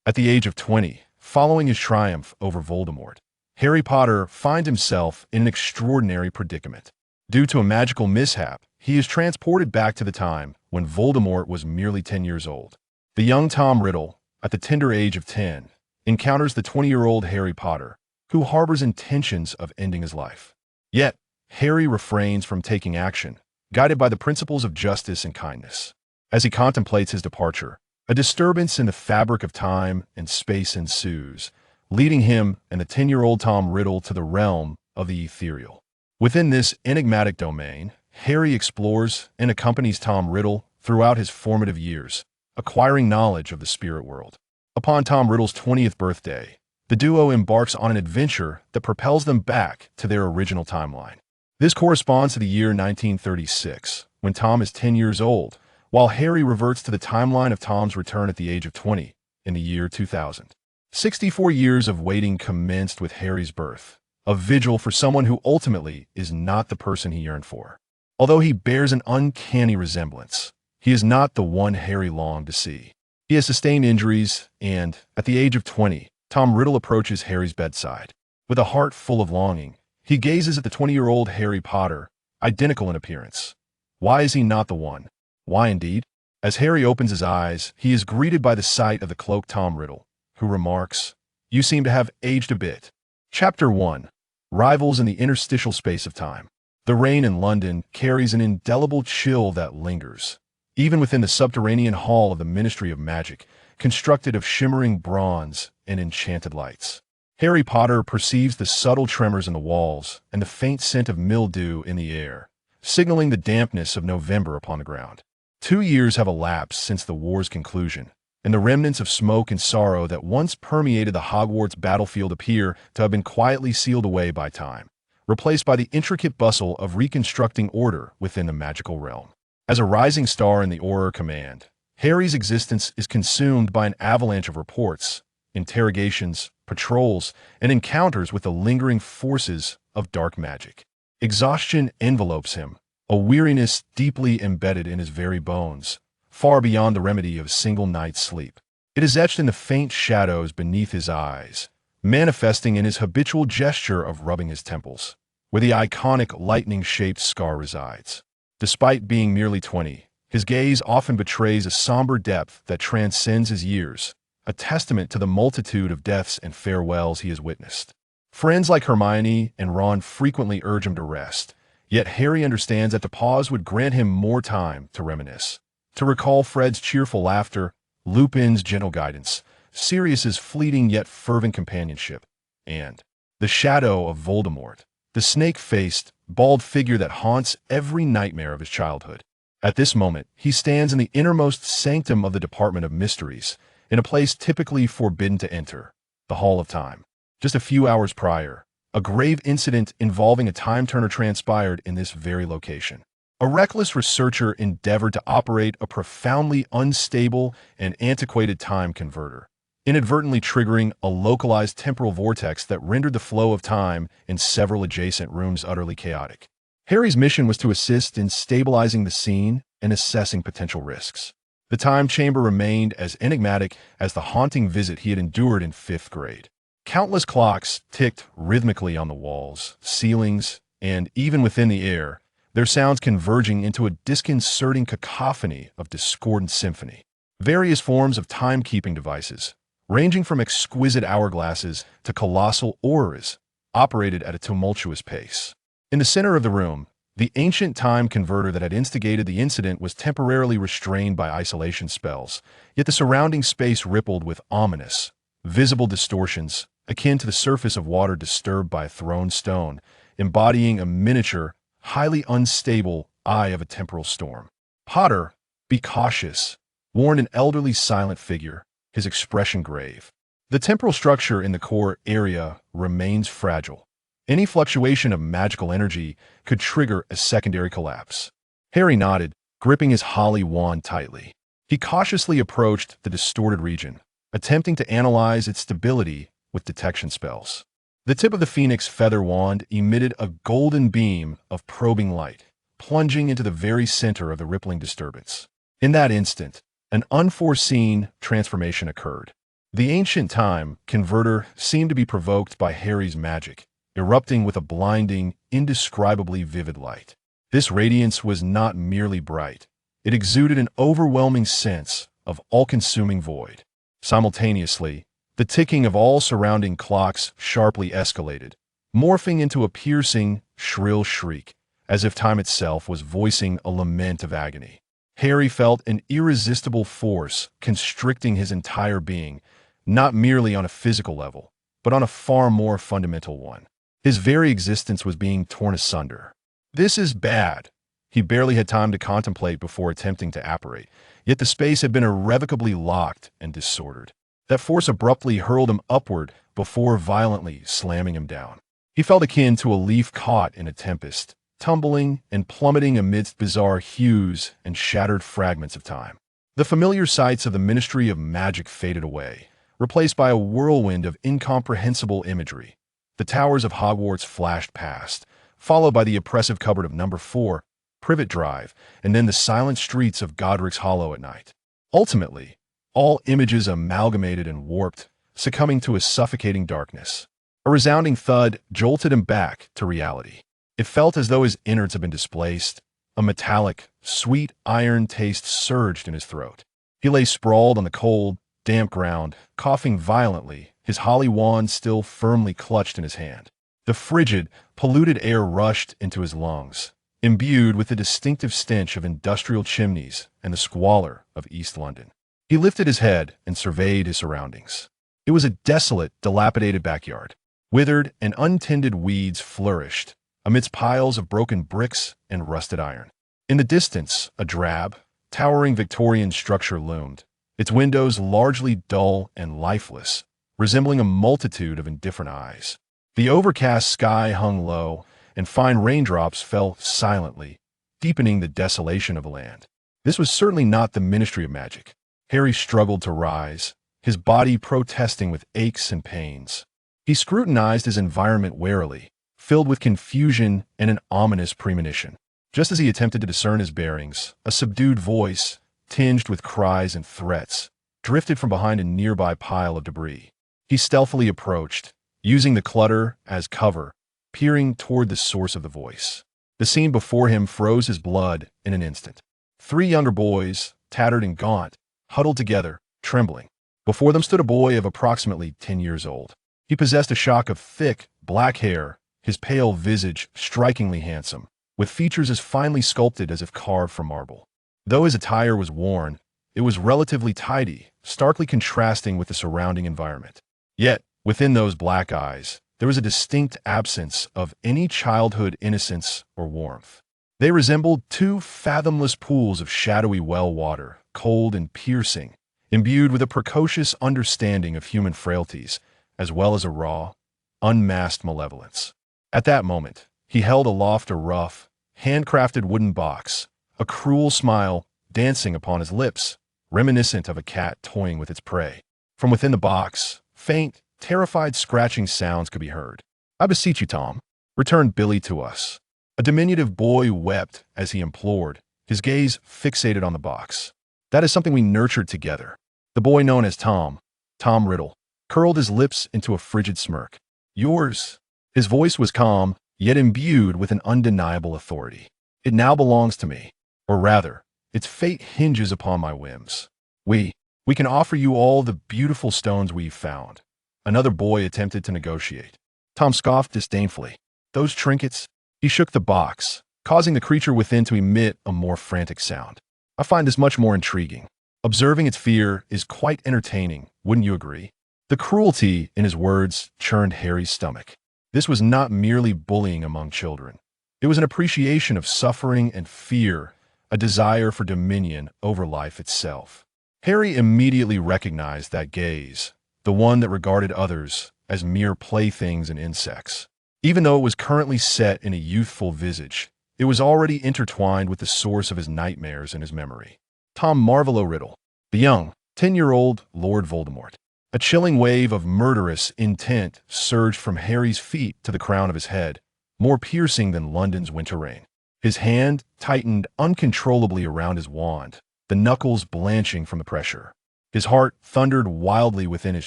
At the age of 20, following his triumph over Voldemort, Harry Potter finds himself in an extraordinary predicament. Due to a magical mishap, he is transported back to the time when Voldemort was merely 10 years old. The young Tom Riddle, at the tender age of 10, encounters the 20-year-old Harry Potter, who harbors intentions of ending his life. Yet, Harry refrains from taking action, guided by the principles of justice and kindness. As he contemplates his departure, a disturbance in the fabric of time and space ensues, leading him and the 10-year-old Tom Riddle to the realm of the ethereal. Within this enigmatic domain, Harry explores and accompanies Tom Riddle throughout his formative years, acquiring knowledge of the spirit world. Upon Tom Riddle's 20th birthday, the duo embarks on an adventure that propels them back to their original timeline. This corresponds to the year 1936, when Tom is 10 years old, while Harry reverts to the timeline of Tom's return at the age of 20, in the year 2000. 64 years of waiting commenced with Harry's birth, a vigil for someone who ultimately is not the person he yearned for. Although he bears an uncanny resemblance, he is not the one Harry longed to see. He has sustained injuries, and, at the age of 20, Tom Riddle approaches Harry's bedside. With a heart full of longing, he gazes at the 20-year-old Harry Potter, identical in appearance. Why is he not the one? Why indeed? As Harry opens his eyes, he is greeted by the sight of the cloaked Tom Riddle, who remarks, "You seem to have aged a bit." Chapter 1. Rivals in the interstitial space of time. The rain in London carries an indelible chill that lingers, even within the subterranean hall of the Ministry of Magic, constructed of shimmering bronze and enchanted lights. Harry Potter perceives the subtle tremors in the walls and the faint scent of mildew in the air, signaling the dampness of November upon the ground. 2 years have elapsed since the war's conclusion, and the remnants of smoke and sorrow that once permeated the Hogwarts battlefield appear to have been quietly sealed away by time, replaced by the intricate bustle of reconstructing order within the magical realm. As a rising star in the Auror Command, Harry's existence is consumed by an avalanche of reports, interrogations, patrols, and encounters with the lingering forces of dark magic. Exhaustion envelopes him, a weariness deeply embedded in his very bones, far beyond the remedy of a single night's sleep. It is etched in the faint shadows beneath his eyes, manifesting in his habitual gesture of rubbing his temples, where the iconic lightning-shaped scar resides. Despite being merely 20, his gaze often betrays a somber depth that transcends his years, a testament to the multitude of deaths and farewells he has witnessed. Friends like Hermione and Ron frequently urge him to rest, yet Harry understands that to pause would grant him more time to reminisce, to recall Fred's cheerful laughter, Lupin's gentle guidance, Sirius's fleeting yet fervent companionship, and the shadow of Voldemort, the snake-faced, bald figure that haunts every nightmare of his childhood. At this moment, he stands in the innermost sanctum of the Department of Mysteries, in a place typically forbidden to enter, the Hall of Time. Just a few hours prior, a grave incident involving a time-turner transpired in this very location. A reckless researcher endeavored to operate a profoundly unstable and antiquated time converter, inadvertently triggering a localized temporal vortex that rendered the flow of time in several adjacent rooms utterly chaotic. Harry's mission was to assist in stabilizing the scene and assessing potential risks. The time chamber remained as enigmatic as the haunting visit he had endured in 5th grade. Countless clocks ticked rhythmically on the walls, ceilings, and even within the air, their sounds converging into a disconcerting cacophony of discordant symphony. Various forms of timekeeping devices, ranging from exquisite hourglasses to colossal auras, operated at a tumultuous pace. In the center of the room, the ancient time converter that had instigated the incident was temporarily restrained by isolation spells, yet the surrounding space rippled with ominous, visible distortions, akin to the surface of water disturbed by a thrown stone, embodying a miniature, highly unstable eye of a temporal storm. "Potter, be cautious," warned an elderly silent figure, his expression grave. The temporal structure in the core area remains fragile. Any fluctuation of magical energy could trigger a secondary collapse. Harry nodded, gripping his holly wand tightly. He cautiously approached the distorted region, attempting to analyze its stability with detection spells. The tip of the phoenix feather wand emitted a golden beam of probing light, plunging into the very center of the rippling disturbance. In that instant, an unforeseen transformation occurred. The ancient time converter seemed to be provoked by Harry's magic, erupting with a blinding, indescribably vivid light. This radiance was not merely bright. It exuded an overwhelming sense of all-consuming void. Simultaneously, the ticking of all surrounding clocks sharply escalated, morphing into a piercing, shrill shriek, as if time itself was voicing a lament of agony. Harry felt an irresistible force constricting his entire being, not merely on a physical level, but on a far more fundamental one. His very existence was being torn asunder. This is bad. He barely had time to contemplate before attempting to apparate, yet the space had been irrevocably locked and disordered. That force abruptly hurled him upward before violently slamming him down. He felt akin to a leaf caught in a tempest, tumbling and plummeting amidst bizarre hues and shattered fragments of time. The familiar sights of the Ministry of Magic faded away, replaced by a whirlwind of incomprehensible imagery. The towers of Hogwarts flashed past, followed by the oppressive cupboard of number 4, Privet Drive, and then the silent streets of Godric's Hollow at night. Ultimately, all images amalgamated and warped, succumbing to a suffocating darkness. A resounding thud jolted him back to reality. It felt as though his innards had been displaced. A metallic, sweet iron taste surged in his throat. He lay sprawled on the cold, damp ground, coughing violently, his holly wand still firmly clutched in his hand. The frigid, polluted air rushed into his lungs, imbued with the distinctive stench of industrial chimneys and the squalor of East London. He lifted his head and surveyed his surroundings. It was a desolate, dilapidated backyard. Withered and untended weeds flourished amidst piles of broken bricks and rusted iron. In the distance, a drab, towering Victorian structure loomed, its windows largely dull and lifeless, resembling a multitude of indifferent eyes. The overcast sky hung low, and fine raindrops fell silently, deepening the desolation of the land. This was certainly not the Ministry of Magic. Harry struggled to rise, his body protesting with aches and pains. He scrutinized his environment warily, filled with confusion and an ominous premonition. Just as he attempted to discern his bearings, a subdued voice, tinged with cries and threats, drifted from behind a nearby pile of debris. He stealthily approached, using the clutter as cover, peering toward the source of the voice. The scene before him froze his blood in an instant. 3 younger boys, tattered and gaunt, huddled together, trembling. Before them stood a boy of approximately 10 years old. He possessed a shock of thick, black hair, his pale visage strikingly handsome, with features as finely sculpted as if carved from marble. Though his attire was worn, it was relatively tidy, starkly contrasting with the surrounding environment. Yet, within those black eyes, there was a distinct absence of any childhood innocence or warmth. They resembled 2 fathomless pools of shadowy well water, cold and piercing, imbued with a precocious understanding of human frailties, as well as a raw, unmasked malevolence. At that moment, he held aloft a rough, handcrafted wooden box, a cruel smile dancing upon his lips, reminiscent of a cat toying with its prey. From within the box, faint, terrified scratching sounds could be heard. "I beseech you, Tom, return Billy to us." A diminutive boy wept as he implored, his gaze fixated on the box. "That is something we nurtured together." The boy known as Tom Riddle, curled his lips into a frigid smirk. "Yours." His voice was calm, yet imbued with an undeniable authority. "It now belongs to me. Or rather, its fate hinges upon my whims. We can offer you all the beautiful stones we've found." Another boy attempted to negotiate. Tom scoffed disdainfully. "Those trinkets?" He shook the box, causing the creature within to emit a more frantic sound. "I find this much more intriguing. Observing its fear is quite entertaining, wouldn't you agree?" The cruelty in his words churned Harry's stomach. This was not merely bullying among children. It was an appreciation of suffering and fear, a desire for dominion over life itself. Harry immediately recognized that gaze, the one that regarded others as mere playthings and insects. Even though it was currently set in a youthful visage, it was already intertwined with the source of his nightmares in his memory. Tom Riddle, the young, 10-year-old Lord Voldemort. A chilling wave of murderous intent surged from Harry's feet to the crown of his head, more piercing than London's winter rain. His hand tightened uncontrollably around his wand, the knuckles blanching from the pressure. His heart thundered wildly within his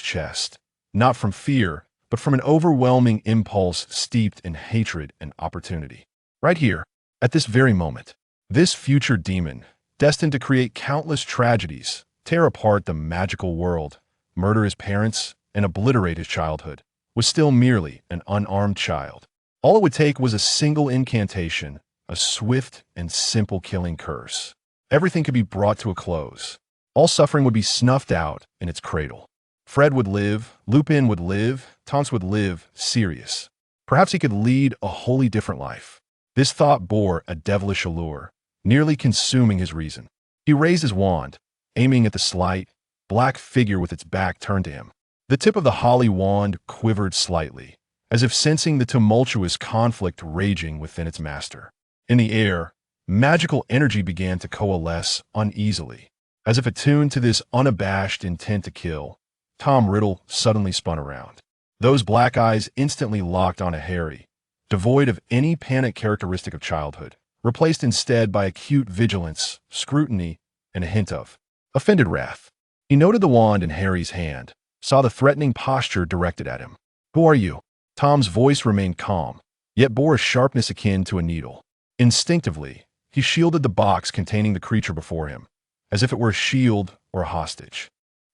chest, not from fear, but from an overwhelming impulse steeped in hatred and opportunity. Right here, at this very moment, this future demon, destined to create countless tragedies, tear apart the magical world, murder his parents, and obliterate his childhood, was still merely an unarmed child. All it would take was a single incantation, a swift and simple killing curse. Everything could be brought to a close. All suffering would be snuffed out in its cradle. Fred would live, Lupin would live, Tonks would live, Sirius. Perhaps he could lead a wholly different life. This thought bore a devilish allure, nearly consuming his reason. He raised his wand, aiming at the slight, black figure with its back turned to him. The tip of the holly wand quivered slightly, as if sensing the tumultuous conflict raging within its master. In the air, magical energy began to coalesce uneasily. As if attuned to this unabashed intent to kill, Tom Riddle suddenly spun around. Those black eyes instantly locked onto Harry, devoid of any panic characteristic of childhood, replaced instead by acute vigilance, scrutiny, and a hint of offended wrath. He noted the wand in Harry's hand, saw the threatening posture directed at him. "Who are you?" Tom's voice remained calm, yet bore a sharpness akin to a needle. Instinctively, he shielded the box containing the creature before him, as if it were a shield or a hostage.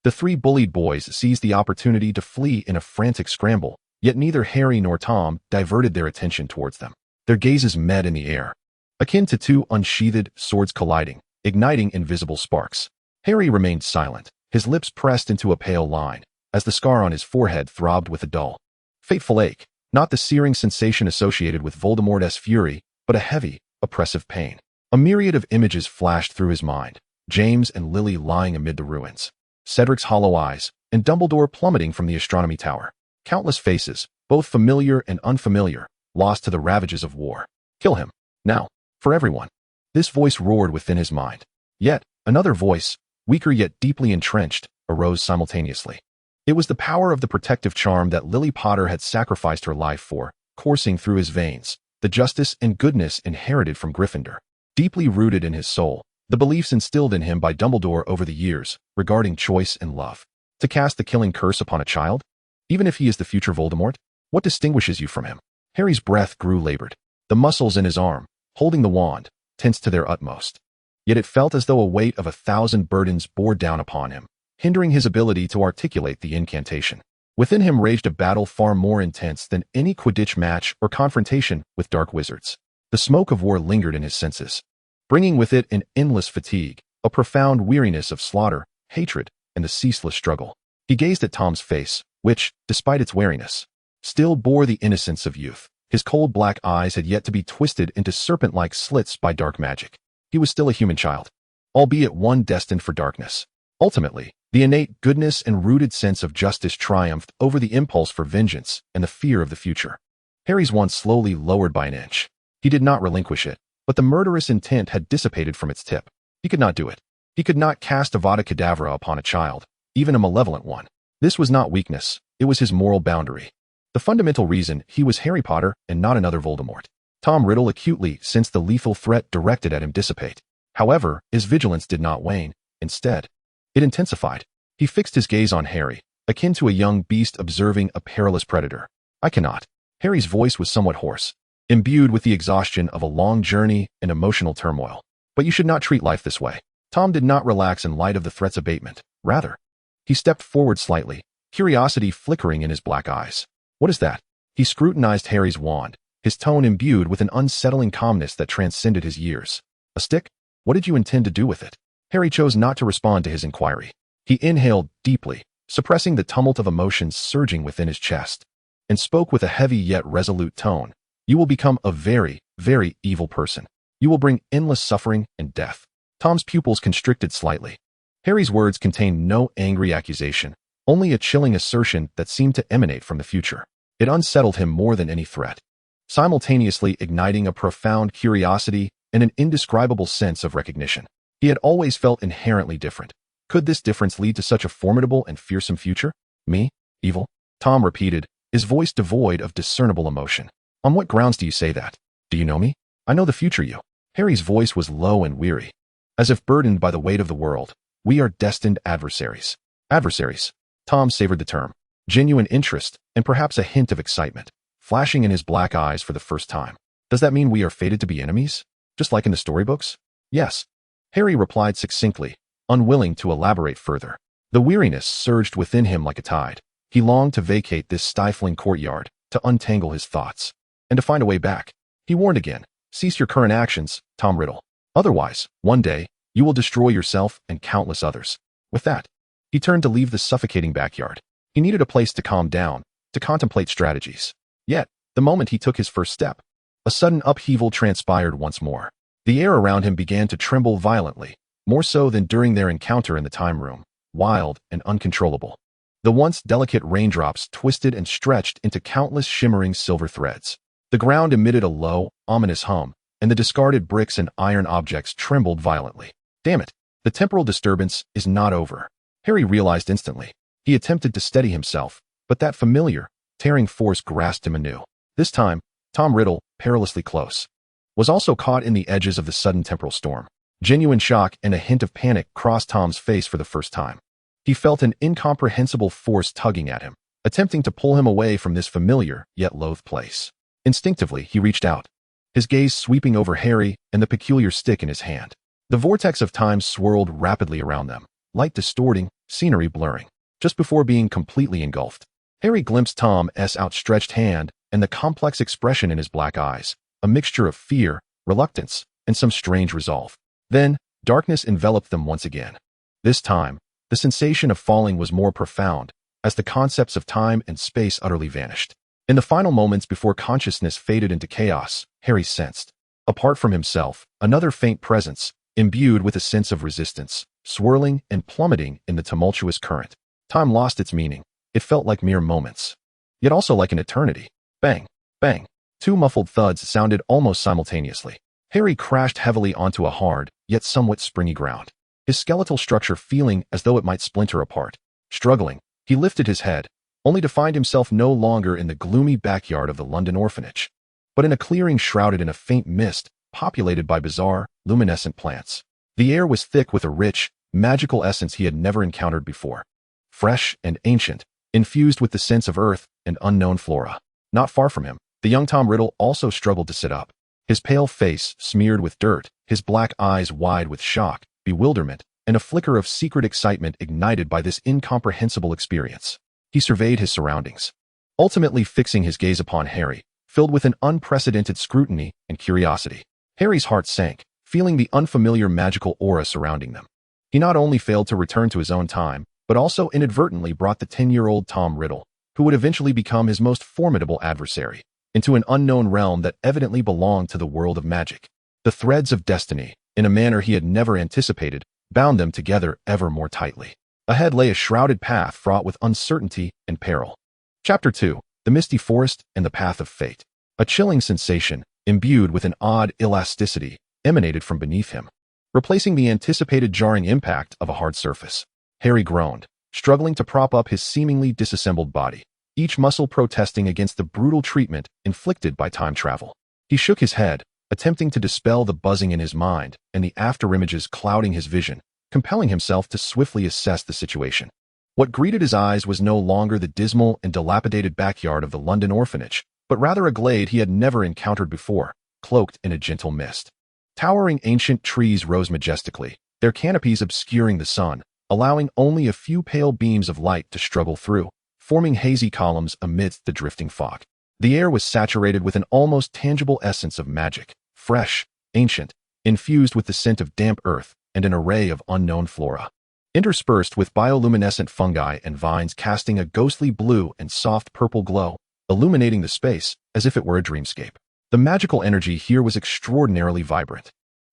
The three bullied boys seized the opportunity to flee in a frantic scramble, yet neither Harry nor Tom diverted their attention towards them. Their gazes met in the air, akin to two unsheathed swords colliding, igniting invisible sparks. Harry remained silent, his lips pressed into a pale line, as the scar on his forehead throbbed with a dull, fateful ache, not the searing sensation associated with Voldemort's fury, but a heavy, oppressive pain. A myriad of images flashed through his mind, James and Lily lying amid the ruins, Cedric's hollow eyes, and Dumbledore plummeting from the astronomy tower. Countless faces, both familiar and unfamiliar, lost to the ravages of war. Kill him, now, for everyone. This voice roared within his mind. Yet, another voice, weaker yet deeply entrenched, arose simultaneously. It was the power of the protective charm that Lily Potter had sacrificed her life for, coursing through his veins, the justice and goodness inherited from Gryffindor. Deeply rooted in his soul, the beliefs instilled in him by Dumbledore over the years, regarding choice and love. To cast the killing curse upon a child? Even if he is the future Voldemort? What distinguishes you from him? Harry's breath grew labored. The muscles in his arm, holding the wand, tensed to their utmost. Yet it felt as though a weight of 1,000 burdens bore down upon him, hindering his ability to articulate the incantation. Within him raged a battle far more intense than any Quidditch match or confrontation with dark wizards. The smoke of war lingered in his senses, bringing with it an endless fatigue, a profound weariness of slaughter, hatred, and the ceaseless struggle. He gazed at Tom's face, which, despite its wariness, still bore the innocence of youth. His cold black eyes had yet to be twisted into serpent-like slits by dark magic. He was still a human child, albeit one destined for darkness. Ultimately, the innate goodness and rooted sense of justice triumphed over the impulse for vengeance and the fear of the future. Harry's wand slowly lowered by an inch. He did not relinquish it, but the murderous intent had dissipated from its tip. He could not do it. He could not cast Avada Kedavra upon a child, even a malevolent one. This was not weakness, it was his moral boundary. The fundamental reason he was Harry Potter and not another Voldemort. Tom Riddle acutely sensed the lethal threat directed at him dissipate. However, his vigilance did not wane. Instead, it intensified. He fixed his gaze on Harry, akin to a young beast observing a perilous predator. "I cannot." Harry's voice was somewhat hoarse, imbued with the exhaustion of a long journey and emotional turmoil. "But you should not treat life this way." Tom did not relax in light of the threat's abatement. Rather, he stepped forward slightly, curiosity flickering in his black eyes. "What is that?" He scrutinized Harry's wand, his tone imbued with an unsettling calmness that transcended his years. "A stick? What did you intend to do with it?" Harry chose not to respond to his inquiry. He inhaled deeply, suppressing the tumult of emotions surging within his chest, and spoke with a heavy yet resolute tone. "You will become a very, very evil person. You will bring endless suffering and death." Tom's pupils constricted slightly. Harry's words contained no angry accusation, only a chilling assertion that seemed to emanate from the future. It unsettled him more than any threat, simultaneously igniting a profound curiosity and an indescribable sense of recognition. He had always felt inherently different. Could this difference lead to such a formidable and fearsome future? "Me? Evil?" Tom repeated, his voice devoid of discernible emotion. "On what grounds do you say that? Do you know me? I know the future you." Harry's voice was low and weary, as if burdened by the weight of the world. "We are destined adversaries. Adversaries. Tom savored the term. Genuine interest, and perhaps a hint of excitement, flashing in his black eyes for the first time. Does that mean we are fated to be enemies? Just like in the storybooks? Yes. Harry replied succinctly, unwilling to elaborate further. The weariness surged within him like a tide. He longed to vacate this stifling courtyard, to untangle his thoughts, and to find a way back. He warned again, cease your current actions, Tom Riddle. Otherwise, one day, you will destroy yourself and countless others. With that, he turned to leave the suffocating backyard. He needed a place to calm down, to contemplate strategies. Yet, the moment he took his first step, a sudden upheaval transpired once more. The air around him began to tremble violently, more so than during their encounter in the time room, wild and uncontrollable. The once delicate raindrops twisted and stretched into countless shimmering silver threads. The ground emitted a low, ominous hum, and the discarded bricks and iron objects trembled violently. Damn it, the temporal disturbance is not over. Harry realized instantly. He attempted to steady himself, but that familiar, tearing force grasped him anew. This time, Tom Riddle, perilously close, was also caught in the edges of the sudden temporal storm. Genuine shock and a hint of panic crossed Tom's face for the first time. He felt an incomprehensible force tugging at him, attempting to pull him away from this familiar yet loathed place. Instinctively, he reached out, his gaze sweeping over Harry and the peculiar stick in his hand. The vortex of time swirled rapidly around them, light distorting, scenery blurring. Just before being completely engulfed, Harry glimpsed Tom's outstretched hand and the complex expression in his black eyes, a mixture of fear, reluctance, and some strange resolve. Then, darkness enveloped them once again. This time, the sensation of falling was more profound, as the concepts of time and space utterly vanished. In the final moments before consciousness faded into chaos, Harry sensed, apart from himself, another faint presence, imbued with a sense of resistance, swirling and plummeting in the tumultuous current. Time lost its meaning. It felt like mere moments, yet also like an eternity. Bang, bang. Two muffled thuds sounded almost simultaneously. Harry crashed heavily onto a hard, yet somewhat springy ground, his skeletal structure feeling as though it might splinter apart. Struggling, he lifted his head, only to find himself no longer in the gloomy backyard of the London orphanage, but in a clearing shrouded in a faint mist, populated by bizarre, luminescent plants. The air was thick with a rich, magical essence he had never encountered before. Fresh and ancient, infused with the sense of earth and unknown flora. Not far from him, the young Tom Riddle also struggled to sit up. His pale face smeared with dirt, his black eyes wide with shock, bewilderment, and a flicker of secret excitement ignited by this incomprehensible experience. He surveyed his surroundings, ultimately fixing his gaze upon Harry, filled with an unprecedented scrutiny and curiosity. Harry's heart sank, feeling the unfamiliar magical aura surrounding them. He not only failed to return to his own time, but also inadvertently brought the 10-year-old Tom Riddle, who would eventually become his most formidable adversary, into an unknown realm that evidently belonged to the world of magic. The threads of destiny, in a manner he had never anticipated, bound them together ever more tightly. Ahead lay a shrouded path fraught with uncertainty and peril. Chapter 2. The Misty Forest and the Path of Fate. A chilling sensation, imbued with an odd elasticity, emanated from beneath him, replacing the anticipated jarring impact of a hard surface. Harry groaned, struggling to prop up his seemingly disassembled body, each muscle protesting against the brutal treatment inflicted by time travel. He shook his head, attempting to dispel the buzzing in his mind and the afterimages clouding his vision, compelling himself to swiftly assess the situation. What greeted his eyes was no longer the dismal and dilapidated backyard of the London orphanage, but rather a glade he had never encountered before, cloaked in a gentle mist. Towering ancient trees rose majestically, their canopies obscuring the sun, allowing only a few pale beams of light to struggle through, forming hazy columns amidst the drifting fog. The air was saturated with an almost tangible essence of magic, fresh, ancient, infused with the scent of damp earth and an array of unknown flora, interspersed with bioluminescent fungi and vines casting a ghostly blue and soft purple glow, illuminating the space as if it were a dreamscape. The magical energy here was extraordinarily vibrant.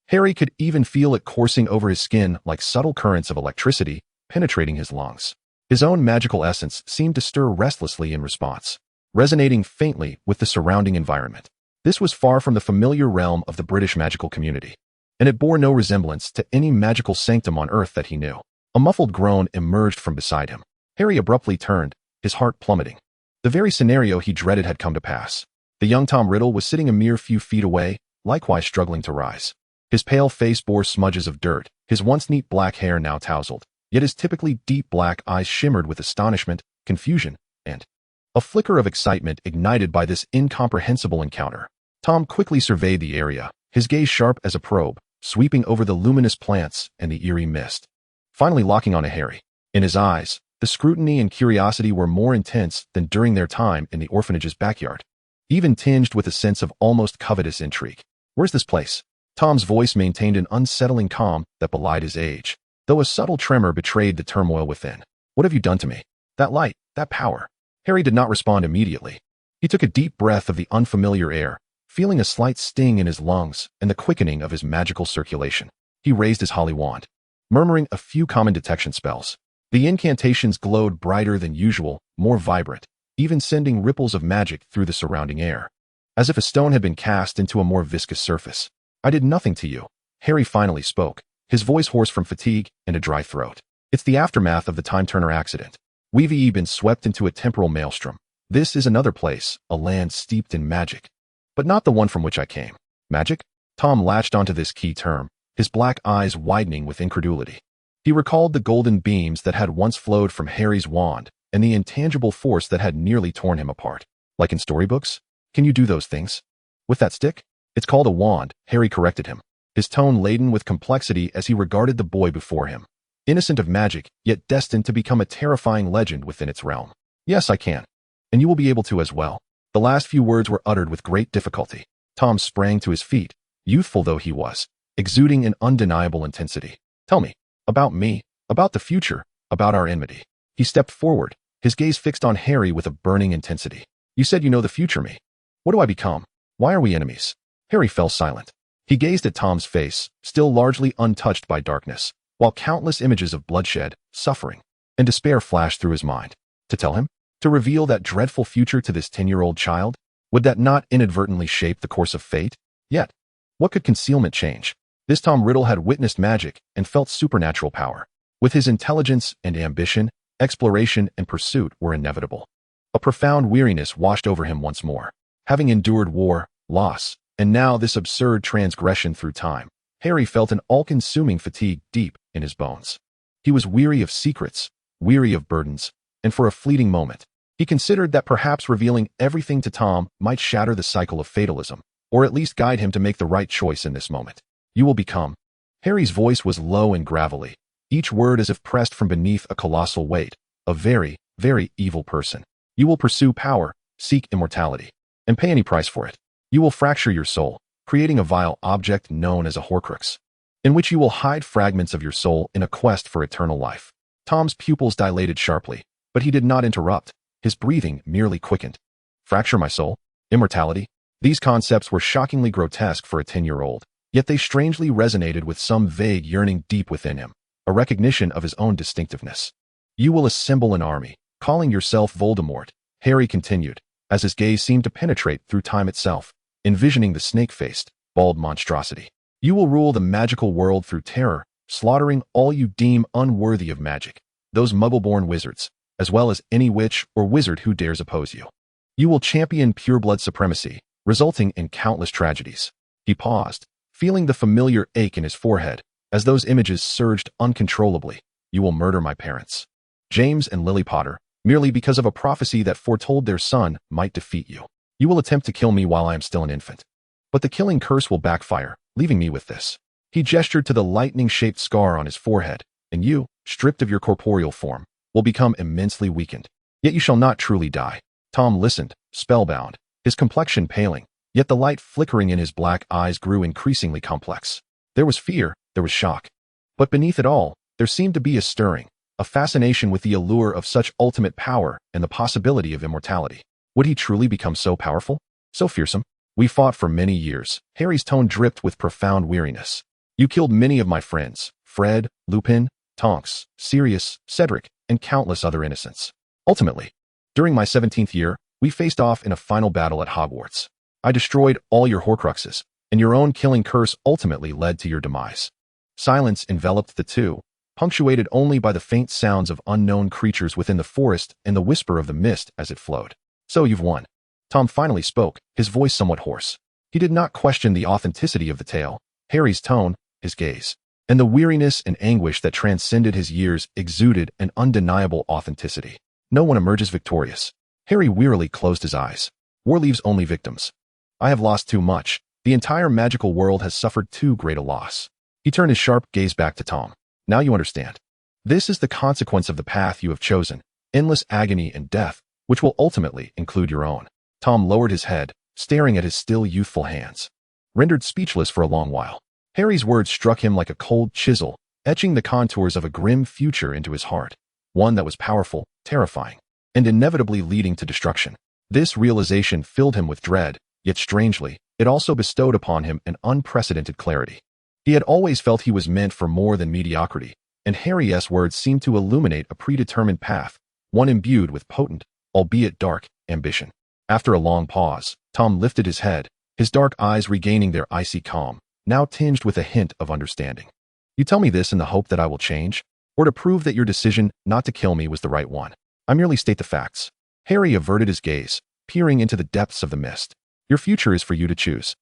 Harry could even feel it coursing over his skin like subtle currents of electricity, penetrating his lungs. His own magical essence seemed to stir restlessly in response, resonating faintly with the surrounding environment. This was far from the familiar realm of the British magical community, and it bore no resemblance to any magical sanctum on Earth that he knew. A muffled groan emerged from beside him. Harry abruptly turned, his heart plummeting. The very scenario he dreaded had come to pass. The young Tom Riddle was sitting a mere few feet away, likewise struggling to rise. His pale face bore smudges of dirt, his once neat black hair now tousled, yet his typically deep black eyes shimmered with astonishment, confusion, and a flicker of excitement ignited by this incomprehensible encounter. Tom quickly surveyed the area, his gaze sharp as a probe, sweeping over the luminous plants and the eerie mist, finally locking on Harry. In his eyes, the scrutiny and curiosity were more intense than during their time in the orphanage's backyard, even tinged with a sense of almost covetous intrigue. "Where's this place?" Tom's voice maintained an unsettling calm that belied his age, though a subtle tremor betrayed the turmoil within. "What have you done to me? That light, that power." Harry did not respond immediately. He took a deep breath of the unfamiliar air, feeling a slight sting in his lungs and the quickening of his magical circulation. He raised his holly wand, murmuring a few common detection spells. The incantations glowed brighter than usual, more vibrant, even sending ripples of magic through the surrounding air, as if a stone had been cast into a more viscous surface. "I did nothing to you," Harry finally spoke, his voice hoarse from fatigue and a dry throat. "It's the aftermath of the Time Turner accident. We've been swept into a temporal maelstrom. This is another place, a land steeped in magic, but not the one from which I came." "Magic?" Tom latched onto this key term, his black eyes widening with incredulity. He recalled the golden beams that had once flowed from Harry's wand and the intangible force that had nearly torn him apart. "Like in storybooks? Can you do those things?" "With that stick?" "It's called a wand," Harry corrected him, his tone laden with complexity as he regarded the boy before him, innocent of magic, yet destined to become a terrifying legend within its realm. "Yes, I can. And you will be able to as well." The last few words were uttered with great difficulty. Tom sprang to his feet, youthful though he was, exuding an undeniable intensity. "Tell me. About me. About the future. About our enmity." He stepped forward, his gaze fixed on Harry with a burning intensity. "You said you know the future me. What do I become? Why are we enemies?" Harry fell silent. He gazed at Tom's face, still largely untouched by darkness, while countless images of bloodshed, suffering, and despair flashed through his mind. To tell him? To reveal that dreadful future to this 10-year-old child? Would that not inadvertently shape the course of fate? Yet, what could concealment change? This Tom Riddle had witnessed magic and felt supernatural power. With his intelligence and ambition, exploration and pursuit were inevitable. A profound weariness washed over him once more. Having endured war, loss, and now this absurd transgression through time, Harry felt an all-consuming fatigue deep in his bones. He was weary of secrets, weary of burdens, and for a fleeting moment, he considered that perhaps revealing everything to Tom might shatter the cycle of fatalism, or at least guide him to make the right choice in this moment. "You will become." Harry's voice was low and gravelly, each word as if pressed from beneath a colossal weight. "A very, very evil person. You will pursue power, seek immortality, and pay any price for it. You will fracture your soul, creating a vile object known as a Horcrux, in which you will hide fragments of your soul in a quest for eternal life." Tom's pupils dilated sharply, but he did not interrupt. His breathing merely quickened. Fracture my soul? Immortality? These concepts were shockingly grotesque for a 10-year-old, yet they strangely resonated with some vague yearning deep within him, a recognition of his own distinctiveness. "You will assemble an army, calling yourself Voldemort," Harry continued, as his gaze seemed to penetrate through time itself, envisioning the snake-faced, bald monstrosity. "You will rule the magical world through terror, slaughtering all you deem unworthy of magic, those muggle-born wizards, as well as any witch or wizard who dares oppose you. You will champion pureblood supremacy, resulting in countless tragedies." He paused, feeling the familiar ache in his forehead, as those images surged uncontrollably. "You will murder my parents, James and Lily Potter, merely because of a prophecy that foretold their son might defeat you. You will attempt to kill me while I am still an infant. But the killing curse will backfire, leaving me with this." He gestured to the lightning-shaped scar on his forehead. "And you, stripped of your corporeal form, will become immensely weakened. Yet you shall not truly die." Tom listened, spellbound, his complexion paling, yet the light flickering in his black eyes grew increasingly complex. There was fear, there was shock. But beneath it all, there seemed to be a stirring, a fascination with the allure of such ultimate power and the possibility of immortality. Would he truly become so powerful? So fearsome? "We fought for many years." Harry's tone dripped with profound weariness. "You killed many of my friends, Fred, Lupin, Tonks, Sirius, Cedric, and countless other innocents. Ultimately, during my 17th year, we faced off in a final battle at Hogwarts. I destroyed all your Horcruxes, and your own killing curse ultimately led to your demise." Silence enveloped the two, punctuated only by the faint sounds of unknown creatures within the forest and the whisper of the mist as it flowed. "So you've won." Tom finally spoke, his voice somewhat hoarse. He did not question the authenticity of the tale, Harry's tone, his gaze, and the weariness and anguish that transcended his years exuded an undeniable authenticity. No one emerges victorious. Harry wearily closed his eyes. War leaves only victims. I have lost too much. The entire magical world has suffered too great a loss. He turned his sharp gaze back to Tom. Now you understand. This is the consequence of the path you have chosen, endless agony and death, which will ultimately include your own. Tom lowered his head, staring at his still youthful hands. Rendered speechless for a long while, Harry's words struck him like a cold chisel, etching the contours of a grim future into his heart, one that was powerful, terrifying, and inevitably leading to destruction. This realization filled him with dread, yet strangely, it also bestowed upon him an unprecedented clarity. He had always felt he was meant for more than mediocrity, and Harry's words seemed to illuminate a predetermined path, one imbued with potent, albeit dark, ambition. After a long pause, Tom lifted his head, his dark eyes regaining their icy calm, now tinged with a hint of understanding. You tell me this in the hope that I will change, or to prove that your decision not to kill me was the right one? I merely state the facts. Harry averted his gaze, peering into the depths of the mist. Your future is for you to choose.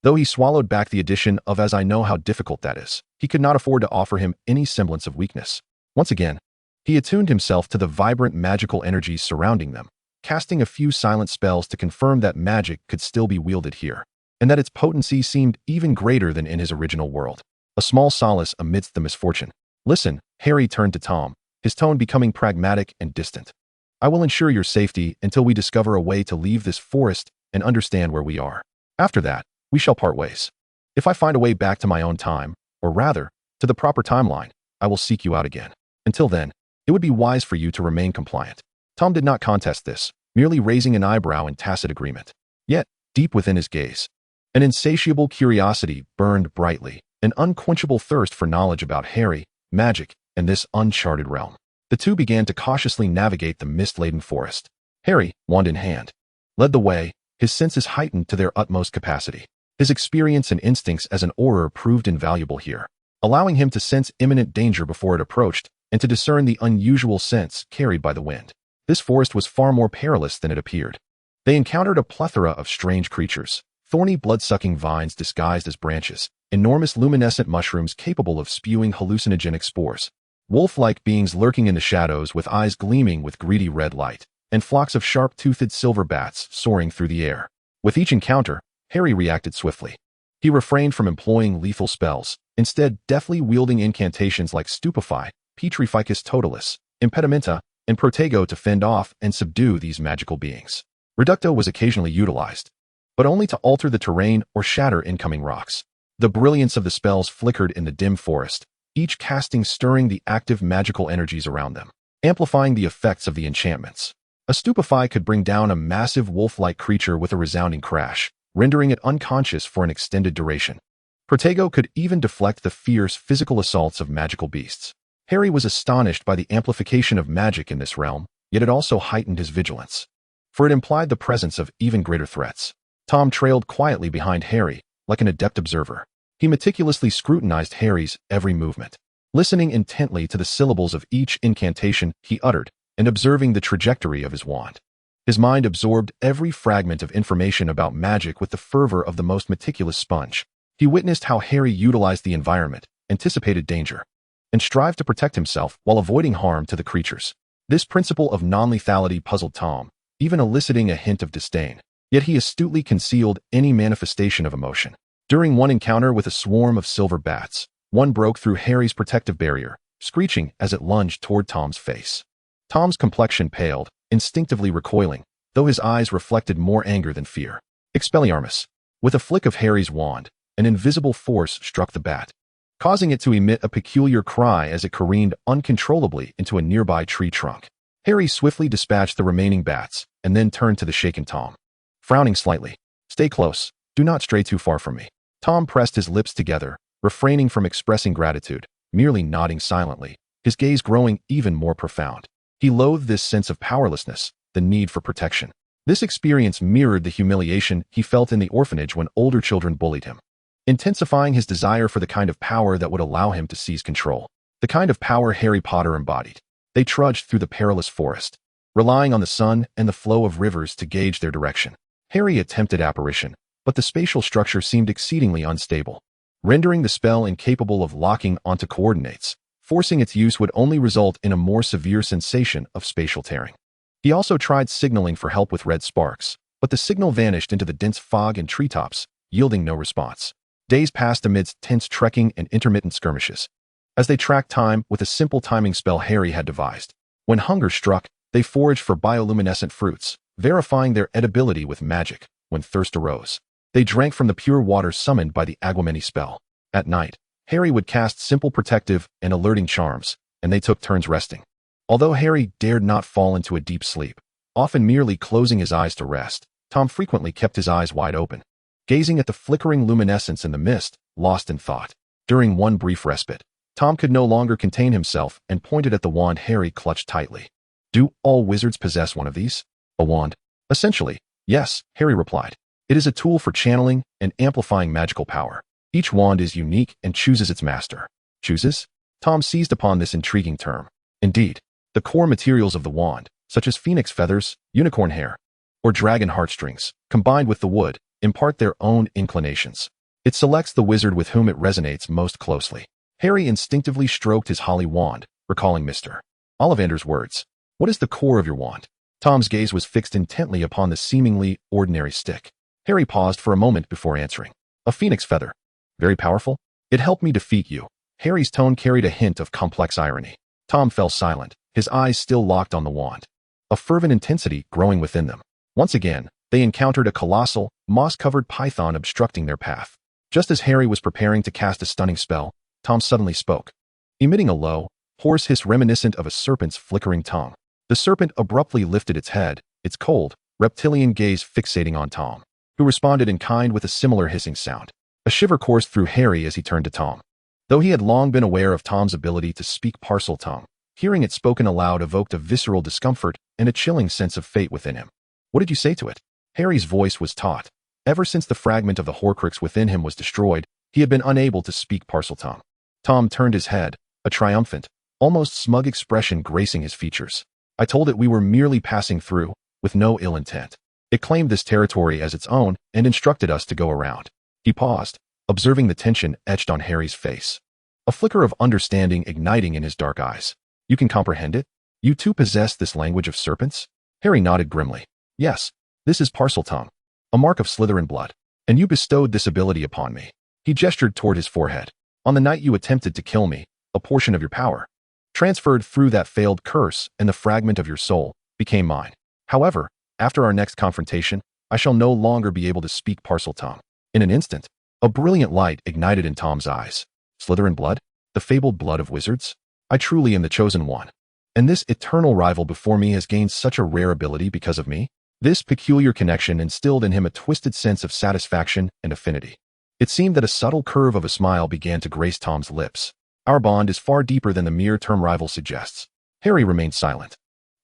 Though he swallowed back the addition of "as I know how difficult that is," he could not afford to offer him any semblance of weakness. Once again, he attuned himself to the vibrant magical energies surrounding them, casting a few silent spells to confirm that magic could still be wielded here, and that its potency seemed even greater than in his original world. A small solace amidst the misfortune. Listen, Harry turned to Tom, his tone becoming pragmatic and distant. I will ensure your safety until we discover a way to leave this forest and understand where we are. After that, we shall part ways. If I find a way back to my own time, or rather, to the proper timeline, I will seek you out again. Until then, it would be wise for you to remain compliant. Tom did not contest this, merely raising an eyebrow in tacit agreement. Yet, deep within his gaze, an insatiable curiosity burned brightly, an unquenchable thirst for knowledge about Harry, magic, and this uncharted realm. The two began to cautiously navigate the mist-laden forest. Harry, wand in hand, led the way, his senses heightened to their utmost capacity. His experience and instincts as an Auror proved invaluable here, allowing him to sense imminent danger before it approached and to discern the unusual scents carried by the wind. This forest was far more perilous than it appeared. They encountered a plethora of strange creatures, thorny blood-sucking vines disguised as branches, enormous luminescent mushrooms capable of spewing hallucinogenic spores, wolf-like beings lurking in the shadows with eyes gleaming with greedy red light, and flocks of sharp-toothed silver bats soaring through the air. With each encounter, Harry reacted swiftly. He refrained from employing lethal spells, instead deftly wielding incantations like Stupefy, Petrificus Totalis, Impedimenta, and Protego to fend off and subdue these magical beings. Reducto was occasionally utilized, but only to alter the terrain or shatter incoming rocks. The brilliance of the spells flickered in the dim forest, each casting stirring the active magical energies around them, amplifying the effects of the enchantments. A Stupefy could bring down a massive wolf-like creature with a resounding crash, rendering it unconscious for an extended duration. Protego could even deflect the fierce physical assaults of magical beasts. Harry was astonished by the amplification of magic in this realm, yet it also heightened his vigilance, for it implied the presence of even greater threats. Tom trailed quietly behind Harry, like an adept observer. He meticulously scrutinized Harry's every movement, listening intently to the syllables of each incantation he uttered and observing the trajectory of his wand. His mind absorbed every fragment of information about magic with the fervor of the most meticulous sponge. He witnessed how Harry utilized the environment, anticipated danger, and strived to protect himself while avoiding harm to the creatures. This principle of non-lethality puzzled Tom, even eliciting a hint of disdain. Yet he astutely concealed any manifestation of emotion. During one encounter with a swarm of silver bats, one broke through Harry's protective barrier, screeching as it lunged toward Tom's face. Tom's complexion paled, instinctively recoiling, though his eyes reflected more anger than fear. Expelliarmus. With a flick of Harry's wand, an invisible force struck the bat, causing it to emit a peculiar cry as it careened uncontrollably into a nearby tree trunk. Harry swiftly dispatched the remaining bats, and then turned to the shaken Tom, frowning slightly. Stay close. Do not stray too far from me. Tom pressed his lips together, refraining from expressing gratitude, merely nodding silently, his gaze growing even more profound. He loathed this sense of powerlessness, the need for protection. This experience mirrored the humiliation he felt in the orphanage when older children bullied him, intensifying his desire for the kind of power that would allow him to seize control. The kind of power Harry Potter embodied. They trudged through the perilous forest, relying on the sun and the flow of rivers to gauge their direction. Harry attempted apparition, but the spatial structure seemed exceedingly unstable. rendering the spell incapable of locking onto coordinates. Forcing its use would only result in a more severe sensation of spatial tearing. He also tried signaling for help with red sparks, but the signal vanished into the dense fog and treetops, yielding no response. Days passed amidst tense trekking and intermittent skirmishes, as they tracked time with a simple timing spell Harry had devised. When hunger struck, they foraged for bioluminescent fruits, verifying their edibility with magic. When thirst arose, they drank from the pure water summoned by the Agwameni spell. At night, Harry would cast simple protective and alerting charms, and they took turns resting. Although Harry dared not fall into a deep sleep, often merely closing his eyes to rest, Tom frequently kept his eyes wide open, gazing at the flickering luminescence in the mist, lost in thought. During one brief respite, Tom could no longer contain himself and pointed at the wand Harry clutched tightly. Do all wizards possess one of these? A wand? Essentially, yes, Harry replied. It is a tool for channeling and amplifying magical power. Each wand is unique and chooses its master. Chooses? Tom seized upon this intriguing term. Indeed, the core materials of the wand, such as phoenix feathers, unicorn hair, or dragon heartstrings, combined with the wood, impart their own inclinations. It selects the wizard with whom it resonates most closely. Harry instinctively stroked his holly wand, recalling Mr. Ollivander's words. What is the core of your wand? Tom's gaze was fixed intently upon the seemingly ordinary stick. Harry paused for a moment before answering. A phoenix feather. Very powerful? It helped me defeat you. Harry's tone carried a hint of complex irony. Tom fell silent, his eyes still locked on the wand, a fervent intensity growing within them. Once again, they encountered a colossal, moss-covered python obstructing their path. Just as Harry was preparing to cast a stunning spell, Tom suddenly spoke, emitting a low, hoarse hiss reminiscent of a serpent's flickering tongue. The serpent abruptly lifted its head, its cold, reptilian gaze fixating on Tom, who responded in kind with a similar hissing sound. A shiver coursed through Harry as he turned to Tom. Though he had long been aware of Tom's ability to speak parcel tongue, hearing it spoken aloud evoked a visceral discomfort and a chilling sense of fate within him. What did you say to it? Harry's voice was taut. Ever since the fragment of the Horcrux within him was destroyed, he had been unable to speak parcel tongue. Tom turned his head, a triumphant, almost smug expression gracing his features. I told it we were merely passing through, with no ill intent. It claimed this territory as its own and instructed us to go around. He paused, observing the tension etched on Harry's face, a flicker of understanding igniting in his dark eyes. You can comprehend it? You too possess this language of serpents? Harry nodded grimly. Yes, this is parcel tongue, a mark of Slytherin blood, and you bestowed this ability upon me. He gestured toward his forehead. On the night you attempted to kill me, a portion of your power, transferred through that failed curse and the fragment of your soul, became mine. However, after our next confrontation, I shall no longer be able to speak parcel tongue. In an instant, a brilliant light ignited in Tom's eyes. Slytherin blood? The fabled blood of wizards? I truly am the chosen one. And this eternal rival before me has gained such a rare ability because of me? This peculiar connection instilled in him a twisted sense of satisfaction and affinity. It seemed that a subtle curve of a smile began to grace Tom's lips. Our bond is far deeper than the mere term rival suggests. Harry remained silent,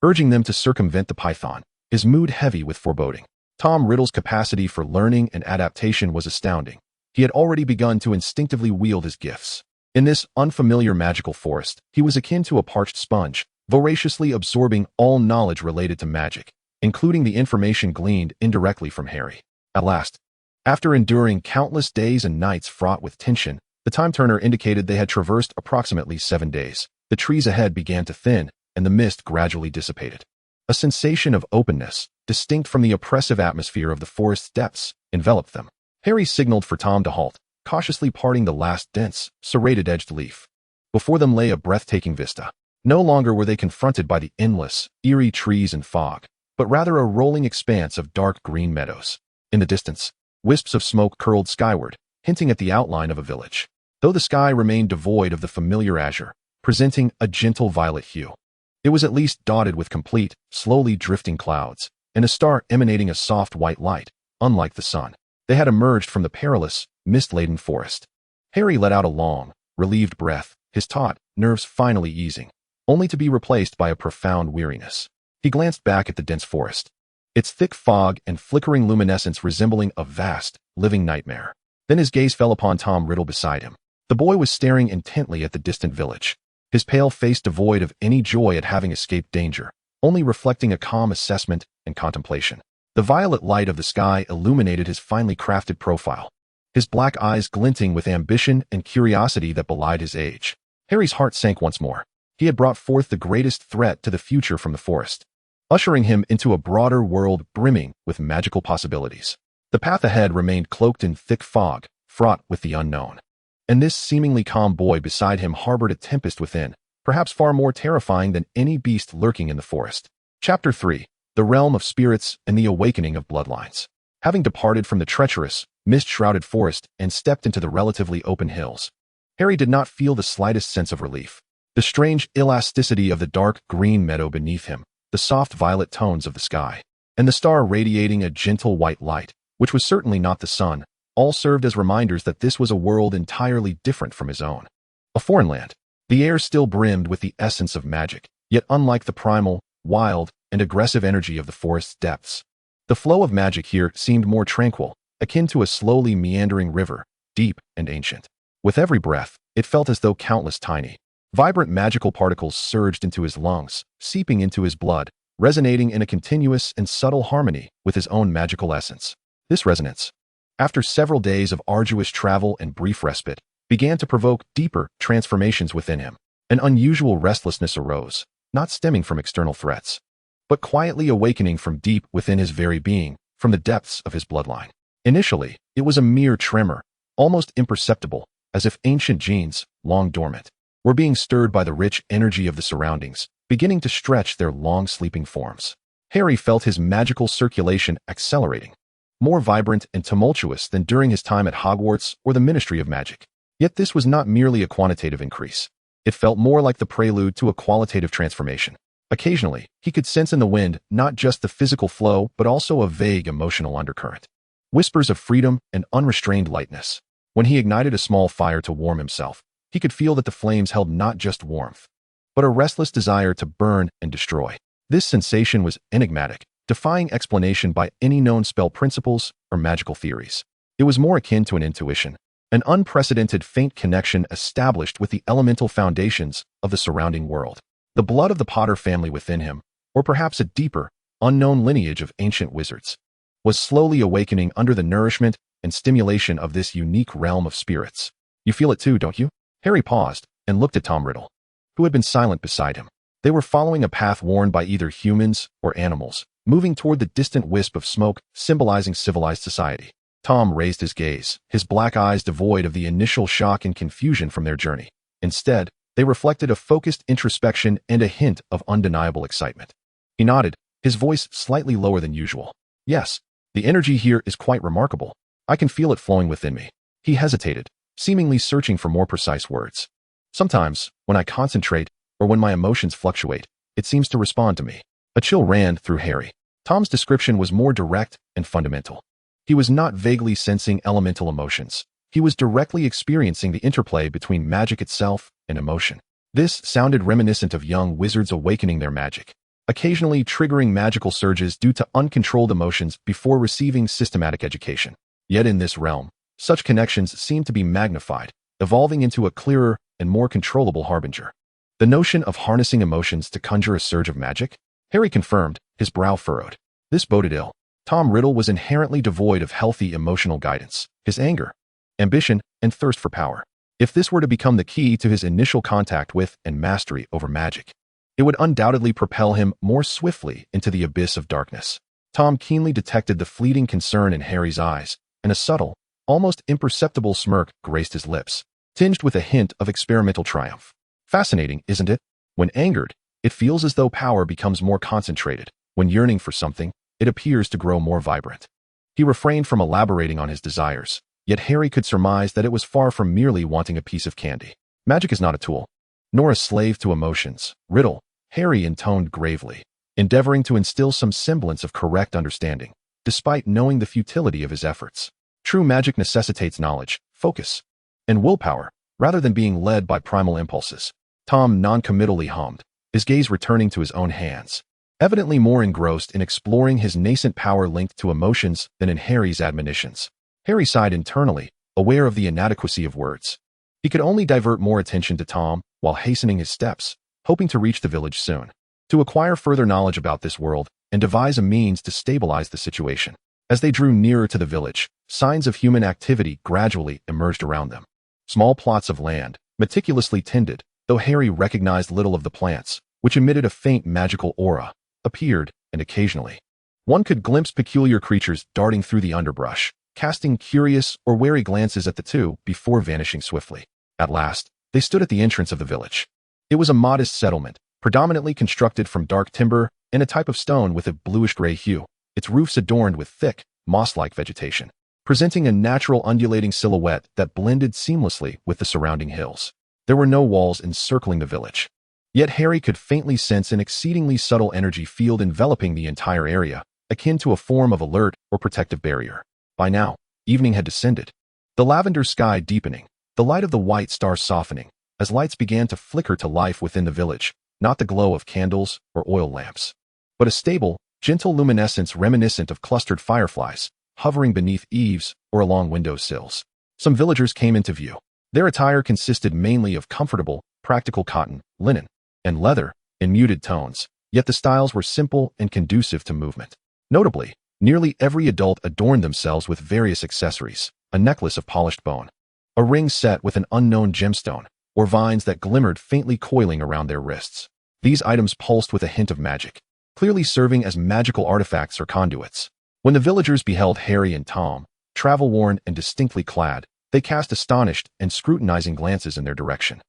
urging them to circumvent the python, his mood heavy with foreboding. Tom Riddle's capacity for learning and adaptation was astounding. He had already begun to instinctively wield his gifts. In this unfamiliar magical forest, he was akin to a parched sponge, voraciously absorbing all knowledge related to magic, including the information gleaned indirectly from Harry. At last, after enduring countless days and nights fraught with tension, the time turner indicated they had traversed approximately 7 days. The trees ahead began to thin, and the mist gradually dissipated. A sensation of openness, distinct from the oppressive atmosphere of the forest's depths, enveloped them. Harry signaled for Tom to halt, cautiously parting the last dense, serrated-edged leaf. Before them lay a breathtaking vista. No longer were they confronted by the endless, eerie trees and fog, but rather a rolling expanse of dark green meadows. In the distance, wisps of smoke curled skyward, hinting at the outline of a village, though the sky remained devoid of the familiar azure, presenting a gentle violet hue. It was at least dotted with complete, slowly drifting clouds, and a star emanating a soft white light, unlike the sun. They had emerged from the perilous, mist-laden forest. Harry let out a long, relieved breath, his taut nerves finally easing, only to be replaced by a profound weariness. He glanced back at the dense forest, its thick fog and flickering luminescence resembling a vast, living nightmare. Then his gaze fell upon Tom Riddle beside him. The boy was staring intently at the distant village, his pale face devoid of any joy at having escaped danger, only reflecting a calm assessment and contemplation. The violet light of the sky illuminated his finely crafted profile, his black eyes glinting with ambition and curiosity that belied his age. Harry's heart sank once more. He had brought forth the greatest threat to the future from the forest, ushering him into a broader world brimming with magical possibilities. The path ahead remained cloaked in thick fog, fraught with the unknown. And this seemingly calm boy beside him harbored a tempest within, perhaps far more terrifying than any beast lurking in the forest. Chapter 3. The Realm of Spirits and the Awakening of Bloodlines. Having departed from the treacherous, mist-shrouded forest and stepped into the relatively open hills, Harry did not feel the slightest sense of relief. The strange elasticity of the dark green meadow beneath him, the soft violet tones of the sky, and the star radiating a gentle white light, which was certainly not the sun, all served as reminders that this was a world entirely different from his own. A foreign land. The air still brimmed with the essence of magic, yet unlike the primal, wild, and aggressive energy of the forest's depths. The flow of magic here seemed more tranquil, akin to a slowly meandering river, deep and ancient. With every breath, it felt as though countless tiny, vibrant magical particles surged into his lungs, seeping into his blood, resonating in a continuous and subtle harmony with his own magical essence. This resonance, after several days of arduous travel and brief respite, began to provoke deeper transformations within him. An unusual restlessness arose, not stemming from external threats, but quietly awakening from deep within his very being, from the depths of his bloodline. Initially, it was a mere tremor, almost imperceptible, as if ancient genes, long dormant, were being stirred by the rich energy of the surroundings, beginning to stretch their long-sleeping forms. Harry felt his magical circulation accelerating, more vibrant and tumultuous than during his time at Hogwarts or the Ministry of Magic. Yet this was not merely a quantitative increase. It felt more like the prelude to a qualitative transformation. Occasionally, he could sense in the wind not just the physical flow but also a vague emotional undercurrent. Whispers of freedom and unrestrained lightness. When he ignited a small fire to warm himself, he could feel that the flames held not just warmth, but a restless desire to burn and destroy. This sensation was enigmatic, defying explanation by any known spell principles or magical theories. It was more akin to an intuition, an unprecedented faint connection established with the elemental foundations of the surrounding world. The blood of the Potter family within him, or perhaps a deeper, unknown lineage of ancient wizards, was slowly awakening under the nourishment and stimulation of this unique realm of spirits. You feel it too, don't you? Harry paused and looked at Tom Riddle, who had been silent beside him. They were following a path worn by either humans or animals, moving toward the distant wisp of smoke symbolizing civilized society. Tom raised his gaze, his black eyes devoid of the initial shock and confusion from their journey. Instead, they reflected a focused introspection and a hint of undeniable excitement. He nodded, his voice slightly lower than usual. Yes, the energy here is quite remarkable. I can feel it flowing within me. He hesitated, seemingly searching for more precise words. Sometimes, when I concentrate, or when my emotions fluctuate, it seems to respond to me. A chill ran through Harry. Tom's description was more direct and fundamental. He was not vaguely sensing elemental emotions. He was directly experiencing the interplay between magic itself and emotion. This sounded reminiscent of young wizards awakening their magic, occasionally triggering magical surges due to uncontrolled emotions before receiving systematic education. Yet in this realm, such connections seemed to be magnified, evolving into a clearer and more controllable harbinger. The notion of harnessing emotions to conjure a surge of magic? Harry confirmed, his brow furrowed. This boded ill. Tom Riddle was inherently devoid of healthy emotional guidance. His anger, ambition, and thirst for power. If this were to become the key to his initial contact with and mastery over magic, it would undoubtedly propel him more swiftly into the abyss of darkness. Tom keenly detected the fleeting concern in Harry's eyes, and a subtle, almost imperceptible smirk graced his lips, tinged with a hint of experimental triumph. Fascinating, isn't it? When angered, it feels as though power becomes more concentrated. When yearning for something, it appears to grow more vibrant. He refrained from elaborating on his desires, yet Harry could surmise that it was far from merely wanting a piece of candy. Magic is not a tool, nor a slave to emotions. Riddle, Harry intoned gravely, endeavoring to instill some semblance of correct understanding, despite knowing the futility of his efforts. True magic necessitates knowledge, focus, and willpower, rather than being led by primal impulses. Tom noncommittally hummed, his gaze returning to his own hands, evidently more engrossed in exploring his nascent power linked to emotions than in Harry's admonitions. Harry sighed internally, aware of the inadequacy of words. He could only divert more attention to Tom while hastening his steps, hoping to reach the village soon, to acquire further knowledge about this world and devise a means to stabilize the situation. As they drew nearer to the village, signs of human activity gradually emerged around them. Small plots of land, meticulously tended, though Harry recognized little of the plants, which emitted a faint magical aura, appeared, and occasionally one could glimpse peculiar creatures darting through the underbrush, casting curious or wary glances at the two before vanishing swiftly. At last, they stood at the entrance of the village. It was a modest settlement, predominantly constructed from dark timber and a type of stone with a bluish-gray hue, its roofs adorned with thick, moss-like vegetation, presenting a natural undulating silhouette that blended seamlessly with the surrounding hills. There were no walls encircling the village. Yet Harry could faintly sense an exceedingly subtle energy field enveloping the entire area, akin to a form of alert or protective barrier. By now, evening had descended, the lavender sky deepening, the light of the white star softening, as lights began to flicker to life within the village, not the glow of candles or oil lamps, but a stable, gentle luminescence reminiscent of clustered fireflies, hovering beneath eaves or along window sills. Some villagers came into view. Their attire consisted mainly of comfortable, practical cotton, linen, and leather, in muted tones, yet the styles were simple and conducive to movement. Notably, nearly every adult adorned themselves with various accessories, a necklace of polished bone, a ring set with an unknown gemstone, or vines that glimmered faintly coiling around their wrists. These items pulsed with a hint of magic, clearly serving as magical artifacts or conduits. When the villagers beheld Harry and Tom, travel-worn and distinctly clad, they cast astonished and scrutinizing glances in their direction.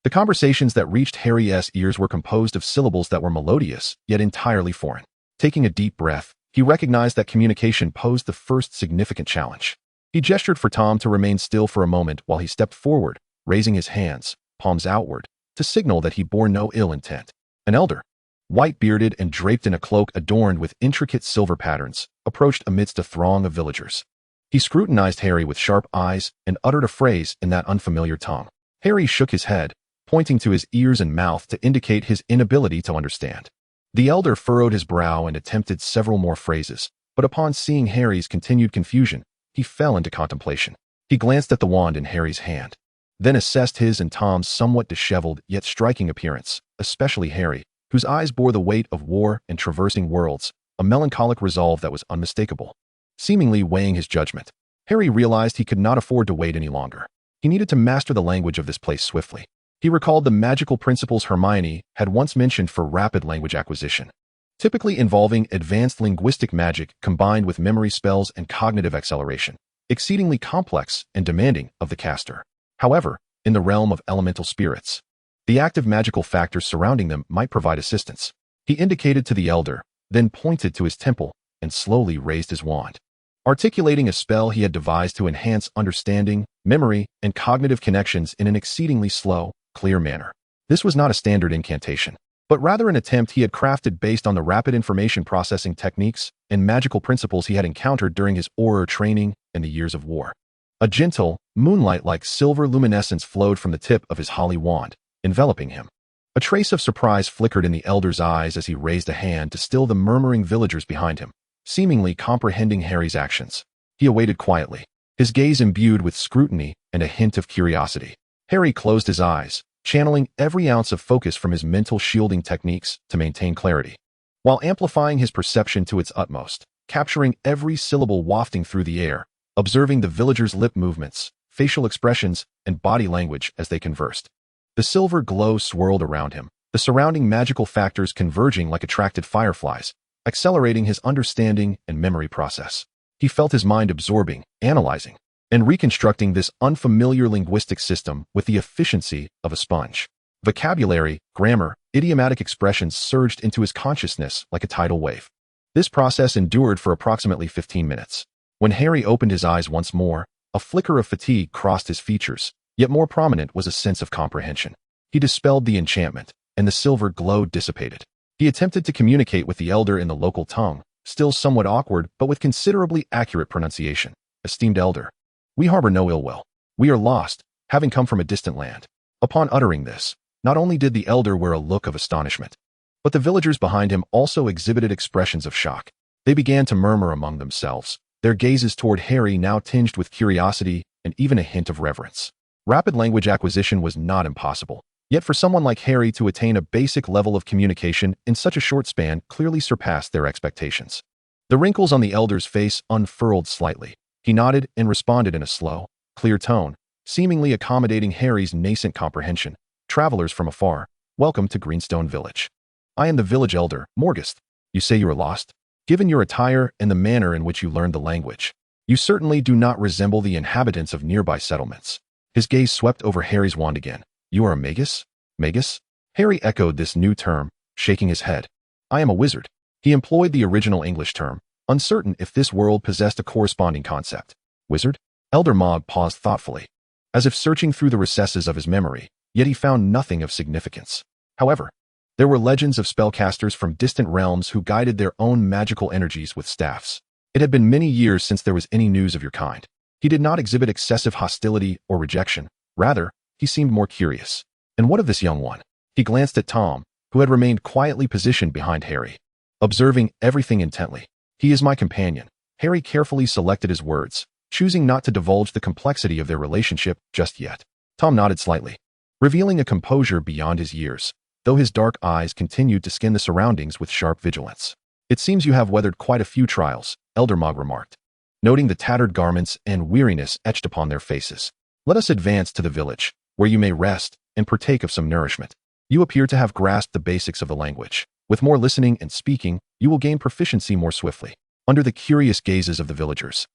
The conversations that reached Harry's ears were composed of syllables that were melodious, yet entirely foreign. Taking a deep breath, he recognized that communication posed the first significant challenge. He gestured for Tom to remain still for a moment while he stepped forward, raising his hands, palms outward, to signal that he bore no ill intent. An elder, white-bearded and draped in a cloak adorned with intricate silver patterns, approached amidst a throng of villagers. He scrutinized Harry with sharp eyes and uttered a phrase in that unfamiliar tongue. Harry shook his head, pointing to his ears and mouth to indicate his inability to understand. The elder furrowed his brow and attempted several more phrases, but upon seeing Harry's continued confusion, he fell into contemplation. He glanced at the wand in Harry's hand, then assessed his and Tom's somewhat disheveled yet striking appearance, especially Harry, whose eyes bore the weight of war and traversing worlds, a melancholic resolve that was unmistakable. Seemingly weighing his judgment, Harry realized he could not afford to wait any longer. He needed to master the language of this place swiftly. He recalled the magical principles Hermione had once mentioned for rapid language acquisition, typically involving advanced linguistic magic combined with memory spells and cognitive acceleration, exceedingly complex and demanding of the caster. However, in the realm of elemental spirits, the active magical factors surrounding them might provide assistance. He indicated to the elder, then pointed to his temple and slowly raised his wand, articulating a spell he had devised to enhance understanding, memory, and cognitive connections in an exceedingly slow, clear manner. This was not a standard incantation, but rather an attempt he had crafted based on the rapid information processing techniques and magical principles he had encountered during his Auror training and the years of war. A gentle, moonlight-like silver luminescence flowed from the tip of his holly wand, enveloping him. A trace of surprise flickered in the elder's eyes as he raised a hand to still the murmuring villagers behind him, seemingly comprehending Harry's actions. He awaited quietly, his gaze imbued with scrutiny and a hint of curiosity. Harry closed his eyes, channeling every ounce of focus from his mental shielding techniques to maintain clarity, while amplifying his perception to its utmost, capturing every syllable wafting through the air, observing the villagers' lip movements, facial expressions, and body language as they conversed. The silver glow swirled around him, the surrounding magical factors converging like attracted fireflies, accelerating his understanding and memory process. He felt his mind absorbing, analyzing, and reconstructing this unfamiliar linguistic system with the efficiency of a sponge. Vocabulary, grammar, idiomatic expressions surged into his consciousness like a tidal wave. This process endured for approximately 15 minutes. When Harry opened his eyes once more, a flicker of fatigue crossed his features, yet more prominent was a sense of comprehension. He dispelled the enchantment, and the silver glow dissipated. He attempted to communicate with the elder in the local tongue, still somewhat awkward but with considerably accurate pronunciation. Esteemed elder, we harbor no ill will. We are lost, having come from a distant land. Upon uttering this, not only did the elder wear a look of astonishment, but the villagers behind him also exhibited expressions of shock. They began to murmur among themselves, their gazes toward Harry now tinged with curiosity and even a hint of reverence. Rapid language acquisition was not impossible, yet for someone like Harry to attain a basic level of communication in such a short span clearly surpassed their expectations. The wrinkles on the elder's face unfurled slightly. He nodded and responded in a slow, clear tone, seemingly accommodating Harry's nascent comprehension. Travelers from afar, welcome to Greenstone Village. I am the village elder, Morgast. You say you are lost? Given your attire and the manner in which you learned the language, you certainly do not resemble the inhabitants of nearby settlements. His gaze swept over Harry's wand again. You are a magus? Magus? Harry echoed this new term, shaking his head. I am a wizard. He employed the original English term, uncertain if this world possessed a corresponding concept. Wizard? Elder Mog paused thoughtfully, as if searching through the recesses of his memory, yet he found nothing of significance. However, there were legends of spellcasters from distant realms who guided their own magical energies with staffs. It had been many years since there was any news of your kind. He did not exhibit excessive hostility or rejection. Rather, he seemed more curious. And what of this young one? He glanced at Tom, who had remained quietly positioned behind Harry, observing everything intently. He is my companion. Harry carefully selected his words, choosing not to divulge the complexity of their relationship just yet. Tom nodded slightly, revealing a composure beyond his years, though his dark eyes continued to scan the surroundings with sharp vigilance. It seems you have weathered quite a few trials, Elder Mog remarked, noting the tattered garments and weariness etched upon their faces. Let us advance to the village, where you may rest and partake of some nourishment. You appear to have grasped the basics of the language. With more listening and speaking, you will gain proficiency more swiftly. Under the curious gazes of the villagers,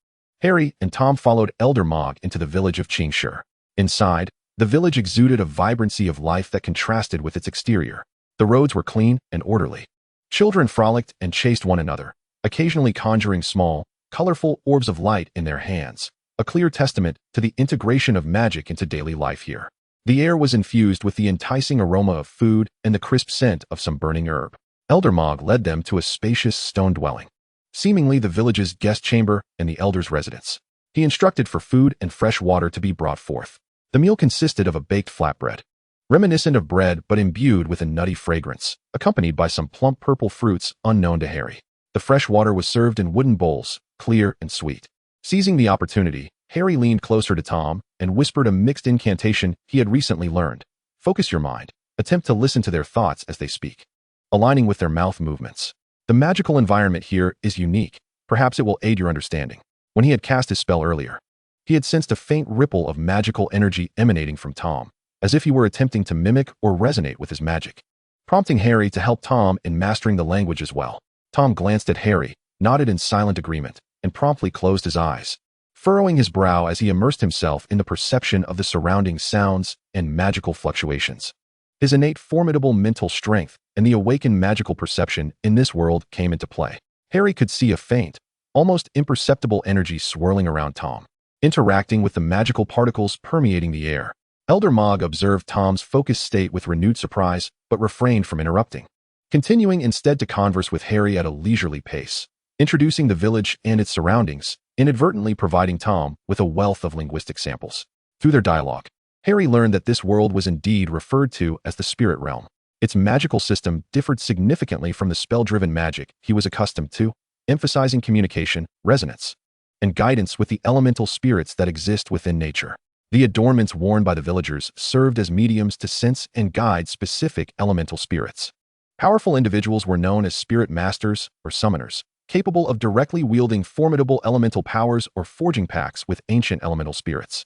Harry and Tom followed Elder Mog into the village of Qingshi. Inside, the village exuded a vibrancy of life that contrasted with its exterior. The roads were clean and orderly. Children frolicked and chased one another, occasionally conjuring small, colorful orbs of light in their hands, a clear testament to the integration of magic into daily life here. The air was infused with the enticing aroma of food and the crisp scent of some burning herb. Elder Mog led them to a spacious stone dwelling, seemingly the village's guest chamber and the elder's residence. He instructed for food and fresh water to be brought forth. The meal consisted of a baked flatbread, reminiscent of bread but imbued with a nutty fragrance, accompanied by some plump purple fruits unknown to Harry. The fresh water was served in wooden bowls, clear and sweet. Seizing the opportunity, Harry leaned closer to Tom and whispered a mixed incantation he had recently learned. Focus your mind. Attempt to listen to their thoughts as they speak, aligning with their mouth movements. The magical environment here is unique. Perhaps it will aid your understanding. When he had cast his spell earlier, he had sensed a faint ripple of magical energy emanating from Tom, as if he were attempting to mimic or resonate with his magic, prompting Harry to help Tom in mastering the language as well. Tom glanced at Harry, nodded in silent agreement, and promptly closed his eyes, furrowing his brow as he immersed himself in the perception of the surrounding sounds and magical fluctuations. His innate formidable mental strength and the awakened magical perception in this world came into play. Harry could see a faint, almost imperceptible energy swirling around Tom, interacting with the magical particles permeating the air. Elder Mog observed Tom's focused state with renewed surprise, but refrained from interrupting, continuing instead to converse with Harry at a leisurely pace, introducing the village and its surroundings, inadvertently providing Tom with a wealth of linguistic samples. Through their dialogue, Harry learned that this world was indeed referred to as the spirit realm. Its magical system differed significantly from the spell-driven magic he was accustomed to, emphasizing communication, resonance, and guidance with the elemental spirits that exist within nature. The adornments worn by the villagers served as mediums to sense and guide specific elemental spirits. Powerful individuals were known as spirit masters or summoners, capable of directly wielding formidable elemental powers or forging pacts with ancient elemental spirits.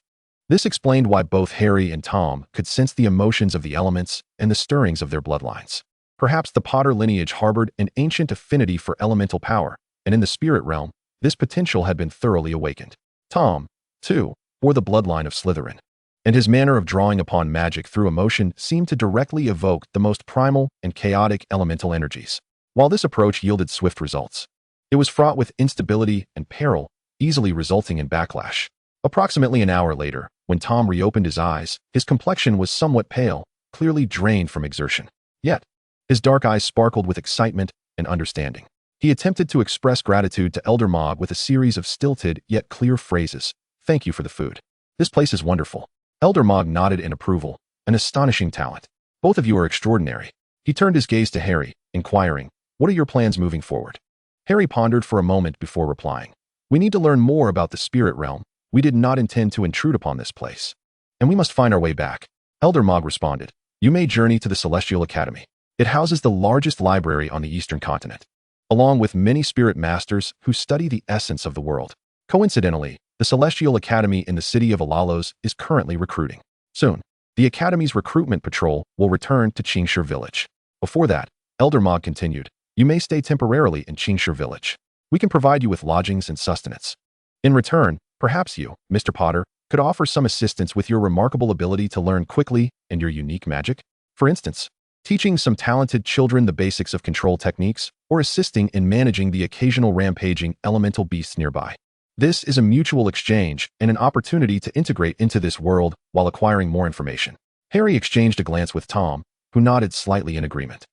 This explained why both Harry and Tom could sense the emotions of the elements and the stirrings of their bloodlines. Perhaps the Potter lineage harbored an ancient affinity for elemental power, and in the spirit realm, this potential had been thoroughly awakened. Tom, too, bore the bloodline of Slytherin, and his manner of drawing upon magic through emotion seemed to directly evoke the most primal and chaotic elemental energies. While this approach yielded swift results, it was fraught with instability and peril, easily resulting in backlash. Approximately an hour later, when Tom reopened his eyes, his complexion was somewhat pale, clearly drained from exertion. Yet, his dark eyes sparkled with excitement and understanding. He attempted to express gratitude to Elder Mog with a series of stilted yet clear phrases. Thank you for the food. This place is wonderful. Elder Mog nodded in approval, an astonishing talent. Both of you are extraordinary. He turned his gaze to Harry, inquiring, what are your plans moving forward? Harry pondered for a moment before replying. We need to learn more about the spirit realm. We did not intend to intrude upon this place, and we must find our way back. Elder Mog responded. You may journey to the Celestial Academy. It houses the largest library on the Eastern continent, along with many spirit masters who study the essence of the world. Coincidentally, The Celestial Academy in the city of Alalos is currently recruiting. Soon, the Academy's recruitment patrol will return to Qingshi Village. Before that, Elder Mog continued, you may stay temporarily in Qingshi Village. We can provide you with lodgings and sustenance. In return, perhaps you, Mr. Potter, could offer some assistance with your remarkable ability to learn quickly and your unique magic. For instance, teaching some talented children the basics of control techniques or assisting in managing the occasional rampaging elemental beasts nearby. This is a mutual exchange and an opportunity to integrate into this world while acquiring more information. Harry exchanged a glance with Tom, who nodded slightly in agreement.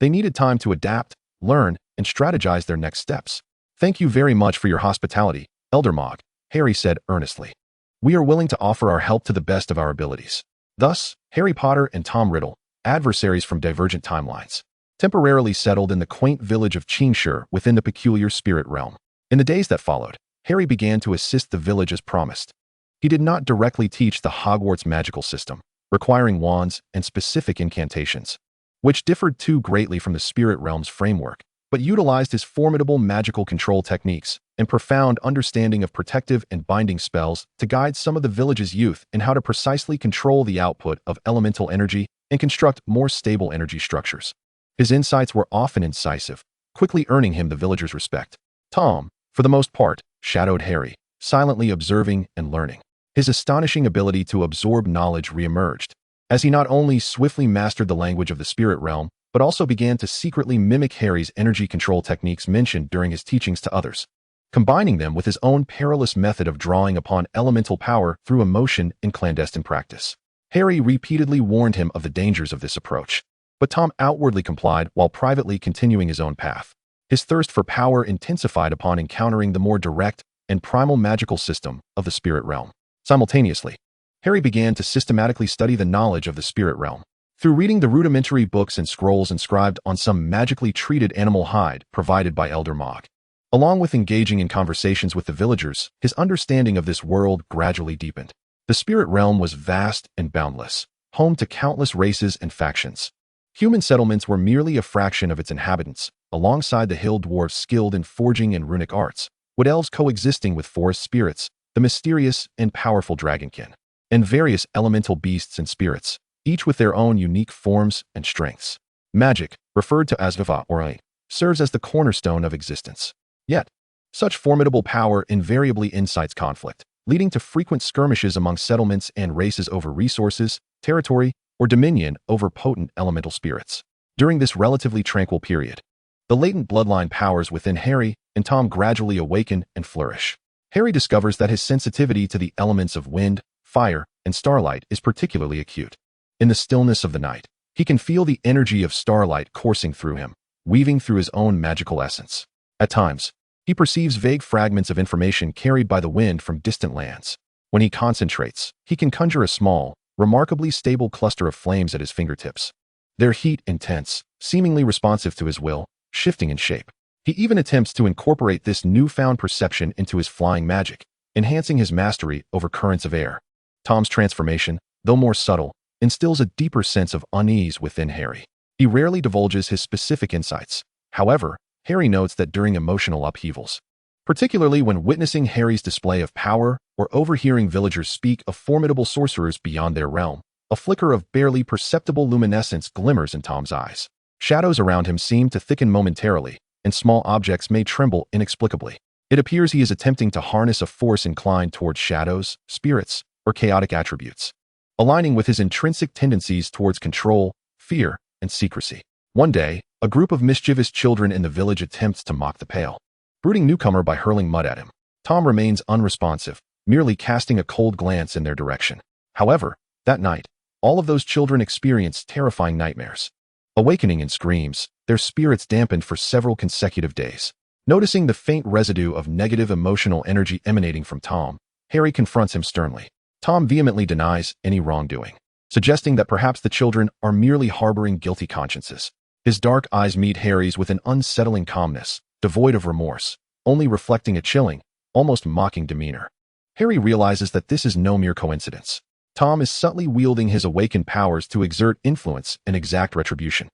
They needed time to adapt, learn, and strategize their next steps. Thank you very much for your hospitality, Elder Mog, Harry said earnestly. We are willing to offer our help to the best of our abilities. Thus, Harry Potter and Tom Riddle, adversaries from divergent timelines, temporarily settled in the quaint village of Qingshi within the peculiar spirit realm. In the days that followed, Harry began to assist the village as promised. He did not directly teach the Hogwarts magical system, requiring wands and specific incantations, which differed too greatly from the spirit realm's framework, but utilized his formidable magical control techniques and profound understanding of protective and binding spells to guide some of the village's youth in how to precisely control the output of elemental energy and construct more stable energy structures. His insights were often incisive, quickly earning him the villagers' respect. Tom, for the most part, shadowed Harry, silently observing and learning. His astonishing ability to absorb knowledge reemerged, as he not only swiftly mastered the language of the spirit realm, but also began to secretly mimic Harry's energy control techniques mentioned during his teachings to others, combining them with his own perilous method of drawing upon elemental power through emotion in clandestine practice. Harry repeatedly warned him of the dangers of this approach, but Tom outwardly complied while privately continuing his own path. His thirst for power intensified upon encountering the more direct and primal magical system of the spirit realm. Simultaneously, Harry began to systematically study the knowledge of the spirit realm. Through reading the rudimentary books and scrolls inscribed on some magically treated animal hide provided by Elder Mog, along with engaging in conversations with the villagers, his understanding of this world gradually deepened. The spirit realm was vast and boundless, home to countless races and factions. Human settlements were merely a fraction of its inhabitants, alongside the hill dwarfs skilled in forging and runic arts, wood elves coexisting with forest spirits, the mysterious and powerful dragonkin, and various elemental beasts and spirits, each with their own unique forms and strengths. Magic, referred to as Viva or A, serves as the cornerstone of existence. Yet, such formidable power invariably incites conflict, leading to frequent skirmishes among settlements and races over resources, territory, or dominion over potent elemental spirits. During this relatively tranquil period, the latent bloodline powers within Harry and Tom gradually awaken and flourish. Harry discovers that his sensitivity to the elements of wind, fire, and starlight is particularly acute. In the stillness of the night, he can feel the energy of starlight coursing through him, weaving through his own magical essence. At times, he perceives vague fragments of information carried by the wind from distant lands. When he concentrates, he can conjure a small, remarkably stable cluster of flames at his fingertips. Their heat intense, seemingly responsive to his will, shifting in shape. He even attempts to incorporate this newfound perception into his flying magic, enhancing his mastery over currents of air. Tom's transformation, though more subtle, instills a deeper sense of unease within Harry. He rarely divulges his specific insights. However, Harry notes that during emotional upheavals, particularly when witnessing Harry's display of power or overhearing villagers speak of formidable sorcerers beyond their realm, a flicker of barely perceptible luminescence glimmers in Tom's eyes. Shadows around him seem to thicken momentarily, and small objects may tremble inexplicably. It appears he is attempting to harness a force inclined towards shadows, spirits, or chaotic attributes, aligning with his intrinsic tendencies towards control, fear, and secrecy. One day, a group of mischievous children in the village attempts to mock the pale, brooding newcomer by hurling mud at him. Tom remains unresponsive, merely casting a cold glance in their direction. However, that night, all of those children experience terrifying nightmares. Awakening in screams, their spirits dampened for several consecutive days. Noticing the faint residue of negative emotional energy emanating from Tom, Harry confronts him sternly. Tom vehemently denies any wrongdoing, suggesting that perhaps the children are merely harboring guilty consciences. His dark eyes meet Harry's with an unsettling calmness, devoid of remorse, only reflecting a chilling, almost mocking demeanor. Harry realizes that this is no mere coincidence. Tom is subtly wielding his awakened powers to exert influence and exact retribution.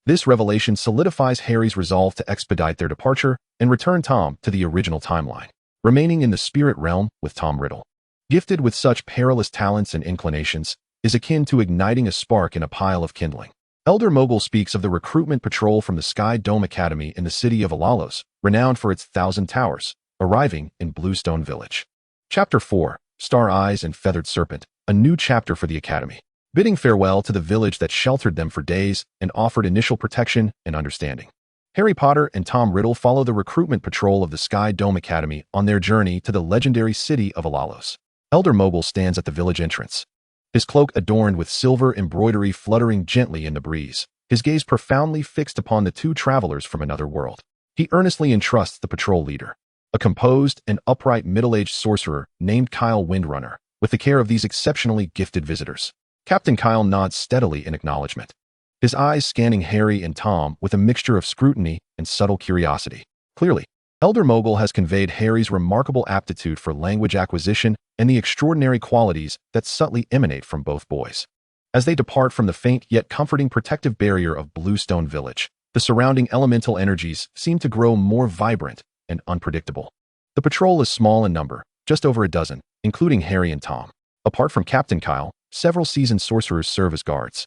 This revelation solidifies Harry's resolve to expedite their departure and return Tom to the original timeline. remaining in the spirit realm with Tom Riddle. Gifted with such perilous talents and inclinations, is akin to igniting a spark in a pile of kindling. Elder Mogul speaks of the recruitment patrol from the Sky Dome Academy in the city of Alalos, renowned for its 1,000 towers, arriving in Bluestone Village. Chapter 4, Star Eyes and Feathered Serpent, a new chapter for the Academy. Bidding farewell to the village that sheltered them for days and offered initial protection and understanding. Harry Potter and Tom Riddle follow the recruitment patrol of the Sky Dome Academy on their journey to the legendary city of Alalos. Elder Mogul stands at the village entrance, his cloak adorned with silver embroidery fluttering gently in the breeze, his gaze profoundly fixed upon the two travelers from another world. He earnestly entrusts the patrol leader, a composed and upright middle-aged sorcerer named Kyle Windrunner, with the care of these exceptionally gifted visitors. Captain Kyle nods steadily in acknowledgement, his eyes scanning Harry and Tom with a mixture of scrutiny and subtle curiosity. Clearly, Elder Mogul has conveyed Harry's remarkable aptitude for language acquisition and the extraordinary qualities that subtly emanate from both boys. As they depart from the faint yet comforting protective barrier of Bluestone Village, the surrounding elemental energies seem to grow more vibrant and unpredictable. The patrol is small in number, just over a dozen, including Harry and Tom. Apart from Captain Kyle, several seasoned sorcerers serve as guards,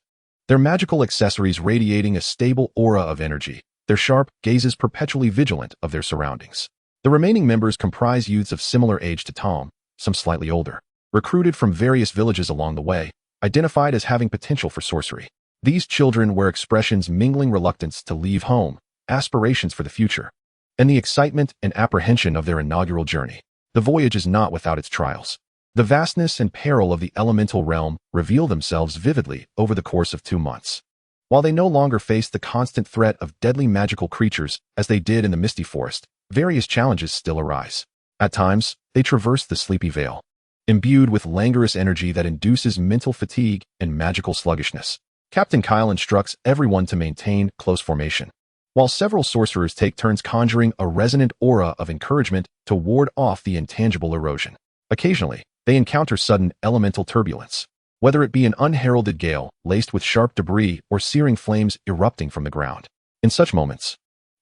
their magical accessories radiating a stable aura of energy, their sharp gazes perpetually vigilant of their surroundings. The remaining members comprise youths of similar age to Tom, some slightly older, recruited from various villages along the way, identified as having potential for sorcery. These children wear expressions mingling reluctance to leave home, aspirations for the future, and the excitement and apprehension of their inaugural journey. The voyage is not without its trials. The vastness and peril of the elemental realm reveal themselves vividly over the course of 2 months. While they no longer face the constant threat of deadly magical creatures as they did in the Misty Forest, various challenges still arise. At times, they traverse the Sleepy Vale, imbued with languorous energy that induces mental fatigue and magical sluggishness. Captain Kyle instructs everyone to maintain close formation, while several sorcerers take turns conjuring a resonant aura of encouragement to ward off the intangible erosion. Occasionally, they encounter sudden elemental turbulence, whether it be an unheralded gale laced with sharp debris or searing flames erupting from the ground. In such moments,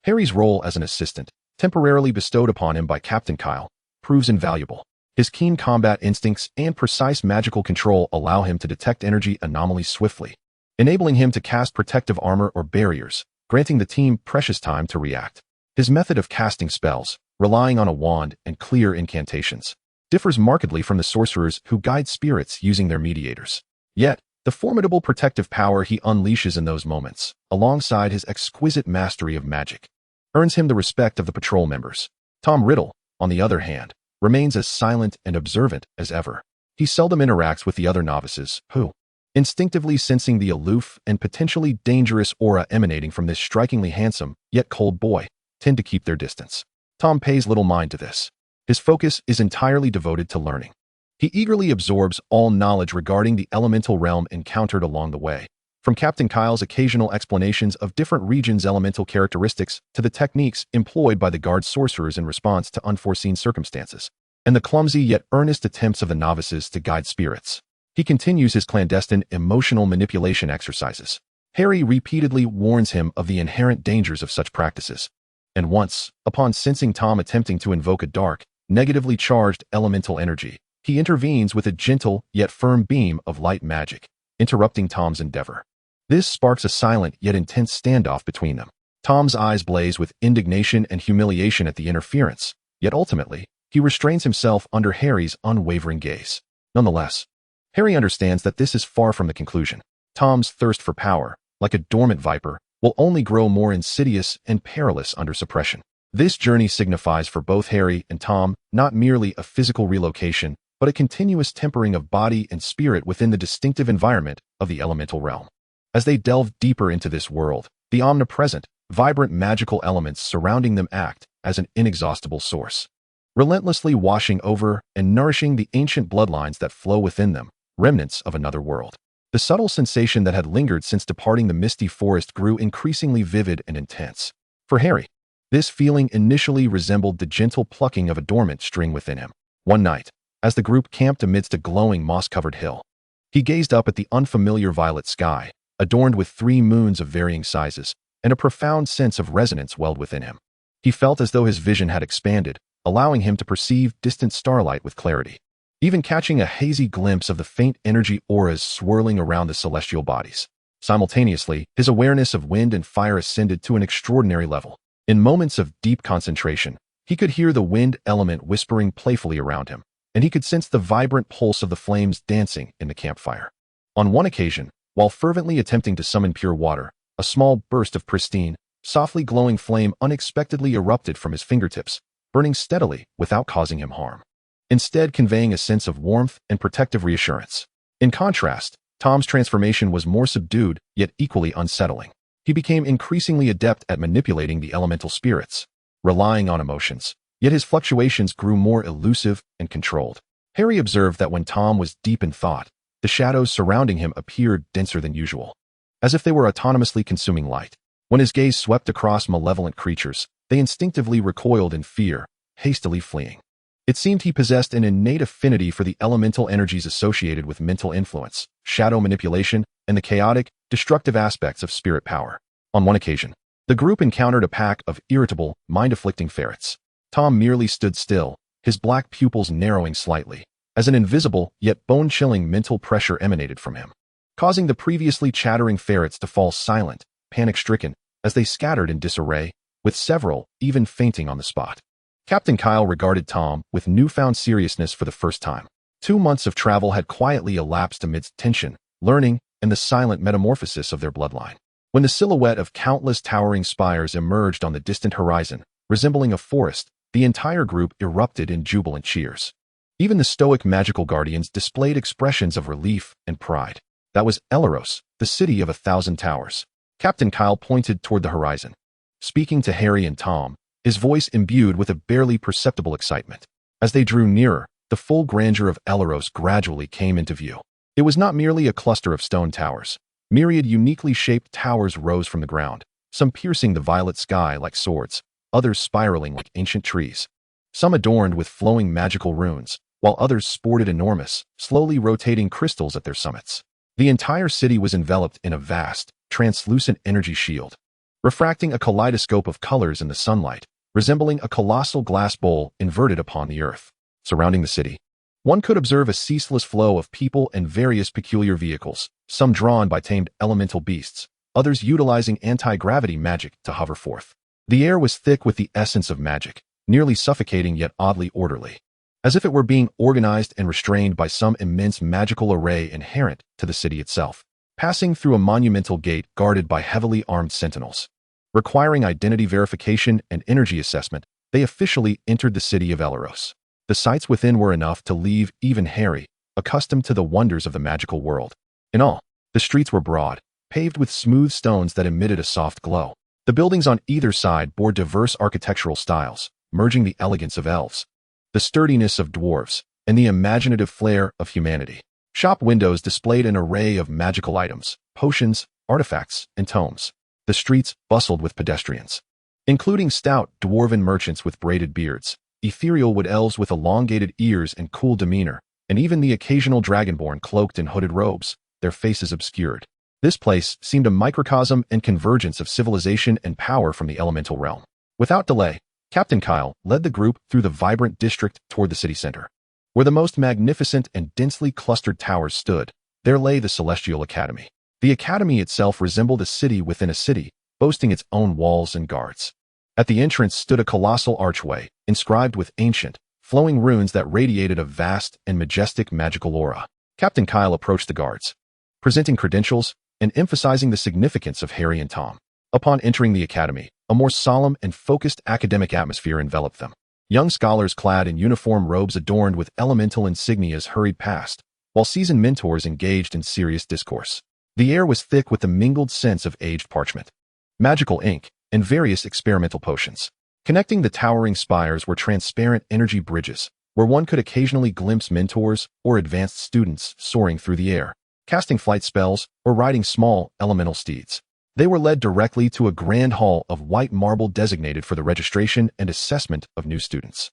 Harry's role as an assistant, temporarily bestowed upon him by Captain Kyle, proves invaluable. His keen combat instincts and precise magical control allow him to detect energy anomalies swiftly, enabling him to cast protective armor or barriers, granting the team precious time to react. His method of casting spells, relying on a wand and clear incantations, differs markedly from the sorcerers who guide spirits using their mediators. Yet, the formidable protective power he unleashes in those moments, alongside his exquisite mastery of magic, earns him the respect of the patrol members. Tom Riddle, on the other hand, remains as silent and observant as ever. He seldom interacts with the other novices, who, instinctively sensing the aloof and potentially dangerous aura emanating from this strikingly handsome yet cold boy, tend to keep their distance. Tom pays little mind to this. His focus is entirely devoted to learning. He eagerly absorbs all knowledge regarding the elemental realm encountered along the way, from Captain Kyle's occasional explanations of different regions' elemental characteristics to the techniques employed by the guard sorcerers in response to unforeseen circumstances, and the clumsy yet earnest attempts of the novices to guide spirits. He continues his clandestine emotional manipulation exercises. Harry repeatedly warns him of the inherent dangers of such practices, and once, upon sensing Tom attempting to invoke a dark, negatively charged elemental energy, he intervenes with a gentle yet firm beam of light magic, interrupting Tom's endeavor. This sparks a silent yet intense standoff between them. Tom's eyes blaze with indignation and humiliation at the interference, yet ultimately, he restrains himself under Harry's unwavering gaze. Nonetheless, Harry understands that this is far from the conclusion. Tom's thirst for power, like a dormant viper, will only grow more insidious and perilous under suppression. This journey signifies for both Harry and Tom not merely a physical relocation, but a continuous tempering of body and spirit within the distinctive environment of the elemental realm. As they delve deeper into this world, the omnipresent, vibrant magical elements surrounding them act as an inexhaustible source, relentlessly washing over and nourishing the ancient bloodlines that flow within them, remnants of another world. The subtle sensation that had lingered since departing the misty forest grew increasingly vivid and intense. For Harry, this feeling initially resembled the gentle plucking of a dormant string within him. One night, as the group camped amidst a glowing moss-covered hill, he gazed up at the unfamiliar violet sky, adorned with 3 moons of varying sizes, and a profound sense of resonance welled within him. He felt as though his vision had expanded, allowing him to perceive distant starlight with clarity, even catching a hazy glimpse of the faint energy auras swirling around the celestial bodies. Simultaneously, his awareness of wind and fire ascended to an extraordinary level. In moments of deep concentration, he could hear the wind element whispering playfully around him, and he could sense the vibrant pulse of the flames dancing in the campfire. On one occasion, while fervently attempting to summon pure water, a small burst of pristine, softly glowing flame unexpectedly erupted from his fingertips, burning steadily without causing him harm, instead conveying a sense of warmth and protective reassurance. In contrast, Tom's transformation was more subdued, yet equally unsettling. He became increasingly adept at manipulating the elemental spirits, relying on emotions, yet his fluctuations grew more elusive and controlled. Harry observed that when Tom was deep in thought, the shadows surrounding him appeared denser than usual, as if they were autonomously consuming light. When his gaze swept across malevolent creatures, they instinctively recoiled in fear, hastily fleeing. It seemed he possessed an innate affinity for the elemental energies associated with mental influence, shadow manipulation, and the chaotic, destructive aspects of spirit power. On one occasion, the group encountered a pack of irritable, mind-afflicting ferrets. Tom merely stood still, his black pupils narrowing slightly, as an invisible yet bone-chilling mental pressure emanated from him, causing the previously chattering ferrets to fall silent, panic-stricken, as they scattered in disarray, with several even fainting on the spot. Captain Kyle regarded Tom with newfound seriousness for the first time. 2 months of travel had quietly elapsed amidst tension, learning, and the silent metamorphosis of their bloodline. When the silhouette of countless towering spires emerged on the distant horizon, resembling a forest, the entire group erupted in jubilant cheers. Even the stoic magical guardians displayed expressions of relief and pride. That was Elaros, the city of 1,000 towers. Captain Kyle pointed toward the horizon, speaking to Harry and Tom, his voice imbued with a barely perceptible excitement. As they drew nearer, the full grandeur of Elaros gradually came into view. It was not merely a cluster of stone towers. Myriad uniquely shaped towers rose from the ground, some piercing the violet sky like swords, others spiraling like ancient trees. Some adorned with flowing magical runes, while others sported enormous, slowly rotating crystals at their summits. The entire city was enveloped in a vast, translucent energy shield, refracting a kaleidoscope of colors in the sunlight, resembling a colossal glass bowl inverted upon the earth. Surrounding the city, one could observe a ceaseless flow of people and various peculiar vehicles, some drawn by tamed elemental beasts, others utilizing anti-gravity magic to hover forth. The air was thick with the essence of magic, nearly suffocating yet oddly orderly, as if it were being organized and restrained by some immense magical array inherent to the city itself. Passing through a monumental gate guarded by heavily armed sentinels, requiring identity verification and energy assessment, they officially entered the city of Elaros. The sights within were enough to leave even Harry, accustomed to the wonders of the magical world. In all, the streets were broad, paved with smooth stones that emitted a soft glow. The buildings on either side bore diverse architectural styles, merging the elegance of elves, the sturdiness of dwarves, and the imaginative flair of humanity. Shop windows displayed an array of magical items, potions, artifacts, and tomes. The streets bustled with pedestrians, including stout dwarven merchants with braided beards, ethereal wood elves with elongated ears and cool demeanor, and even the occasional dragonborn cloaked in hooded robes, their faces obscured. This place seemed a microcosm and convergence of civilization and power from the elemental realm. Without delay, Captain Kyle led the group through the vibrant district toward the city center. Where the most magnificent and densely clustered towers stood, there lay the Celestial Academy. The academy itself resembled a city within a city, boasting its own walls and guards. At the entrance stood a colossal archway, inscribed with ancient, flowing runes that radiated a vast and majestic magical aura. Captain Kyle approached the guards, presenting credentials and emphasizing the significance of Harry and Tom. Upon entering the academy, a more solemn and focused academic atmosphere enveloped them. Young scholars clad in uniform robes adorned with elemental insignias hurried past, while seasoned mentors engaged in serious discourse. The air was thick with the mingled scents of aged parchment, magical ink, and various experimental potions. Connecting the towering spires were transparent energy bridges, where one could occasionally glimpse mentors or advanced students soaring through the air, casting flight spells or riding small, elemental steeds. They were led directly to a grand hall of white marble designated for the registration and assessment of new students,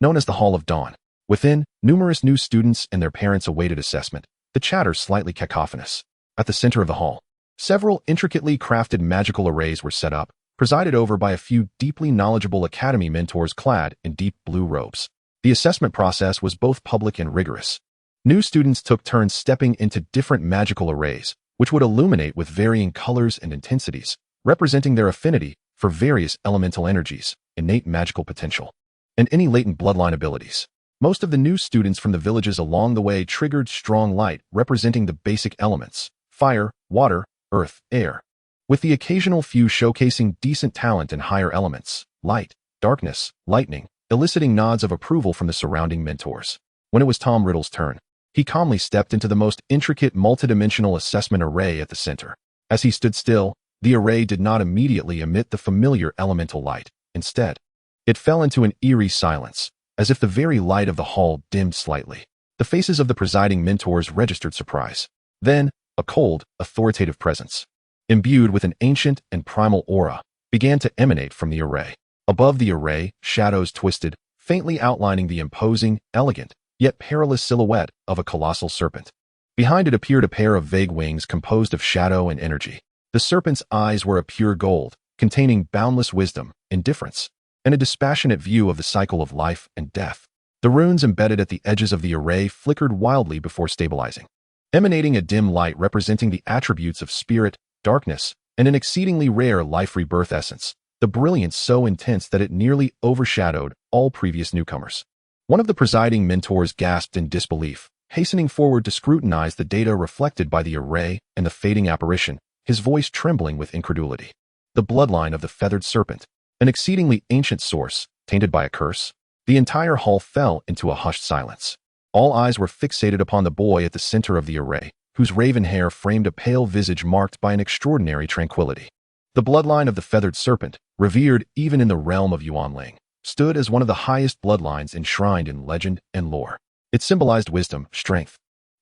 known as the Hall of Dawn. Within, numerous new students and their parents awaited assessment, the chatter slightly cacophonous. At the center of the hall, several intricately crafted magical arrays were set up, presided over by a few deeply knowledgeable academy mentors clad in deep blue robes. The assessment process was both public and rigorous. New students took turns stepping into different magical arrays, which would illuminate with varying colors and intensities, representing their affinity for various elemental energies, innate magical potential, and any latent bloodline abilities. Most of the new students from the villages along the way triggered strong light, representing the basic elements: fire, water, earth, air, with the occasional few showcasing decent talent in higher elements: light, darkness, lightning, eliciting nods of approval from the surrounding mentors. When it was Tom Riddle's turn, he calmly stepped into the most intricate multidimensional assessment array at the center. As he stood still, the array did not immediately emit the familiar elemental light. Instead, it fell into an eerie silence, as if the very light of the hall dimmed slightly. The faces of the presiding mentors registered surprise. Then, a cold, authoritative presence, imbued with an ancient and primal aura, began to emanate from the array. Above the array, shadows twisted, faintly outlining the imposing, elegant, yet perilous silhouette of a colossal serpent. Behind it appeared a pair of vague wings composed of shadow and energy. The serpent's eyes were a pure gold, containing boundless wisdom, indifference, and a dispassionate view of the cycle of life and death. The runes embedded at the edges of the array flickered wildly before stabilizing, emanating a dim light representing the attributes of spirit, darkness, and an exceedingly rare life rebirth essence, the brilliance so intense that it nearly overshadowed all previous newcomers. One of the presiding mentors gasped in disbelief, hastening forward to scrutinize the data reflected by the array and the fading apparition, his voice trembling with incredulity. The bloodline of the feathered serpent, an exceedingly ancient source, tainted by a curse. The entire hall fell into a hushed silence. All eyes were fixated upon the boy at the center of the array, whose raven hair framed a pale visage marked by an extraordinary tranquility. The bloodline of the feathered serpent, revered even in the realm of Yuanling, stood as one of the highest bloodlines enshrined in legend and lore. It symbolized wisdom, strength,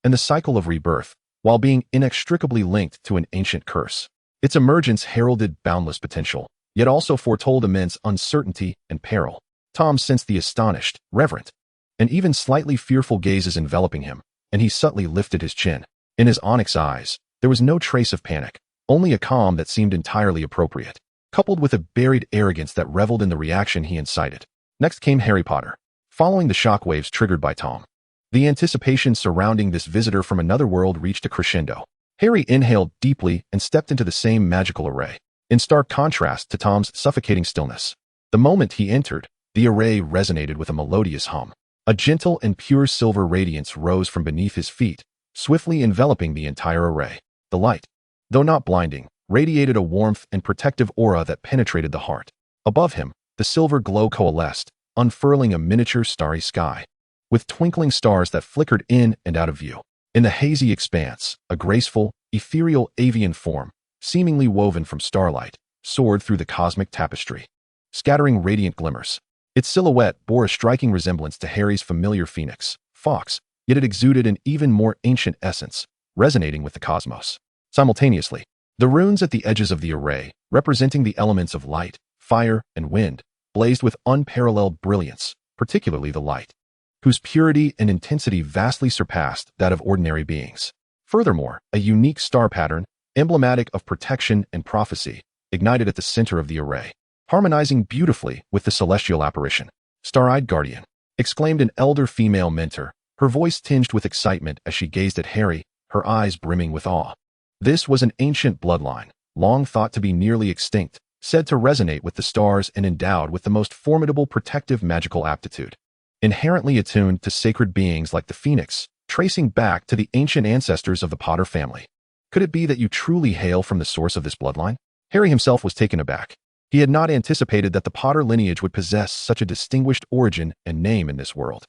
and the cycle of rebirth, while being inextricably linked to an ancient curse. Its emergence heralded boundless potential, yet also foretold immense uncertainty and peril. Tom sensed the astonished, reverent, and even slightly fearful gazes enveloping him, and he subtly lifted his chin. In his onyx eyes, there was no trace of panic, only a calm that seemed entirely appropriate, coupled with a buried arrogance that reveled in the reaction he incited. Next came Harry Potter, following the shockwaves triggered by Tom. The anticipation surrounding this visitor from another world reached a crescendo. Harry inhaled deeply and stepped into the same magical array, in stark contrast to Tom's suffocating stillness. The moment he entered, the array resonated with a melodious hum. A gentle and pure silver radiance rose from beneath his feet, swiftly enveloping the entire array. The light, though not blinding, radiated a warmth and protective aura that penetrated the heart. Above him, the silver glow coalesced, unfurling a miniature starry sky, with twinkling stars that flickered in and out of view. In the hazy expanse, a graceful, ethereal avian form, seemingly woven from starlight, soared through the cosmic tapestry, scattering radiant glimmers. Its silhouette bore a striking resemblance to Harry's familiar phoenix, fox, yet it exuded an even more ancient essence, resonating with the cosmos. Simultaneously, the runes at the edges of the array, representing the elements of light, fire, and wind, blazed with unparalleled brilliance, particularly the light, whose purity and intensity vastly surpassed that of ordinary beings. Furthermore, a unique star pattern, emblematic of protection and prophecy, ignited at the center of the array, harmonizing beautifully with the celestial apparition. "Star-eyed guardian," exclaimed an elder female mentor, her voice tinged with excitement as she gazed at Harry, her eyes brimming with awe. This was an ancient bloodline, long thought to be nearly extinct, said to resonate with the stars and endowed with the most formidable protective magical aptitude. Inherently attuned to sacred beings like the phoenix, tracing back to the ancient ancestors of the Potter family. Could it be that you truly hail from the source of this bloodline? Harry himself was taken aback. He had not anticipated that the Potter lineage would possess such a distinguished origin and name in this world.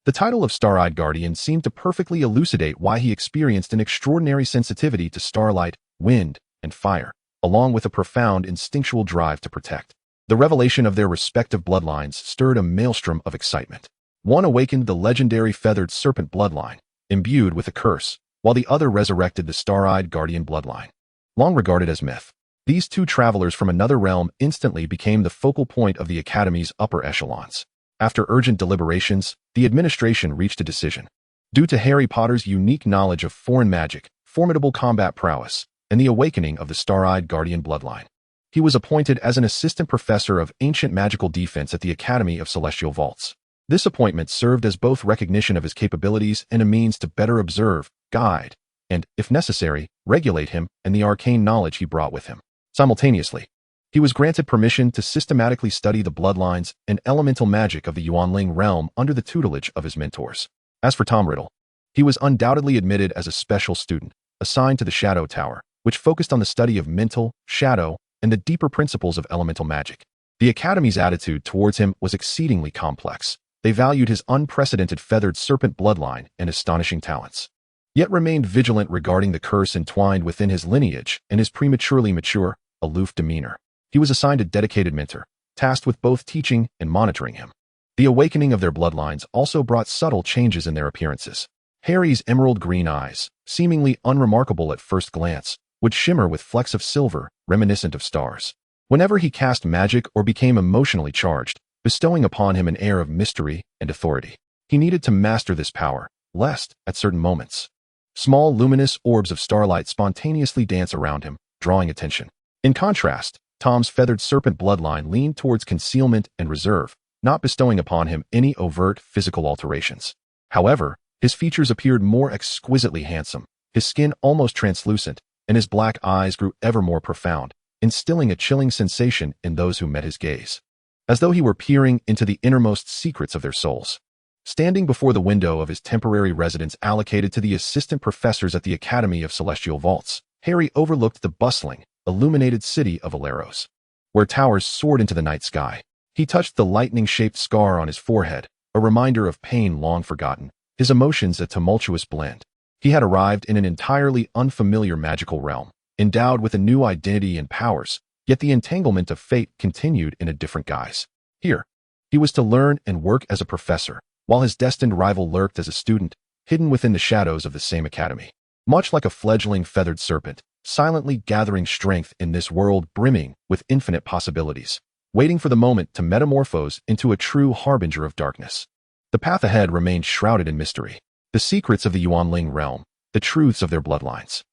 The title of Star-Eyed Guardian seemed to perfectly elucidate why he experienced an extraordinary sensitivity to starlight, wind, and fire, along with a profound instinctual drive to protect. The revelation of their respective bloodlines stirred a maelstrom of excitement. One awakened the legendary feathered serpent bloodline, imbued with a curse, while the other resurrected the Star-Eyed Guardian bloodline. Long regarded as myth, these two travelers from another realm instantly became the focal point of the Academy's upper echelons. After urgent deliberations, the administration reached a decision. Due to Harry Potter's unique knowledge of foreign magic, formidable combat prowess, and the awakening of the Star-Eyed Guardian bloodline, he was appointed as an assistant professor of ancient magical defense at the Academy of Celestial Vaults. This appointment served as both recognition of his capabilities and a means to better observe, guide, and, if necessary, regulate him and the arcane knowledge he brought with him. Simultaneously, he was granted permission to systematically study the bloodlines and elemental magic of the Yuanling realm under the tutelage of his mentors. As for Tom Riddle, he was undoubtedly admitted as a special student, assigned to the Shadow Tower, which focused on the study of mental, shadow, and the deeper principles of elemental magic. The Academy's attitude towards him was exceedingly complex. They valued his unprecedented feathered serpent bloodline and astonishing talents, yet remained vigilant regarding the curse entwined within his lineage and his prematurely mature, aloof demeanor. He was assigned a dedicated mentor, tasked with both teaching and monitoring him. The awakening of their bloodlines also brought subtle changes in their appearances. Harry's emerald green eyes, seemingly unremarkable at first glance, would shimmer with flecks of silver, reminiscent of stars. Whenever he cast magic or became emotionally charged, bestowing upon him an air of mystery and authority. He needed to master this power, lest, at certain moments, small luminous orbs of starlight spontaneously dance around him, drawing attention. In contrast, Tom's feathered serpent bloodline leaned towards concealment and reserve, not bestowing upon him any overt physical alterations. However, his features appeared more exquisitely handsome, his skin almost translucent, and his black eyes grew ever more profound, instilling a chilling sensation in those who met his gaze, as though he were peering into the innermost secrets of their souls. Standing before the window of his temporary residence allocated to the assistant professors at the Academy of Celestial Vaults, Harry overlooked the bustling, illuminated city of Aleros, where towers soared into the night sky. He touched the lightning-shaped scar on his forehead, a reminder of pain long forgotten, his emotions a tumultuous blend. He had arrived in an entirely unfamiliar magical realm, endowed with a new identity and powers, yet the entanglement of fate continued in a different guise. Here, he was to learn and work as a professor, while his destined rival lurked as a student, hidden within the shadows of the same academy. Much like a fledgling feathered serpent, silently gathering strength in this world brimming with infinite possibilities, waiting for the moment to metamorphose into a true harbinger of darkness. The path ahead remained shrouded in mystery. The secrets of the Yuanling realm, the truths of their bloodlines,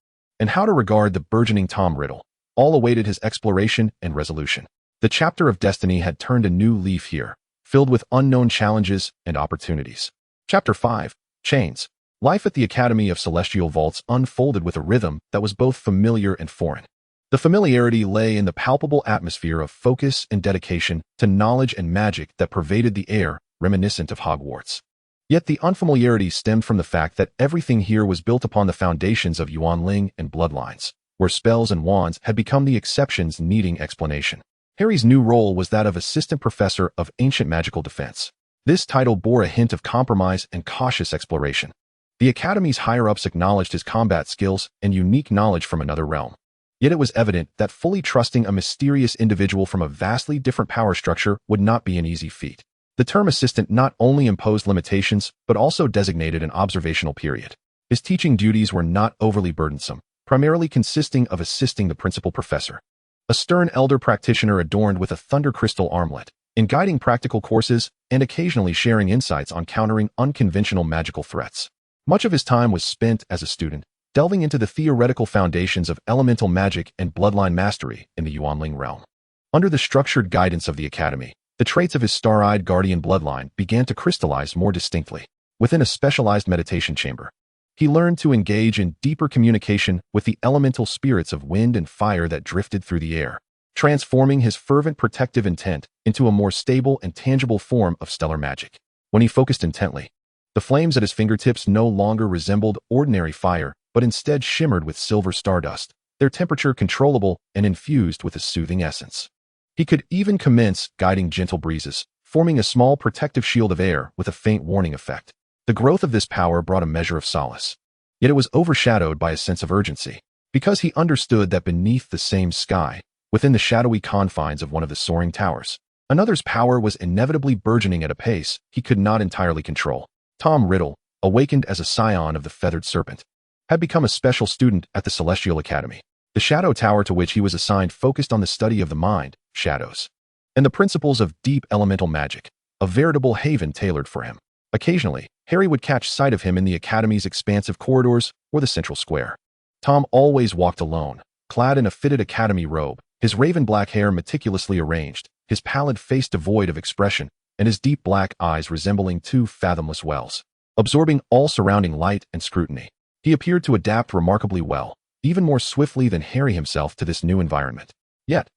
and how to regard the burgeoning Tom Riddle, all awaited his exploration and resolution. The chapter of destiny had turned a new leaf here, filled with unknown challenges and opportunities. Chapter 5, Chains. Life at the Academy of Celestial Vaults unfolded with a rhythm that was both familiar and foreign. The familiarity lay in the palpable atmosphere of focus and dedication to knowledge and magic that pervaded the air, reminiscent of Hogwarts. Yet the unfamiliarity stemmed from the fact that everything here was built upon the foundations of Yuanling and bloodlines, where spells and wands had become the exceptions needing explanation. Harry's new role was that of assistant professor of ancient magical defense. This title bore a hint of compromise and cautious exploration. The Academy's higher-ups acknowledged his combat skills and unique knowledge from another realm. Yet it was evident that fully trusting a mysterious individual from a vastly different power structure would not be an easy feat. The term assistant not only imposed limitations, but also designated an observational period. His teaching duties were not overly burdensome, primarily consisting of assisting the principal professor, a stern elder practitioner adorned with a thunder crystal armlet, in guiding practical courses and occasionally sharing insights on countering unconventional magical threats. Much of his time was spent as a student, delving into the theoretical foundations of elemental magic and bloodline mastery in the Yuanling realm. Under the structured guidance of the Academy, the traits of his star-eyed guardian bloodline began to crystallize more distinctly. Within a specialized meditation chamber, he learned to engage in deeper communication with the elemental spirits of wind and fire that drifted through the air, transforming his fervent protective intent into a more stable and tangible form of stellar magic. When he focused intently, the flames at his fingertips no longer resembled ordinary fire, but instead shimmered with silver stardust, their temperature controllable and infused with a soothing essence. He could even commence guiding gentle breezes, forming a small protective shield of air with a faint warning effect. The growth of this power brought a measure of solace. Yet it was overshadowed by a sense of urgency, because he understood that beneath the same sky, within the shadowy confines of one of the soaring towers, another's power was inevitably burgeoning at a pace he could not entirely control. Tom Riddle, awakened as a scion of the feathered serpent, had become a special student at the Celestial Academy. The Shadow Tower to which he was assigned focused on the study of the mind, shadows, and the principles of deep elemental magic, a veritable haven tailored for him. Occasionally, Harry would catch sight of him in the Academy's expansive corridors or the central square. Tom always walked alone, clad in a fitted academy robe, his raven black hair meticulously arranged, his pallid face devoid of expression, and his deep black eyes resembling two fathomless wells, absorbing all surrounding light and scrutiny. He appeared to adapt remarkably well, even more swiftly than Harry himself to this new environment. Yet,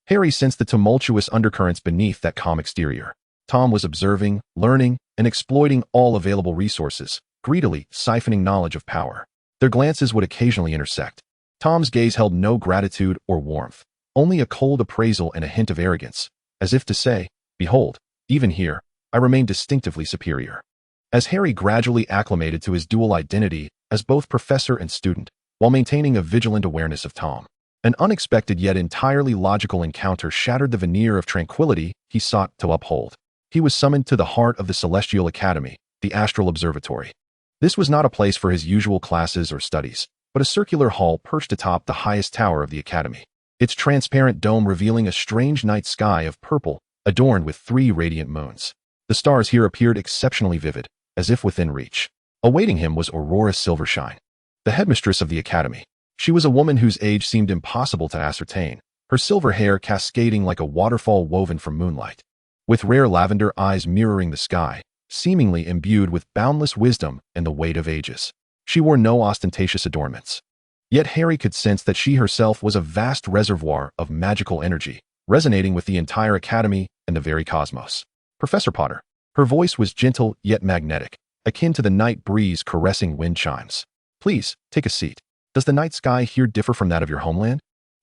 Harry sensed the tumultuous undercurrents beneath that calm exterior. Tom was observing, learning, and exploiting all available resources, greedily siphoning knowledge of power. Their glances would occasionally intersect. Tom's gaze held no gratitude or warmth, only a cold appraisal and a hint of arrogance, as if to say, "Behold, even here, I remain distinctively superior." As Harry gradually acclimated to his dual identity as both professor and student, while maintaining a vigilant awareness of Tom, an unexpected yet entirely logical encounter shattered the veneer of tranquility he sought to uphold. He was summoned to the heart of the Celestial Academy, the Astral Observatory. This was not a place for his usual classes or studies, but a circular hall perched atop the highest tower of the academy, its transparent dome revealing a strange night sky of purple, adorned with 3 radiant moons. The stars here appeared exceptionally vivid, as if within reach. Awaiting him was Aurora Silvershine, the headmistress of the academy. She was a woman whose age seemed impossible to ascertain, her silver hair cascading like a waterfall woven from moonlight, with rare lavender eyes mirroring the sky, seemingly imbued with boundless wisdom and the weight of ages. She wore no ostentatious adornments. Yet Harry could sense that she herself was a vast reservoir of magical energy, resonating with the entire academy and the very cosmos. Professor Potter. Her voice was gentle yet magnetic, akin to the night breeze caressing wind chimes. "Please, take a seat. Does the night sky here differ from that of your homeland?"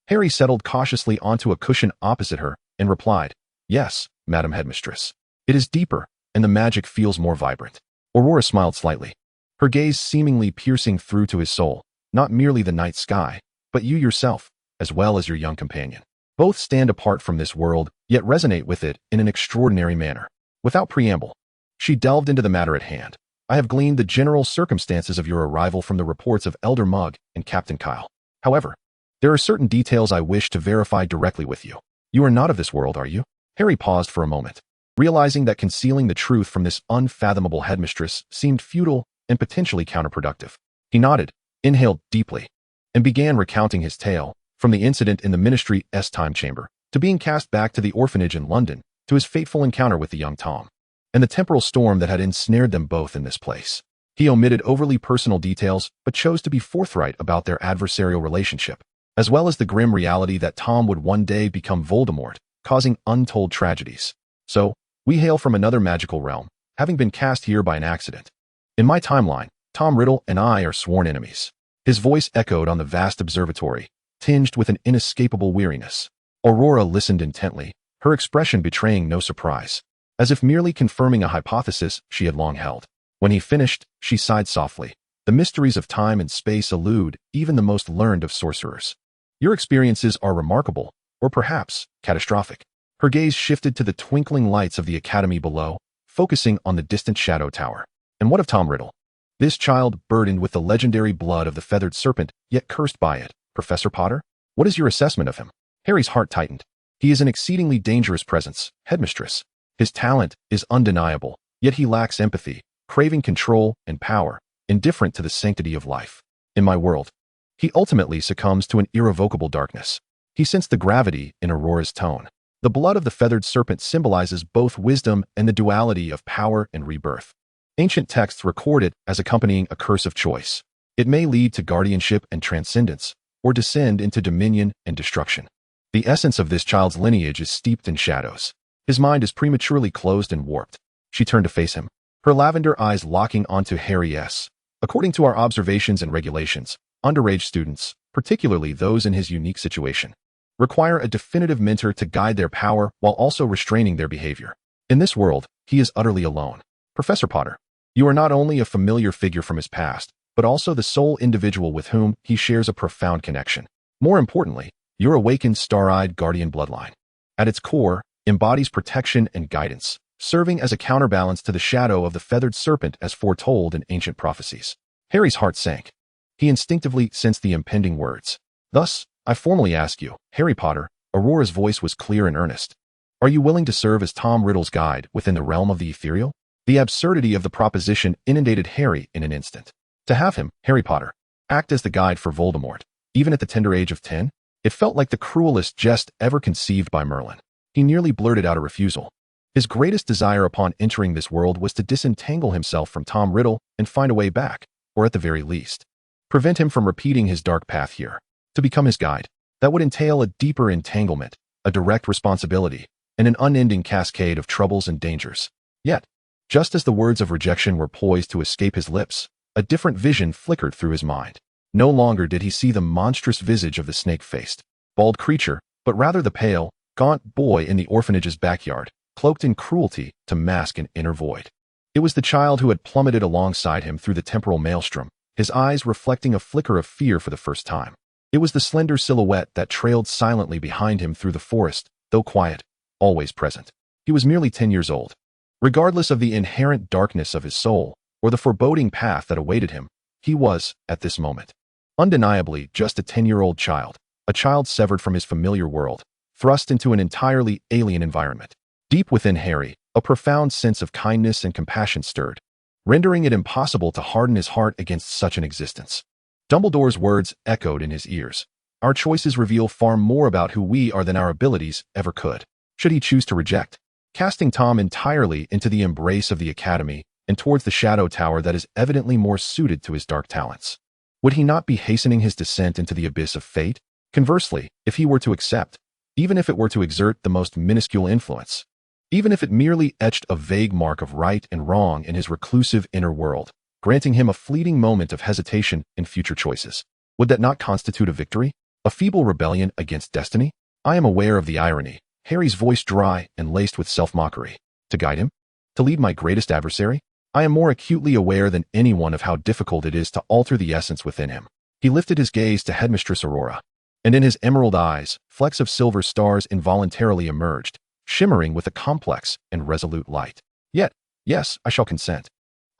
Harry settled cautiously onto a cushion opposite her and replied, "Yes, Madam Headmistress. It is deeper, and the magic feels more vibrant." Aurora smiled slightly, her gaze seemingly piercing through to his soul. "Not merely the night sky, but you yourself, as well as your young companion. Both stand apart from this world, yet resonate with it in an extraordinary manner." Without preamble, she delved into the matter at hand. "I have gleaned the general circumstances of your arrival from the reports of Elder Mugg and Captain Kyle. However, there are certain details I wish to verify directly with you. You are not of this world, are you?" Harry paused for a moment, realizing that concealing the truth from this unfathomable headmistress seemed futile and potentially counterproductive. He nodded, inhaled deeply, and began recounting his tale, from the incident in the Ministry's time chamber, to being cast back to the orphanage in London, to his fateful encounter with the young Tom, and the temporal storm that had ensnared them both in this place. He omitted overly personal details, but chose to be forthright about their adversarial relationship, as well as the grim reality that Tom would one day become Voldemort, causing untold tragedies. "So, we hail from another magical realm, having been cast here by an accident. In my timeline, Tom Riddle and I are sworn enemies." His voice echoed on the vast observatory, tinged with an inescapable weariness. Aurora listened intently, her expression betraying no surprise, as if merely confirming a hypothesis she had long held. When he finished, she sighed softly. "The mysteries of time and space elude even the most learned of sorcerers. Your experiences are remarkable, or perhaps catastrophic." Her gaze shifted to the twinkling lights of the academy below, focusing on the distant shadow tower. "And what of Tom Riddle? This child burdened with the legendary blood of the feathered serpent, yet cursed by it. Professor Potter? What is your assessment of him?" Harry's heart tightened. "He is an exceedingly dangerous presence, Headmistress. His talent is undeniable, yet he lacks empathy, craving control and power, indifferent to the sanctity of life. In my world, he ultimately succumbs to an irrevocable darkness." He sensed the gravity in Aurora's tone. The blood of the feathered serpent symbolizes both wisdom and the duality of power and rebirth. Ancient texts record it as accompanying a curse of choice. It may lead to guardianship and transcendence, or descend into dominion and destruction. The essence of this child's lineage is steeped in shadows. His mind is prematurely closed and warped. She turned to face him, her lavender eyes locking onto Harry's. "According to our observations and regulations, underage students, particularly those in his unique situation, require a definitive mentor to guide their power while also restraining their behavior. In this world, he is utterly alone. Professor Potter, you are not only a familiar figure from his past, but also the sole individual with whom he shares a profound connection. More importantly, your awakened star-eyed guardian bloodline, at its core, embodies protection and guidance, serving as a counterbalance to the shadow of the feathered serpent as foretold in ancient prophecies." Harry's heart sank. He instinctively sensed the impending words. "Thus, I formally ask you, Harry Potter," Aurora's voice was clear and earnest, "are you willing to serve as Tom Riddle's guide within the realm of the ethereal?" The absurdity of the proposition inundated Harry in an instant. To have him, Harry Potter, act as the guide for Voldemort, even at the tender age of 10? It felt like the cruelest jest ever conceived by Merlin. He nearly blurted out a refusal. His greatest desire upon entering this world was to disentangle himself from Tom Riddle and find a way back, or at the very least, prevent him from repeating his dark path here. To become his guide, that would entail a deeper entanglement, a direct responsibility, and an unending cascade of troubles and dangers. Yet, just as the words of rejection were poised to escape his lips, a different vision flickered through his mind. No longer did he see the monstrous visage of the snake-faced, bald creature, but rather the pale, gaunt boy in the orphanage's backyard, cloaked in cruelty to mask an inner void. It was the child who had plummeted alongside him through the temporal maelstrom, his eyes reflecting a flicker of fear for the first time. It was the slender silhouette that trailed silently behind him through the forest, though quiet, always present. He was merely 10 years old. Regardless of the inherent darkness of his soul, or the foreboding path that awaited him, he was, at this moment, undeniably just a 10-year-old child, a child severed from his familiar world, thrust into an entirely alien environment. Deep within Harry, a profound sense of kindness and compassion stirred, rendering it impossible to harden his heart against such an existence. Dumbledore's words echoed in his ears. Our choices reveal far more about who we are than our abilities ever could. Should he choose to reject, casting Tom entirely into the embrace of the Academy and towards the Shadow Tower that is evidently more suited to his dark talents? Would he not be hastening his descent into the abyss of fate? Conversely, if he were to accept, even if it were to exert the most minuscule influence, even if it merely etched a vague mark of right and wrong in his reclusive inner world, granting him a fleeting moment of hesitation in future choices, would that not constitute a victory? A feeble rebellion against destiny? I am aware of the irony, Harry's voice dry and laced with self-mockery. To guide him? To lead my greatest adversary? I am more acutely aware than anyone of how difficult it is to alter the essence within him. He lifted his gaze to Headmistress Aurora, and in his emerald eyes, flecks of silver stars involuntarily emerged, shimmering with a complex and resolute light. Yet, yes, I shall consent.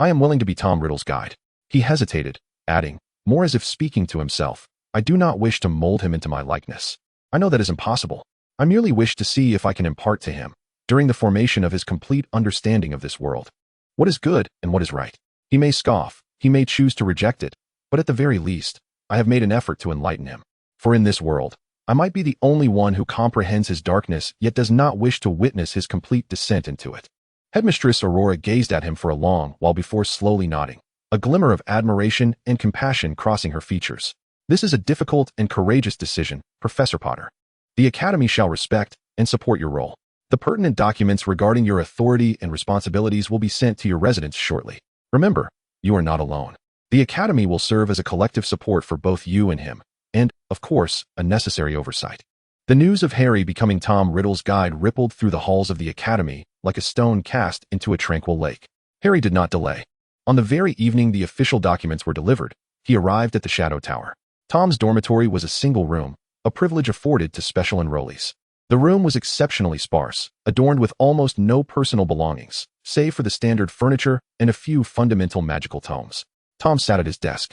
I am willing to be Tom Riddle's guide. He hesitated, adding, more as if speaking to himself, I do not wish to mold him into my likeness. I know that is impossible. I merely wish to see if I can impart to him, during the formation of his complete understanding of this world, what is good and what is right. He may scoff, he may choose to reject it, but at the very least, I have made an effort to enlighten him. For in this world, I might be the only one who comprehends his darkness yet does not wish to witness his complete descent into it. Headmistress Aurora gazed at him for a long while before slowly nodding, a glimmer of admiration and compassion crossing her features. This is a difficult and courageous decision, Professor Potter. The Academy shall respect and support your role. The pertinent documents regarding your authority and responsibilities will be sent to your residence shortly. Remember, you are not alone. The Academy will serve as a collective support for both you and him, and, of course, a necessary oversight. The news of Harry becoming Tom Riddle's guide rippled through the halls of the Academy like a stone cast into a tranquil lake. Harry did not delay. On the very evening the official documents were delivered, he arrived at the Shadow Tower. Tom's dormitory was a single room, a privilege afforded to special enrollees. The room was exceptionally sparse, adorned with almost no personal belongings, save for the standard furniture and a few fundamental magical tomes. Tom sat at his desk,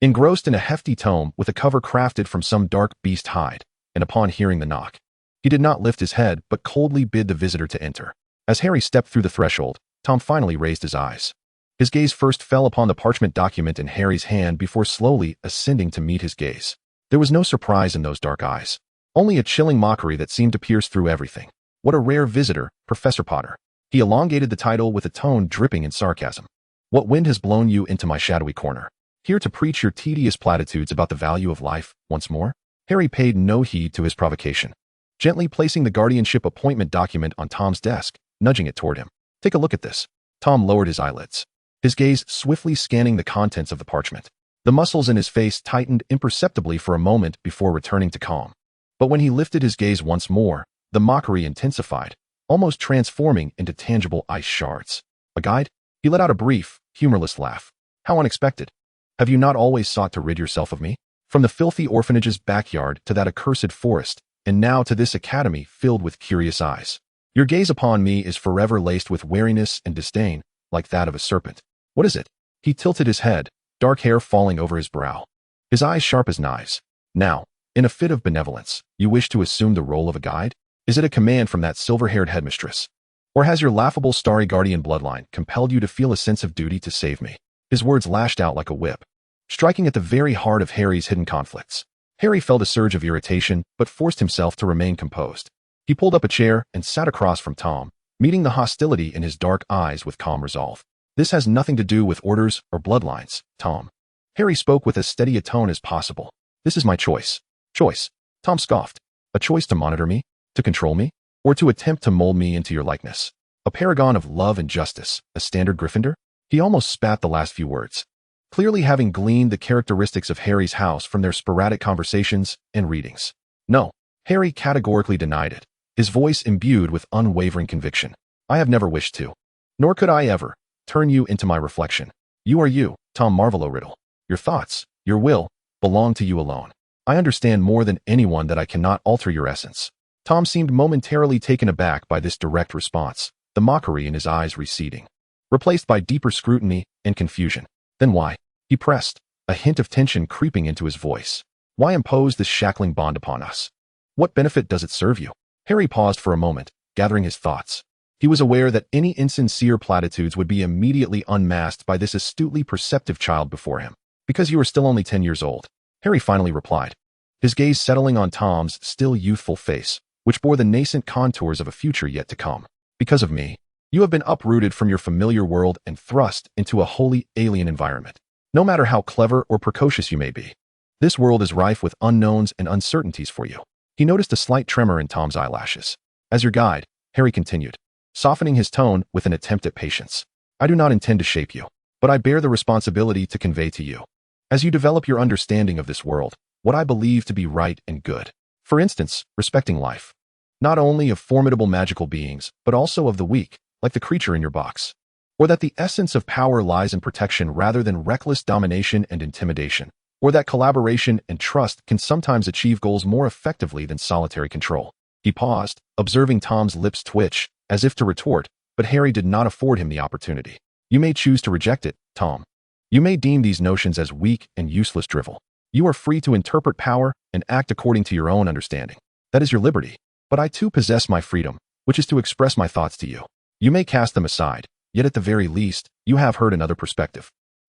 engrossed in a hefty tome with a cover crafted from some dark beast hide, and upon hearing the knock, he did not lift his head but coldly bid the visitor to enter. As Harry stepped through the threshold, Tom finally raised his eyes. His gaze first fell upon the parchment document in Harry's hand before slowly ascending to meet his gaze. There was no surprise in those dark eyes, only a chilling mockery that seemed to pierce through everything. What a rare visitor, Professor Potter. He elongated the title with a tone dripping in sarcasm. What wind has blown you into my shadowy corner? Here to preach your tedious platitudes about the value of life, once more? Harry paid no heed to his provocation, gently placing the guardianship appointment document on Tom's desk, nudging it toward him. Take a look at this. Tom lowered his eyelids, his gaze swiftly scanning the contents of the parchment. The muscles in his face tightened imperceptibly for a moment before returning to calm. But when he lifted his gaze once more, the mockery intensified, almost transforming into tangible ice shards. A guide? He let out a brief, humorless laugh. How unexpected. Have you not always sought to rid yourself of me? From the filthy orphanage's backyard to that accursed forest, and now to this academy filled with curious eyes. Your gaze upon me is forever laced with wariness and disdain, like that of a serpent. What is it? He tilted his head, dark hair falling over his brow, his eyes sharp as knives. Now, in a fit of benevolence, you wish to assume the role of a guide? Is it a command from that silver-haired headmistress? Or has your laughable starry guardian bloodline compelled you to feel a sense of duty to save me? His words lashed out like a whip, striking at the very heart of Harry's hidden conflicts. Harry felt a surge of irritation, but forced himself to remain composed. He pulled up a chair and sat across from Tom, meeting the hostility in his dark eyes with calm resolve. This has nothing to do with orders or bloodlines, Tom. Harry spoke with as steady a tone as possible. This is my choice. Choice. Tom scoffed. A choice to monitor me? To control me? Or to attempt to mold me into your likeness? A paragon of love and justice, a standard Gryffindor? He almost spat the last few words, clearly having gleaned the characteristics of Harry's house from their sporadic conversations and readings. No, Harry categorically denied it, his voice imbued with unwavering conviction. I have never wished to. Nor could I ever turn you into my reflection. You are you, Tom Riddle. Your thoughts, your will, belong to you alone. I understand more than anyone that I cannot alter your essence. Tom seemed momentarily taken aback by this direct response, the mockery in his eyes receding, replaced by deeper scrutiny and confusion. Then why? He pressed, a hint of tension creeping into his voice. Why impose this shackling bond upon us? What benefit does it serve you? Harry paused for a moment, gathering his thoughts. He was aware that any insincere platitudes would be immediately unmasked by this astutely perceptive child before him. Because you are still only 10 years old, Harry finally replied, his gaze settling on Tom's still youthful face, which bore the nascent contours of a future yet to come. Because of me, you have been uprooted from your familiar world and thrust into a wholly alien environment. No matter how clever or precocious you may be, this world is rife with unknowns and uncertainties for you. He noticed a slight tremor in Tom's eyelashes. As your guide, Harry continued, softening his tone with an attempt at patience. I do not intend to shape you, but I bear the responsibility to convey to you, as you develop your understanding of this world, what I believe to be right and good. For instance, respecting life. Not only of formidable magical beings, but also of the weak, like the creature in your box. Or that the essence of power lies in protection rather than reckless domination and intimidation. Or that collaboration and trust can sometimes achieve goals more effectively than solitary control. He paused, observing Tom's lips twitch, as if to retort, but Harry did not afford him the opportunity. You may choose to reject it, Tom. You may deem these notions as weak and useless drivel. You are free to interpret power and act according to your own understanding. That is your liberty. But I too possess my freedom, which is to express my thoughts to you. You may cast them aside, yet at the very least, you have heard another perspective.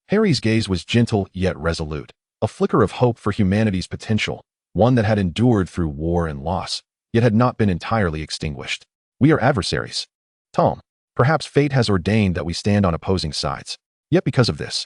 Harry's gaze was gentle yet resolute, a flicker of hope for humanity's potential, one that had endured through war and loss, yet had not been entirely extinguished. We are adversaries, Tom. Perhaps fate has ordained that we stand on opposing sides. Yet because of this,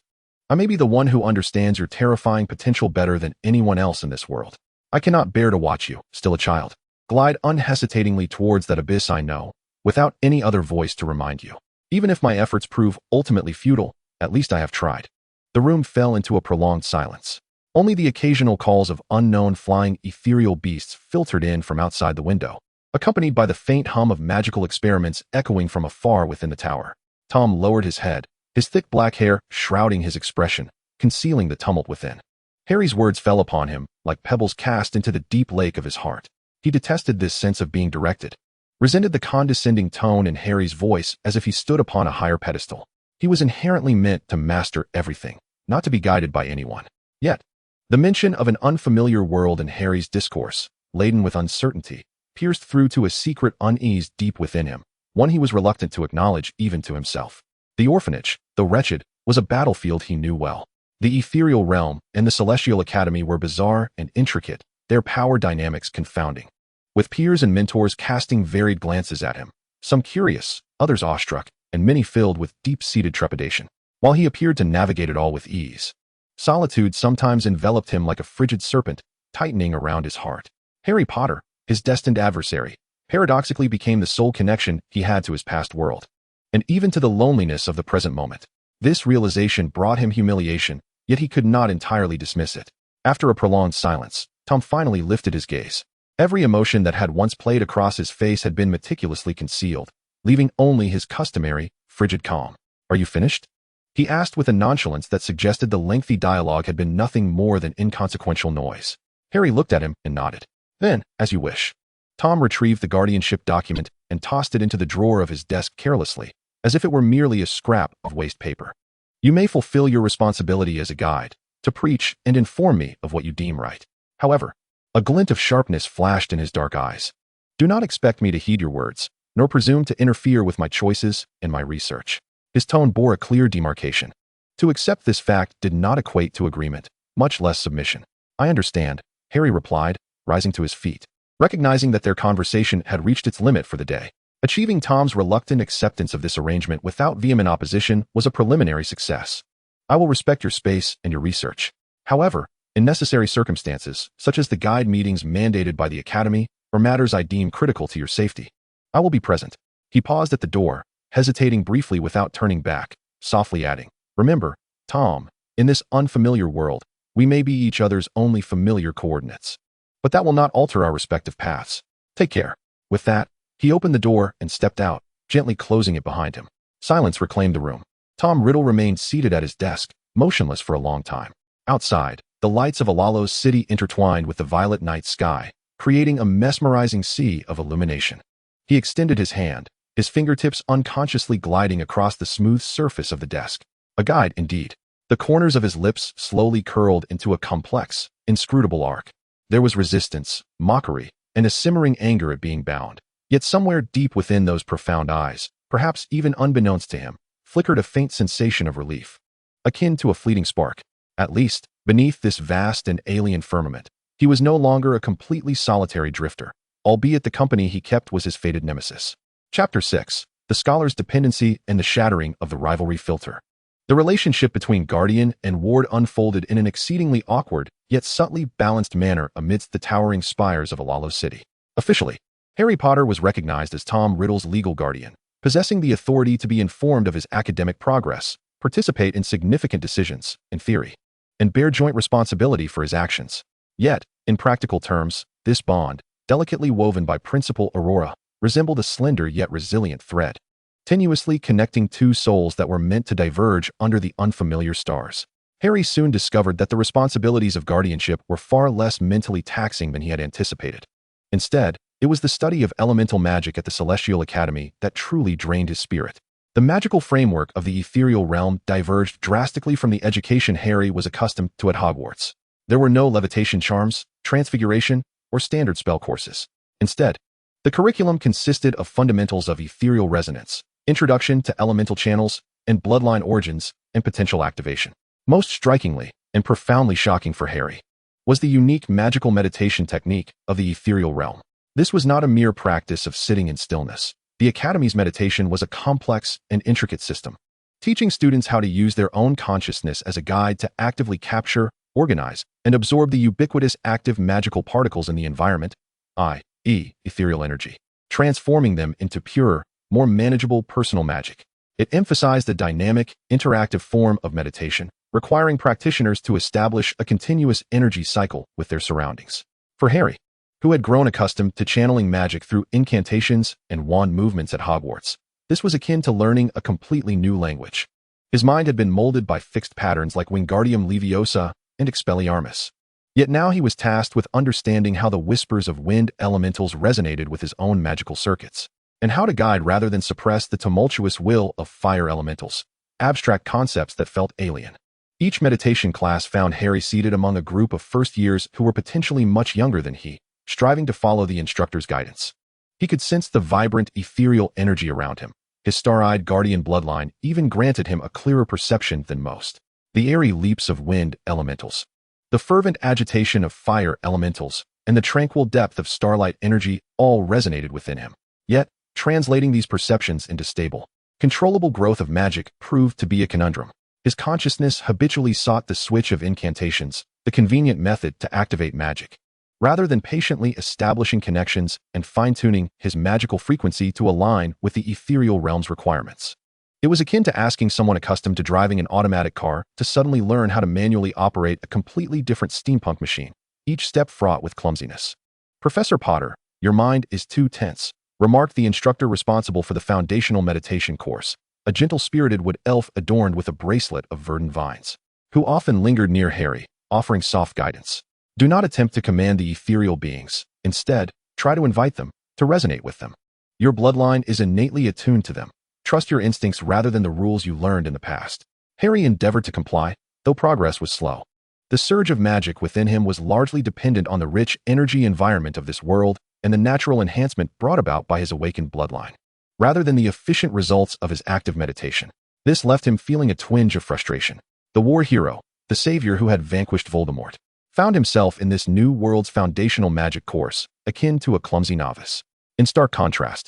I may be the one who understands your terrifying potential better than anyone else in this world. I cannot bear to watch you, still a child, glide unhesitatingly towards that abyss I know, without any other voice to remind you. Even if my efforts prove ultimately futile, at least I have tried. The room fell into a prolonged silence. Only the occasional calls of unknown flying ethereal beasts filtered in from outside the window, accompanied by the faint hum of magical experiments echoing from afar within the tower. Tom lowered his head, his thick black hair shrouding his expression, concealing the tumult within. Harry's words fell upon him like pebbles cast into the deep lake of his heart. He detested this sense of being directed, resented the condescending tone in Harry's voice as if he stood upon a higher pedestal. He was inherently meant to master everything, not to be guided by anyone. Yet, the mention of an unfamiliar world in Harry's discourse, laden with uncertainty, pierced through to a secret unease deep within him, one he was reluctant to acknowledge even to himself. The orphanage, though wretched, was a battlefield he knew well. The ethereal realm and the celestial academy were bizarre and intricate, their power dynamics confounding. With peers and mentors casting varied glances at him, some curious, others awestruck, and many filled with deep-seated trepidation, while he appeared to navigate it all with ease. Solitude sometimes enveloped him like a frigid serpent, tightening around his heart. Harry Potter, his destined adversary, paradoxically became the sole connection he had to his past world, and even to the loneliness of the present moment. This realization brought him humiliation, yet he could not entirely dismiss it. After a prolonged silence, Tom finally lifted his gaze. Every emotion that had once played across his face had been meticulously concealed, leaving only his customary, frigid calm. Are you finished? He asked with a nonchalance that suggested the lengthy dialogue had been nothing more than inconsequential noise. Harry looked at him and nodded. Then, as you wish. Tom retrieved the guardianship document and tossed it into the drawer of his desk carelessly, as if it were merely a scrap of waste paper. You may fulfill your responsibility as a guide, to preach and inform me of what you deem right. However, a glint of sharpness flashed in his dark eyes. Do not expect me to heed your words, nor presume to interfere with my choices and my research. His tone bore a clear demarcation. To accept this fact did not equate to agreement, much less submission. I understand, Harry replied, rising to his feet, recognizing that their conversation had reached its limit for the day. Achieving Tom's reluctant acceptance of this arrangement without vehement opposition was a preliminary success. I will respect your space and your research. However, in necessary circumstances, such as the guide meetings mandated by the Academy or matters I deem critical to your safety, I will be present. He paused at the door, hesitating briefly without turning back, softly adding, remember, Tom, in this unfamiliar world, we may be each other's only familiar coordinates. But that will not alter our respective paths. Take care. With that, he opened the door and stepped out, gently closing it behind him. Silence reclaimed the room. Tom Riddle remained seated at his desk, motionless for a long time. Outside, the lights of Alalo's city intertwined with the violet night sky, creating a mesmerizing sea of illumination. He extended his hand, his fingertips unconsciously gliding across the smooth surface of the desk. A guide, indeed. The corners of his lips slowly curled into a complex, inscrutable arc. There was resistance, mockery, and a simmering anger at being bound. Yet somewhere deep within those profound eyes, perhaps even unbeknownst to him, flickered a faint sensation of relief, akin to a fleeting spark. At least, beneath this vast and alien firmament, he was no longer a completely solitary drifter, albeit the company he kept was his fated nemesis. Chapter 6. The Scholar's Dependency and the Shattering of the Rivalry Filter. The relationship between Guardian and Ward unfolded in an exceedingly awkward, yet subtly balanced manner amidst the towering spires of Alalo City. Officially, Harry Potter was recognized as Tom Riddle's legal guardian, possessing the authority to be informed of his academic progress, participate in significant decisions, in theory, and bear joint responsibility for his actions. Yet, in practical terms, this bond, delicately woven by Principal Aurora, resembled a slender yet resilient thread, tenuously connecting two souls that were meant to diverge under the unfamiliar stars. Harry soon discovered that the responsibilities of guardianship were far less mentally taxing than he had anticipated. Instead, it was the study of elemental magic at the Celestial Academy that truly drained his spirit. The magical framework of the ethereal realm diverged drastically from the education Harry was accustomed to at Hogwarts. There were no levitation charms, transfiguration, or standard spell courses. Instead, the curriculum consisted of fundamentals of ethereal resonance, introduction to elemental channels, and bloodline origins and potential activation. Most strikingly, and profoundly shocking for Harry, was the unique magical meditation technique of the ethereal realm. This was not a mere practice of sitting in stillness. The Academy's meditation was a complex and intricate system, teaching students how to use their own consciousness as a guide to actively capture, organize, and absorb the ubiquitous active magical particles in the environment, i.e., ethereal energy, transforming them into pure, more manageable personal magic. It emphasized a dynamic, interactive form of meditation, requiring practitioners to establish a continuous energy cycle with their surroundings. For Harry, who had grown accustomed to channeling magic through incantations and wand movements at Hogwarts, this was akin to learning a completely new language. His mind had been molded by fixed patterns like Wingardium Leviosa and Expelliarmus. Yet now he was tasked with understanding how the whispers of wind elementals resonated with his own magical circuits, and how to guide rather than suppress the tumultuous will of fire elementals, abstract concepts that felt alien. Each meditation class found Harry seated among a group of first years who were potentially much younger than he, striving to follow the instructor's guidance. He could sense the vibrant, ethereal energy around him. His star-eyed guardian bloodline even granted him a clearer perception than most. The airy leaps of wind elementals, the fervent agitation of fire elementals, and the tranquil depth of starlight energy all resonated within him. Yet, translating these perceptions into stable, controllable growth of magic proved to be a conundrum. His consciousness habitually sought the switch of incantations, the convenient method to activate magic, rather than patiently establishing connections and fine-tuning his magical frequency to align with the ethereal realm's requirements. It was akin to asking someone accustomed to driving an automatic car to suddenly learn how to manually operate a completely different steampunk machine, each step fraught with clumsiness. "Professor Potter, your mind is too tense," remarked the instructor responsible for the foundational meditation course, a gentle-spirited wood elf adorned with a bracelet of verdant vines, who often lingered near Harry, offering soft guidance. "Do not attempt to command the ethereal beings. Instead, try to invite them, to resonate with them. Your bloodline is innately attuned to them. Trust your instincts rather than the rules you learned in the past." Harry endeavored to comply, though progress was slow. The surge of magic within him was largely dependent on the rich energy environment of this world and the natural enhancement brought about by his awakened bloodline, rather than the efficient results of his active meditation. This left him feeling a twinge of frustration. The war hero, the savior who had vanquished Voldemort, found himself in this new world's foundational magic course, akin to a clumsy novice. In stark contrast,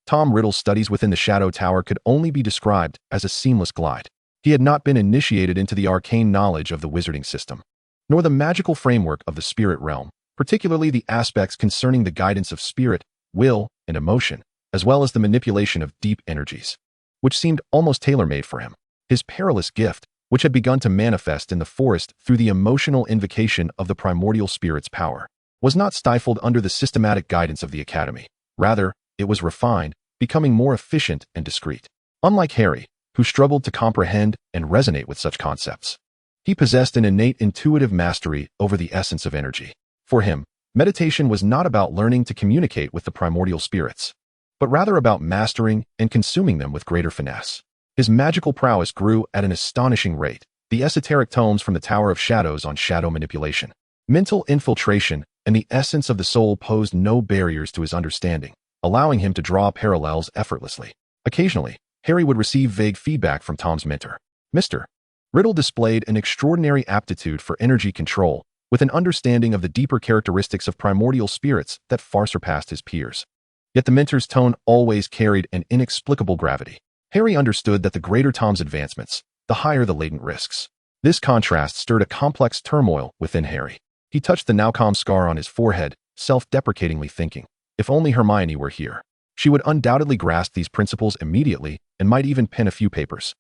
Tom Riddle's studies within the Shadow Tower could only be described as a seamless glide. He had not been initiated into the arcane knowledge of the wizarding system, nor the magical framework of the spirit realm, particularly the aspects concerning the guidance of spirit, will, and emotion, as well as the manipulation of deep energies, which seemed almost tailor-made for him. His perilous gift, which had begun to manifest in the forest through the emotional invocation of the primordial spirit's power, was not stifled under the systematic guidance of the academy. Rather, it was refined, becoming more efficient and discreet. Unlike Harry, who struggled to comprehend and resonate with such concepts, he possessed an innate intuitive mastery over the essence of energy. For him, meditation was not about learning to communicate with the primordial spirits, but rather about mastering and consuming them with greater finesse. His magical prowess grew at an astonishing rate. The esoteric tomes from the Tower of Shadows on shadow manipulation, mental infiltration, and the essence of the soul posed no barriers to his understanding, allowing him to draw parallels effortlessly. Occasionally, Harry would receive vague feedback from Tom's mentor. Mr. Riddle displayed an extraordinary aptitude for energy control, with an understanding of the deeper characteristics of primordial spirits that far surpassed his peers. Yet the mentor's tone always carried an inexplicable gravity. Harry understood that the greater Tom's advancements, the higher the latent risks. This contrast stirred a complex turmoil within Harry. He touched the now calm scar on his forehead, self-deprecatingly thinking, if only Hermione were here. She would undoubtedly grasp these principles immediately and might even pen a few papers.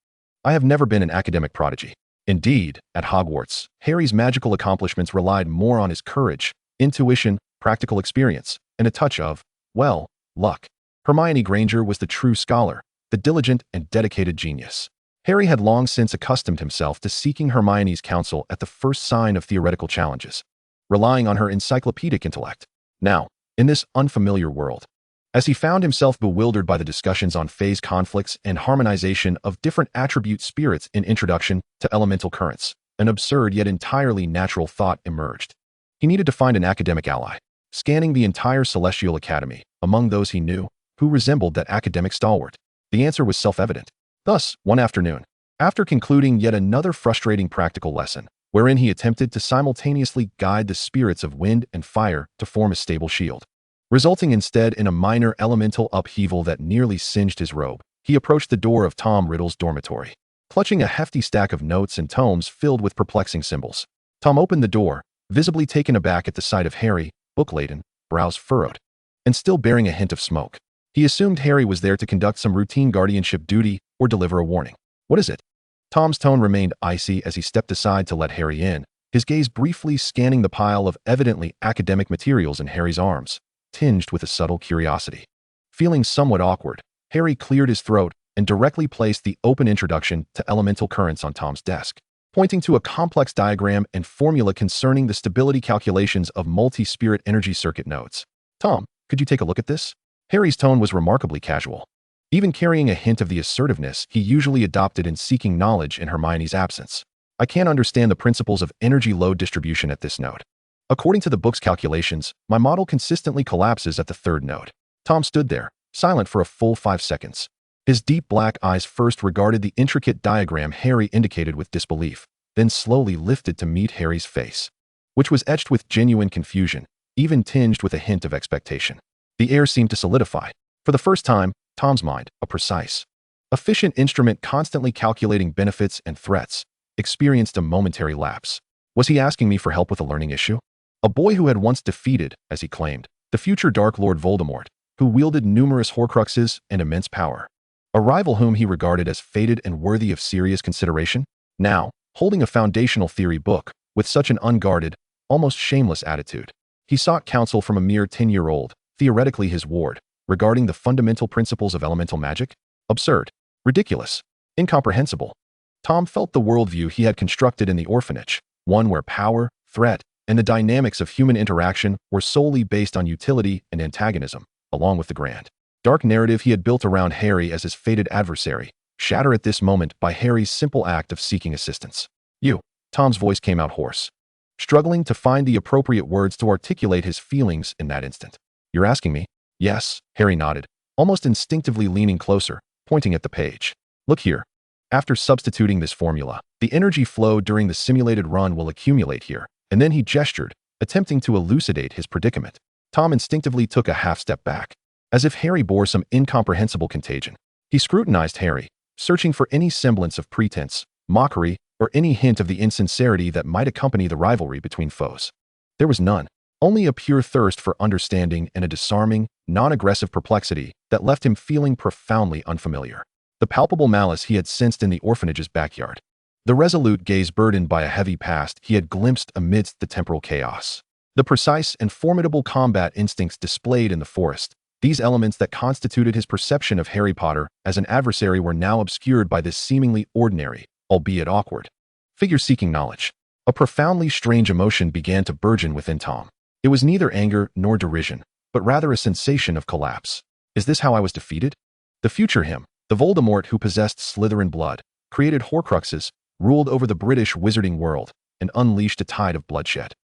I have never been an academic prodigy. Indeed, at Hogwarts, Harry's magical accomplishments relied more on his courage, intuition, practical experience, and a touch of, well, luck. Hermione Granger was the true scholar, the diligent and dedicated genius. Harry had long since accustomed himself to seeking Hermione's counsel at the first sign of theoretical challenges, relying on her encyclopedic intellect. Now, in this unfamiliar world, as he found himself bewildered by the discussions on phase conflicts and harmonization of different attribute spirits in Introduction to Elemental Currents, an absurd yet entirely natural thought emerged. He needed to find an academic ally. Scanning the entire Celestial Academy, among those he knew, who resembled that academic stalwart, the answer was self-evident. Thus, one afternoon, after concluding yet another frustrating practical lesson, wherein he attempted to simultaneously guide the spirits of wind and fire to form a stable shield, resulting instead in a minor elemental upheaval that nearly singed his robe, he approached the door of Tom Riddle's dormitory, clutching a hefty stack of notes and tomes filled with perplexing symbols. Tom opened the door, visibly taken aback at the sight of Harry, book-laden, brows furrowed, and still bearing a hint of smoke. He assumed Harry was there to conduct some routine guardianship duty or deliver a warning. What is it? Tom's tone remained icy as he stepped aside to let Harry in, his gaze briefly scanning the pile of evidently academic materials in Harry's arms, tinged with a subtle curiosity. Feeling somewhat awkward, Harry cleared his throat and directly placed the open introduction to elemental currents on Tom's desk, pointing to a complex diagram and formula concerning the stability calculations of multi-spirit energy circuit nodes. Tom, could you take a look at this? Harry's tone was remarkably casual, even carrying a hint of the assertiveness he usually adopted in seeking knowledge in Hermione's absence. I can't understand the principles of energy load distribution at this node. According to the book's calculations, my model consistently collapses at the third node. Tom stood there, silent for a full 5 seconds. His deep black eyes first regarded the intricate diagram Harry indicated with disbelief, then slowly lifted to meet Harry's face, which was etched with genuine confusion, even tinged with a hint of expectation. The air seemed to solidify. For the first time, Tom's mind, a precise, efficient instrument constantly calculating benefits and threats, experienced a momentary lapse. Was he asking me for help with a learning issue? A boy who had once defeated, as he claimed, the future Dark Lord Voldemort, who wielded numerous Horcruxes and immense power. A rival whom he regarded as fated and worthy of serious consideration? Now, holding a foundational theory book, with such an unguarded, almost shameless attitude, he sought counsel from a mere 10-year-old, theoretically his ward, regarding the fundamental principles of elemental magic? Absurd, ridiculous, incomprehensible. Tom felt the worldview he had constructed in the orphanage, one where power, threat, and the dynamics of human interaction were solely based on utility and antagonism, along with the grand, dark narrative he had built around Harry as his fated adversary, shattered at this moment by Harry's simple act of seeking assistance. You. Tom's voice came out hoarse, struggling to find the appropriate words to articulate his feelings in that instant. You're asking me? Yes, Harry nodded, almost instinctively leaning closer, pointing at the page. Look here. After substituting this formula, the energy flow during the simulated run will accumulate here, and then he gestured, attempting to elucidate his predicament. Tom instinctively took a half step back, as if Harry bore some incomprehensible contagion. He scrutinized Harry, searching for any semblance of pretense, mockery, or any hint of the insincerity that might accompany the rivalry between foes. There was none, only a pure thirst for understanding and a disarming, non-aggressive perplexity that left him feeling profoundly unfamiliar. The palpable malice he had sensed in the orphanage's backyard. The resolute gaze burdened by a heavy past he had glimpsed amidst the temporal chaos. The precise and formidable combat instincts displayed in the forest. These elements that constituted his perception of Harry Potter as an adversary were now obscured by this seemingly ordinary, albeit awkward, figure seeking knowledge. A profoundly strange emotion began to burgeon within Tom. It was neither anger nor derision, but rather a sensation of collapse. Is this how I was defeated? The future him, the Voldemort who possessed Slytherin blood, created Horcruxes, ruled over the British wizarding world, and unleashed a tide of bloodshed.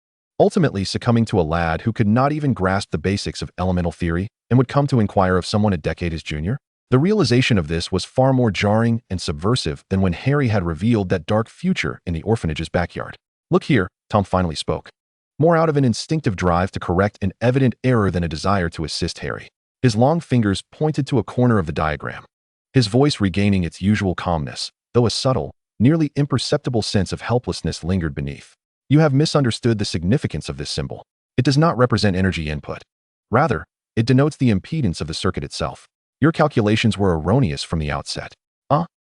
Ultimately succumbing to a lad who could not even grasp the basics of elemental theory and would come to inquire of someone a decade his junior? The realization of this was far more jarring and subversive than when Harry had revealed that dark future in the orphanage's backyard. Look here, Tom finally spoke, more out of an instinctive drive to correct an evident error than a desire to assist Harry. His long fingers pointed to a corner of the diagram, his voice regaining its usual calmness, though a subtle, nearly imperceptible sense of helplessness lingered beneath. You have misunderstood the significance of this symbol. It does not represent energy input. Rather, it denotes the impedance of the circuit itself. Your calculations were erroneous from the outset.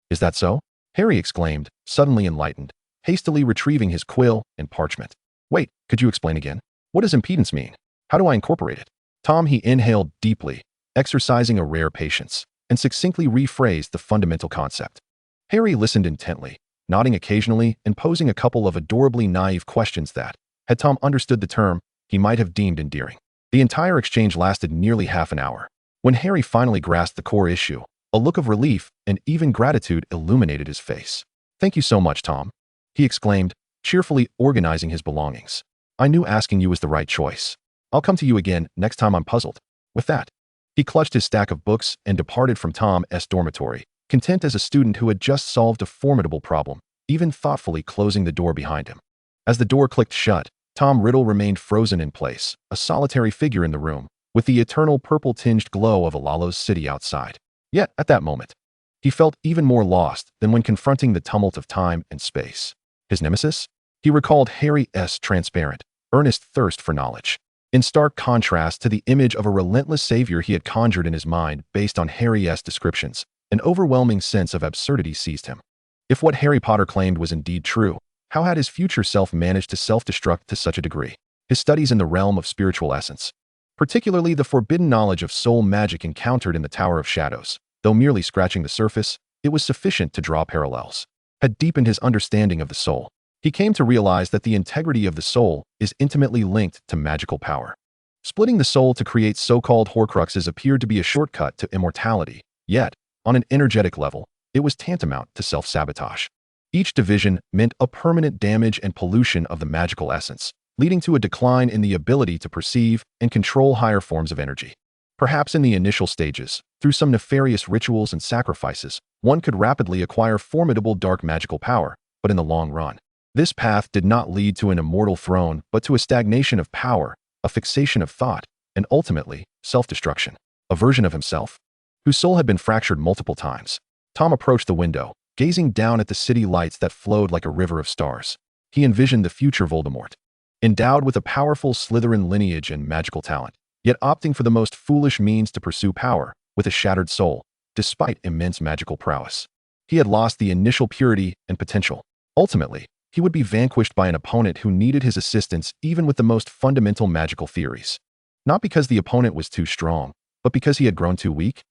Is that so? Harry exclaimed, suddenly enlightened, hastily retrieving his quill and parchment. Wait, could you explain again? What does impedance mean? How do I incorporate it? Tom, he inhaled deeply, exercising a rare patience, and succinctly rephrased the fundamental concept. Harry listened intently, nodding occasionally and posing a couple of adorably naive questions that, had Tom understood the term, he might have deemed endearing. The entire exchange lasted nearly half an hour. When Harry finally grasped the core issue, a look of relief and even gratitude illuminated his face. Thank you so much, Tom, he exclaimed, cheerfully organizing his belongings. I knew asking you was the right choice. I'll come to you again next time I'm puzzled. With that, he clutched his stack of books and departed from Tom's dormitory, content as a student who had just solved a formidable problem, even thoughtfully closing the door behind him. As the door clicked shut, Tom Riddle remained frozen in place, a solitary figure in the room, with the eternal purple-tinged glow of Alalo's city outside. Yet, at that moment, he felt even more lost than when confronting the tumult of time and space. His nemesis? He recalled Harry's transparent, earnest thirst for knowledge. In stark contrast to the image of a relentless savior he had conjured in his mind based on Harry's descriptions, an overwhelming sense of absurdity seized him. If what Harry Potter claimed was indeed true, how had his future self managed to self-destruct to such a degree? His studies in the realm of spiritual essence, particularly the forbidden knowledge of soul magic encountered in the Tower of Shadows, though merely scratching the surface, it was sufficient to draw parallels, had deepened his understanding of the soul. He came to realize that the integrity of the soul is intimately linked to magical power. Splitting the soul to create so-called Horcruxes appeared to be a shortcut to immortality, yet, on an energetic level, it was tantamount to self-sabotage. Each division meant a permanent damage and pollution of the magical essence, leading to a decline in the ability to perceive and control higher forms of energy. Perhaps in the initial stages, through some nefarious rituals and sacrifices, one could rapidly acquire formidable dark magical power, but in the long run, this path did not lead to an immortal throne, but to a stagnation of power, a fixation of thought, and ultimately, self-destruction. A version of himself, whose soul had been fractured multiple times. Tom approached the window, gazing down at the city lights that flowed like a river of stars. He envisioned the future Voldemort, endowed with a powerful Slytherin lineage and magical talent, yet opting for the most foolish means to pursue power, with a shattered soul, despite immense magical prowess. He had lost the initial purity and potential. Ultimately, he would be vanquished by an opponent who needed his assistance even with the most fundamental magical theories. Not because the opponent was too strong, but because he had grown too weak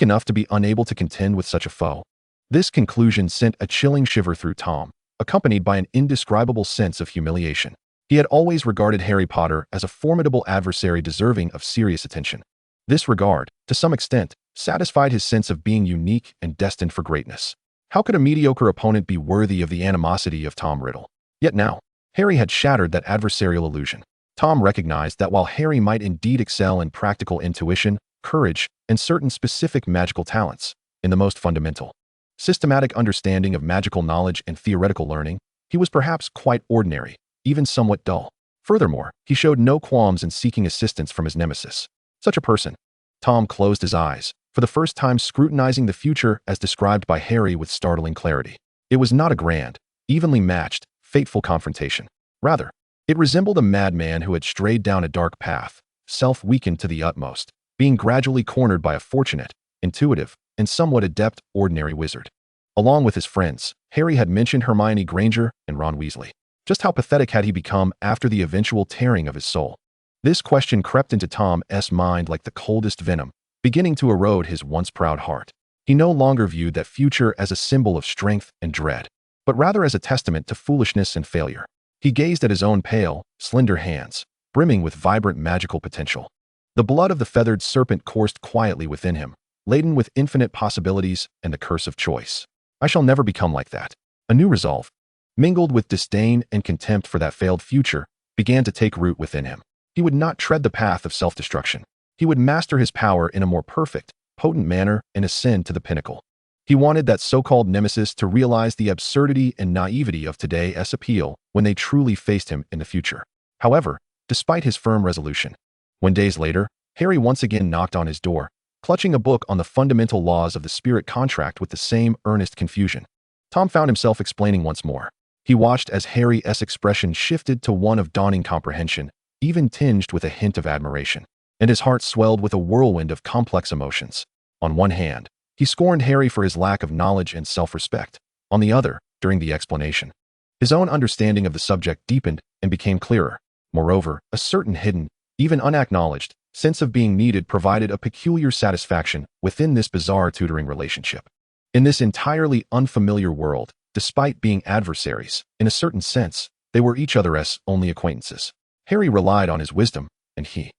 enough to be unable to contend with such a foe. This conclusion sent a chilling shiver through Tom, accompanied by an indescribable sense of humiliation. He had always regarded Harry Potter as a formidable adversary deserving of serious attention. This regard, to some extent, satisfied his sense of being unique and destined for greatness. How could a mediocre opponent be worthy of the animosity of Tom Riddle? Yet now, Harry had shattered that adversarial illusion. Tom recognized that while Harry might indeed excel in practical intuition, courage, and certain specific magical talents, in the most fundamental, systematic understanding of magical knowledge and theoretical learning, he was perhaps quite ordinary, even somewhat dull. Furthermore, he showed no qualms in seeking assistance from his nemesis. Such a person. Tom closed his eyes, for the first time scrutinizing the future as described by Harry with startling clarity. It was not a grand, evenly matched, fateful confrontation. Rather, it resembled a madman who had strayed down a dark path, self-weakened to the utmost, being gradually cornered by a fortunate, intuitive, and somewhat adept ordinary wizard. Along with his friends, Harry had mentioned Hermione Granger and Ron Weasley. Just how pathetic had he become after the eventual tearing of his soul? This question crept into Tom's mind like the coldest venom, beginning to erode his once proud heart. He no longer viewed that future as a symbol of strength and dread, but rather as a testament to foolishness and failure. He gazed at his own pale, slender hands, brimming with vibrant magical potential. The blood of the feathered serpent coursed quietly within him, laden with infinite possibilities and the curse of choice. I shall never become like that. A new resolve, mingled with disdain and contempt for that failed future, began to take root within him. He would not tread the path of self-destruction. He would master his power in a more perfect, potent manner and ascend to the pinnacle. He wanted that so-called nemesis to realize the absurdity and naivety of today's appeal when they truly faced him in the future. However, despite his firm resolution, when days later, Harry once again knocked on his door, clutching a book on the fundamental laws of the spirit contract with the same earnest confusion. Tom found himself explaining once more. He watched as Harry's expression shifted to one of dawning comprehension, even tinged with a hint of admiration, and his heart swelled with a whirlwind of complex emotions. On one hand, he scorned Harry for his lack of knowledge and self-respect. On the other, during the explanation, his own understanding of the subject deepened and became clearer. Moreover, a certain hidden, even unacknowledged, sense of being needed provided a peculiar satisfaction within this bizarre tutoring relationship. In this entirely unfamiliar world, despite being adversaries, in a certain sense, they were each other's only acquaintances. Harry relied on his wisdom, and he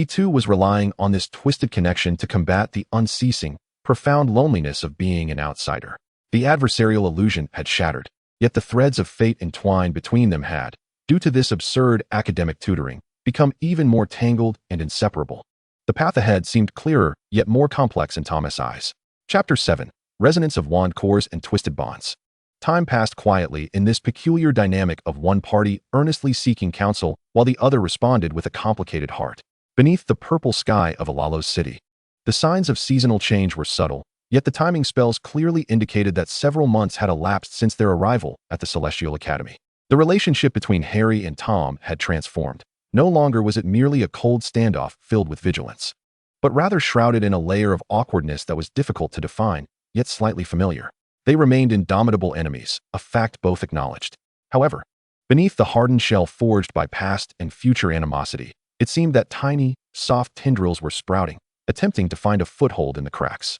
too was relying on this twisted connection to combat the unceasing, profound loneliness of being an outsider. The adversarial illusion had shattered, yet the threads of fate entwined between them had, due to this absurd academic tutoring, become even more tangled and inseparable. The path ahead seemed clearer, yet more complex in Tom's eyes. Chapter 7. Resonance of Wand Cores and Twisted Bonds. Time passed quietly in this peculiar dynamic of one party earnestly seeking counsel while the other responded with a complicated heart. Beneath the purple sky of Alalo's city, the signs of seasonal change were subtle, yet the timing spells clearly indicated that several months had elapsed since their arrival at the Celestial Academy. The relationship between Harry and Tom had transformed. No longer was it merely a cold standoff filled with vigilance, but rather shrouded in a layer of awkwardness that was difficult to define, yet slightly familiar. They remained indomitable enemies, a fact both acknowledged. However, beneath the hardened shell forged by past and future animosity, it seemed that tiny, soft tendrils were sprouting, attempting to find a foothold in the cracks.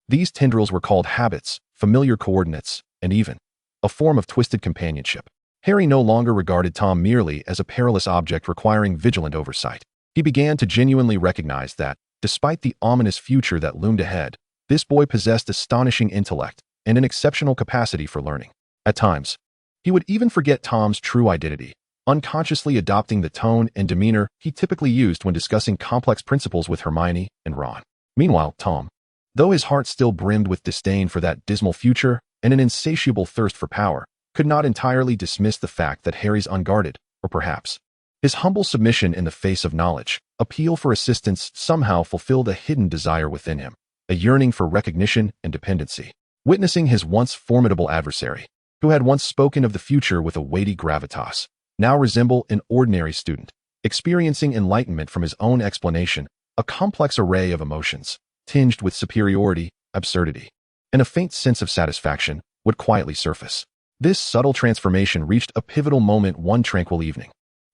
These tendrils were called habits, familiar coordinates, and even a form of twisted companionship. Harry no longer regarded Tom merely as a perilous object requiring vigilant oversight. He began to genuinely recognize that, despite the ominous future that loomed ahead, this boy possessed astonishing intellect and an exceptional capacity for learning. At times, he would even forget Tom's true identity, unconsciously adopting the tone and demeanor he typically used when discussing complex principles with Hermione and Ron. Meanwhile, Tom, though his heart still brimmed with disdain for that dismal future and an insatiable thirst for power, could not entirely dismiss the fact that Harry's unguarded, or perhaps his humble submission in the face of knowledge, appeal for assistance somehow fulfilled a hidden desire within him, a yearning for recognition and dependency. Witnessing his once formidable adversary, who had once spoken of the future with a weighty gravitas, now resemble an ordinary student, experiencing enlightenment from his own explanation, a complex array of emotions, tinged with superiority, absurdity, and a faint sense of satisfaction, would quietly surface. This subtle transformation reached a pivotal moment one tranquil evening.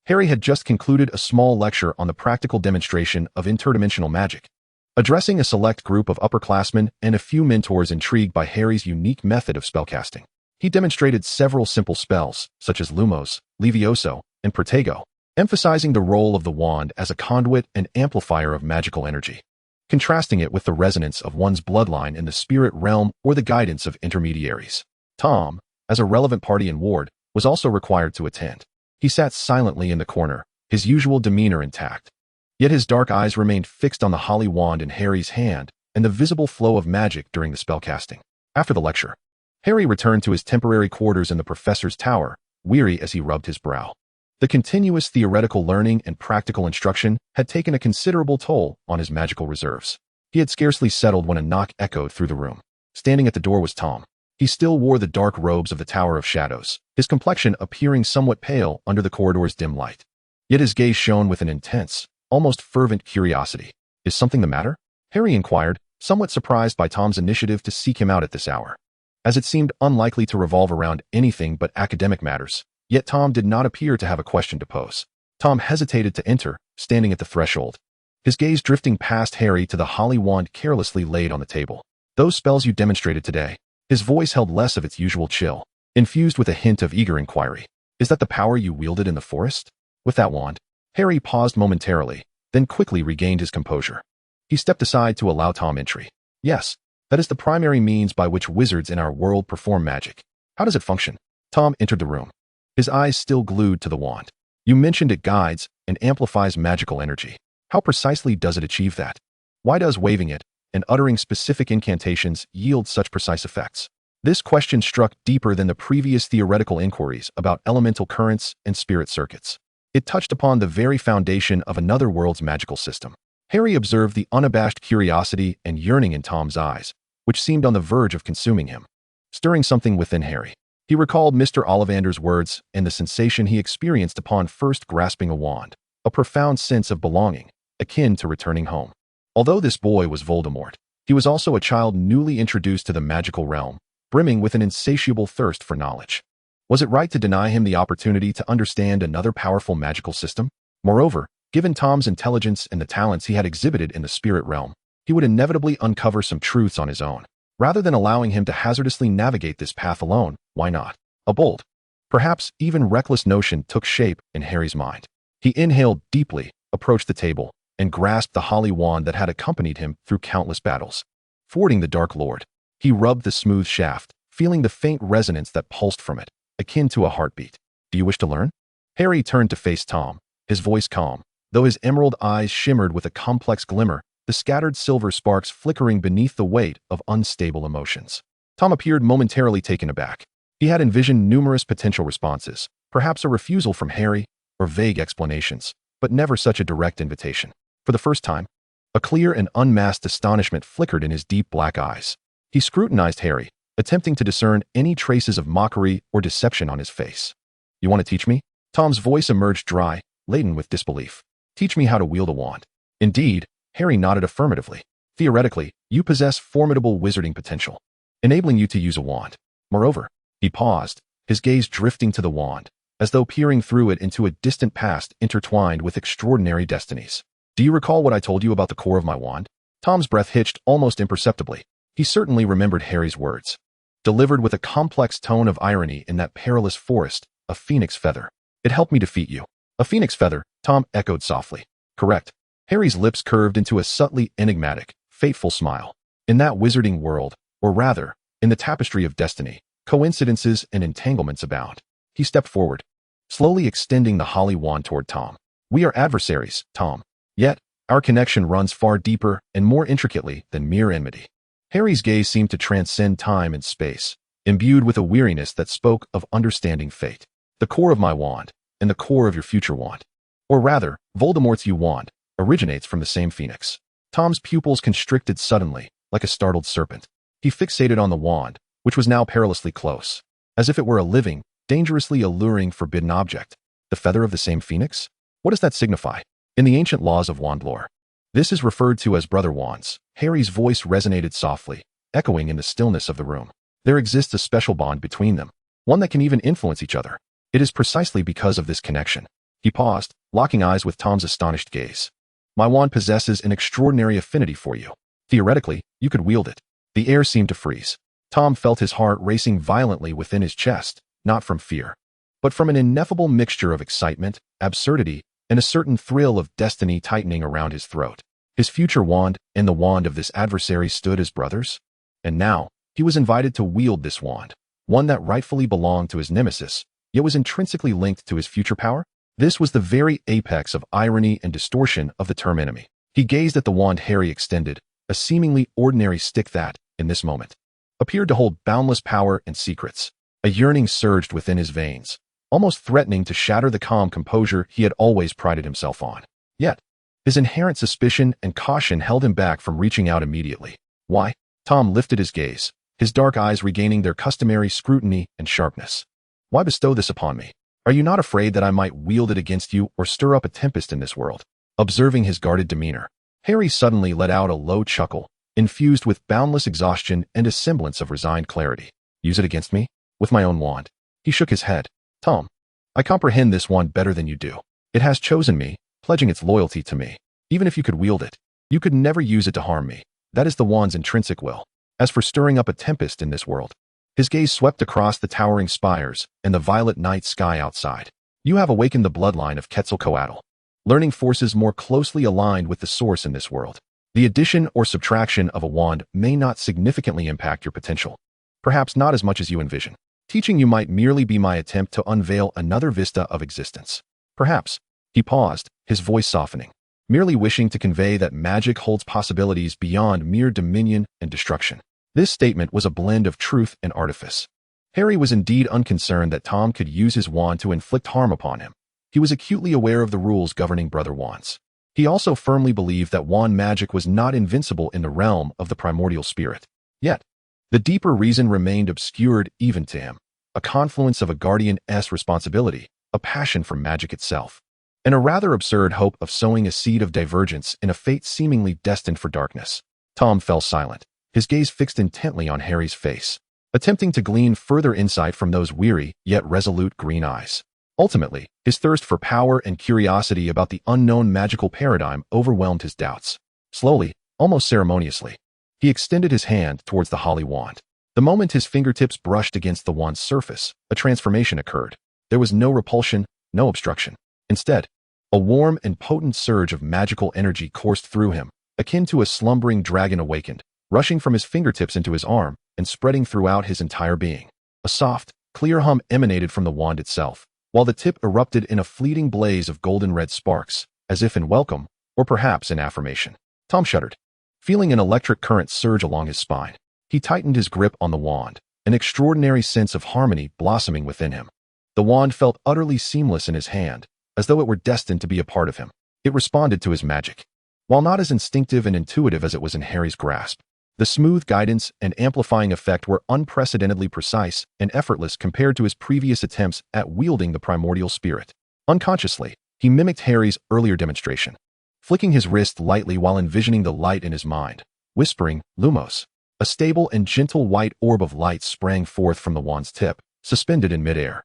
Harry had just concluded a small lecture on the practical demonstration of interdimensional magic. Addressing a select group of upperclassmen and a few mentors intrigued by Harry's unique method of spellcasting, he demonstrated several simple spells, such as Lumos, Levioso, and Protego, emphasizing the role of the wand as a conduit and amplifier of magical energy, contrasting it with the resonance of one's bloodline in the spirit realm or the guidance of intermediaries. Tom, as a relevant party in ward, was also required to attend. He sat silently in the corner, his usual demeanor intact. Yet his dark eyes remained fixed on the holly wand in Harry's hand and the visible flow of magic during the spellcasting. After the lecture, Harry returned to his temporary quarters in the professor's tower, weary as he rubbed his brow. The continuous theoretical learning and practical instruction had taken a considerable toll on his magical reserves. He had scarcely settled when a knock echoed through the room. Standing at the door was Tom. He still wore the dark robes of the Tower of Shadows, his complexion appearing somewhat pale under the corridor's dim light. Yet his gaze shone with an intense, almost fervent curiosity. "Is something the matter?" Harry inquired, somewhat surprised by Tom's initiative to seek him out at this hour. As it seemed unlikely to revolve around anything but academic matters, yet Tom did not appear to have a question to pose. Tom hesitated to enter, standing at the threshold, his gaze drifting past Harry to the holly wand carelessly laid on the table. "Those spells you demonstrated today." His voice held less of its usual chill, infused with a hint of eager inquiry. "Is that the power you wielded in the forest?" With that wand, Harry paused momentarily, then quickly regained his composure. He stepped aside to allow Tom entry. "Yes, that is the primary means by which wizards in our world perform magic." "How does it function?" Tom entered the room, his eyes still glued to the wand. "You mentioned it guides and amplifies magical energy. How precisely does it achieve that? Why does waving it and uttering specific incantations yield such precise effects?" This question struck deeper than the previous theoretical inquiries about elemental currents and spirit circuits. It touched upon the very foundation of another world's magical system. Harry observed the unabashed curiosity and yearning in Tom's eyes, which seemed on the verge of consuming him. Stirring something within Harry, he recalled Mr. Ollivander's words and the sensation he experienced upon first grasping a wand, a profound sense of belonging, akin to returning home. Although this boy was Voldemort, he was also a child newly introduced to the magical realm, brimming with an insatiable thirst for knowledge. Was it right to deny him the opportunity to understand another powerful magical system? Moreover, given Tom's intelligence and the talents he had exhibited in the spirit realm, he would inevitably uncover some truths on his own. Rather than allowing him to hazardously navigate this path alone, why not? A bold, perhaps even reckless notion took shape in Harry's mind. He inhaled deeply, approached the table, and grasped the holly wand that had accompanied him through countless battles. Fording the Dark Lord, he rubbed the smooth shaft, feeling the faint resonance that pulsed from it, akin to a heartbeat. "Do you wish to learn?" Harry turned to face Tom, his voice calm, though his emerald eyes shimmered with a complex glimmer, the scattered silver sparks flickering beneath the weight of unstable emotions. Tom appeared momentarily taken aback. He had envisioned numerous potential responses, perhaps a refusal from Harry, or vague explanations, but never such a direct invitation. For the first time, a clear and unmasked astonishment flickered in his deep black eyes. He scrutinized Harry, attempting to discern any traces of mockery or deception on his face. "You want to teach me?" Tom's voice emerged dry, laden with disbelief. "Teach me how to wield a wand." "Indeed," Harry nodded affirmatively. "Theoretically, you possess formidable wizarding potential, enabling you to use a wand. Moreover," he paused, his gaze drifting to the wand, as though peering through it into a distant past intertwined with extraordinary destinies. "Do you recall what I told you about the core of my wand?" Tom's breath hitched almost imperceptibly. He certainly remembered Harry's words, delivered with a complex tone of irony in that perilous forest, a phoenix feather. "It helped me defeat you." "A phoenix feather," Tom echoed softly. "Correct." Harry's lips curved into a subtly enigmatic, fateful smile. In that wizarding world, or rather, in the tapestry of destiny, coincidences and entanglements abound. He stepped forward, slowly extending the holly wand toward Tom. "We are adversaries, Tom. Yet, our connection runs far deeper and more intricately than mere enmity." Harry's gaze seemed to transcend time and space, imbued with a weariness that spoke of understanding fate. "The core of my wand, and the core of your future wand, or rather, Voldemort's wand, originates from the same phoenix." Tom's pupils constricted suddenly, like a startled serpent. He fixated on the wand, which was now perilously close, as if it were a living, dangerously alluring forbidden object. "The feather of the same phoenix? What does that signify?" "In the ancient laws of wand lore, this is referred to as brother wands." Harry's voice resonated softly, echoing in the stillness of the room. "There exists a special bond between them, one that can even influence each other. It is precisely because of this connection." He paused, locking eyes with Tom's astonished gaze. "My wand possesses an extraordinary affinity for you. Theoretically, you could wield it." The air seemed to freeze. Tom felt his heart racing violently within his chest, not from fear, but from an ineffable mixture of excitement, absurdity, and a certain thrill of destiny tightening around his throat. His future wand and the wand of this adversary stood as brothers, and now he was invited to wield this wand, one that rightfully belonged to his nemesis, yet was intrinsically linked to his future power. This was the very apex of irony and distortion of the term enemy. He gazed at the wand Harry extended, a seemingly ordinary stick that, in this moment, appeared to hold boundless power and secrets. A yearning surged within his veins, almost threatening to shatter the calm composure he had always prided himself on. Yet, his inherent suspicion and caution held him back from reaching out immediately. Why? Tom lifted his gaze, his dark eyes regaining their customary scrutiny and sharpness. Why bestow this upon me? Are you not afraid that I might wield it against you or stir up a tempest in this world? Observing his guarded demeanor, Harry suddenly let out a low chuckle, infused with boundless exhaustion and a semblance of resigned clarity. Use it against me? With my own wand. He shook his head. Tom, I comprehend this wand better than you do. It has chosen me, pledging its loyalty to me. Even if you could wield it, you could never use it to harm me. That is the wand's intrinsic will. As for stirring up a tempest in this world, his gaze swept across the towering spires and the violet night sky outside. You have awakened the bloodline of Quetzalcoatl, learning forces more closely aligned with the source in this world. The addition or subtraction of a wand may not significantly impact your potential. Perhaps not as much as you envision. Teaching you might merely be my attempt to unveil another vista of existence. Perhaps, he paused, his voice softening, merely wishing to convey that magic holds possibilities beyond mere dominion and destruction. This statement was a blend of truth and artifice. Harry was indeed unconcerned that Tom could use his wand to inflict harm upon him. He was acutely aware of the rules governing brother wands. He also firmly believed that wand magic was not invincible in the realm of the primordial spirit. Yet, the deeper reason remained obscured even to him. A confluence of a guardian's responsibility, a passion for magic itself, and a rather absurd hope of sowing a seed of divergence in a fate seemingly destined for darkness. Tom fell silent, his gaze fixed intently on Harry's face, attempting to glean further insight from those weary yet resolute green eyes. Ultimately, his thirst for power and curiosity about the unknown magical paradigm overwhelmed his doubts. Slowly, almost ceremoniously, he extended his hand towards the holly wand. The moment his fingertips brushed against the wand's surface, a transformation occurred. There was no repulsion, no obstruction. Instead, a warm and potent surge of magical energy coursed through him, akin to a slumbering dragon awakened, rushing from his fingertips into his arm and spreading throughout his entire being. A soft, clear hum emanated from the wand itself, while the tip erupted in a fleeting blaze of golden-red sparks, as if in welcome, or perhaps in affirmation. Tom shuddered, feeling an electric current surge along his spine. He tightened his grip on the wand, an extraordinary sense of harmony blossoming within him. The wand felt utterly seamless in his hand, as though it were destined to be a part of him. It responded to his magic. While not as instinctive and intuitive as it was in Harry's grasp, the smooth guidance and amplifying effect were unprecedentedly precise and effortless compared to his previous attempts at wielding the primordial spirit. Unconsciously, he mimicked Harry's earlier demonstration, flicking his wrist lightly while envisioning the light in his mind, whispering, "Lumos." A stable and gentle white orb of light sprang forth from the wand's tip, suspended in midair,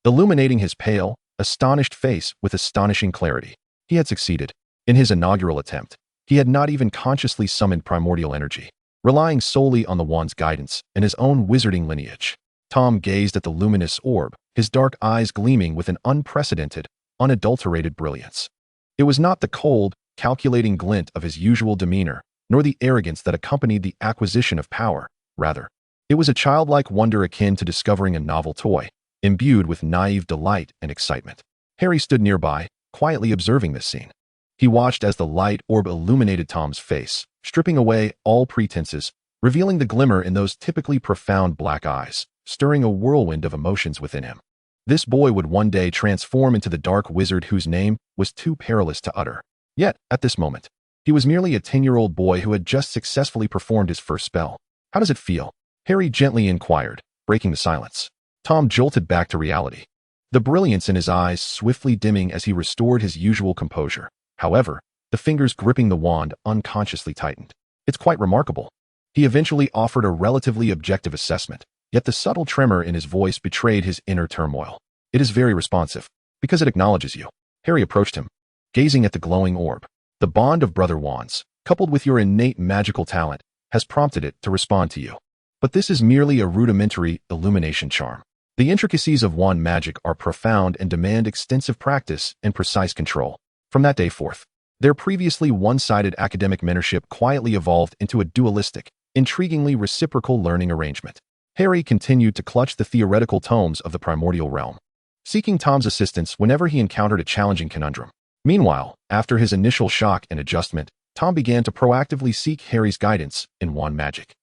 illuminating his pale, astonished face with astonishing clarity. He had succeeded. In his inaugural attempt, he had not even consciously summoned primordial energy, relying solely on the wand's guidance and his own wizarding lineage. Tom gazed at the luminous orb, his dark eyes gleaming with an unprecedented, unadulterated brilliance. It was not the cold, calculating glint of his usual demeanor, nor the arrogance that accompanied the acquisition of power. Rather, it was a childlike wonder akin to discovering a novel toy, imbued with naive delight and excitement. Harry stood nearby, quietly observing this scene. He watched as the light orb illuminated Tom's face, stripping away all pretenses, revealing the glimmer in those typically profound black eyes, stirring a whirlwind of emotions within him. This boy would one day transform into the dark wizard whose name was too perilous to utter. Yet, at this moment, he was merely a 10-year-old boy who had just successfully performed his first spell. "How does it feel?" Harry gently inquired, breaking the silence. Tom jolted back to reality, the brilliance in his eyes swiftly dimming as he restored his usual composure. However, the fingers gripping the wand unconsciously tightened. "It's quite remarkable." He eventually offered a relatively objective assessment, yet the subtle tremor in his voice betrayed his inner turmoil. "It is very responsive, because it acknowledges you." Harry approached him, gazing at the glowing orb. "The bond of brother wands, coupled with your innate magical talent, has prompted it to respond to you. But this is merely a rudimentary illumination charm. The intricacies of wand magic are profound and demand extensive practice and precise control." From that day forth, their previously one-sided academic mentorship quietly evolved into a dualistic, intriguingly reciprocal learning arrangement. Harry continued to clutch the theoretical tomes of the primordial realm, seeking Tom's assistance whenever he encountered a challenging conundrum. Meanwhile, after his initial shock and adjustment, Tom began to proactively seek Harry's guidance in wand magic.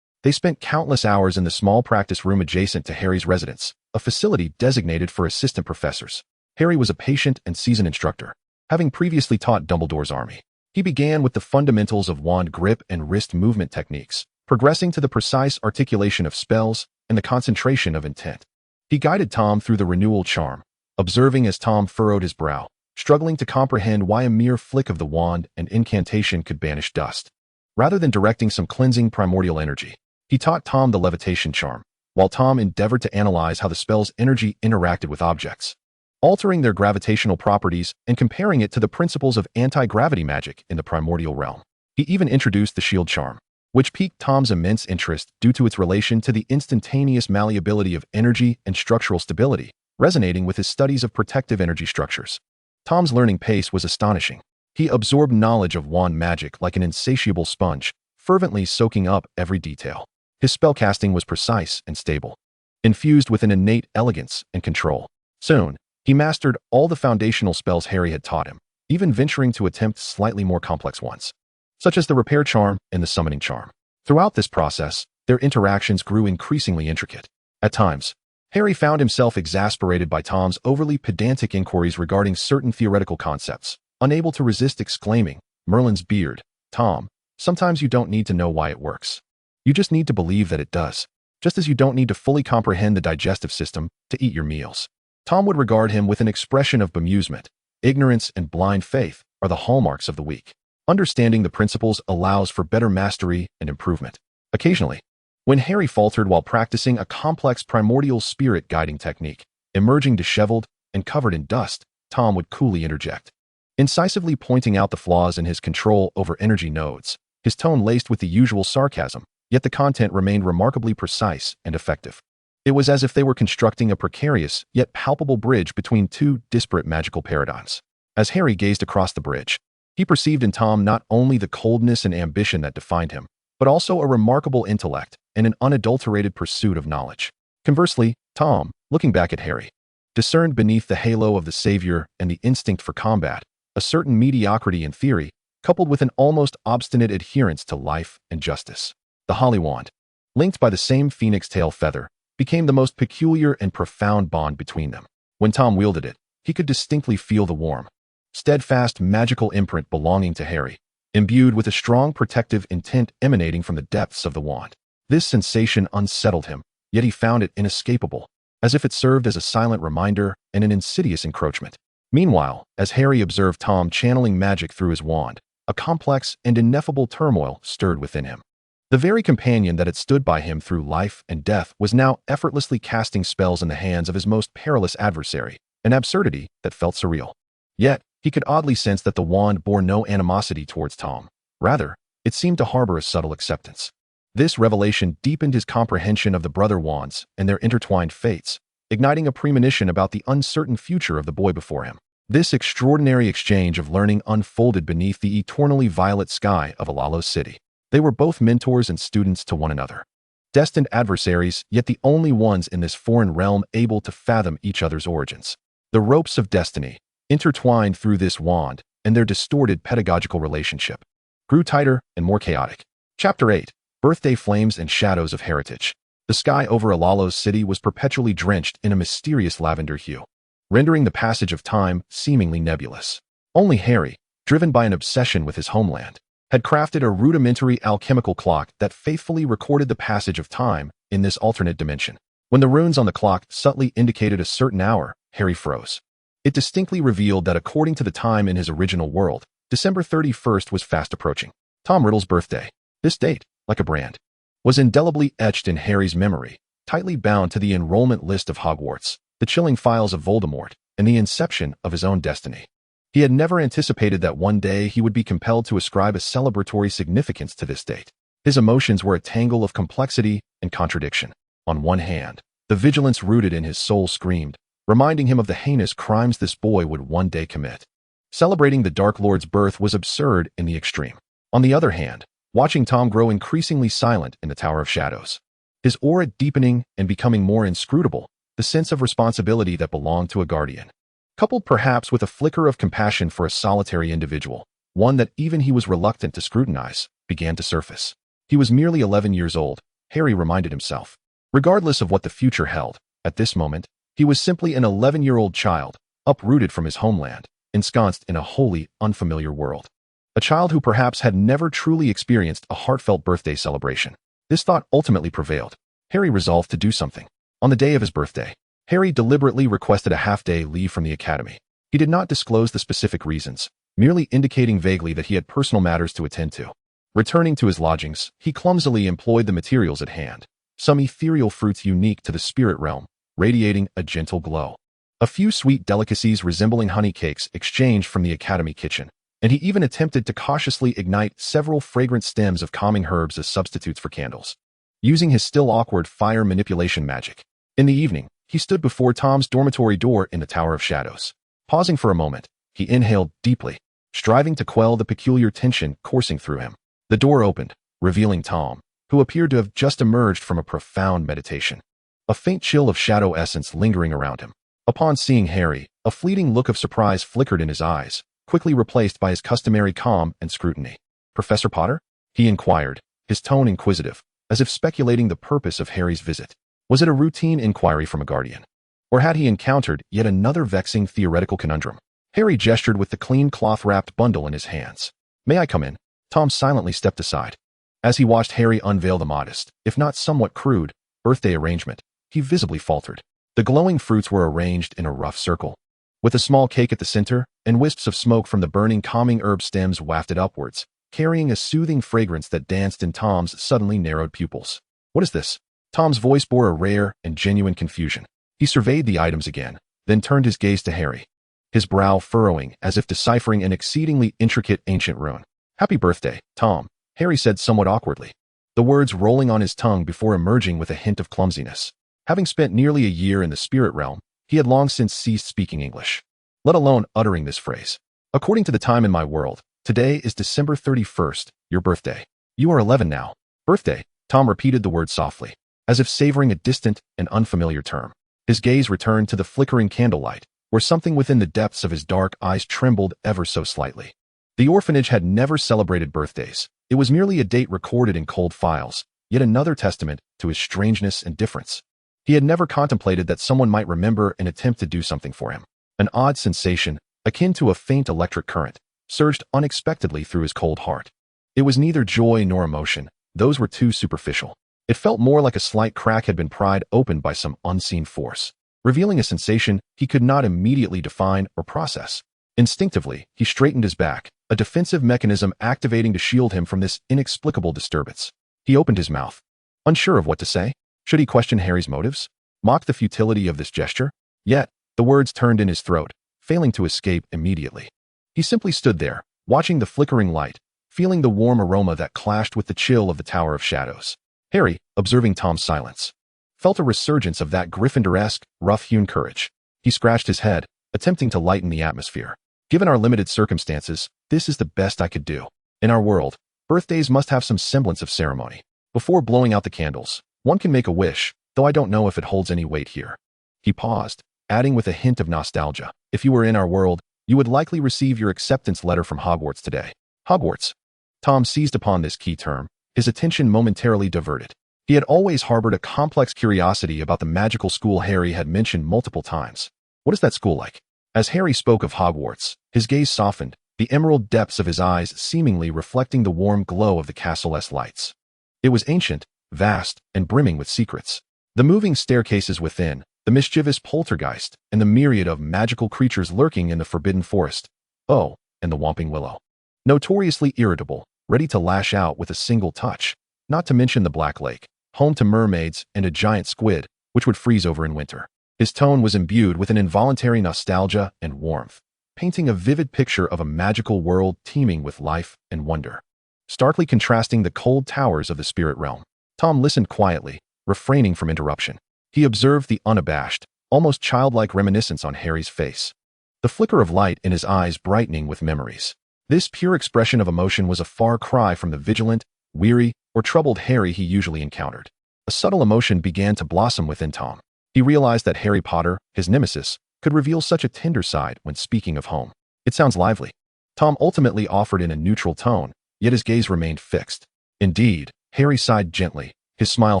They spent countless hours in the small practice room adjacent to Harry's residence, a facility designated for assistant professors. Harry was a patient and seasoned instructor, having previously taught Dumbledore's army. He began with the fundamentals of wand grip and wrist movement techniques, progressing to the precise articulation of spells and the concentration of intent. He guided Tom through the renewal charm, observing as Tom furrowed his brow, struggling to comprehend why a mere flick of the wand and incantation could banish dust. Rather than directing some cleansing primordial energy, he taught Tom the levitation charm, while Tom endeavored to analyze how the spell's energy interacted with objects, altering their gravitational properties and comparing it to the principles of anti-gravity magic in the primordial realm. He even introduced the shield charm, which piqued Tom's immense interest due to its relation to the instantaneous malleability of energy and structural stability, resonating with his studies of protective energy structures. Tom's learning pace was astonishing. He absorbed knowledge of wand magic like an insatiable sponge, fervently soaking up every detail. His spellcasting was precise and stable, infused with an innate elegance and control. Soon, he mastered all the foundational spells Harry had taught him, even venturing to attempt slightly more complex ones, such as the repair charm and the summoning charm. Throughout this process, their interactions grew increasingly intricate. At times, Harry found himself exasperated by Tom's overly pedantic inquiries regarding certain theoretical concepts, unable to resist exclaiming, "Merlin's beard, Tom, sometimes you don't need to know why it works. You just need to believe that it does, just as you don't need to fully comprehend the digestive system to eat your meals." Tom would regard him with an expression of bemusement. Ignorance and blind faith are the hallmarks of the weak. Understanding the principles allows for better mastery and improvement. Occasionally, when Harry faltered while practicing a complex primordial spirit guiding technique, emerging disheveled and covered in dust, Tom would coolly interject, incisively pointing out the flaws in his control over energy nodes, his tone laced with the usual sarcasm, yet the content remained remarkably precise and effective. It was as if they were constructing a precarious yet palpable bridge between two disparate magical paradigms. As Harry gazed across the bridge, he perceived in Tom not only the coldness and ambition that defined him, but also a remarkable intellect and an unadulterated pursuit of knowledge. Conversely, Tom, looking back at Harry, discerned beneath the halo of the savior and the instinct for combat a certain mediocrity in theory, coupled with an almost obstinate adherence to life and justice. The Holly Wand, linked by the same phoenix tail feather, became the most peculiar and profound bond between them. When Tom wielded it, he could distinctly feel the warm, steadfast magical imprint belonging to Harry, imbued with a strong protective intent emanating from the depths of the wand. This sensation unsettled him, yet he found it inescapable, as if it served as a silent reminder and an insidious encroachment. Meanwhile, as Harry observed Tom channeling magic through his wand, a complex and ineffable turmoil stirred within him. The very companion that had stood by him through life and death was now effortlessly casting spells in the hands of his most perilous adversary, an absurdity that felt surreal. Yet, he could oddly sense that the wand bore no animosity towards Tom. Rather, it seemed to harbor a subtle acceptance. This revelation deepened his comprehension of the brother wands and their intertwined fates, igniting a premonition about the uncertain future of the boy before him. This extraordinary exchange of learning unfolded beneath the eternally violet sky of Alalo City. They were both mentors and students to one another, destined adversaries, yet the only ones in this foreign realm able to fathom each other's origins. The ropes of destiny, intertwined through this wand, and their distorted pedagogical relationship, grew tighter and more chaotic. Chapter 8. Birthday Flames and Shadows of Heritage. The sky over Alalo City was perpetually drenched in a mysterious lavender hue, rendering the passage of time seemingly nebulous. Only Harry, driven by an obsession with his homeland, had crafted a rudimentary alchemical clock that faithfully recorded the passage of time in this alternate dimension. When the runes on the clock subtly indicated a certain hour, Harry froze. It distinctly revealed that according to the time in his original world, December 31st was fast approaching. Tom Riddle's birthday. This date, like a brand, was indelibly etched in Harry's memory, tightly bound to the enrollment list of Hogwarts, the chilling files of Voldemort, and the inception of his own destiny. He had never anticipated that one day he would be compelled to ascribe a celebratory significance to this date. His emotions were a tangle of complexity and contradiction. On one hand, the vigilance rooted in his soul screamed, reminding him of the heinous crimes this boy would one day commit. Celebrating the Dark Lord's birth was absurd in the extreme. On the other hand, watching Tom grow increasingly silent in the Tower of Shadows, his aura deepening and becoming more inscrutable, the sense of responsibility that belonged to a guardian, coupled perhaps with a flicker of compassion for a solitary individual, one that even he was reluctant to scrutinize, began to surface. He was merely 11 years old, Harry reminded himself. Regardless of what the future held, at this moment, he was simply an 11-year-old child, uprooted from his homeland, ensconced in a wholly unfamiliar world. A child who perhaps had never truly experienced a heartfelt birthday celebration. This thought ultimately prevailed. Harry resolved to do something. On the day of his birthday, Harry deliberately requested a half-day leave from the academy. He did not disclose the specific reasons, merely indicating vaguely that he had personal matters to attend to. Returning to his lodgings, he clumsily employed the materials at hand, some ethereal fruits unique to the spirit realm, radiating a gentle glow. A few sweet delicacies resembling honey cakes exchanged from the academy kitchen, and he even attempted to cautiously ignite several fragrant stems of calming herbs as substitutes for candles, using his still awkward fire manipulation magic. In the evening, he stood before Tom's dormitory door in the Tower of Shadows. Pausing for a moment, he inhaled deeply, striving to quell the peculiar tension coursing through him. The door opened, revealing Tom, who appeared to have just emerged from a profound meditation. A faint chill of shadow essence lingering around him. Upon seeing Harry, a fleeting look of surprise flickered in his eyes, quickly replaced by his customary calm and scrutiny. "Professor Potter?" he inquired, his tone inquisitive, as if speculating the purpose of Harry's visit. Was it a routine inquiry from a guardian? Or had he encountered yet another vexing theoretical conundrum? Harry gestured with the clean cloth-wrapped bundle in his hands. "May I come in?" Tom silently stepped aside. As he watched Harry unveil the modest, if not somewhat crude, birthday arrangement, he visibly faltered. The glowing fruits were arranged in a rough circle, with a small cake at the center and wisps of smoke from the burning calming herb stems wafted upwards, carrying a soothing fragrance that danced in Tom's suddenly narrowed pupils. "What is this?" Tom's voice bore a rare and genuine confusion. He surveyed the items again, then turned his gaze to Harry, his brow furrowing as if deciphering an exceedingly intricate ancient rune. "Happy birthday, Tom," Harry said somewhat awkwardly, the words rolling on his tongue before emerging with a hint of clumsiness. Having spent nearly a year in the spirit realm, he had long since ceased speaking English, let alone uttering this phrase. "According to the time in my world, today is December 31st, your birthday. You are 11 now." "Birthday," Tom repeated the word softly, as if savoring a distant and unfamiliar term. His gaze returned to the flickering candlelight, where something within the depths of his dark eyes trembled ever so slightly. The orphanage had never celebrated birthdays. It was merely a date recorded in cold files, yet another testament to his strangeness and difference. He had never contemplated that someone might remember and attempt to do something for him. An odd sensation, akin to a faint electric current, surged unexpectedly through his cold heart. It was neither joy nor emotion. Those were too superficial. It felt more like a slight crack had been pried open by some unseen force, revealing a sensation he could not immediately define or process. Instinctively, he straightened his back, a defensive mechanism activating to shield him from this inexplicable disturbance. He opened his mouth, unsure of what to say. Should he question Harry's motives? Mock the futility of this gesture? Yet, the words turned in his throat, failing to escape immediately. He simply stood there, watching the flickering light, feeling the warm aroma that clashed with the chill of the Tower of Shadows. Harry, observing Tom's silence, felt a resurgence of that Gryffindor-esque, rough-hewn courage. He scratched his head, attempting to lighten the atmosphere. "Given our limited circumstances, this is the best I could do. In our world, birthdays must have some semblance of ceremony. Before blowing out the candles, one can make a wish, though I don't know if it holds any weight here." He paused, adding with a hint of nostalgia, "If you were in our world, you would likely receive your acceptance letter from Hogwarts today." Hogwarts. Tom seized upon this key term, his attention momentarily diverted. He had always harbored a complex curiosity about the magical school Harry had mentioned multiple times. What is that school like? As Harry spoke of Hogwarts, his gaze softened, the emerald depths of his eyes seemingly reflecting the warm glow of the castle's lights. It was ancient, vast, and brimming with secrets. The moving staircases within, the mischievous poltergeist, and the myriad of magical creatures lurking in the forbidden forest. Oh, and the Whomping Willow. Notoriously irritable, ready to lash out with a single touch. Not to mention the Black Lake, home to mermaids and a giant squid, which would freeze over in winter. His tone was imbued with an involuntary nostalgia and warmth, painting a vivid picture of a magical world teeming with life and wonder, starkly contrasting the cold towers of the spirit realm. Tom listened quietly, refraining from interruption. He observed the unabashed, almost childlike reminiscence on Harry's face, the flicker of light in his eyes brightening with memories. This pure expression of emotion was a far cry from the vigilant, weary, or troubled Harry he usually encountered. A subtle emotion began to blossom within Tom. He realized that Harry Potter, his nemesis, could reveal such a tender side when speaking of home. "It sounds lively," Tom ultimately offered in a neutral tone, yet his gaze remained fixed. "Indeed," Harry sighed gently, his smile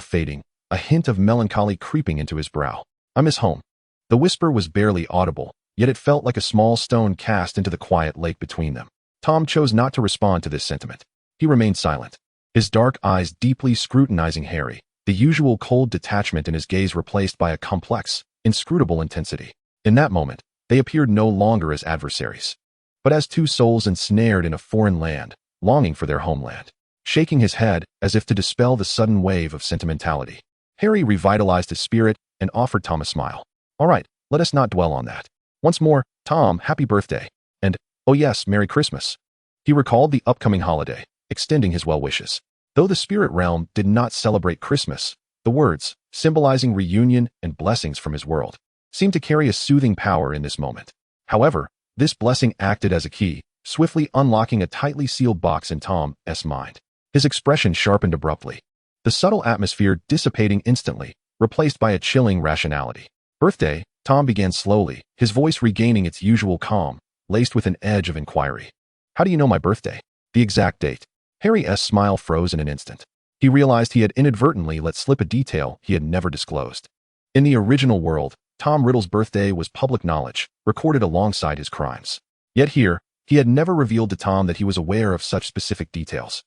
fading, a hint of melancholy creeping into his brow. "I miss home." The whisper was barely audible, yet it felt like a small stone cast into the quiet lake between them. Tom chose not to respond to this sentiment. He remained silent, his dark eyes deeply scrutinizing Harry, the usual cold detachment in his gaze replaced by a complex, inscrutable intensity. In that moment, they appeared no longer as adversaries, but as two souls ensnared in a foreign land, longing for their homeland. Shaking his head as if to dispel the sudden wave of sentimentality, Harry revitalized his spirit and offered Tom a smile. "All right, let us not dwell on that. Once more, Tom, happy birthday. And, oh yes, Merry Christmas." He recalled the upcoming holiday, extending his well wishes. Though the spirit realm did not celebrate Christmas, the words, symbolizing reunion and blessings from his world, seemed to carry a soothing power in this moment. However, this blessing acted as a key, swiftly unlocking a tightly sealed box in Tom's mind. His expression sharpened abruptly, the subtle atmosphere dissipating instantly, replaced by a chilling rationality. "Birthday," Tom began slowly, his voice regaining its usual calm, laced with an edge of inquiry. "How do you know my birthday?" "The exact date." Harry's smile froze in an instant. He realized he had inadvertently let slip a detail he had never disclosed. In the original world, Tom Riddle's birthday was public knowledge, recorded alongside his crimes. Yet here, he had never revealed to Tom that he was aware of such specific details.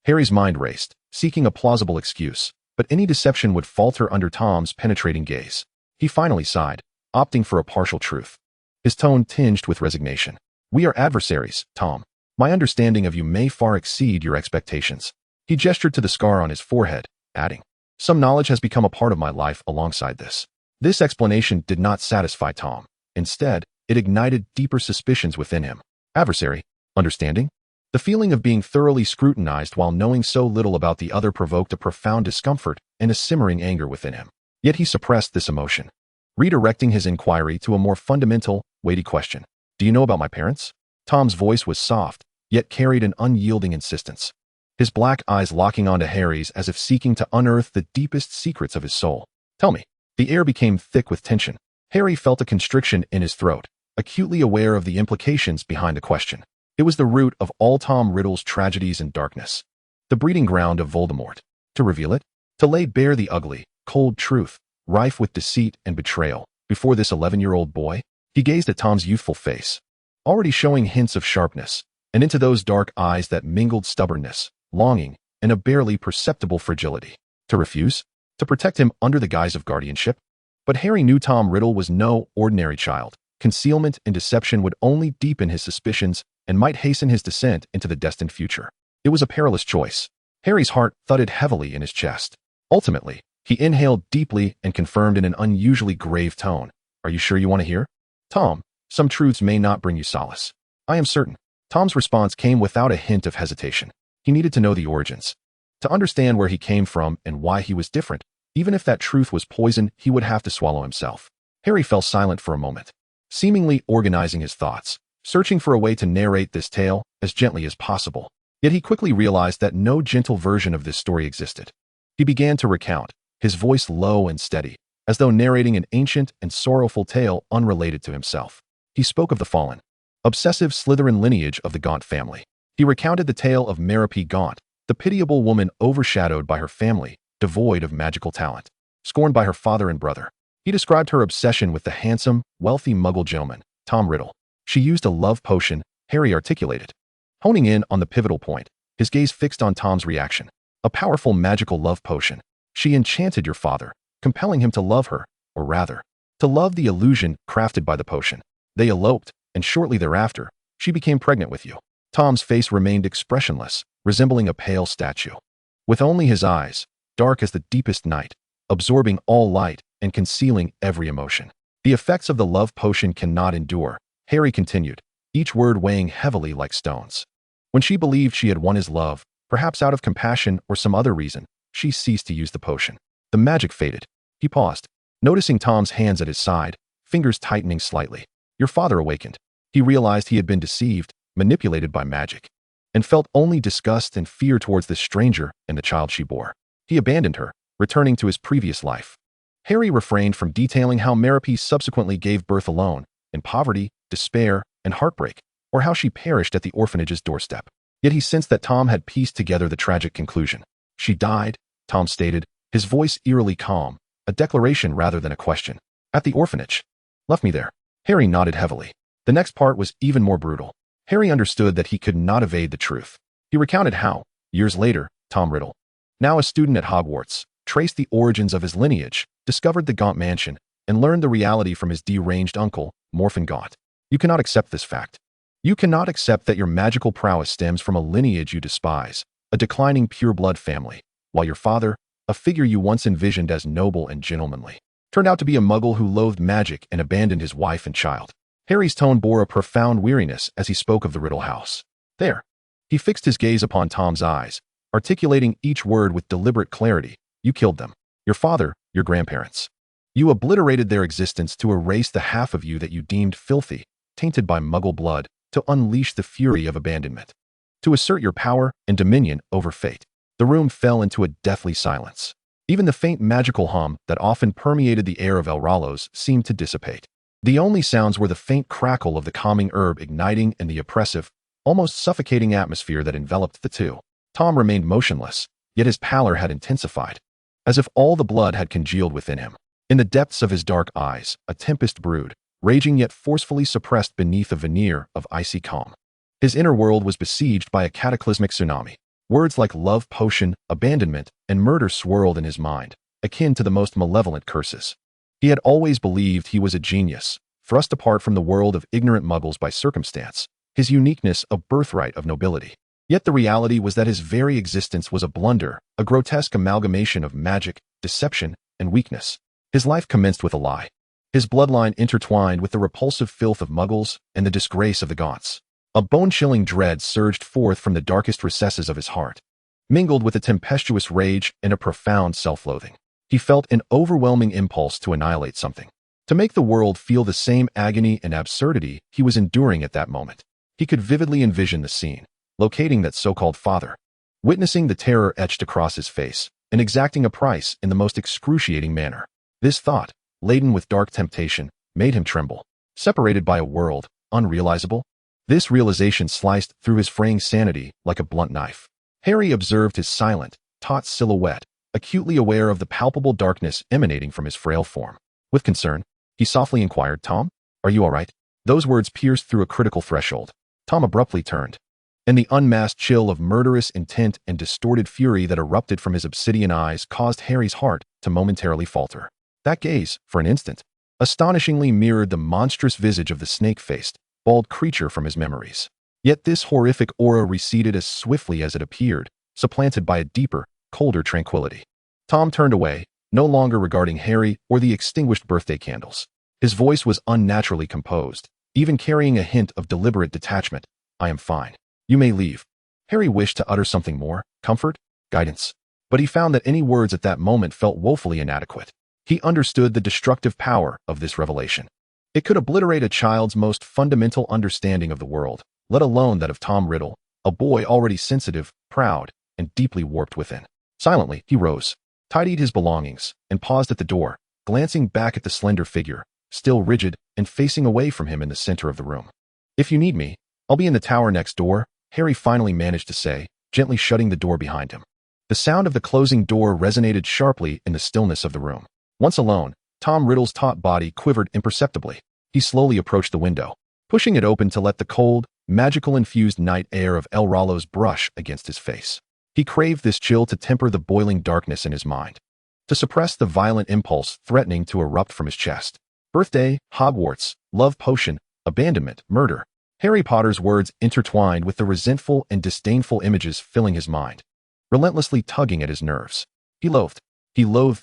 Harry's mind raced, seeking a plausible excuse, but any deception would falter under Tom's penetrating gaze. He finally sighed, opting for a partial truth. His tone tinged with resignation. "We are adversaries, Tom. My understanding of you may far exceed your expectations." He gestured to the scar on his forehead, adding, "Some knowledge has become a part of my life alongside this." This explanation did not satisfy Tom. Instead, it ignited deeper suspicions within him. Adversary? Understanding? The feeling of being thoroughly scrutinized while knowing so little about the other provoked a profound discomfort and a simmering anger within him. Yet he suppressed this emotion, redirecting his inquiry to a more fundamental, weighty question. "Do you know about my parents?" Tom's voice was soft, yet carried an unyielding insistence, his black eyes locking onto Harry's as if seeking to unearth the deepest secrets of his soul. "Tell me." The air became thick with tension. Harry felt a constriction in his throat, acutely aware of the implications behind the question. It was the root of all Tom Riddle's tragedies and darkness, the breeding ground of Voldemort. To reveal it, to lay bare the ugly, cold truth, rife with deceit and betrayal, before this 11-year-old boy. He gazed at Tom's youthful face, already showing hints of sharpness, and into those dark eyes that mingled stubbornness, longing, and a barely perceptible fragility. To refuse? To protect him under the guise of guardianship? But Harry knew Tom Riddle was no ordinary child. Concealment and deception would only deepen his suspicions and might hasten his descent into the destined future. It was a perilous choice. Harry's heart thudded heavily in his chest. Ultimately, he inhaled deeply and confirmed in an unusually grave tone, "Are you sure you want to hear?" "Tom, some truths may not bring you solace." "I am certain." Tom's response came without a hint of hesitation. He needed to know the origins, to understand where he came from and why he was different. Even if that truth was poison, he would have to swallow himself. Harry fell silent for a moment, seemingly organizing his thoughts, searching for a way to narrate this tale as gently as possible. Yet he quickly realized that no gentle version of this story existed. He began to recount, his voice low and steady, as though narrating an ancient and sorrowful tale unrelated to himself. He spoke of the fallen, obsessive Slytherin lineage of the Gaunt family. He recounted the tale of Merrippy Gaunt, the pitiable woman overshadowed by her family, devoid of magical talent, scorned by her father and brother. He described her obsession with the handsome, wealthy Muggle gentleman, Tom Riddle. "She used a love potion," Harry articulated, honing in on the pivotal point, his gaze fixed on Tom's reaction. "A powerful magical love potion. She enchanted your father, compelling him to love her, or rather, to love the illusion crafted by the potion. They eloped, and shortly thereafter, she became pregnant with you." Tom's face remained expressionless, resembling a pale statue, with only his eyes, dark as the deepest night, absorbing all light and concealing every emotion. "The effects of the love potion cannot endure," Harry continued, each word weighing heavily like stones. "When she believed she had won his love, perhaps out of compassion or some other reason, she ceased to use the potion. The magic faded." He paused, noticing Tom's hands at his side, fingers tightening slightly. "Your father awakened." He realized he had been deceived, manipulated by magic, and felt only disgust and fear towards this stranger and the child she bore. He abandoned her, returning to his previous life. Harry refrained from detailing how Merrippy subsequently gave birth alone, in poverty, despair, and heartbreak, or how she perished at the orphanage's doorstep. Yet he sensed that Tom had pieced together the tragic conclusion. She died, Tom stated, his voice eerily calm, a declaration rather than a question. At the orphanage. Left me there. Harry nodded heavily. The next part was even more brutal. Harry understood that he could not evade the truth. He recounted how, years later, Tom Riddle, now a student at Hogwarts, traced the origins of his lineage, discovered the Gaunt Mansion, and learned the reality from his deranged uncle, Morphin Gaunt. You cannot accept this fact. You cannot accept that your magical prowess stems from a lineage you despise, a declining pure-blood family, while your father, a figure you once envisioned as noble and gentlemanly, turned out to be a muggle who loathed magic and abandoned his wife and child. Harry's tone bore a profound weariness as he spoke of the Riddle house. There. He fixed his gaze upon Tom's eyes, articulating each word with deliberate clarity. You killed them. Your father, your grandparents. You obliterated their existence to erase the half of you that you deemed filthy, tainted by muggle blood, to unleash the fury of abandonment. To assert your power and dominion over fate. The room fell into a deathly silence. Even the faint magical hum that often permeated the air of El Rallos seemed to dissipate. The only sounds were the faint crackle of the calming herb igniting and the oppressive, almost suffocating atmosphere that enveloped the two. Tom remained motionless, yet his pallor had intensified, as if all the blood had congealed within him. In the depths of his dark eyes, a tempest brewed, raging yet forcefully suppressed beneath a veneer of icy calm. His inner world was besieged by a cataclysmic tsunami. Words like love potion, abandonment, and murder swirled in his mind, akin to the most malevolent curses. He had always believed he was a genius, thrust apart from the world of ignorant muggles by circumstance, his uniqueness a birthright of nobility. Yet the reality was that his very existence was a blunder, a grotesque amalgamation of magic, deception, and weakness. His life commenced with a lie. His bloodline intertwined with the repulsive filth of muggles and the disgrace of the Gaunts. A bone-chilling dread surged forth from the darkest recesses of his heart, mingled with a tempestuous rage and a profound self-loathing. He felt an overwhelming impulse to annihilate something, to make the world feel the same agony and absurdity he was enduring at that moment. He could vividly envision the scene, locating that so-called father, witnessing the terror etched across his face, and exacting a price in the most excruciating manner. This thought, laden with dark temptation, made him tremble. Separated by a world, unrealizable? This realization sliced through his fraying sanity like a blunt knife. Harry observed his silent, taut silhouette, acutely aware of the palpable darkness emanating from his frail form. With concern, he softly inquired, Tom, are you all right? Those words pierced through a critical threshold. Tom abruptly turned, and the unmasked chill of murderous intent and distorted fury that erupted from his obsidian eyes caused Harry's heart to momentarily falter. That gaze, for an instant, astonishingly mirrored the monstrous visage of the snake-faced, bald creature from his memories. Yet this horrific aura receded as swiftly as it appeared, supplanted by a deeper, colder tranquility. Tom turned away, no longer regarding Harry or the extinguished birthday candles. His voice was unnaturally composed, even carrying a hint of deliberate detachment. I am fine. You may leave. Harry wished to utter something more, comfort, guidance, but he found that any words at that moment felt woefully inadequate. He understood the destructive power of this revelation. It could obliterate a child's most fundamental understanding of the world, let alone that of Tom Riddle, a boy already sensitive, proud, and deeply warped within. Silently, he rose, tidied his belongings, and paused at the door, glancing back at the slender figure, still rigid and facing away from him in the center of the room. If you need me, I'll be in the tower next door, Harry finally managed to say, gently shutting the door behind him. The sound of the closing door resonated sharply in the stillness of the room. Once alone, Tom Riddle's taut body quivered imperceptibly. He slowly approached the window, pushing it open to let the cold, magical-infused night air of El Rallos brush against his face. He craved this chill to temper the boiling darkness in his mind, to suppress the violent impulse threatening to erupt from his chest. Birthday, Hogwarts, love potion, abandonment, murder. Harry Potter's words intertwined with the resentful and disdainful images filling his mind, relentlessly tugging at his nerves. He loathed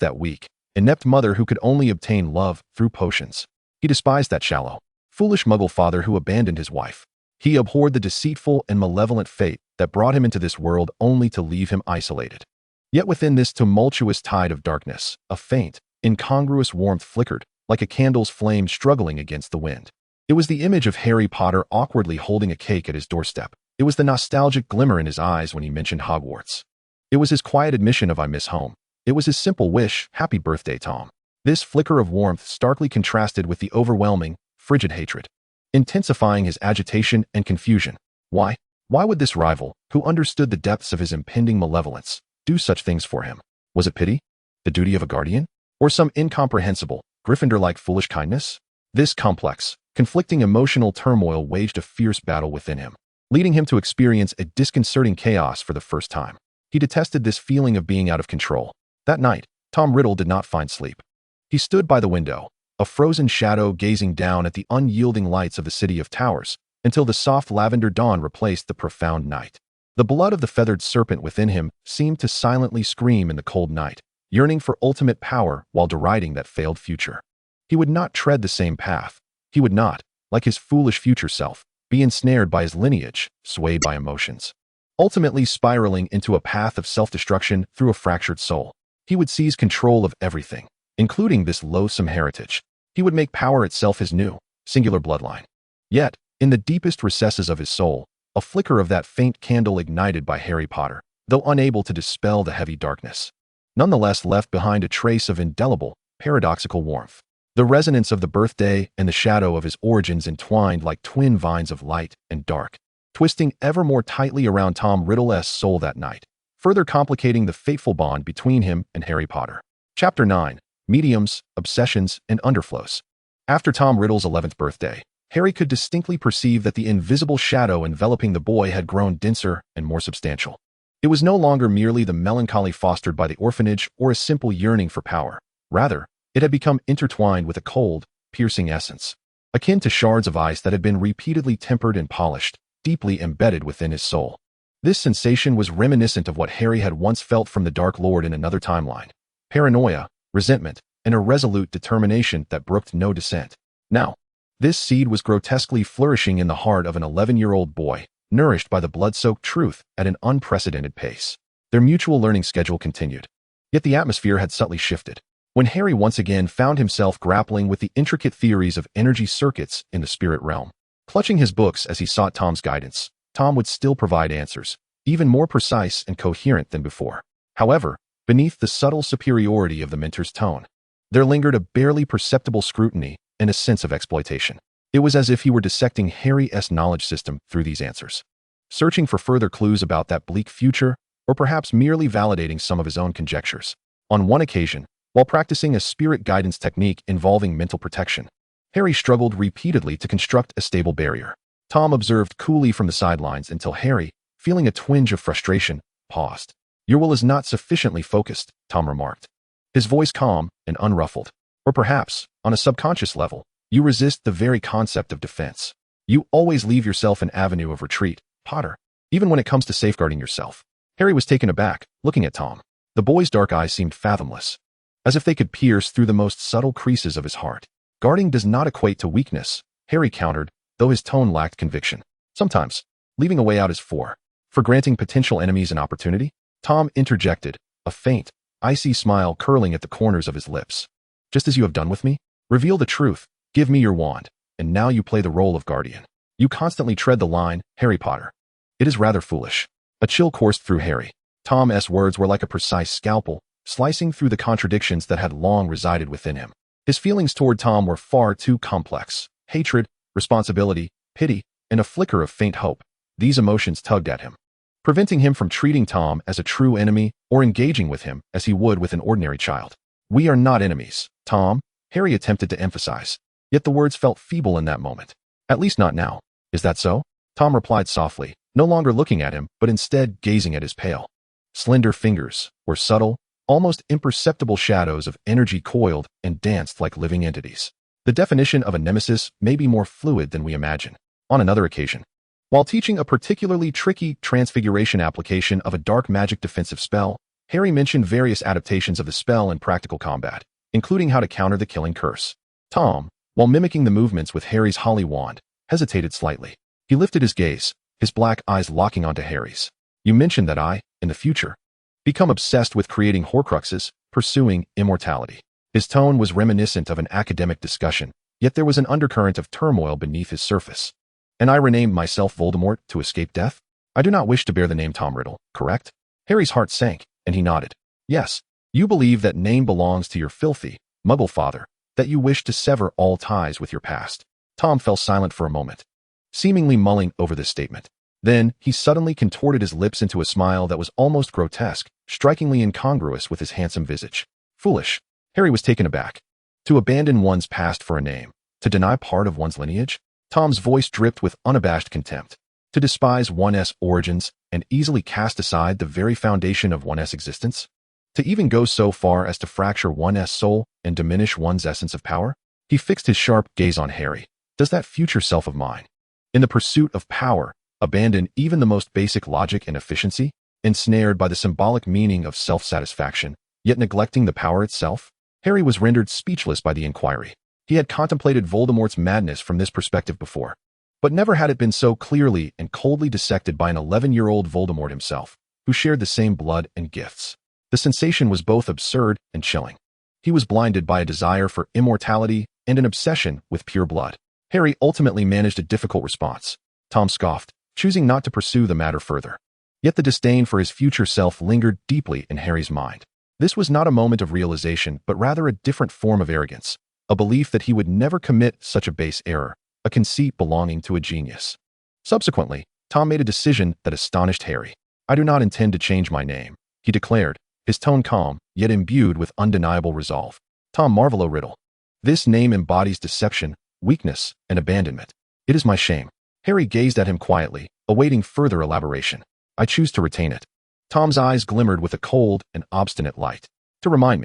that weak, inept mother who could only obtain love through potions. He despised that shallow, foolish muggle father who abandoned his wife. He abhorred the deceitful and malevolent fate that brought him into this world only to leave him isolated. Yet within this tumultuous tide of darkness, a faint, incongruous warmth flickered, like a candle's flame struggling against the wind. It was the image of Harry Potter awkwardly holding a cake at his doorstep. It was the nostalgic glimmer in his eyes when he mentioned Hogwarts. It was his quiet admission of I miss home. It was his simple wish, happy birthday, Tom. This flicker of warmth starkly contrasted with the overwhelming, frigid hatred, intensifying his agitation and confusion. Why? Why would this rival, who understood the depths of his impending malevolence, do such things for him? Was it pity? The duty of a guardian? Or some incomprehensible, Gryffindor-like foolish kindness? This complex, conflicting emotional turmoil waged a fierce battle within him, leading him to experience a disconcerting chaos for the first time. He detested this feeling of being out of control. That night, Tom Riddle did not find sleep. He stood by the window, a frozen shadow gazing down at the unyielding lights of the city of towers, until the soft lavender dawn replaced the profound night. The blood of the feathered serpent within him seemed to silently scream in the cold night, yearning for ultimate power while deriding that failed future. He would not tread the same path. He would not, like his foolish future self, be ensnared by his lineage, swayed by emotions, ultimately spiraling into a path of self-destruction through a fractured soul. He would seize control of everything, including this loathsome heritage. He would make power itself his new, singular bloodline. Yet, in the deepest recesses of his soul, a flicker of that faint candle ignited by Harry Potter, though unable to dispel the heavy darkness, nonetheless left behind a trace of indelible, paradoxical warmth. The resonance of the birthday and the shadow of his origins entwined like twin vines of light and dark, twisting ever more tightly around Tom Riddle's soul that night, further complicating the fateful bond between him and Harry Potter. Chapter 9. Mediums, Obsessions, and Underflows. After Tom Riddle's 11th birthday, Harry could distinctly perceive that the invisible shadow enveloping the boy had grown denser and more substantial. It was no longer merely the melancholy fostered by the orphanage or a simple yearning for power. Rather, it had become intertwined with a cold, piercing essence, akin to shards of ice that had been repeatedly tempered and polished, deeply embedded within his soul. This sensation was reminiscent of what Harry had once felt from the Dark Lord in another timeline: paranoia, resentment, and a resolute determination that brooked no dissent. Now, this seed was grotesquely flourishing in the heart of an 11-year-old boy, nourished by the blood-soaked truth at an unprecedented pace. Their mutual learning schedule continued. Yet the atmosphere had subtly shifted. When Harry once again found himself grappling with the intricate theories of energy circuits in the spirit realm. Clutching his books as he sought Tom's guidance, Tom would still provide answers, even more precise and coherent than before. However, beneath the subtle superiority of the mentor's tone, there lingered a barely perceptible scrutiny and a sense of exploitation. It was as if he were dissecting Harry's knowledge system through these answers, searching for further clues about that bleak future, or perhaps merely validating some of his own conjectures. On one occasion, while practicing a spirit guidance technique involving mental protection, Harry struggled repeatedly to construct a stable barrier. Tom observed coolly from the sidelines until Harry, feeling a twinge of frustration, paused. "Your will is not sufficiently focused," Tom remarked, his voice calm and unruffled. "Or perhaps, on a subconscious level, you resist the very concept of defense. You always leave yourself an avenue of retreat, Potter, even when it comes to safeguarding yourself." Harry was taken aback, looking at Tom. The boy's dark eyes seemed fathomless, as if they could pierce through the most subtle creases of his heart. "Guarding does not equate to weakness," Harry countered, though his tone lacked conviction. "Sometimes, leaving a way out is for granting potential enemies an opportunity." Tom interjected, a faint, icy smile curling at the corners of his lips. "Just as you have done with me? Reveal the truth, give me your wand, and now you play the role of guardian. You constantly tread the line, Harry Potter. It is rather foolish." A chill coursed through Harry. Tom's words were like a precise scalpel, slicing through the contradictions that had long resided within him. His feelings toward Tom were far too complex. Hatred, responsibility, pity, and a flicker of faint hope. These emotions tugged at him, preventing him from treating Tom as a true enemy or engaging with him as he would with an ordinary child. "We are not enemies, Tom," Harry attempted to emphasize, yet the words felt feeble in that moment. "At least not now. Is that so?" Tom replied softly, no longer looking at him, but instead gazing at his pale, slender fingers, where subtle, almost imperceptible shadows of energy coiled and danced like living entities. The definition of a nemesis may be more fluid than we imagine. On another occasion, while teaching a particularly tricky transfiguration application of a dark magic defensive spell, Harry mentioned various adaptations of the spell in practical combat, including how to counter the killing curse. Tom, while mimicking the movements with Harry's holly wand, hesitated slightly. He lifted his gaze, his black eyes locking onto Harry's. "You mentioned that I, in the future, become obsessed with creating Horcruxes, pursuing immortality." His tone was reminiscent of an academic discussion, yet there was an undercurrent of turmoil beneath his surface. "And I renamed myself Voldemort to escape death? I do not wish to bear the name Tom Riddle, correct?" Harry's heart sank, and he nodded. "Yes, you believe that name belongs to your filthy, muggle father, that you wish to sever all ties with your past." Tom fell silent for a moment, seemingly mulling over this statement. Then, he suddenly contorted his lips into a smile that was almost grotesque, strikingly incongruous with his handsome visage. Foolish. Harry was taken aback. To abandon one's past for a name. To deny part of one's lineage? Tom's voice dripped with unabashed contempt. To despise one's origins and easily cast aside the very foundation of one's existence? To even go so far as to fracture one's soul and diminish one's essence of power? He fixed his sharp gaze on Harry. Does that future self of mine, in the pursuit of power, abandon even the most basic logic and efficiency, ensnared by the symbolic meaning of self-satisfaction, yet neglecting the power itself? Harry was rendered speechless by the inquiry. He had contemplated Voldemort's madness from this perspective before, but never had it been so clearly and coldly dissected by an 11-year-old Voldemort himself, who shared the same blood and gifts. The sensation was both absurd and chilling. He was blinded by a desire for immortality and an obsession with pure blood. Harry ultimately managed a difficult response. Tom scoffed, choosing not to pursue the matter further. Yet the disdain for his future self lingered deeply in Harry's mind. This was not a moment of realization, but rather a different form of arrogance, a belief that he would never commit such a base error, a conceit belonging to a genius. Subsequently, Tom made a decision that astonished Harry. "I do not intend to change my name," he declared, his tone calm, yet imbued with undeniable resolve. Tom Riddle. This name embodies deception, weakness, and abandonment. It is my shame. Harry gazed at him quietly, awaiting further elaboration. "I choose to retain it." Tom's eyes glimmered with a cold and obstinate light. To remind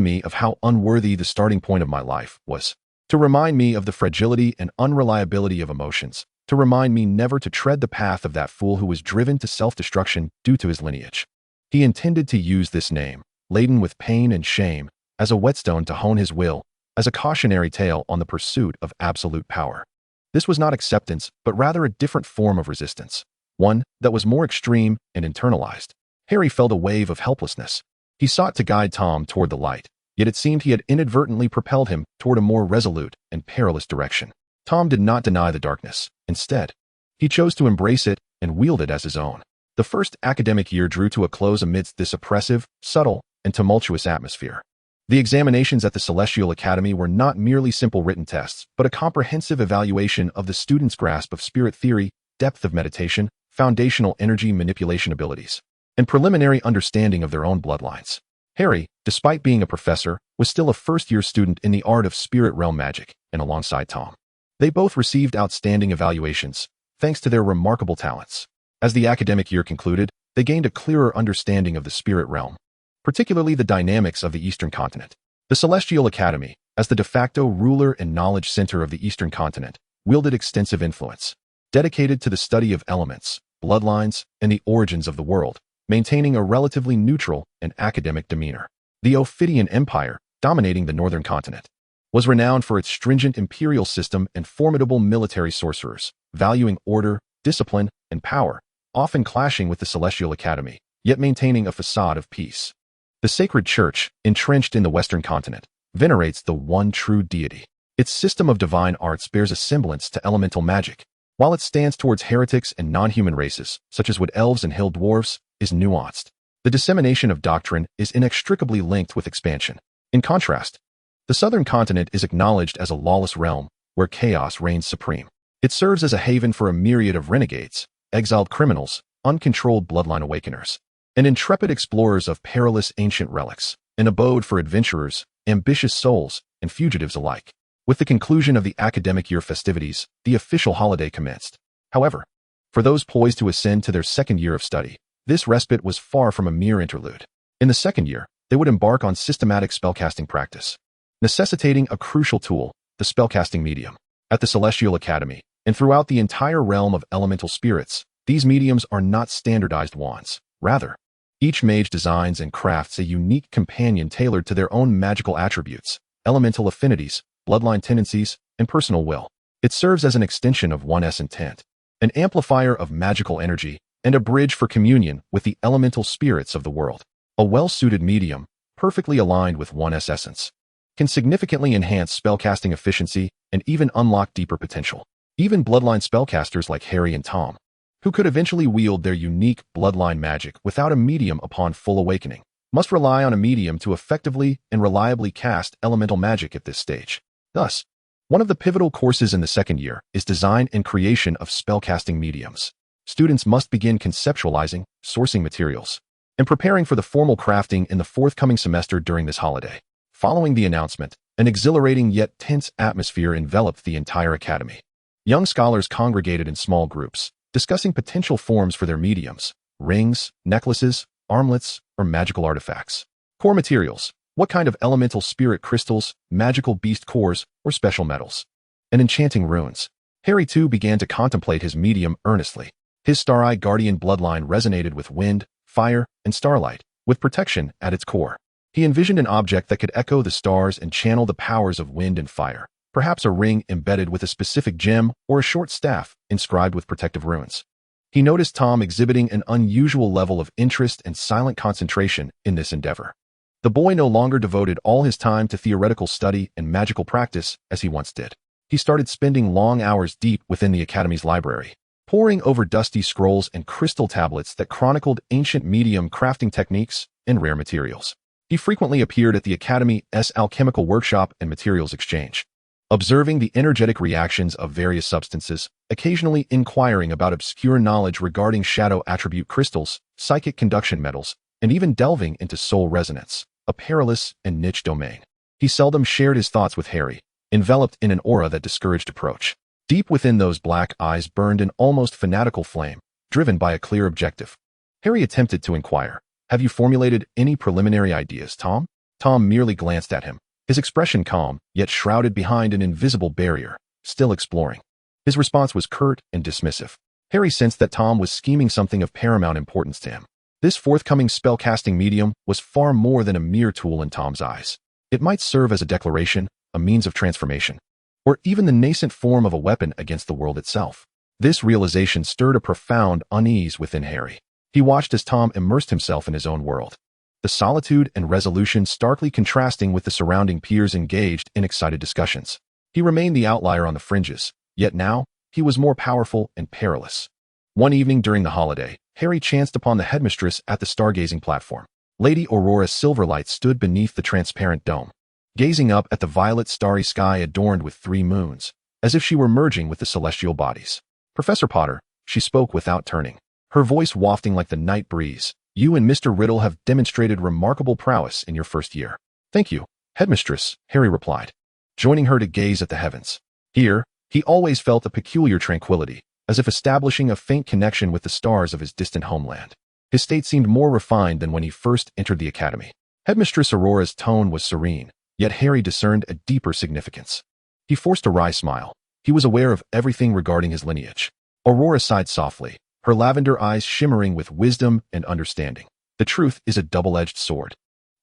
me of how unworthy the starting point of my life was. To remind me of the fragility and unreliability of emotions. To remind me never to tread the path of that fool who was driven to self-destruction due to his lineage. He intended to use this name, laden with pain and shame, as a whetstone to hone his will, as a cautionary tale on the pursuit of absolute power. This was not acceptance, but rather a different form of resistance, one that was more extreme and internalized. Harry felt a wave of helplessness. He sought to guide Tom toward the light, yet it seemed he had inadvertently propelled him toward a more resolute and perilous direction. Tom did not deny the darkness. Instead, he chose to embrace it and wield it as his own. The first academic year drew to a close amidst this oppressive, subtle, and tumultuous atmosphere. The examinations at the Celestial Academy were not merely simple written tests, but a comprehensive evaluation of the student's grasp of spirit theory, depth of meditation, foundational energy manipulation abilities, and preliminary understanding of their own bloodlines. Harry, despite being a professor, was still a first-year student in the art of spirit realm magic, and alongside Tom, they both received outstanding evaluations, thanks to their remarkable talents. As the academic year concluded, they gained a clearer understanding of the spirit realm, particularly the dynamics of the Eastern Continent. The Celestial Academy, as the de facto ruler and knowledge center of the Eastern Continent, wielded extensive influence, dedicated to the study of elements, bloodlines, and the origins of the world, maintaining a relatively neutral and academic demeanor. The Ophidian Empire, dominating the northern continent, was renowned for its stringent imperial system and formidable military sorcerers, valuing order, discipline, and power, often clashing with the Celestial Academy, yet maintaining a facade of peace. The Sacred Church, entrenched in the Western continent, venerates the one true deity. Its system of divine arts bears a semblance to elemental magic, while it stands towards heretics and non-human races, such as wood elves and hill dwarves, is nuanced. The dissemination of doctrine is inextricably linked with expansion. In contrast, the southern continent is acknowledged as a lawless realm, where chaos reigns supreme. It serves as a haven for a myriad of renegades, exiled criminals, uncontrolled bloodline awakeners, and intrepid explorers of perilous ancient relics, an abode for adventurers, ambitious souls, and fugitives alike. With the conclusion of the academic year festivities, the official holiday commenced. However, for those poised to ascend to their second year of study, this respite was far from a mere interlude. In the second year, they would embark on systematic spellcasting practice, necessitating a crucial tool, the spellcasting medium. At the Celestial Academy, and throughout the entire realm of elemental spirits, these mediums are not standardized wands. Rather, each mage designs and crafts a unique companion tailored to their own magical attributes, elemental affinities, bloodline tendencies, and personal will. It serves as an extension of one's intent, an amplifier of magical energy, and a bridge for communion with the elemental spirits of the world. A well-suited medium, perfectly aligned with one's essence, can significantly enhance spellcasting efficiency and even unlock deeper potential. Even bloodline spellcasters like Harry and Tom, who could eventually wield their unique bloodline magic without a medium upon full awakening, must rely on a medium to effectively and reliably cast elemental magic at this stage. Thus, one of the pivotal courses in the second year is design and creation of spellcasting mediums. students must begin conceptualizing, sourcing materials, and preparing for the formal crafting in the forthcoming semester during this holiday. Following the announcement, an exhilarating yet tense atmosphere enveloped the entire academy. Young scholars congregated in small groups, discussing potential forms for their mediums: rings, necklaces, armlets, or magical artifacts. Core materials: what kind of elemental spirit crystals, magical beast cores, or special metals? And enchanting runes. Harry too began to contemplate his medium earnestly. His Starry Guardian bloodline resonated with wind, fire, and starlight, with protection at its core. He envisioned an object that could echo the stars and channel the powers of wind and fire, perhaps a ring embedded with a specific gem or a short staff inscribed with protective runes. He noticed Tom exhibiting an unusual level of interest and silent concentration in this endeavor. The boy no longer devoted all his time to theoretical study and magical practice as he once did. He started spending long hours deep within the Academy's library, poring over dusty scrolls and crystal tablets that chronicled ancient medium crafting techniques and rare materials. He frequently appeared at the Academy's alchemical workshop and materials exchange, observing the energetic reactions of various substances, occasionally inquiring about obscure knowledge regarding shadow attribute crystals, psychic conduction metals, and even delving into soul resonance, a perilous and niche domain. He seldom shared his thoughts with Harry, enveloped in an aura that discouraged approach. Deep within those black eyes burned an almost fanatical flame, driven by a clear objective. Harry attempted to inquire, "Have you formulated any preliminary ideas, Tom?" Tom merely glanced at him, his expression calm, yet shrouded behind an invisible barrier, still exploring. His response was curt and dismissive. Harry sensed that Tom was scheming something of paramount importance to him. This forthcoming spellcasting medium was far more than a mere tool in Tom's eyes. It might serve as a declaration, a means of transformation, or even the nascent form of a weapon against the world itself. This realization stirred a profound unease within Harry. He watched as Tom immersed himself in his own world, the solitude and resolution starkly contrasting with the surrounding peers engaged in excited discussions. He remained the outlier on the fringes, yet now he was more powerful and perilous. One evening during the holiday, Harry chanced upon the headmistress at the stargazing platform. Lady Aurora Silverlight stood beneath the transparent dome, gazing up at the violet starry sky adorned with 3 moons, as if she were merging with the celestial bodies. "Professor Potter," she spoke without turning, her voice wafting like the night breeze, "you and Mr. Riddle have demonstrated remarkable prowess in your first year." "Thank you, Headmistress," Harry replied, joining her to gaze at the heavens. Here, he always felt a peculiar tranquility, as if establishing a faint connection with the stars of his distant homeland. His state seemed more refined than when he first entered the academy. Headmistress Aurora's tone was serene, yet Harry discerned a deeper significance. He forced a wry smile. He was aware of everything regarding his lineage. Aurora sighed softly, her lavender eyes shimmering with wisdom and understanding. "The truth is a double-edged sword,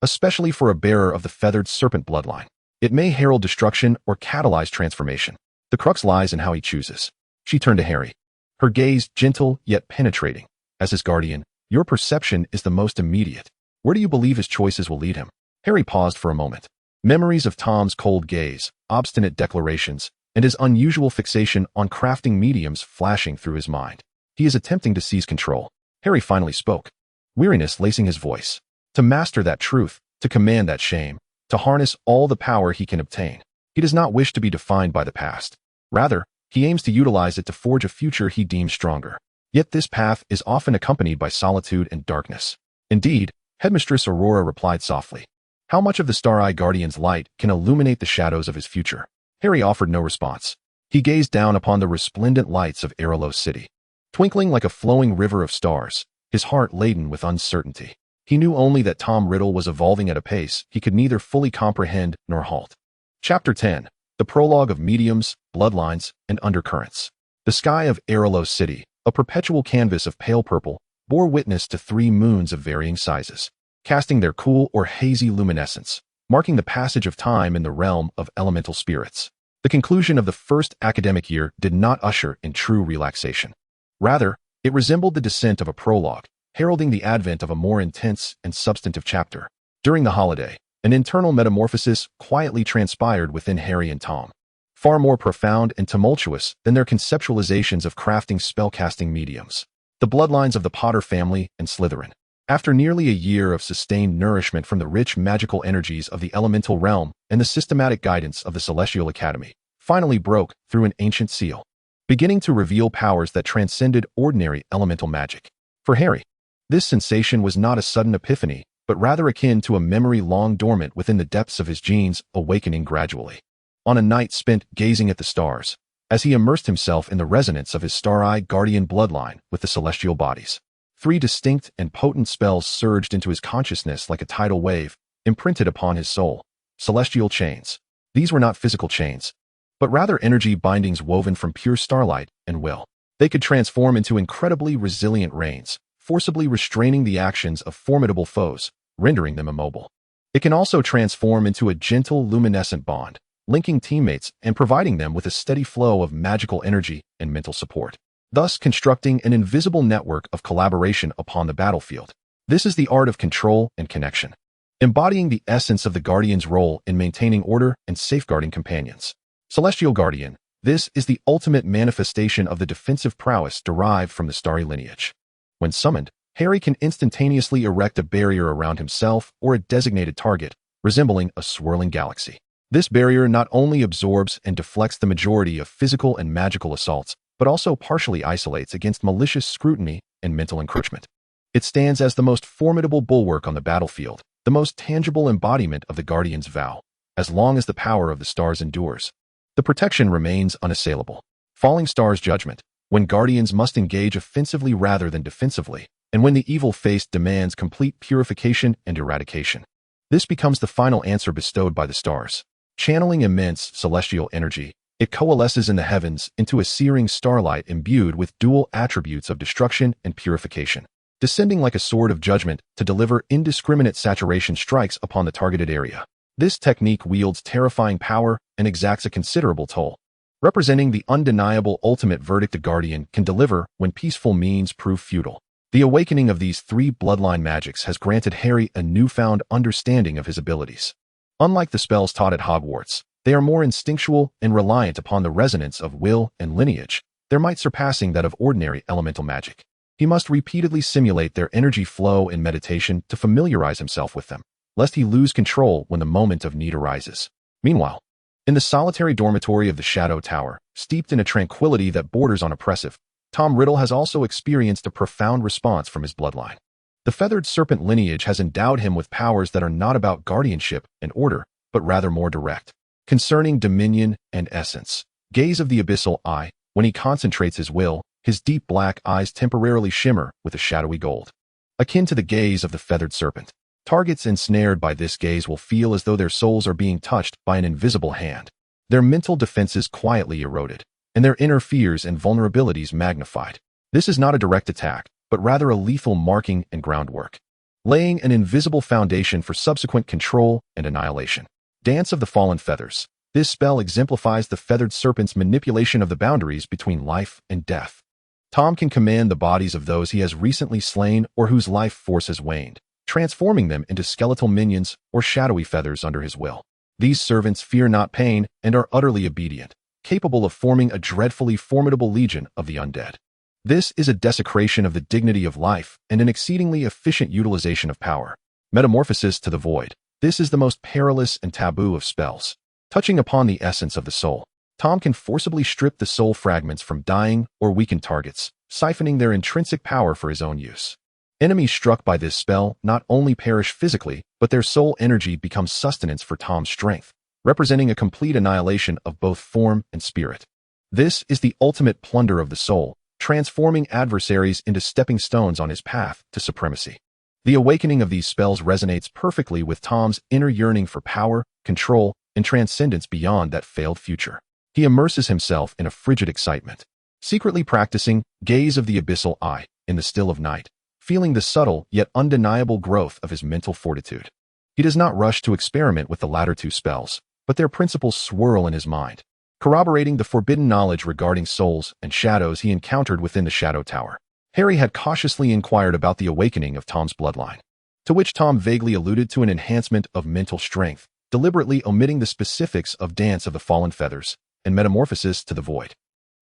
especially for a bearer of the feathered serpent bloodline. It may herald destruction or catalyze transformation. The crux lies in how he chooses." She turned to Harry, her gaze gentle yet penetrating. "As his guardian, your perception is the most immediate. Where do you believe his choices will lead him?" Harry paused for a moment. Memories of Tom's cold gaze, obstinate declarations, and his unusual fixation on crafting mediums flashing through his mind. He is attempting to seize control. Harry finally spoke, weariness lacing his voice. To master that truth, to command that shame, to harness all the power he can obtain. He does not wish to be defined by the past. Rather, he aims to utilize it to forge a future he deems stronger. Yet this path is often accompanied by solitude and darkness. "Indeed," Headmistress Aurora replied softly. "How much of the Star-Eye Guardian's light can illuminate the shadows of his future?" Harry offered no response. He gazed down upon the resplendent lights of Aerolos City, twinkling like a flowing river of stars, his heart laden with uncertainty. He knew only that Tom Riddle was evolving at a pace he could neither fully comprehend nor halt. Chapter 10. The Prologue of Mediums, Bloodlines, and Undercurrents. The sky of Aerolos City, a perpetual canvas of pale purple, bore witness to 3 moons of varying sizes, casting their cool or hazy luminescence, marking the passage of time in the realm of elemental spirits. The conclusion of the first academic year did not usher in true relaxation. Rather, it resembled the descent of a prologue, heralding the advent of a more intense and substantive chapter. During the holiday, an internal metamorphosis quietly transpired within Harry and Tom, far more profound and tumultuous than their conceptualizations of crafting spellcasting mediums. The bloodlines of the Potter family and Slytherin, after nearly a year of sustained nourishment from the rich magical energies of the elemental realm and the systematic guidance of the Celestial Academy, finally broke through an ancient seal. beginning to reveal powers that transcended ordinary elemental magic. For Harry, this sensation was not a sudden epiphany, but rather akin to a memory long dormant within the depths of his genes, awakening gradually. On a night spent gazing at the stars, as he immersed himself in the resonance of his star-eye guardian bloodline with the celestial bodies, 3 distinct and potent spells surged into his consciousness like a tidal wave, imprinted upon his soul. Celestial chains. These were not physical chains, but rather energy bindings woven from pure starlight and will. They could transform into incredibly resilient reins, forcibly restraining the actions of formidable foes, rendering them immobile. It can also transform into a gentle luminescent bond, linking teammates and providing them with a steady flow of magical energy and mental support, thus constructing an invisible network of collaboration upon the battlefield. This is the art of control and connection, embodying the essence of the Guardian's role in maintaining order and safeguarding companions. Celestial Guardian. This is the ultimate manifestation of the defensive prowess derived from the starry lineage. When summoned, Harry can instantaneously erect a barrier around himself or a designated target, resembling a swirling galaxy. This barrier not only absorbs and deflects the majority of physical and magical assaults, but also partially isolates against malicious scrutiny and mental encroachment. It stands as the most formidable bulwark on the battlefield, the most tangible embodiment of the Guardian's vow. As long as the power of the stars endures, the protection remains unassailable. Falling Star's judgment. When Guardians must engage offensively rather than defensively, and when the evil face demands complete purification and eradication. This becomes the final answer bestowed by the stars. Channeling immense celestial energy, it coalesces in the heavens into a searing starlight imbued with dual attributes of destruction and purification, descending like a sword of judgment to deliver indiscriminate saturation strikes upon the targeted area. This technique wields terrifying power and exacts a considerable toll, representing the undeniable ultimate verdict a Guardian can deliver when peaceful means prove futile. The awakening of these 3 bloodline magics has granted Harry a newfound understanding of his abilities. Unlike the spells taught at Hogwarts, they are more instinctual and reliant upon the resonance of will and lineage, their might surpassing that of ordinary elemental magic. He must repeatedly simulate their energy flow in meditation to familiarize himself with them, lest he lose control when the moment of need arises. Meanwhile, in the solitary dormitory of the Shadow Tower, steeped in a tranquility that borders on oppressive, Tom Riddle has also experienced a profound response from his bloodline. The feathered serpent lineage has endowed him with powers that are not about guardianship and order, but rather more direct, concerning dominion and essence. Gaze of the abyssal eye. When he concentrates his will, his deep black eyes temporarily shimmer with a shadowy gold, akin to the gaze of the feathered serpent. Targets ensnared by this gaze will feel as though their souls are being touched by an invisible hand, their mental defenses quietly eroded, and their inner fears and vulnerabilities magnified. This is not a direct attack, but rather a lethal marking and groundwork, laying an invisible foundation for subsequent control and annihilation. Dance of the Fallen Feathers. This spell exemplifies the feathered serpent's manipulation of the boundaries between life and death. Tom can command the bodies of those he has recently slain or whose life force has waned, transforming them into skeletal minions or shadowy feathers under his will. These servants fear not pain and are utterly obedient, capable of forming a dreadfully formidable legion of the undead. This is a desecration of the dignity of life and an exceedingly efficient utilization of power. Metamorphosis to the Void. This is the most perilous and taboo of spells. Touching upon the essence of the soul, Tom can forcibly strip the soul fragments from dying or weakened targets, siphoning their intrinsic power for his own use. Enemies struck by this spell not only perish physically, but their soul energy becomes sustenance for Tom's strength, representing a complete annihilation of both form and spirit. This is the ultimate plunder of the soul, transforming adversaries into stepping stones on his path to supremacy. The awakening of these spells resonates perfectly with Tom's inner yearning for power, control, and transcendence beyond that failed future. He immerses himself in a frigid excitement, secretly practicing Gaze of the Abyssal Eye in the still of night, feeling the subtle yet undeniable growth of his mental fortitude. He does not rush to experiment with the latter 2 spells, but their principles swirl in his mind, corroborating the forbidden knowledge regarding souls and shadows he encountered within the Shadow Tower. Harry had cautiously inquired about the awakening of Tom's bloodline, to which Tom vaguely alluded to an enhancement of mental strength, deliberately omitting the specifics of Dance of the Fallen Feathers and Metamorphosis to the Void.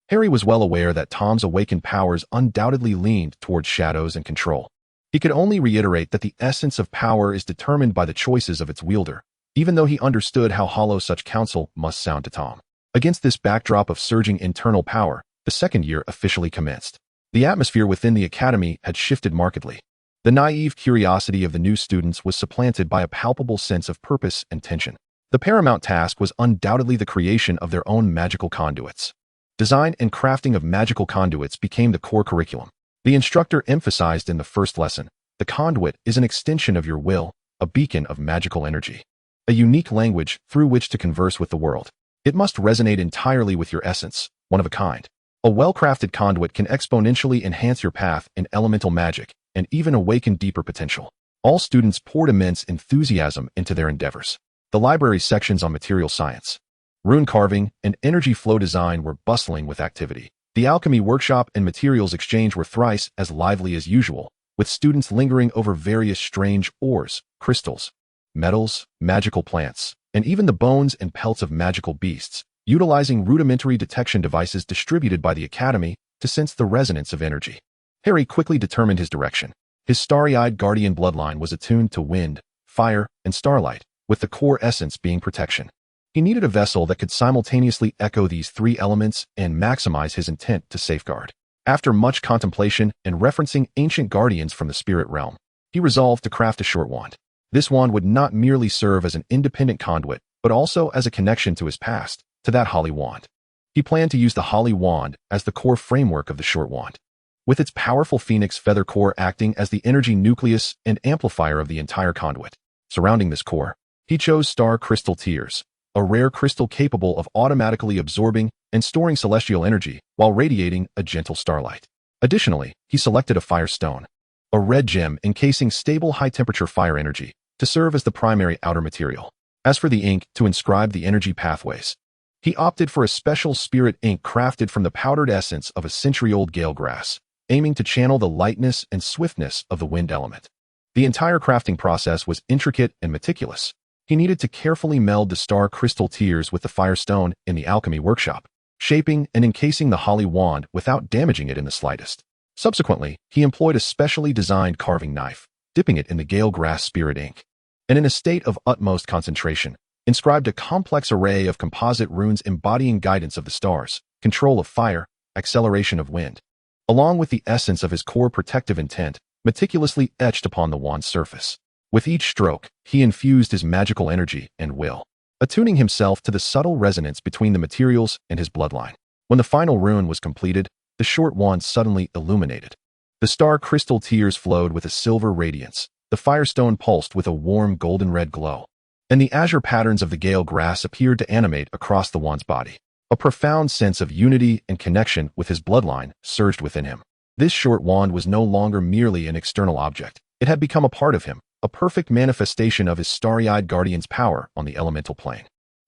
Harry was well aware that Tom's awakened powers undoubtedly leaned towards shadows and control. He could only reiterate that the essence of power is determined by the choices of its wielder, even though he understood how hollow such counsel must sound to Tom. Against this backdrop of surging internal power, The second year officially commenced. The atmosphere within the academy had shifted markedly. The naive curiosity of the new students was supplanted by a palpable sense of purpose and tension. The paramount task was undoubtedly the creation of their own magical conduits. Design and crafting of magical conduits became the core curriculum. The instructor emphasized in the first lesson, the conduit is an extension of your will, a beacon of magical energy. A unique language through which to converse with the world. It must resonate entirely with your essence, one of a kind. A well-crafted conduit can exponentially enhance your path in elemental magic and even awaken deeper potential. All students poured immense enthusiasm into their endeavors. The library sections on material science, rune carving, and energy flow design were bustling with activity. The alchemy workshop and materials exchange were thrice as lively as usual, with students lingering over various strange ores, crystals, metals, magical plants, and even the bones and pelts of magical beasts, utilizing rudimentary detection devices distributed by the academy to sense the resonance of energy. Harry quickly determined his direction. His starry-eyed guardian bloodline was attuned to wind, fire, and starlight, with the core essence being protection. He needed a vessel that could simultaneously echo these three elements and maximize his intent to safeguard. After much contemplation and referencing ancient guardians from the spirit realm, he resolved to craft a short wand. This wand would not merely serve as an independent conduit, but also as a connection to his past, to that Holly wand. He planned to use the Holly wand as the core framework of the short wand, with its powerful phoenix feather core acting as the energy nucleus and amplifier of the entire conduit. Surrounding this core, he chose star crystal tears, a rare crystal capable of automatically absorbing and storing celestial energy while radiating a gentle starlight. Additionally, he selected a fire stone, a red gem encasing stable high-temperature fire energy, to serve as the primary outer material. As for the ink to inscribe the energy pathways, he opted for a special spirit ink crafted from the powdered essence of a century-old gale grass, aiming to channel the lightness and swiftness of the wind element. The entire crafting process was intricate and meticulous. He needed to carefully meld the star crystal tears with the firestone in the alchemy workshop, shaping and encasing the Holly wand without damaging it in the slightest. Subsequently, he employed a specially designed carving knife, dipping it in the gale grass spirit ink, and in a state of utmost concentration, inscribed a complex array of composite runes embodying guidance of the stars, control of fire, acceleration of wind, along with the essence of his core protective intent, meticulously etched upon the wand's surface. With each stroke, he infused his magical energy and will, attuning himself to the subtle resonance between the materials and his bloodline. When the final rune was completed, the short wand suddenly illuminated. The star crystal tears flowed with a silver radiance, the firestone pulsed with a warm golden-red glow, and the azure patterns of the gale grass appeared to animate across the wand's body. A profound sense of unity and connection with his bloodline surged within him. This short wand was no longer merely an external object. It had become a part of him, a perfect manifestation of his starry-eyed guardian's power on the elemental plane.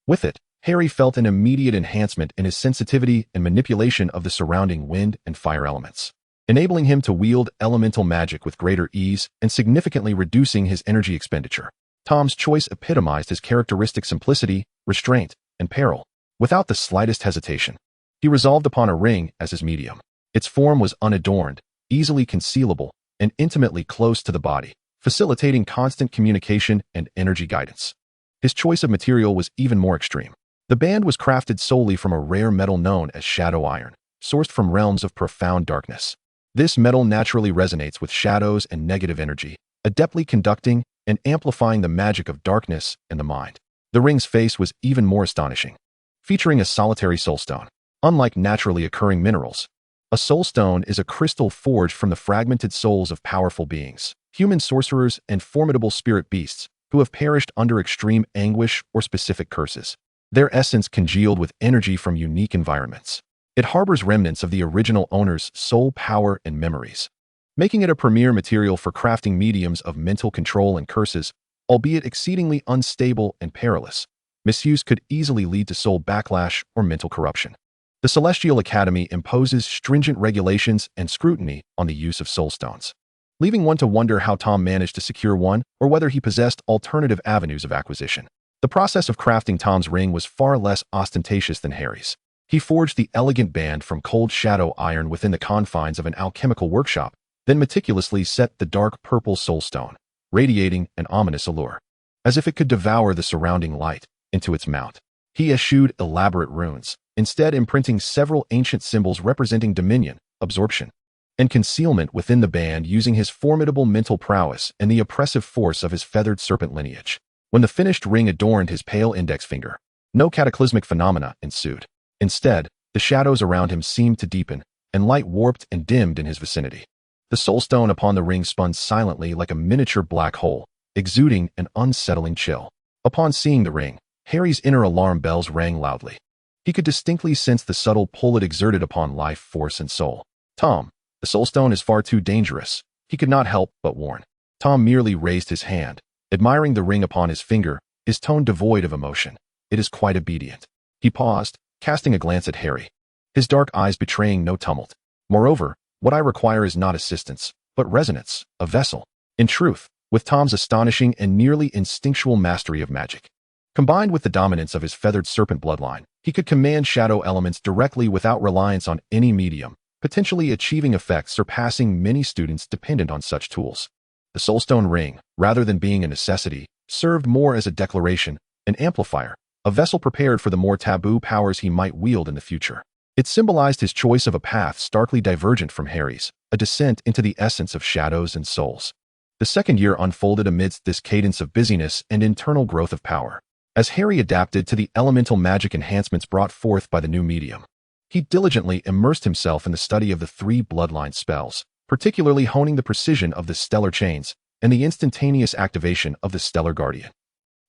With it, Harry felt an immediate enhancement in his sensitivity and manipulation of the surrounding wind and fire elements, enabling him to wield elemental magic with greater ease and significantly reducing his energy expenditure. Tom's choice epitomized his characteristic simplicity, restraint, and peril. Without the slightest hesitation, he resolved upon a ring as his medium. Its form was unadorned, easily concealable, and intimately close to the body, facilitating constant communication and energy guidance. His choice of material was even more extreme. The band was crafted solely from a rare metal known as shadow iron, sourced from realms of profound darkness. This metal naturally resonates with shadows and negative energy, adeptly conducting and amplifying the magic of darkness and the mind. The ring's face was even more astonishing, featuring a solitary soulstone. Unlike naturally occurring minerals, a soulstone is a crystal forged from the fragmented souls of powerful beings, human sorcerers and formidable spirit beasts who have perished under extreme anguish or specific curses. Their essence congealed with energy from unique environments. It harbors remnants of the original owner's soul power and memories, making it a premier material for crafting mediums of mental control and curses. Albeit exceedingly unstable and perilous, misuse could easily lead to soul backlash or mental corruption. The Celestial Academy imposes stringent regulations and scrutiny on the use of soulstones, leaving one to wonder how Tom managed to secure one or whether he possessed alternative avenues of acquisition. The process of crafting Tom's ring was far less ostentatious than Harry's. He forged the elegant band from cold shadow iron within the confines of an alchemical workshop, then meticulously set the dark purple soulstone, radiating an ominous allure, as if it could devour the surrounding light, into its mount. He eschewed elaborate runes, instead imprinting several ancient symbols representing dominion, absorption, and concealment within the band using his formidable mental prowess and the oppressive force of his feathered serpent lineage. When the finished ring adorned his pale index finger, no cataclysmic phenomena ensued. Instead, the shadows around him seemed to deepen, and light warped and dimmed in his vicinity. The soulstone upon the ring spun silently like a miniature black hole, exuding an unsettling chill. Upon seeing the ring, Harry's inner alarm bells rang loudly. He could distinctly sense the subtle pull it exerted upon life, force, and soul. Tom, the soulstone is far too dangerous, he could not help but warn. Tom merely raised his hand, admiring the ring upon his finger, his tone devoid of emotion. It is quite obedient. He paused, casting a glance at Harry, his dark eyes betraying no tumult. Moreover, what I require is not assistance, but resonance, a vessel. In truth, with Tom's astonishing and nearly instinctual mastery of magic, combined with the dominance of his feathered serpent bloodline, he could command shadow elements directly without reliance on any medium, potentially achieving effects surpassing many students dependent on such tools. The soulstone ring, rather than being a necessity, served more as a declaration, an amplifier, a vessel prepared for the more taboo powers he might wield in the future. It symbolized his choice of a path starkly divergent from Harry's, a descent into the essence of shadows and souls. The second year unfolded amidst this cadence of busyness and internal growth of power. As Harry adapted to the elemental magic enhancements brought forth by the new medium, he diligently immersed himself in the study of the 3 bloodline spells, particularly honing the precision of the stellar chains and the instantaneous activation of the stellar guardian.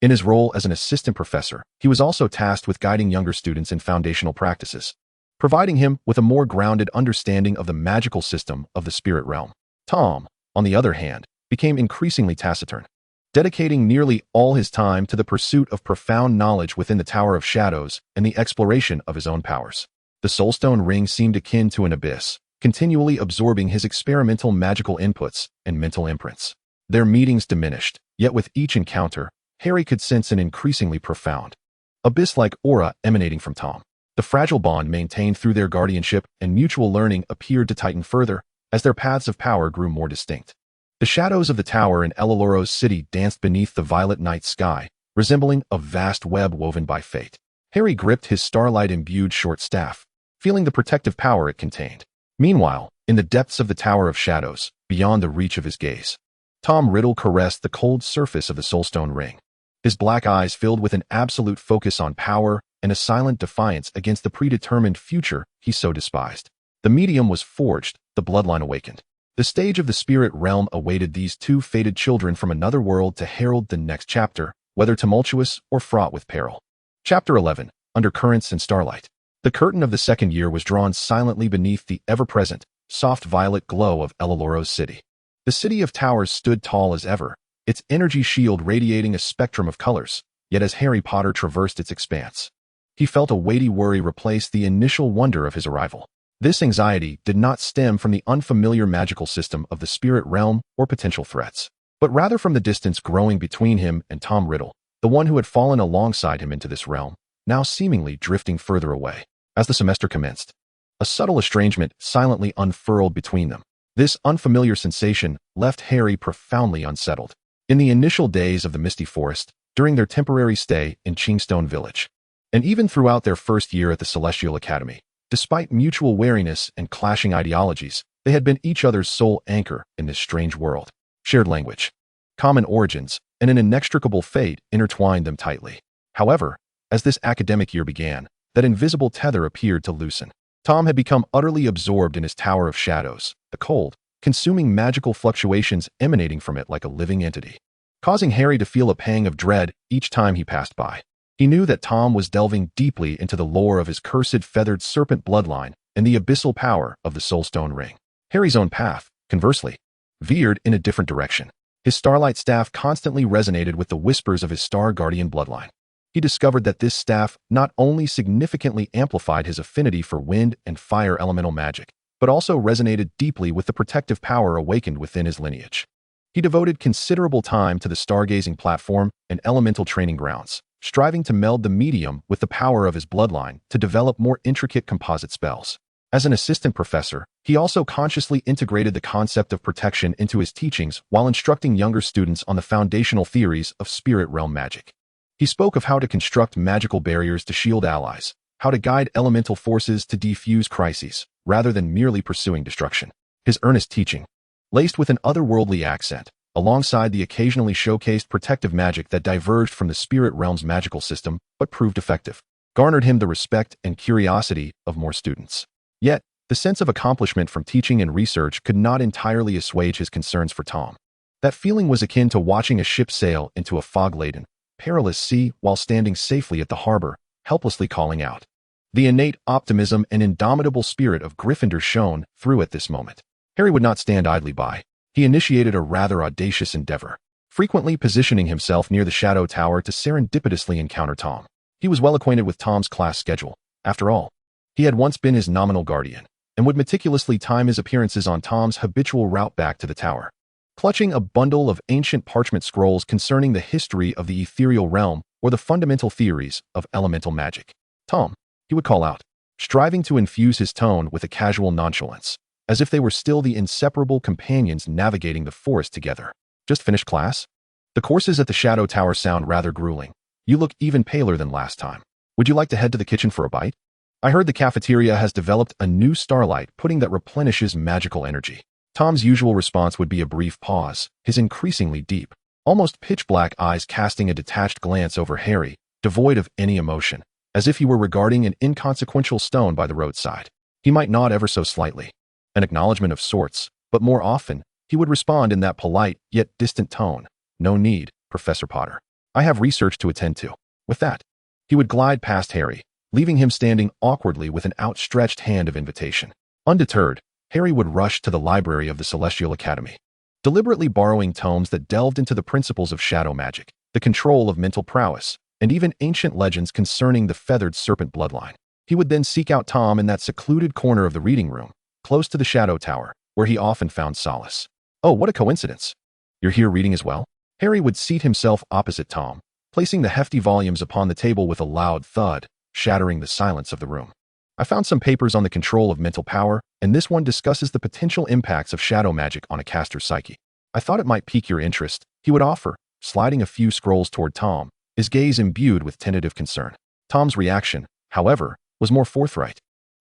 In his role as an assistant professor, he was also tasked with guiding younger students in foundational practices, providing him with a more grounded understanding of the magical system of the spirit realm. Tom, on the other hand, became increasingly taciturn, dedicating nearly all his time to the pursuit of profound knowledge within the Tower of Shadows and the exploration of his own powers. The soulstone ring seemed akin to an abyss, continually absorbing his experimental magical inputs and mental imprints. Their meetings diminished, yet with each encounter, Harry could sense an increasingly profound, abyss-like aura emanating from Tom. The fragile bond maintained through their guardianship and mutual learning appeared to tighten further as their paths of power grew more distinct. The shadows of the tower in Eloloro's city danced beneath the violet night sky, resembling a vast web woven by fate. Harry gripped his starlight-imbued short staff, feeling the protective power it contained. Meanwhile, in the depths of the Tower of Shadows, beyond the reach of his gaze, Tom Riddle caressed the cold surface of the soulstone ring, his black eyes filled with an absolute focus on power and a silent defiance against the predetermined future he so despised. The medium was forged, the bloodline awakened. The stage of the spirit realm awaited these 2 fated children from another world to herald the next chapter, whether tumultuous or fraught with peril. Chapter 11, Undercurrents and Starlight. The curtain of the second year was drawn silently beneath the ever-present, soft violet glow of Eloloro's city. The city of towers stood tall as ever, its energy shield radiating a spectrum of colors, yet as Harry Potter traversed its expanse, he felt a weighty worry replace the initial wonder of his arrival. This anxiety did not stem from the unfamiliar magical system of the spirit realm or potential threats, but rather from the distance growing between him and Tom Riddle, the one who had fallen alongside him into this realm, now seemingly drifting further away. As the semester commenced, a subtle estrangement silently unfurled between them. This unfamiliar sensation left Harry profoundly unsettled. In the initial days of the Misty Forest, during their temporary stay in Chingstone Village, and even throughout their first year at the Celestial Academy, despite mutual wariness and clashing ideologies, they had been each other's sole anchor in this strange world. Shared language, common origins, and an inextricable fate intertwined them tightly. However, as this academic year began, that invisible tether appeared to loosen. Tom had become utterly absorbed in his Tower of Shadows, the cold, consuming magical fluctuations emanating from it like a living entity, causing Harry to feel a pang of dread each time he passed by. He knew that Tom was delving deeply into the lore of his cursed feathered serpent bloodline and the abyssal power of the soulstone ring. Harry's own path, conversely, veered in a different direction. His starlight staff constantly resonated with the whispers of his star guardian bloodline. He discovered that this staff not only significantly amplified his affinity for wind and fire elemental magic, but also resonated deeply with the protective power awakened within his lineage. He devoted considerable time to the stargazing platform and elemental training grounds, striving to meld the medium with the power of his bloodline to develop more intricate composite spells. As an assistant professor, he also consciously integrated the concept of protection into his teachings while instructing younger students on the foundational theories of spirit realm magic. He spoke of how to construct magical barriers to shield allies, how to guide elemental forces to defuse crises, rather than merely pursuing destruction. His earnest teaching, laced with an otherworldly accent, alongside the occasionally showcased protective magic that diverged from the spirit realm's magical system but proved effective, garnered him the respect and curiosity of more students. Yet, the sense of accomplishment from teaching and research could not entirely assuage his concerns for Tom. That feeling was akin to watching a ship sail into a fog-laden, perilous sea while standing safely at the harbor, helplessly calling out. The innate optimism and indomitable spirit of Gryffindor shone through at this moment. Harry would not stand idly by. He initiated a rather audacious endeavor, frequently positioning himself near the Shadow Tower to serendipitously encounter Tom. He was well acquainted with Tom's class schedule. After all, he had once been his nominal guardian, and would meticulously time his appearances on Tom's habitual route back to the tower. Clutching a bundle of ancient parchment scrolls concerning the history of the ethereal realm or the fundamental theories of elemental magic, Tom, he would call out, striving to infuse his tone with a casual nonchalance, as if they were still the inseparable companions navigating the forest together. Just finished class? The courses at the Shadow Tower sound rather grueling. You look even paler than last time. Would you like to head to the kitchen for a bite? I heard the cafeteria has developed a new starlight pudding that replenishes magical energy. Tom's usual response would be a brief pause, his increasingly deep, almost pitch-black eyes casting a detached glance over Harry, devoid of any emotion, as if he were regarding an inconsequential stone by the roadside. He might nod ever so slightly, an acknowledgement of sorts, but more often, he would respond in that polite yet distant tone. No need, Professor Potter. I have research to attend to. With that, he would glide past Harry, leaving him standing awkwardly with an outstretched hand of invitation. Undeterred, Harry would rush to the library of the Celestial Academy, deliberately borrowing tomes that delved into the principles of shadow magic, the control of mental prowess, and even ancient legends concerning the feathered serpent bloodline. He would then seek out Tom in that secluded corner of the reading room, close to the Shadow Tower, where he often found solace. Oh, what a coincidence. You're here reading as well? Harry would seat himself opposite Tom, placing the hefty volumes upon the table with a loud thud, shattering the silence of the room. I found some papers on the control of mental power, and this one discusses the potential impacts of shadow magic on a caster's psyche. I thought it might pique your interest, he would offer, sliding a few scrolls toward Tom, his gaze imbued with tentative concern. Tom's reaction, however, was more forthright.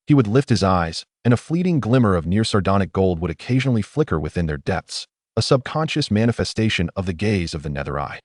He would lift his eyes, and a fleeting glimmer of near-sardonic gold would occasionally flicker within their depths, a subconscious manifestation of the gaze of the nether eye.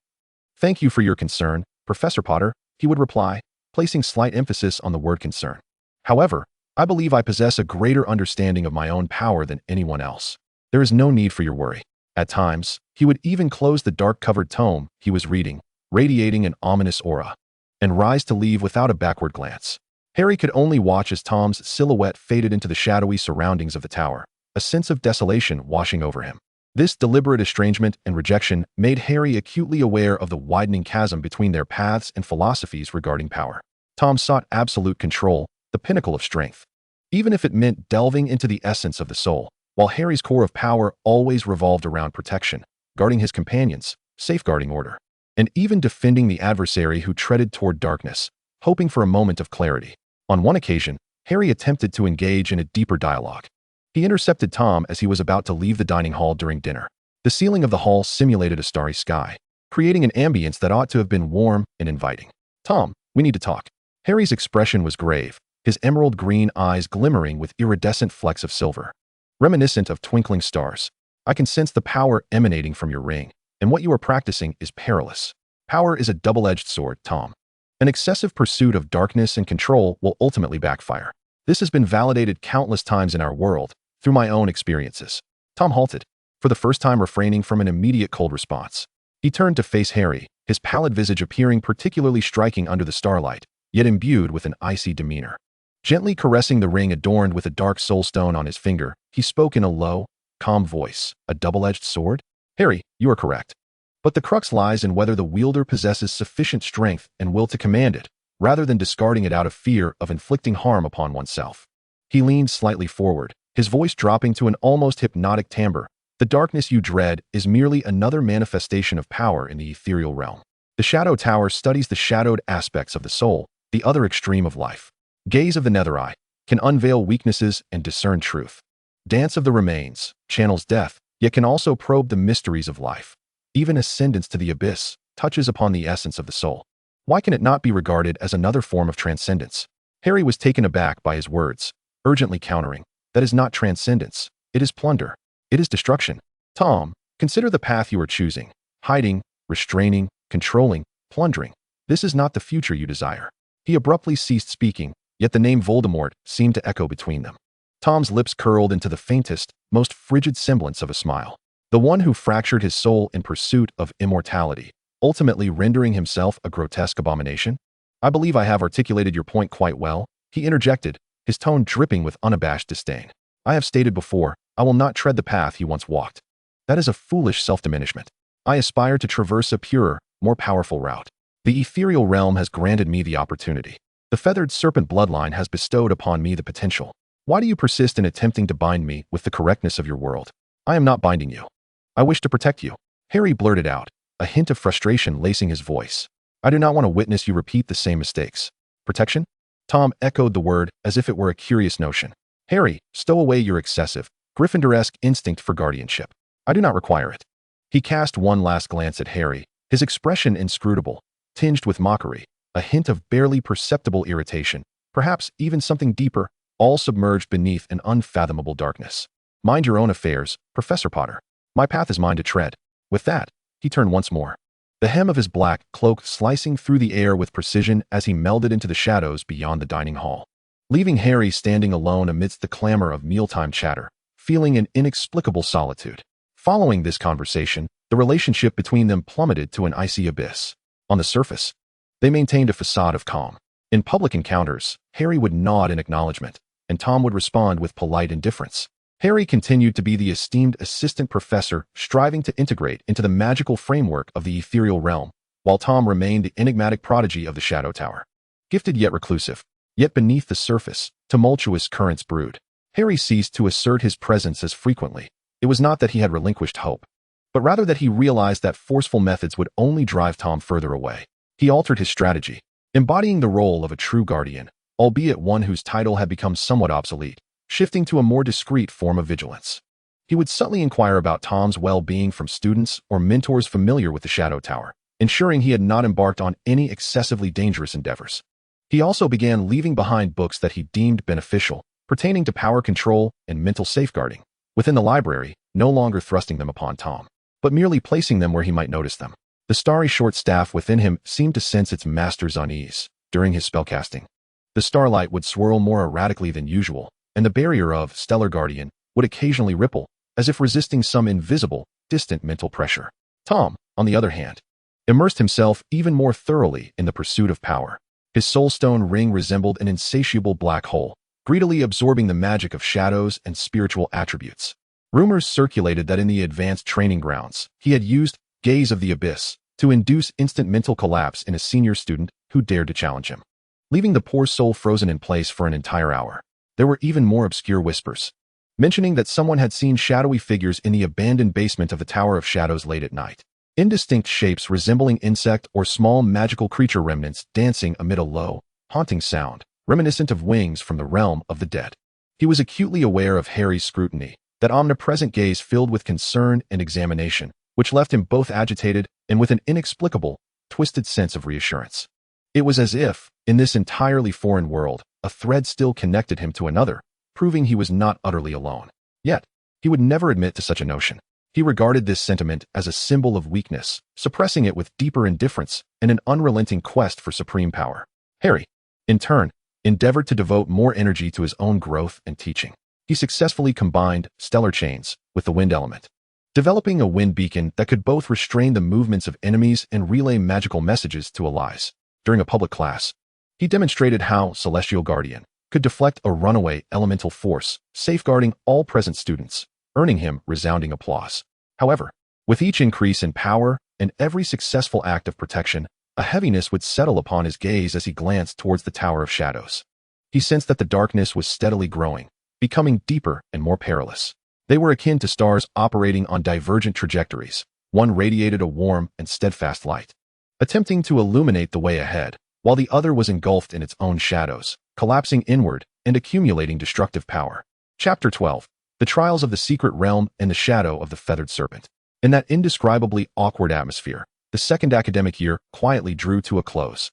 Thank you for your concern, Professor Potter, he would reply, placing slight emphasis on the word concern. However, I believe I possess a greater understanding of my own power than anyone else. There is no need for your worry. At times, he would even close the dark-covered tome he was reading, radiating an ominous aura, and rise to leave without a backward glance. Harry could only watch as Tom's silhouette faded into the shadowy surroundings of the tower, a sense of desolation washing over him. This deliberate estrangement and rejection made Harry acutely aware of the widening chasm between their paths and philosophies regarding power. Tom sought absolute control, the pinnacle of strength, even if it meant delving into the essence of the soul, while Harry's core of power always revolved around protection, guarding his companions, safeguarding order, and even defending the adversary who treaded toward darkness, hoping for a moment of clarity. On one occasion, Harry attempted to engage in a deeper dialogue. He intercepted Tom as he was about to leave the dining hall during dinner. The ceiling of the hall simulated a starry sky, creating an ambience that ought to have been warm and inviting. Tom, we need to talk. Harry's expression was grave, his emerald green eyes glimmering with iridescent flecks of silver, reminiscent of twinkling stars. I can sense the power emanating from your ring, and what you are practicing is perilous. Power is a double-edged sword, Tom. An excessive pursuit of darkness and control will ultimately backfire. This has been validated countless times in our world, through my own experiences. Tom halted, for the first time refraining from an immediate cold response. He turned to face Harry, his pallid visage appearing particularly striking under the starlight, yet imbued with an icy demeanor. Gently caressing the ring adorned with a dark soulstone on his finger, he spoke in a low, calm voice. A double-edged sword? Harry, you are correct. But the crux lies in whether the wielder possesses sufficient strength and will to command it, rather than discarding it out of fear of inflicting harm upon oneself. He leaned slightly forward, his voice dropping to an almost hypnotic timbre. The darkness you dread is merely another manifestation of power in the ethereal realm. The Shadow Tower studies the shadowed aspects of the soul, the other extreme of life. Gaze of the nether eye can unveil weaknesses and discern truth. Dance of the remains channels death, yet can also probe the mysteries of life. Even ascendance to the abyss touches upon the essence of the soul. Why can it not be regarded as another form of transcendence? Harry was taken aback by his words, urgently countering, "That is not transcendence. It is plunder. It is destruction. Tom, consider the path you are choosing. Hiding, restraining, controlling, plundering. This is not the future you desire." He abruptly ceased speaking, yet the name Voldemort seemed to echo between them. Tom's lips curled into the faintest, most frigid semblance of a smile. The one who fractured his soul in pursuit of immortality, ultimately rendering himself a grotesque abomination? "I believe I have articulated your point quite well," he interjected, his tone dripping with unabashed disdain. "I have stated before, I will not tread the path you once walked. That is a foolish self-diminishment. I aspire to traverse a purer, more powerful route. The ethereal realm has granted me the opportunity. The feathered serpent bloodline has bestowed upon me the potential. Why do you persist in attempting to bind me with the correctness of your world? I am not binding you. I wish to protect you." Harry blurted out, a hint of frustration lacing his voice. "I do not want to witness you repeat the same mistakes." "Protection?" Tom echoed the word as if it were a curious notion. "Harry, stow away your excessive, Gryffindoresque instinct for guardianship. I do not require it." He cast one last glance at Harry, his expression inscrutable, tinged with mockery, a hint of barely perceptible irritation, perhaps even something deeper, all submerged beneath an unfathomable darkness. "Mind your own affairs, Professor Potter. My path is mine to tread." With that, he turned once more, the hem of his black cloak slicing through the air with precision as he melded into the shadows beyond the dining hall, leaving Harry standing alone amidst the clamor of mealtime chatter, feeling an inexplicable solitude. Following this conversation, the relationship between them plummeted to an icy abyss. On the surface, they maintained a facade of calm. In public encounters, Harry would nod in acknowledgement, and Tom would respond with polite indifference. Harry continued to be the esteemed assistant professor striving to integrate into the magical framework of the ethereal realm, while Tom remained the enigmatic prodigy of the Shadow Tower. Gifted yet reclusive, yet beneath the surface, tumultuous currents brewed. Harry ceased to assert his presence as frequently. It was not that he had relinquished hope, but rather that he realized that forceful methods would only drive Tom further away. He altered his strategy, embodying the role of a true guardian, albeit one whose title had become somewhat obsolete, shifting to a more discreet form of vigilance. He would subtly inquire about Tom's well-being from students or mentors familiar with the Shadow Tower, ensuring he had not embarked on any excessively dangerous endeavors. He also began leaving behind books that he deemed beneficial, pertaining to power control and mental safeguarding, within the library, no longer thrusting them upon Tom, but merely placing them where he might notice them. The starry short staff within him seemed to sense its master's unease during his spellcasting. The starlight would swirl more erratically than usual, and the barrier of Stellar Guardian would occasionally ripple, as if resisting some invisible, distant mental pressure. Tom, on the other hand, immersed himself even more thoroughly in the pursuit of power. His soulstone ring resembled an insatiable black hole, greedily absorbing the magic of shadows and spiritual attributes. Rumors circulated that in the advanced training grounds, he had used Gaze of the Abyss to induce instant mental collapse in a senior student who dared to challenge him, leaving the poor soul frozen in place for an entire hour. There were even more obscure whispers, mentioning that someone had seen shadowy figures in the abandoned basement of the Tower of Shadows late at night. Indistinct shapes resembling insect or small magical creature remnants dancing amid a low, haunting sound, reminiscent of wings from the realm of the dead. He was acutely aware of Harry's scrutiny, that omnipresent gaze filled with concern and examination, which left him both agitated and with an inexplicable, twisted sense of reassurance. It was as if, in this entirely foreign world, a thread still connected him to another, proving he was not utterly alone. Yet, he would never admit to such a notion. He regarded this sentiment as a symbol of weakness, suppressing it with deeper indifference and an unrelenting quest for supreme power. Harry, in turn, endeavored to devote more energy to his own growth and teaching. He successfully combined stellar chains with the wind element, developing a wind beacon that could both restrain the movements of enemies and relay magical messages to allies. During a public class, he demonstrated how Celestial Guardian could deflect a runaway elemental force, safeguarding all present students, earning him resounding applause. However, with each increase in power and every successful act of protection, a heaviness would settle upon his gaze as he glanced towards the Tower of Shadows. He sensed that the darkness was steadily growing, becoming deeper and more perilous. They were akin to stars operating on divergent trajectories. One radiated a warm and steadfast light, attempting to illuminate the way ahead, while the other was engulfed in its own shadows, collapsing inward and accumulating destructive power. Chapter 12. The Trials of the Secret Realm and the Shadow of the Feathered Serpent. In that indescribably awkward atmosphere, the second academic year quietly drew to a close.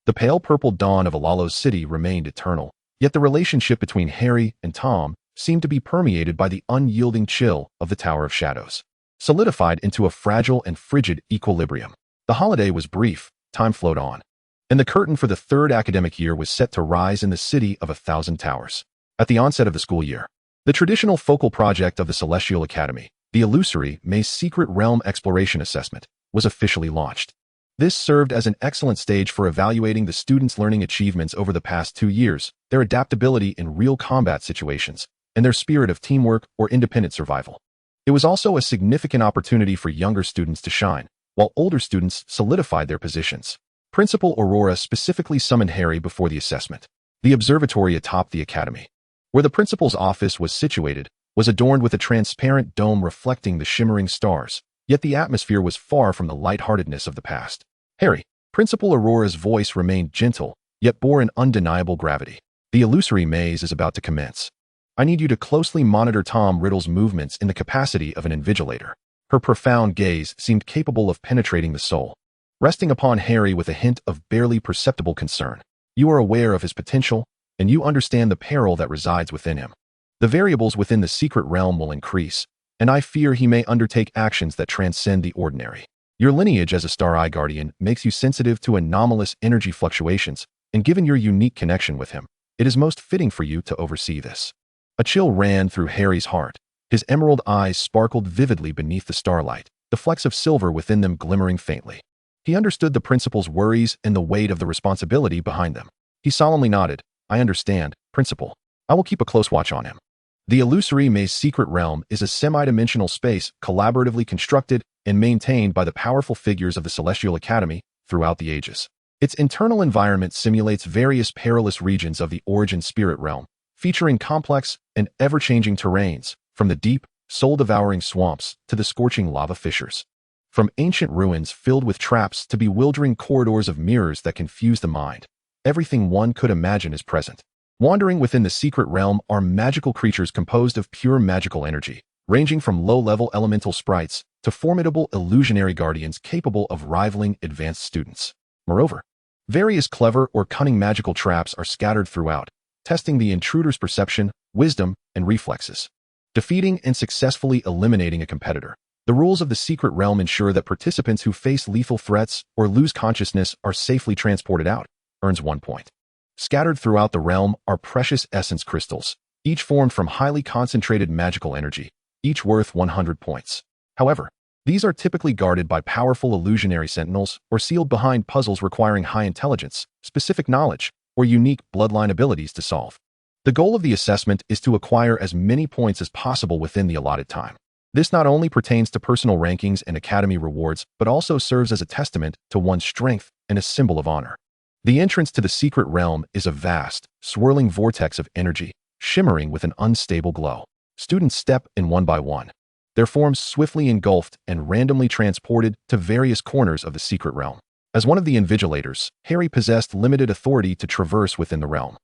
The pale purple dawn of Alalo's city remained eternal, yet the relationship between Harry and Tom seemed to be permeated by the unyielding chill of the Tower of Shadows, solidified into a fragile and frigid equilibrium. The holiday was brief, time flowed on, and the curtain for the third academic year was set to rise in the city of 1,000 towers. At the onset of the school year, the traditional focal project of the Celestial Academy, the illusory Maze Secret Realm Exploration Assessment, was officially launched. This served as an excellent stage for evaluating the students' learning achievements over the past 2 years, their adaptability in real combat situations, and their spirit of teamwork or independent survival. It was also a significant opportunity for younger students to shine, while older students solidified their positions. Principal Aurora specifically summoned Harry before the assessment. The observatory atop the academy, where the principal's office was situated, was adorned with a transparent dome reflecting the shimmering stars, yet the atmosphere was far from the lightheartedness of the past. Harry, Principal Aurora's voice remained gentle, yet bore an undeniable gravity. The illusory maze is about to commence. I need you to closely monitor Tom Riddle's movements in the capacity of an invigilator. Her profound gaze seemed capable of penetrating the soul, resting upon Harry with a hint of barely perceptible concern. You are aware of his potential, and you understand the peril that resides within him. The variables within the secret realm will increase, and I fear he may undertake actions that transcend the ordinary. Your lineage as a Star Eye Guardian makes you sensitive to anomalous energy fluctuations, and given your unique connection with him, it is most fitting for you to oversee this. A chill ran through Harry's heart. His emerald eyes sparkled vividly beneath the starlight, the flecks of silver within them glimmering faintly. He understood the principal's worries and the weight of the responsibility behind them. He solemnly nodded. I understand, Principal. I will keep a close watch on him. The illusory Maze Secret Realm is a semi-dimensional space collaboratively constructed and maintained by the powerful figures of the Celestial Academy throughout the ages. Its internal environment simulates various perilous regions of the Origin Spirit Realm, featuring complex and ever-changing terrains, from the deep, soul-devouring swamps to the scorching lava fissures. From ancient ruins filled with traps to bewildering corridors of mirrors that confuse the mind, everything one could imagine is present. Wandering within the secret realm are magical creatures composed of pure magical energy, ranging from low-level elemental sprites to formidable illusionary guardians capable of rivaling advanced students. Moreover, various clever or cunning magical traps are scattered throughout, testing the intruder's perception, wisdom, and reflexes. Defeating and successfully eliminating a competitor. The rules of the secret realm ensure that participants who face lethal threats or lose consciousness are safely transported out. Earns 1 point. Scattered throughout the realm are precious essence crystals, each formed from highly concentrated magical energy, each worth 100 points. However, these are typically guarded by powerful illusionary sentinels or sealed behind puzzles requiring high intelligence, specific knowledge, or unique bloodline abilities to solve. The goal of the assessment is to acquire as many points as possible within the allotted time. This not only pertains to personal rankings and academy rewards, but also serves as a testament to one's strength and a symbol of honor. The entrance to the secret realm is a vast, swirling vortex of energy, shimmering with an unstable glow. Students step in one by one, their forms swiftly engulfed and randomly transported to various corners of the secret realm. As one of the invigilators, Harry possessed limited authority to traverse within the realm.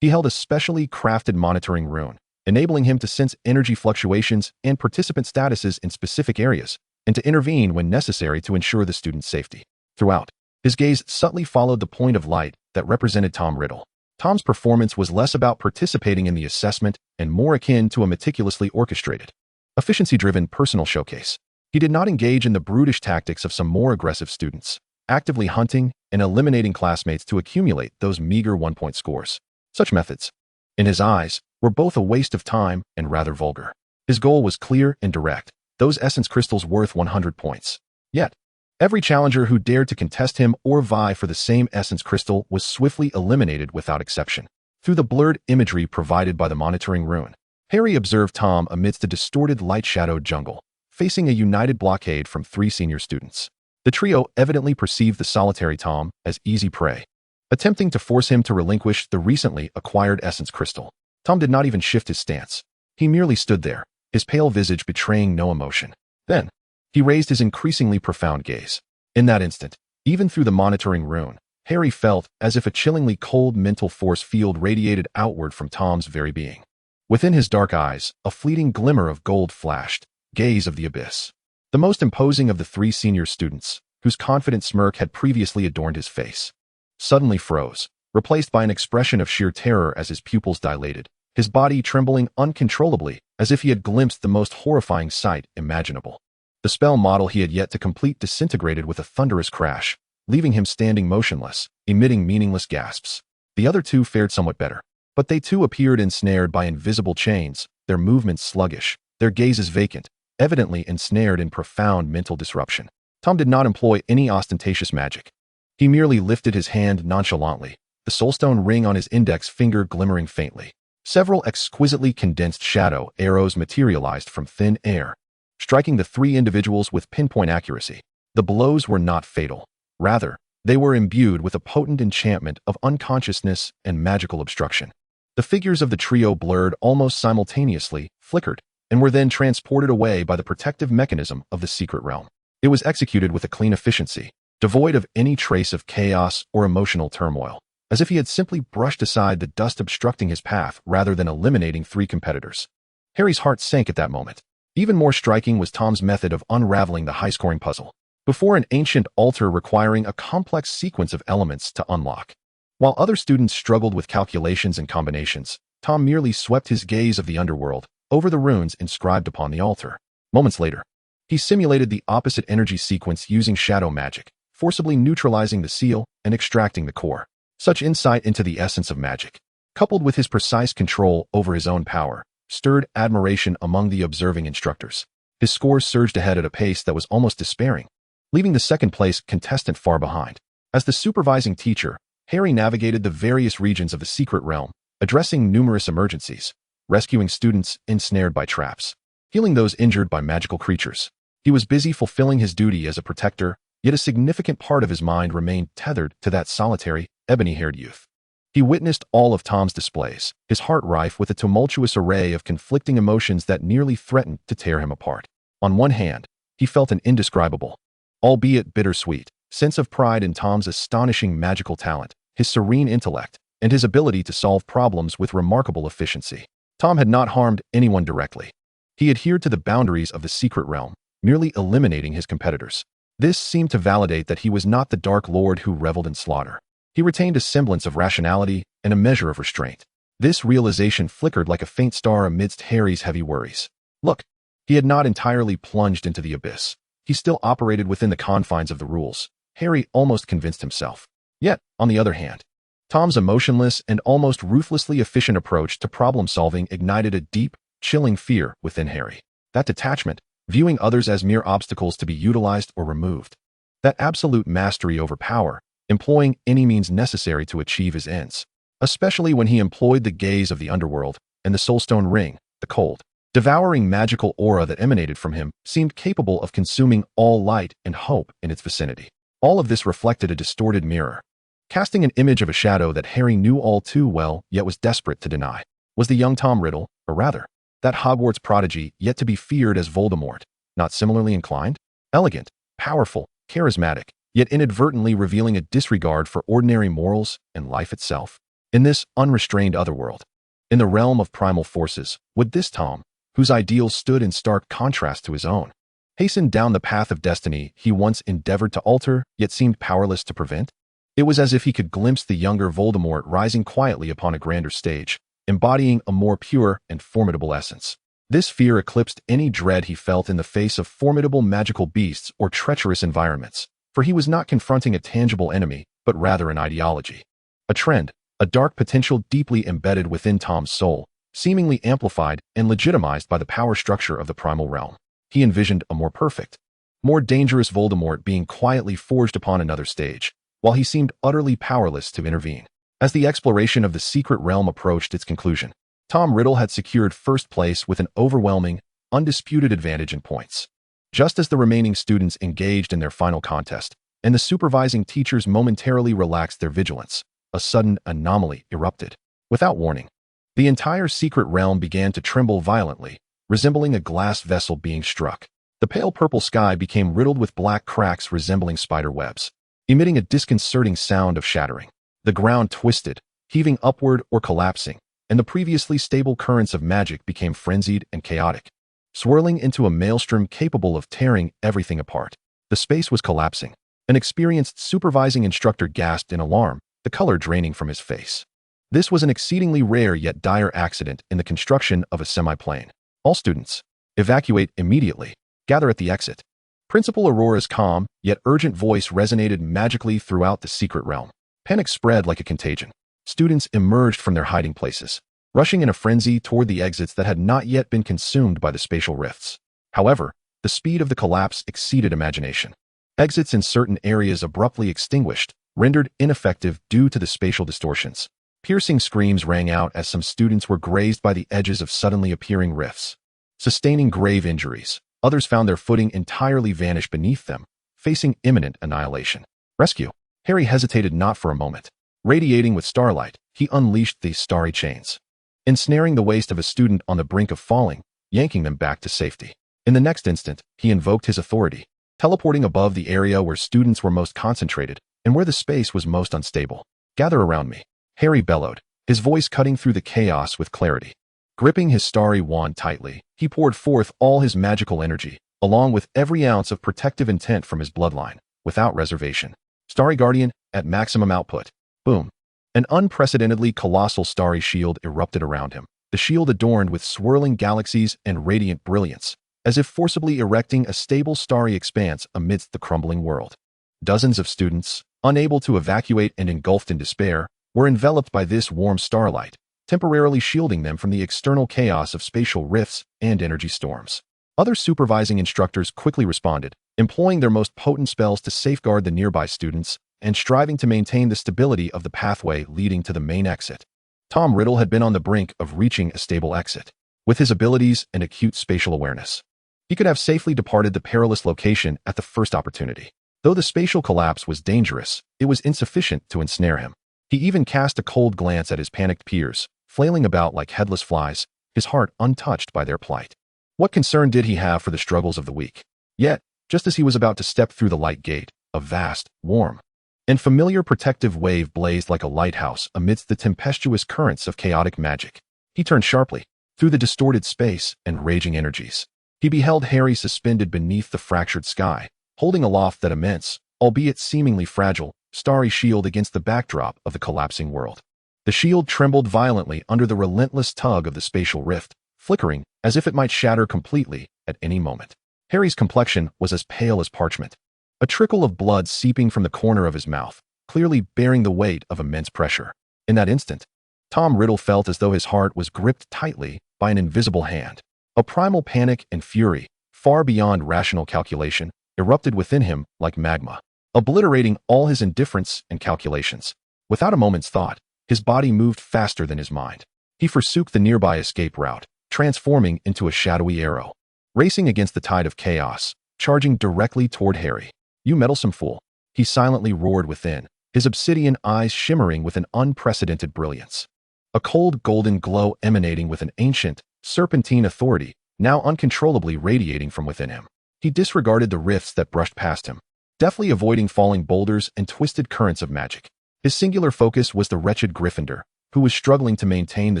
He held a specially crafted monitoring rune, enabling him to sense energy fluctuations and participant statuses in specific areas, and to intervene when necessary to ensure the student's safety. Throughout, his gaze subtly followed the point of light that represented Tom Riddle. Tom's performance was less about participating in the assessment and more akin to a meticulously orchestrated, efficiency-driven personal showcase. He did not engage in the brutish tactics of some more aggressive students, actively hunting and eliminating classmates to accumulate those meager 1-point scores. Such methods, in his eyes, were both a waste of time and rather vulgar. His goal was clear and direct, those essence crystals worth 100 points. Yet, every challenger who dared to contest him or vie for the same essence crystal was swiftly eliminated without exception. Through the blurred imagery provided by the monitoring rune, Harry observed Tom amidst a distorted light-shadowed jungle, facing a united blockade from 3 senior students. The trio evidently perceived the solitary Tom as easy prey, attempting to force him to relinquish the recently acquired essence crystal. Tom did not even shift his stance. He merely stood there, his pale visage betraying no emotion. Then, he raised his increasingly profound gaze. In that instant, even through the monitoring rune, Harry felt as if a chillingly cold mental force field radiated outward from Tom's very being. Within his dark eyes, a fleeting glimmer of gold flashed, gaze of the abyss. The most imposing of the 3 senior students, whose confident smirk had previously adorned his face. suddenly froze, replaced by an expression of sheer terror as his pupils dilated, his body trembling uncontrollably as if he had glimpsed the most horrifying sight imaginable. The spell model he had yet to complete disintegrated with a thunderous crash, leaving him standing motionless, emitting meaningless gasps. The other two fared somewhat better, but they too appeared ensnared by invisible chains, their movements sluggish, their gazes vacant, evidently ensnared in profound mental disruption. Tom did not employ any ostentatious magic. He merely lifted his hand nonchalantly, the soulstone ring on his index finger glimmering faintly. Several exquisitely condensed shadow arrows materialized from thin air, striking the three individuals with pinpoint accuracy. The blows were not fatal. Rather, they were imbued with a potent enchantment of unconsciousness and magical obstruction. The figures of the trio blurred almost simultaneously, flickered, and were then transported away by the protective mechanism of the secret realm. It was executed with a clean efficiency, devoid of any trace of chaos or emotional turmoil, as if he had simply brushed aside the dust obstructing his path rather than eliminating three competitors. Harry's heart sank at that moment. Even more striking was Tom's method of unraveling the high-scoring puzzle, before an ancient altar requiring a complex sequence of elements to unlock. While other students struggled with calculations and combinations, Tom merely swept his gaze of the underworld over the runes inscribed upon the altar. Moments later, he simulated the opposite energy sequence using shadow magic, forcibly neutralizing the seal and extracting the core. Such insight into the essence of magic, coupled with his precise control over his own power, stirred admiration among the observing instructors. His scores surged ahead at a pace that was almost despairing, leaving the second-place contestant far behind. As the supervising teacher, Harry navigated the various regions of the secret realm, addressing numerous emergencies, rescuing students ensnared by traps, healing those injured by magical creatures. He was busy fulfilling his duty as a protector, yet a significant part of his mind remained tethered to that solitary, ebony-haired youth. He witnessed all of Tom's displays, his heart rife with a tumultuous array of conflicting emotions that nearly threatened to tear him apart. On one hand, he felt an indescribable, albeit bittersweet, sense of pride in Tom's astonishing magical talent, his serene intellect, and his ability to solve problems with remarkable efficiency. Tom had not harmed anyone directly. He adhered to the boundaries of the secret realm, merely eliminating his competitors. This seemed to validate that he was not the Dark Lord who reveled in slaughter. He retained a semblance of rationality and a measure of restraint. This realization flickered like a faint star amidst Harry's heavy worries. Look, he had not entirely plunged into the abyss. He still operated within the confines of the rules, Harry almost convinced himself. Yet, on the other hand, Tom's emotionless and almost ruthlessly efficient approach to problem-solving ignited a deep, chilling fear within Harry. That detachment, viewing others as mere obstacles to be utilized or removed. That absolute mastery over power, employing any means necessary to achieve his ends, especially when he employed the gaze of the underworld and the soulstone ring, the cold, devouring magical aura that emanated from him seemed capable of consuming all light and hope in its vicinity. All of this reflected a distorted mirror, casting an image of a shadow that Harry knew all too well yet was desperate to deny. Was the young Tom Riddle, or rather, that Hogwarts prodigy yet to be feared as Voldemort, not similarly inclined? Elegant, powerful, charismatic, yet inadvertently revealing a disregard for ordinary morals and life itself. In this unrestrained otherworld, in the realm of primal forces, would this Tom, whose ideals stood in stark contrast to his own, hasten down the path of destiny he once endeavored to alter yet seemed powerless to prevent? It was as if he could glimpse the younger Voldemort rising quietly upon a grander stage, embodying a more pure and formidable essence. This fear eclipsed any dread he felt in the face of formidable magical beasts or treacherous environments, for he was not confronting a tangible enemy, but rather an ideology. A trend, a dark potential deeply embedded within Tom's soul, seemingly amplified and legitimized by the power structure of the primal realm. He envisioned a more perfect, more dangerous Voldemort being quietly forged upon another stage, while he seemed utterly powerless to intervene. As the exploration of the secret realm approached its conclusion, Tom Riddle had secured first place with an overwhelming, undisputed advantage in points. Just as the remaining students engaged in their final contest, and the supervising teachers momentarily relaxed their vigilance, a sudden anomaly erupted. Without warning, the entire secret realm began to tremble violently, resembling a glass vessel being struck. The pale purple sky became riddled with black cracks resembling spider webs, emitting a disconcerting sound of shattering. The ground twisted, heaving upward or collapsing, and the previously stable currents of magic became frenzied and chaotic, swirling into a maelstrom capable of tearing everything apart. The space was collapsing. An experienced supervising instructor gasped in alarm, the color draining from his face. This was an exceedingly rare yet dire accident in the construction of a semi-plane. All students, evacuate immediately. Gather at the exit. Principal Aurora's calm, yet urgent voice resonated magically throughout the secret realm. Panic spread like a contagion. Students emerged from their hiding places, rushing in a frenzy toward the exits that had not yet been consumed by the spatial rifts. However, the speed of the collapse exceeded imagination. Exits in certain areas abruptly extinguished, rendered ineffective due to the spatial distortions. Piercing screams rang out as some students were grazed by the edges of suddenly appearing rifts, sustaining grave injuries. Others found their footing entirely vanish beneath them, facing imminent annihilation. Rescue. Harry hesitated not for a moment. Radiating with starlight, he unleashed these starry chains, ensnaring the waist of a student on the brink of falling, yanking them back to safety. In the next instant, he invoked his authority, teleporting above the area where students were most concentrated and where the space was most unstable. Gather around me, Harry bellowed, his voice cutting through the chaos with clarity. Gripping his starry wand tightly, he poured forth all his magical energy, along with every ounce of protective intent from his bloodline, without reservation. Starry Guardian, at maximum output. Boom. An unprecedentedly colossal starry shield erupted around him, the shield adorned with swirling galaxies and radiant brilliance, as if forcibly erecting a stable starry expanse amidst the crumbling world. Dozens of students, unable to evacuate and engulfed in despair, were enveloped by this warm starlight, temporarily shielding them from the external chaos of spatial rifts and energy storms. Other supervising instructors quickly responded, employing their most potent spells to safeguard the nearby students and striving to maintain the stability of the pathway leading to the main exit. Tom Riddle had been on the brink of reaching a stable exit. With his abilities and acute spatial awareness, he could have safely departed the perilous location at the first opportunity. Though the spatial collapse was dangerous, it was insufficient to ensnare him. He even cast a cold glance at his panicked peers, flailing about like headless flies, his heart untouched by their plight. What concern did he have for the struggles of the weak? Yet, just as he was about to step through the light gate, a vast, warm, and familiar protective wave blazed like a lighthouse amidst the tempestuous currents of chaotic magic. He turned sharply, through the distorted space and raging energies. He beheld Harry suspended beneath the fractured sky, holding aloft that immense, albeit seemingly fragile, starry shield against the backdrop of the collapsing world. The shield trembled violently under the relentless tug of the spatial rift, flickering as if it might shatter completely at any moment. Harry's complexion was as pale as parchment, a trickle of blood seeping from the corner of his mouth, clearly bearing the weight of immense pressure. In that instant, Tom Riddle felt as though his heart was gripped tightly by an invisible hand. A primal panic and fury, far beyond rational calculation, erupted within him like magma, obliterating all his indifference and calculations. Without a moment's thought, his body moved faster than his mind. He forsook the nearby escape route, transforming into a shadowy arrow, racing against the tide of chaos, charging directly toward Harry. "You meddlesome fool," he silently roared within, his obsidian eyes shimmering with an unprecedented brilliance. A cold golden glow emanating with an ancient, serpentine authority, now uncontrollably radiating from within him. He disregarded the rifts that brushed past him, deftly avoiding falling boulders and twisted currents of magic. His singular focus was the wretched Gryffindor, who was struggling to maintain the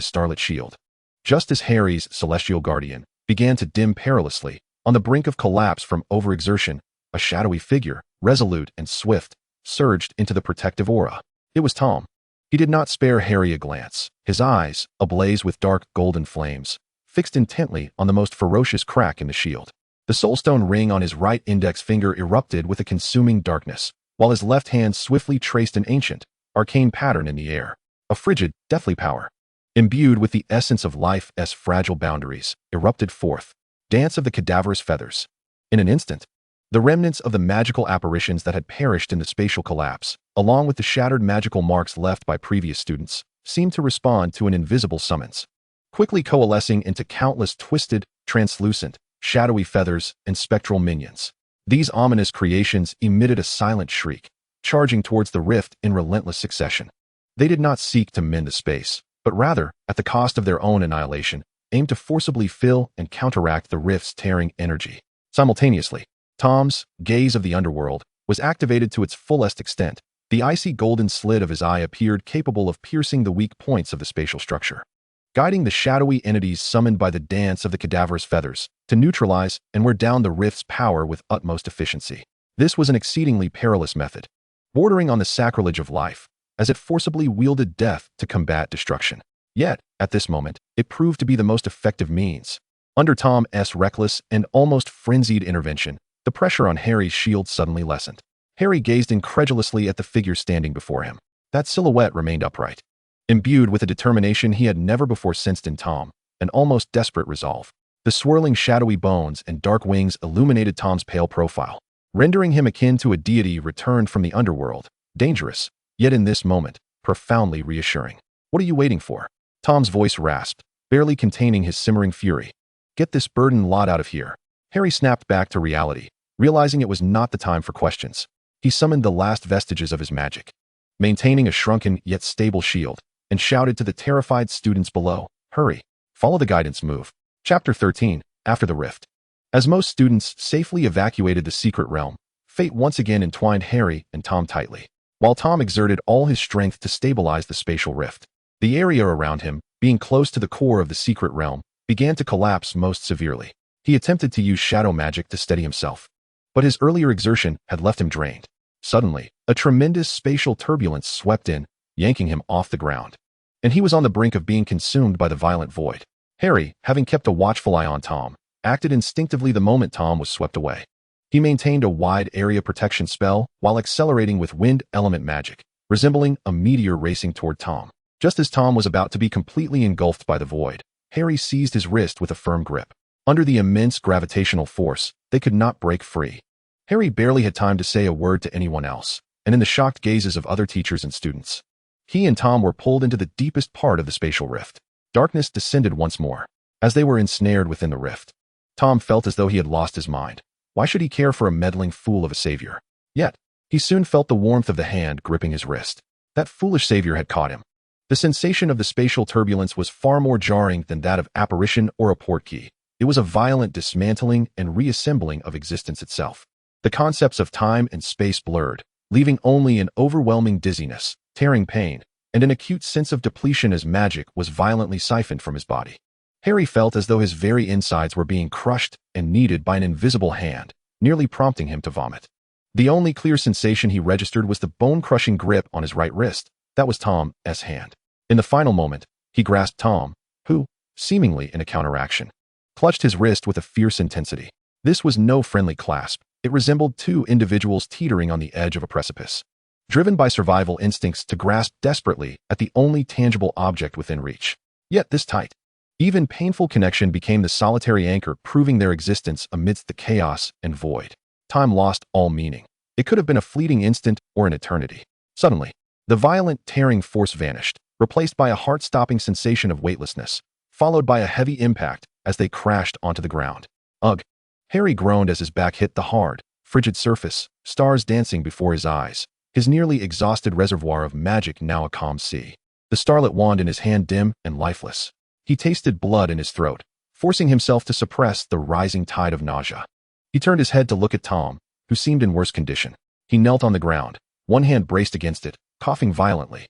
starlit shield. Just as Harry's celestial guardian began to dim perilously, on the brink of collapse from overexertion, a shadowy figure, resolute and swift, surged into the protective aura. It was Tom. He did not spare Harry a glance, his eyes, ablaze with dark golden flames, fixed intently on the most ferocious crack in the shield. The soulstone ring on his right index finger erupted with a consuming darkness, while his left hand swiftly traced an ancient, arcane pattern in the air. A frigid, deathly power, imbued with the essence of life's fragile boundaries, erupted forth. Dance of the cadaverous feathers. In an instant, the remnants of the magical apparitions that had perished in the spatial collapse, along with the shattered magical marks left by previous students, seemed to respond to an invisible summons, quickly coalescing into countless twisted, translucent, shadowy feathers and spectral minions. These ominous creations emitted a silent shriek, charging towards the rift in relentless succession. They did not seek to mend the space, but rather, at the cost of their own annihilation, aimed to forcibly fill and counteract the rift's tearing energy. Simultaneously, Tom's gaze of the underworld was activated to its fullest extent. The icy golden slit of his eye appeared capable of piercing the weak points of the spatial structure, guiding the shadowy entities summoned by the dance of the cadaverous feathers to neutralize and wear down the rift's power with utmost efficiency. This was an exceedingly perilous method, bordering on the sacrilege of life, as it forcibly wielded death to combat destruction. Yet, at this moment, it proved to be the most effective means. Under Tom's reckless and almost frenzied intervention, the pressure on Harry's shield suddenly lessened. Harry gazed incredulously at the figure standing before him. That silhouette remained upright, imbued with a determination he had never before sensed in Tom, an almost desperate resolve. The swirling shadowy bones and dark wings illuminated Tom's pale profile, rendering him akin to a deity returned from the underworld, dangerous, yet in this moment, profoundly reassuring. "What are you waiting for?" Tom's voice rasped, barely containing his simmering fury. "Get this burdened lot out of here." Harry snapped back to reality, realizing it was not the time for questions. He summoned the last vestiges of his magic, maintaining a shrunken yet stable shield, and shouted to the terrified students below, "Hurry, follow the guidance move." Chapter 13, After the Rift. As most students safely evacuated the secret realm, fate once again entwined Harry and Tom tightly. While Tom exerted all his strength to stabilize the spatial rift, the area around him, being close to the core of the secret realm, began to collapse most severely. He attempted to use shadow magic to steady himself, but his earlier exertion had left him drained. Suddenly, a tremendous spatial turbulence swept in, yanking him off the ground, and he was on the brink of being consumed by the violent void. Harry, having kept a watchful eye on Tom, acted instinctively the moment Tom was swept away. He maintained a wide area protection spell while accelerating with wind element magic, resembling a meteor racing toward Tom. Just as Tom was about to be completely engulfed by the void, Harry seized his wrist with a firm grip. Under the immense gravitational force, they could not break free. Harry barely had time to say a word to anyone else, and in the shocked gazes of other teachers and students, he and Tom were pulled into the deepest part of the spatial rift. Darkness descended once more. As they were ensnared within the rift, Tom felt as though he had lost his mind. Why should he care for a meddling fool of a savior? Yet, he soon felt the warmth of the hand gripping his wrist. That foolish savior had caught him. The sensation of the spatial turbulence was far more jarring than that of apparition or a portkey. It was a violent dismantling and reassembling of existence itself. The concepts of time and space blurred, leaving only an overwhelming dizziness, tearing pain, and an acute sense of depletion as magic was violently siphoned from his body. Harry felt as though his very insides were being crushed and kneaded by an invisible hand, nearly prompting him to vomit. The only clear sensation he registered was the bone-crushing grip on his right wrist. That was Tom's hand. In the final moment, he grasped Tom, who, seemingly in a counteraction, clutched his wrist with a fierce intensity. This was no friendly clasp. It resembled two individuals teetering on the edge of a precipice, driven by survival instincts to grasp desperately at the only tangible object within reach. Yet this tight, even painful connection became the solitary anchor proving their existence amidst the chaos and void. Time lost all meaning. It could have been a fleeting instant or an eternity. Suddenly, the violent tearing force vanished, replaced by a heart-stopping sensation of weightlessness, followed by a heavy impact as they crashed onto the ground. Ugh! Harry groaned as his back hit the hard, frigid surface, stars dancing before his eyes, his nearly exhausted reservoir of magic now a calm sea. The starlit wand in his hand dim and lifeless. He tasted blood in his throat, forcing himself to suppress the rising tide of nausea. He turned his head to look at Tom, who seemed in worse condition. He knelt on the ground, one hand braced against it, coughing violently.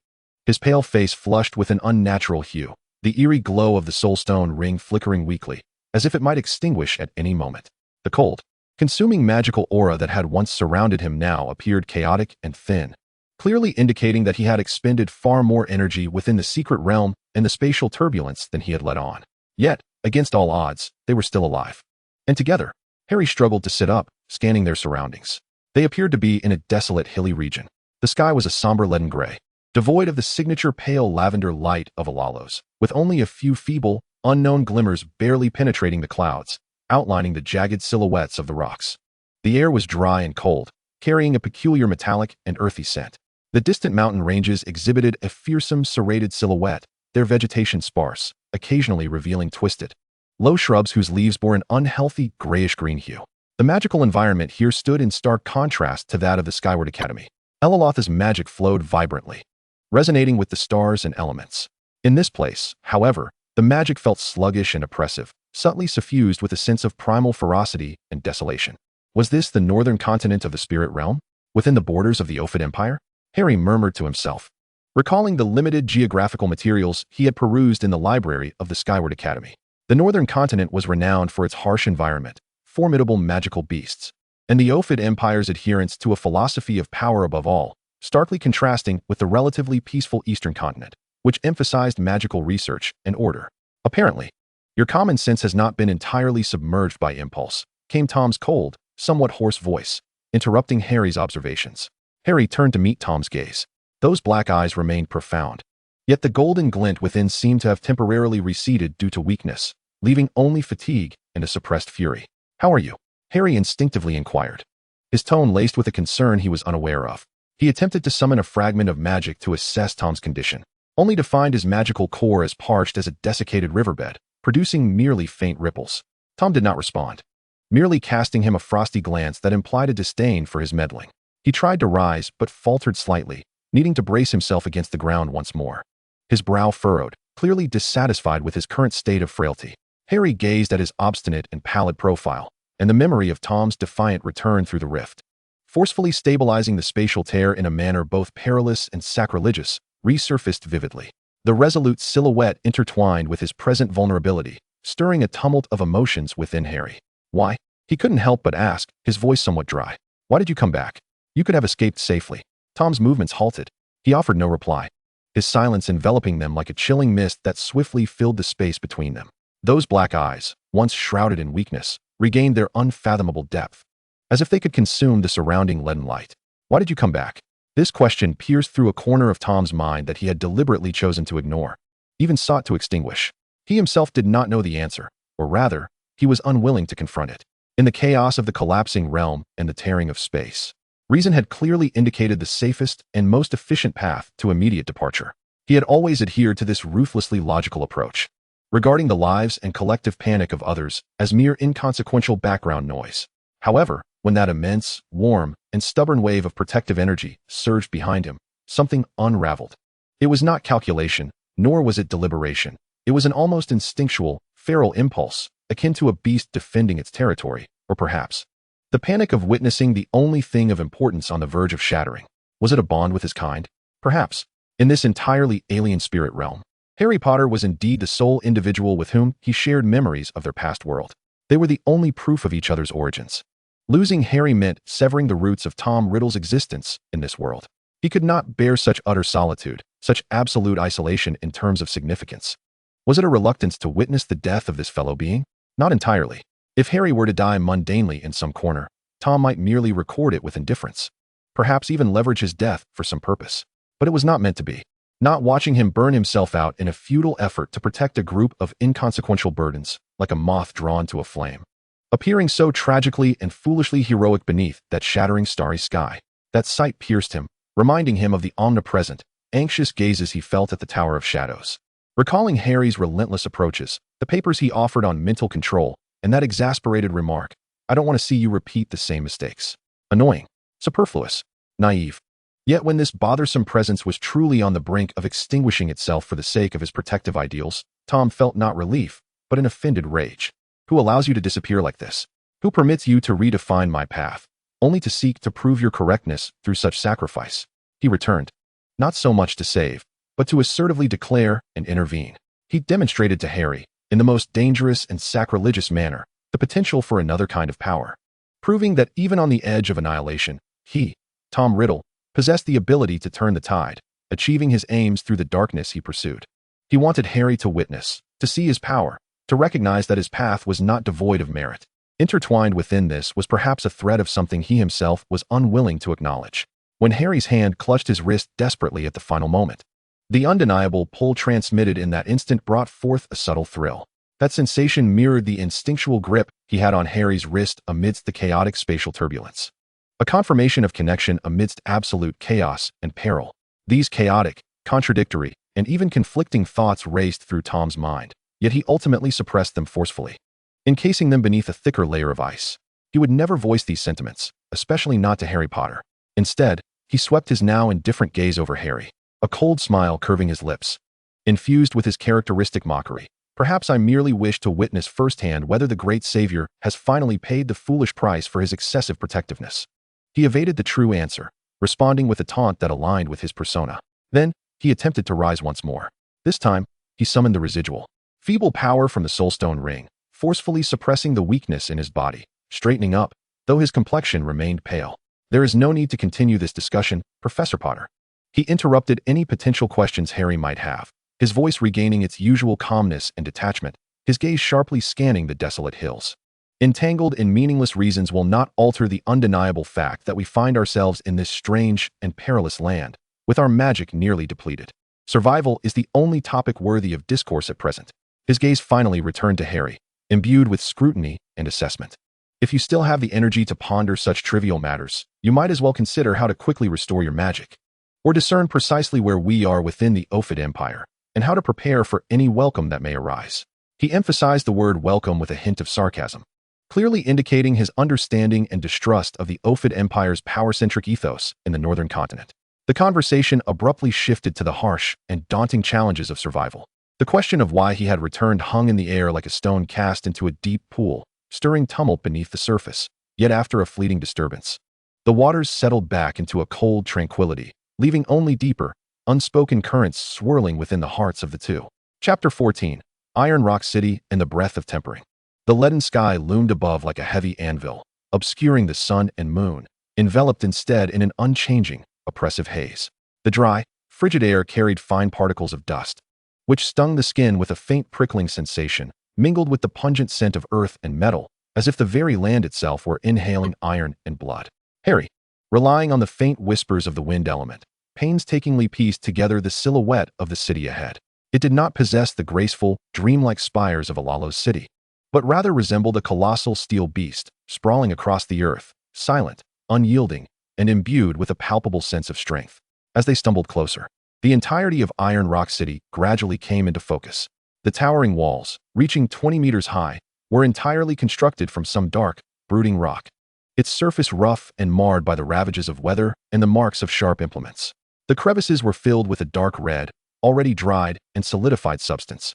His pale face flushed with an unnatural hue, the eerie glow of the soul stone ring flickering weakly, as if it might extinguish at any moment. The cold, consuming magical aura that had once surrounded him now appeared chaotic and thin, clearly indicating that he had expended far more energy within the secret realm and the spatial turbulence than he had let on. Yet, against all odds, they were still alive. And together, Harry struggled to sit up, scanning their surroundings. They appeared to be in a desolate hilly region. The sky was a somber leaden gray, devoid of the signature pale lavender light of Alalos, with only a few feeble, unknown glimmers barely penetrating the clouds, outlining the jagged silhouettes of the rocks. The air was dry and cold, carrying a peculiar metallic and earthy scent. The distant mountain ranges exhibited a fearsome serrated silhouette, their vegetation sparse, occasionally revealing twisted, low shrubs whose leaves bore an unhealthy grayish-green hue. The magical environment here stood in stark contrast to that of the Skyward Academy. Elolotha's magic flowed vibrantly, resonating with the stars and elements. In this place, however, the magic felt sluggish and oppressive, subtly suffused with a sense of primal ferocity and desolation. Was this the northern continent of the spirit realm, within the borders of the Ophid Empire? Harry murmured to himself, recalling the limited geographical materials he had perused in the library of the Skyward Academy. The northern continent was renowned for its harsh environment, formidable magical beasts, and the Ophid Empire's adherence to a philosophy of power above all, starkly contrasting with the relatively peaceful Eastern continent, which emphasized magical research and order. Apparently, your common sense has not been entirely submerged by impulse, came Tom's cold, somewhat hoarse voice, interrupting Harry's observations. Harry turned to meet Tom's gaze. Those black eyes remained profound. Yet the golden glint within seemed to have temporarily receded due to weakness, leaving only fatigue and a suppressed fury. "How are you?" Harry instinctively inquired, his tone laced with a concern he was unaware of. He attempted to summon a fragment of magic to assess Tom's condition, only to find his magical core as parched as a desiccated riverbed, producing merely faint ripples. Tom did not respond, merely casting him a frosty glance that implied a disdain for his meddling. He tried to rise, but faltered slightly, needing to brace himself against the ground once more. His brow furrowed, clearly dissatisfied with his current state of frailty. Harry gazed at his obstinate and pallid profile, and the memory of Tom's defiant return through the rift, forcefully stabilizing the spatial tear in a manner both perilous and sacrilegious, resurfaced vividly. The resolute silhouette intertwined with his present vulnerability, stirring a tumult of emotions within Harry. "Why?" He couldn't help but ask, his voice somewhat dry. "Why did you come back? You could have escaped safely." Tom's movements halted. He offered no reply, his silence enveloping them like a chilling mist that swiftly filled the space between them. Those black eyes, once shrouded in weakness, regained their unfathomable depth, as if they could consume the surrounding leaden light. "Why did you come back?" This question pierced through a corner of Tom's mind that he had deliberately chosen to ignore, even sought to extinguish. He himself did not know the answer, or rather, he was unwilling to confront it. In the chaos of the collapsing realm and the tearing of space, reason had clearly indicated the safest and most efficient path to immediate departure. He had always adhered to this ruthlessly logical approach, regarding the lives and collective panic of others as mere inconsequential background noise. However, when that immense, warm, and stubborn wave of protective energy surged behind him, something unraveled. It was not calculation, nor was it deliberation. It was an almost instinctual, feral impulse, akin to a beast defending its territory, or perhaps the panic of witnessing the only thing of importance on the verge of shattering. Was it a bond with his kind? Perhaps. In this entirely alien spirit realm, Harry Potter was indeed the sole individual with whom he shared memories of their past world. They were the only proof of each other's origins. Losing Harry meant severing the roots of Tom Riddle's existence in this world. He could not bear such utter solitude, such absolute isolation in terms of significance. Was it a reluctance to witness the death of this fellow being? Not entirely. If Harry were to die mundanely in some corner, Tom might merely record it with indifference, perhaps even leverage his death for some purpose. But it was not meant to be. Not watching him burn himself out in a futile effort to protect a group of inconsequential burdens, like a moth drawn to a flame, appearing so tragically and foolishly heroic beneath that shattering starry sky. That sight pierced him, reminding him of the omnipresent, anxious gazes he felt at the Tower of Shadows. Recalling Harry's relentless approaches, the papers he offered on mental control, and that exasperated remark, "I don't want to see you repeat the same mistakes." Annoying, superfluous, naive. Yet when this bothersome presence was truly on the brink of extinguishing itself for the sake of his protective ideals, Tom felt not relief, but an offended rage. "Who allows you to disappear like this? Who permits you to redefine my path, only to seek to prove your correctness through such sacrifice?" He returned, not so much to save, but to assertively declare and intervene. He demonstrated to Harry, in the most dangerous and sacrilegious manner, the potential for another kind of power, proving that even on the edge of annihilation, he, Tom Riddle, possessed the ability to turn the tide, achieving his aims through the darkness he pursued. He wanted Harry to witness, to see his power, to recognize that his path was not devoid of merit. Intertwined within this was perhaps a thread of something he himself was unwilling to acknowledge. When Harry's hand clutched his wrist desperately at the final moment, the undeniable pull transmitted in that instant brought forth a subtle thrill. That sensation mirrored the instinctual grip he had on Harry's wrist amidst the chaotic spatial turbulence. A confirmation of connection amidst absolute chaos and peril. These chaotic, contradictory, and even conflicting thoughts raced through Tom's mind, yet he ultimately suppressed them forcefully, encasing them beneath a thicker layer of ice. He would never voice these sentiments, especially not to Harry Potter. Instead, he swept his now indifferent gaze over Harry, a cold smile curving his lips, infused with his characteristic mockery. "Perhaps I merely wish to witness firsthand whether the great savior has finally paid the foolish price for his excessive protectiveness." He evaded the true answer, responding with a taunt that aligned with his persona. Then, he attempted to rise once more. This time, he summoned the residual, feeble power from the soulstone ring, forcefully suppressing the weakness in his body, straightening up, though his complexion remained pale. There is no need to continue this discussion, Professor Potter. He interrupted any potential questions Harry might have, his voice regaining its usual calmness and detachment, his gaze sharply scanning the desolate hills. Entangled in meaningless reasons will not alter the undeniable fact that we find ourselves in this strange and perilous land, with our magic nearly depleted. Survival is the only topic worthy of discourse at present. His gaze finally returned to Harry, imbued with scrutiny and assessment. If you still have the energy to ponder such trivial matters, you might as well consider how to quickly restore your magic, or discern precisely where we are within the Ophid Empire, and how to prepare for any welcome that may arise. He emphasized the word welcome with a hint of sarcasm, clearly indicating his understanding and distrust of the Ophid Empire's power-centric ethos in the northern continent. The conversation abruptly shifted to the harsh and daunting challenges of survival. The question of why he had returned hung in the air like a stone cast into a deep pool, stirring tumult beneath the surface, yet after a fleeting disturbance, the waters settled back into a cold tranquility, leaving only deeper, unspoken currents swirling within the hearts of the two. Chapter 14. Iron Rock City and the Breath of Tempering. The leaden sky loomed above like a heavy anvil, obscuring the sun and moon, enveloped instead in an unchanging, oppressive haze. The dry, frigid air carried fine particles of dust, which stung the skin with a faint prickling sensation, mingled with the pungent scent of earth and metal, as if the very land itself were inhaling iron and blood. Harry, relying on the faint whispers of the wind element, painstakingly pieced together the silhouette of the city ahead. It did not possess the graceful, dreamlike spires of Alalo's city, but rather resembled a colossal steel beast, sprawling across the earth, silent, unyielding, and imbued with a palpable sense of strength. As they stumbled closer, the entirety of Iron Rock City gradually came into focus. The towering walls, reaching 20 meters high, were entirely constructed from some dark, brooding rock, its surface rough and marred by the ravages of weather and the marks of sharp implements. The crevices were filled with a dark red, already dried and solidified substance.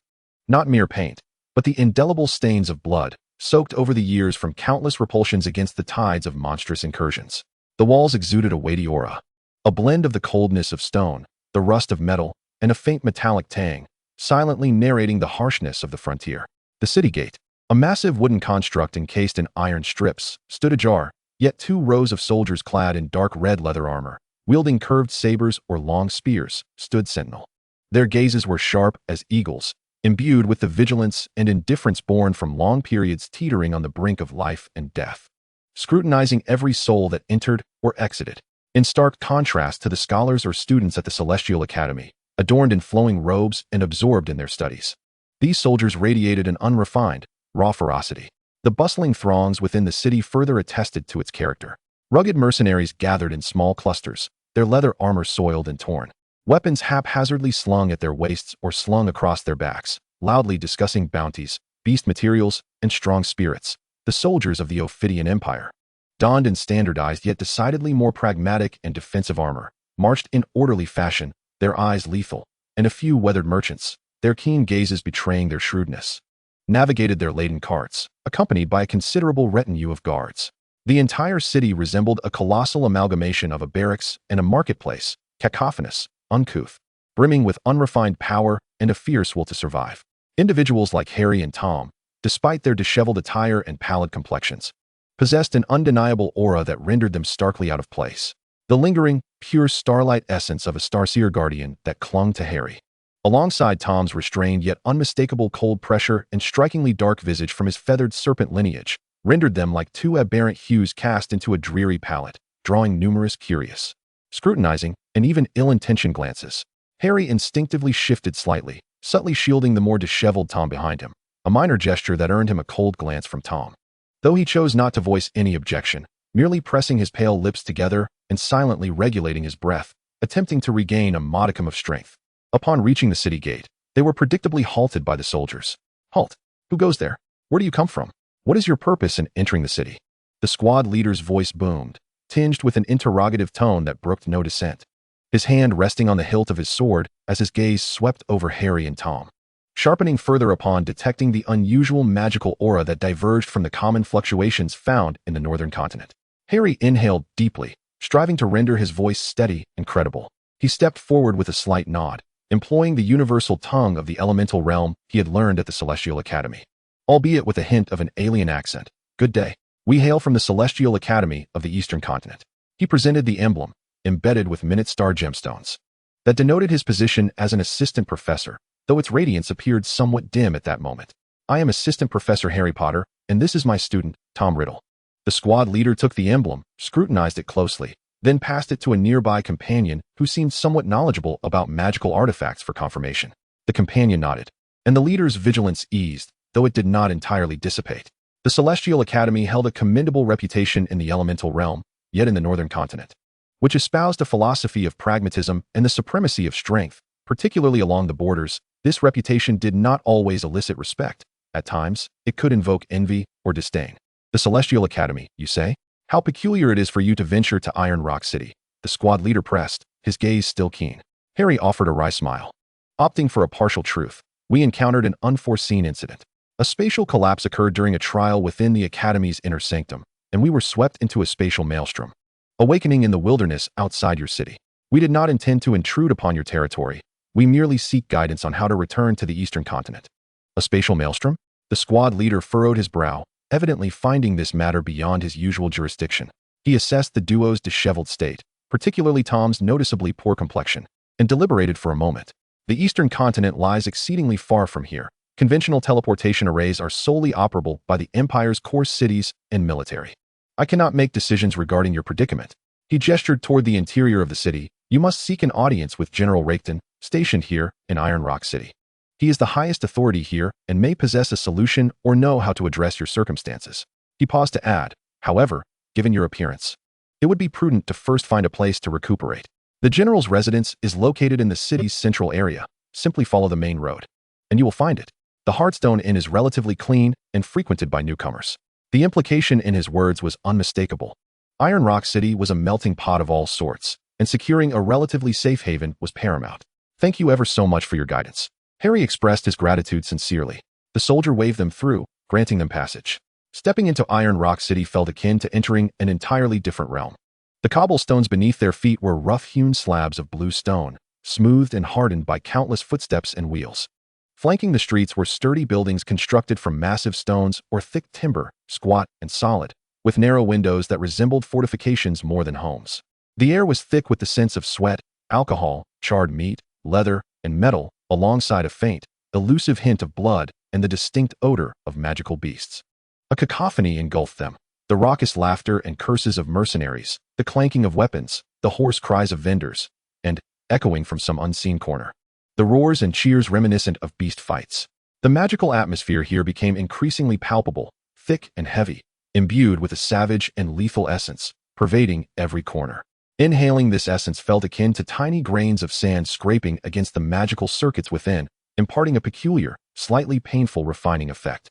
Not mere paint, but the indelible stains of blood, soaked over the years from countless repulsions against the tides of monstrous incursions. The walls exuded a weighty aura, a blend of the coldness of stone, the rust of metal, and a faint metallic tang, silently narrating the harshness of the frontier. The city gate, a massive wooden construct encased in iron strips, stood ajar, yet two rows of soldiers clad in dark red leather armor, wielding curved sabers or long spears, stood sentinel. Their gazes were sharp as eagles, imbued with the vigilance and indifference born from long periods teetering on the brink of life and death, scrutinizing every soul that entered or exited. In stark contrast to the scholars or students at the Celestial Academy, adorned in flowing robes and absorbed in their studies, these soldiers radiated an unrefined, raw ferocity. The bustling throngs within the city further attested to its character. Rugged mercenaries gathered in small clusters, their leather armor soiled and torn, weapons haphazardly slung at their waists or slung across their backs, loudly discussing bounties, beast materials, and strong spirits. The soldiers of the Ophidian Empire, donned in standardized yet decidedly more pragmatic and defensive armor, marched in orderly fashion, their eyes lethal, and a few weathered merchants, their keen gazes betraying their shrewdness, navigated their laden carts, accompanied by a considerable retinue of guards. The entire city resembled a colossal amalgamation of a barracks and a marketplace, cacophonous, uncouth, brimming with unrefined power and a fierce will to survive. Individuals like Harry and Tom, despite their disheveled attire and pallid complexions, possessed an undeniable aura that rendered them starkly out of place. The lingering, pure starlight essence of a Starseer guardian that clung to Harry, alongside Tom's restrained yet unmistakable cold pressure and strikingly dark visage from his feathered serpent lineage, rendered them like two aberrant hues cast into a dreary palette, drawing numerous curious, scrutinizing, and even ill-intentioned glances. Harry instinctively shifted slightly, subtly shielding the more disheveled Tom behind him, a minor gesture that earned him a cold glance from Tom. Though he chose not to voice any objection, merely pressing his pale lips together and silently regulating his breath, attempting to regain a modicum of strength. Upon reaching the city gate, they were predictably halted by the soldiers. "Halt! Who goes there? Where do you come from? What is your purpose in entering the city?" The squad leader's voice boomed, tinged with an interrogative tone that brooked no dissent, his hand resting on the hilt of his sword as his gaze swept over Harry and Tom, sharpening further upon detecting the unusual magical aura that diverged from the common fluctuations found in the northern continent. Harry inhaled deeply, striving to render his voice steady and credible. He stepped forward with a slight nod, employing the universal tongue of the elemental realm he had learned at the Celestial Academy, albeit with a hint of an alien accent. "Good day. We hail from the Celestial Academy of the Eastern Continent. He presented the emblem, embedded with minute star gemstones, that denoted his position as an assistant professor, though its radiance appeared somewhat dim at that moment. I am Assistant Professor Harry Potter, and this is my student, Tom Riddle. The squad leader took the emblem, scrutinized it closely, then passed it to a nearby companion who seemed somewhat knowledgeable about magical artifacts for confirmation. The companion nodded, and the leader's vigilance eased, though it did not entirely dissipate. The Celestial Academy held a commendable reputation in the elemental realm, yet in the northern continent, which espoused a philosophy of pragmatism and the supremacy of strength, particularly along the borders. This reputation did not always elicit respect. At times, it could invoke envy or disdain. The Celestial Academy, you say? How peculiar it is for you to venture to Iron Rock City. The squad leader pressed, his gaze still keen. Harry offered a wry smile. Opting for a partial truth, we encountered an unforeseen incident. A spatial collapse occurred during a trial within the Academy's inner sanctum, and we were swept into a spatial maelstrom, awakening in the wilderness outside your city. We did not intend to intrude upon your territory. We merely seek guidance on how to return to the eastern continent. A spatial maelstrom? The squad leader furrowed his brow, evidently finding this matter beyond his usual jurisdiction. He assessed the duo's disheveled state, particularly Tom's noticeably poor complexion, and deliberated for a moment. The eastern continent lies exceedingly far from here. Conventional teleportation arrays are solely operable by the Empire's core cities and military. I cannot make decisions regarding your predicament. He gestured toward the interior of the city. You must seek an audience with General Raikton, stationed here in Iron Rock City. He is the highest authority here and may possess a solution or know how to address your circumstances. He paused to add, however, given your appearance, it would be prudent to first find a place to recuperate. The general's residence is located in the city's central area. Simply follow the main road, and you will find it. The Heartstone Inn is relatively clean and frequented by newcomers. The implication in his words was unmistakable. Iron Rock City was a melting pot of all sorts, and securing a relatively safe haven was paramount. Thank you ever so much for your guidance. Harry expressed his gratitude sincerely. The soldier waved them through, granting them passage. Stepping into Iron Rock City felt akin to entering an entirely different realm. The cobblestones beneath their feet were rough-hewn slabs of blue stone, smoothed and hardened by countless footsteps and wheels. Flanking the streets were sturdy buildings constructed from massive stones or thick timber, squat and solid, with narrow windows that resembled fortifications more than homes. The air was thick with the sense of sweat, alcohol, charred meat, leather, and metal, alongside a faint, elusive hint of blood and the distinct odor of magical beasts. A cacophony engulfed them. The raucous laughter and curses of mercenaries, the clanking of weapons, the hoarse cries of vendors, and, echoing from some unseen corner, the roars and cheers reminiscent of beast fights. The magical atmosphere here became increasingly palpable, thick and heavy, imbued with a savage and lethal essence, pervading every corner. Inhaling this essence felt akin to tiny grains of sand scraping against the magical circuits within, imparting a peculiar, slightly painful refining effect.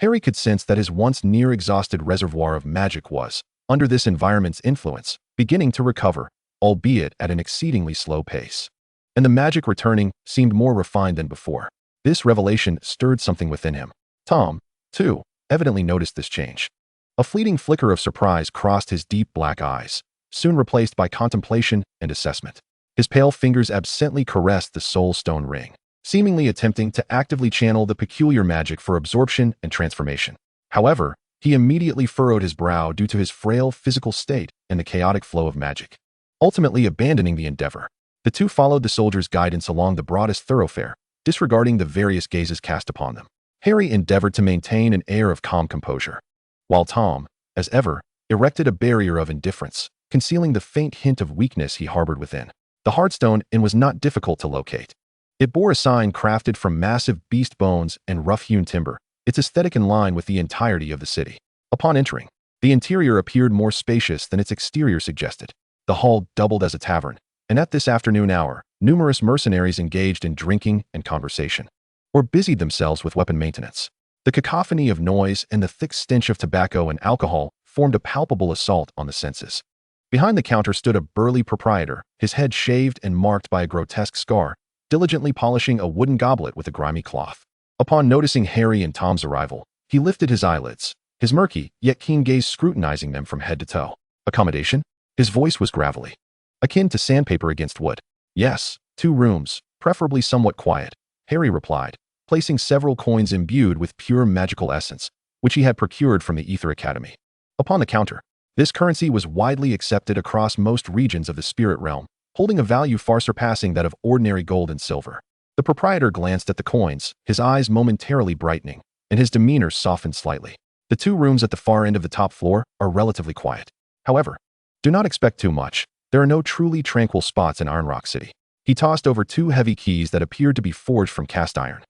Harry could sense that his once near-exhausted reservoir of magic was, under this environment's influence, beginning to recover, albeit at an exceedingly slow pace. And the magic returning seemed more refined than before. This revelation stirred something within him. Tom, too, evidently noticed this change. A fleeting flicker of surprise crossed his deep black eyes, soon replaced by contemplation and assessment. His pale fingers absently caressed the soul stone ring, seemingly attempting to actively channel the peculiar magic for absorption and transformation. However, he immediately furrowed his brow due to his frail physical state and the chaotic flow of magic. Ultimately abandoning the endeavor, the two followed the soldier's guidance along the broadest thoroughfare, disregarding the various gazes cast upon them. Harry endeavored to maintain an air of calm composure, while Tom, as ever, erected a barrier of indifference, concealing the faint hint of weakness he harbored within. The Heartstone Inn was not difficult to locate. It bore a sign crafted from massive beast bones and rough-hewn timber, its aesthetic in line with the entirety of the city. Upon entering, the interior appeared more spacious than its exterior suggested. The hall doubled as a tavern, and at this afternoon hour, numerous mercenaries engaged in drinking and conversation, or busied themselves with weapon maintenance. The cacophony of noise and the thick stench of tobacco and alcohol formed a palpable assault on the senses. Behind the counter stood a burly proprietor, his head shaved and marked by a grotesque scar, diligently polishing a wooden goblet with a grimy cloth. Upon noticing Harry and Tom's arrival, he lifted his eyelids, his murky yet keen gaze scrutinizing them from head to toe. Accommodation? His voice was gravelly, akin to sandpaper against wood. Yes, 2 rooms, preferably somewhat quiet, Harry replied, placing several coins imbued with pure magical essence, which he had procured from the Ether Academy, upon the counter. This currency was widely accepted across most regions of the spirit realm, holding a value far surpassing that of ordinary gold and silver. The proprietor glanced at the coins, his eyes momentarily brightening, and his demeanor softened slightly. The 2 rooms at the far end of the top floor are relatively quiet. However, do not expect too much. There are no truly tranquil spots in Ironrock City. He tossed over 2 heavy keys that appeared to be forged from cast iron.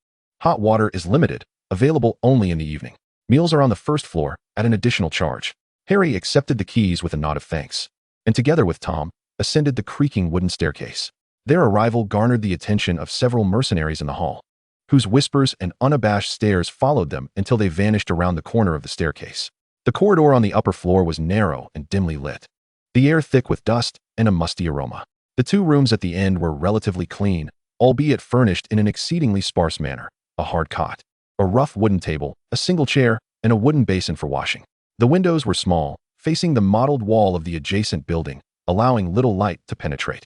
Hot water is limited, available only in the evening. Meals are on the first floor, at an additional charge. Harry accepted the keys with a nod of thanks, and together with Tom, ascended the creaking wooden staircase. Their arrival garnered the attention of several mercenaries in the hall, whose whispers and unabashed stares followed them until they vanished around the corner of the staircase. The corridor on the upper floor was narrow and dimly lit, the air thick with dust and a musty aroma. The 2 rooms at the end were relatively clean, albeit furnished in an exceedingly sparse manner. A hard cot, a rough wooden table, a single chair, and a wooden basin for washing. The windows were small, facing the mottled wall of the adjacent building, allowing little light to penetrate.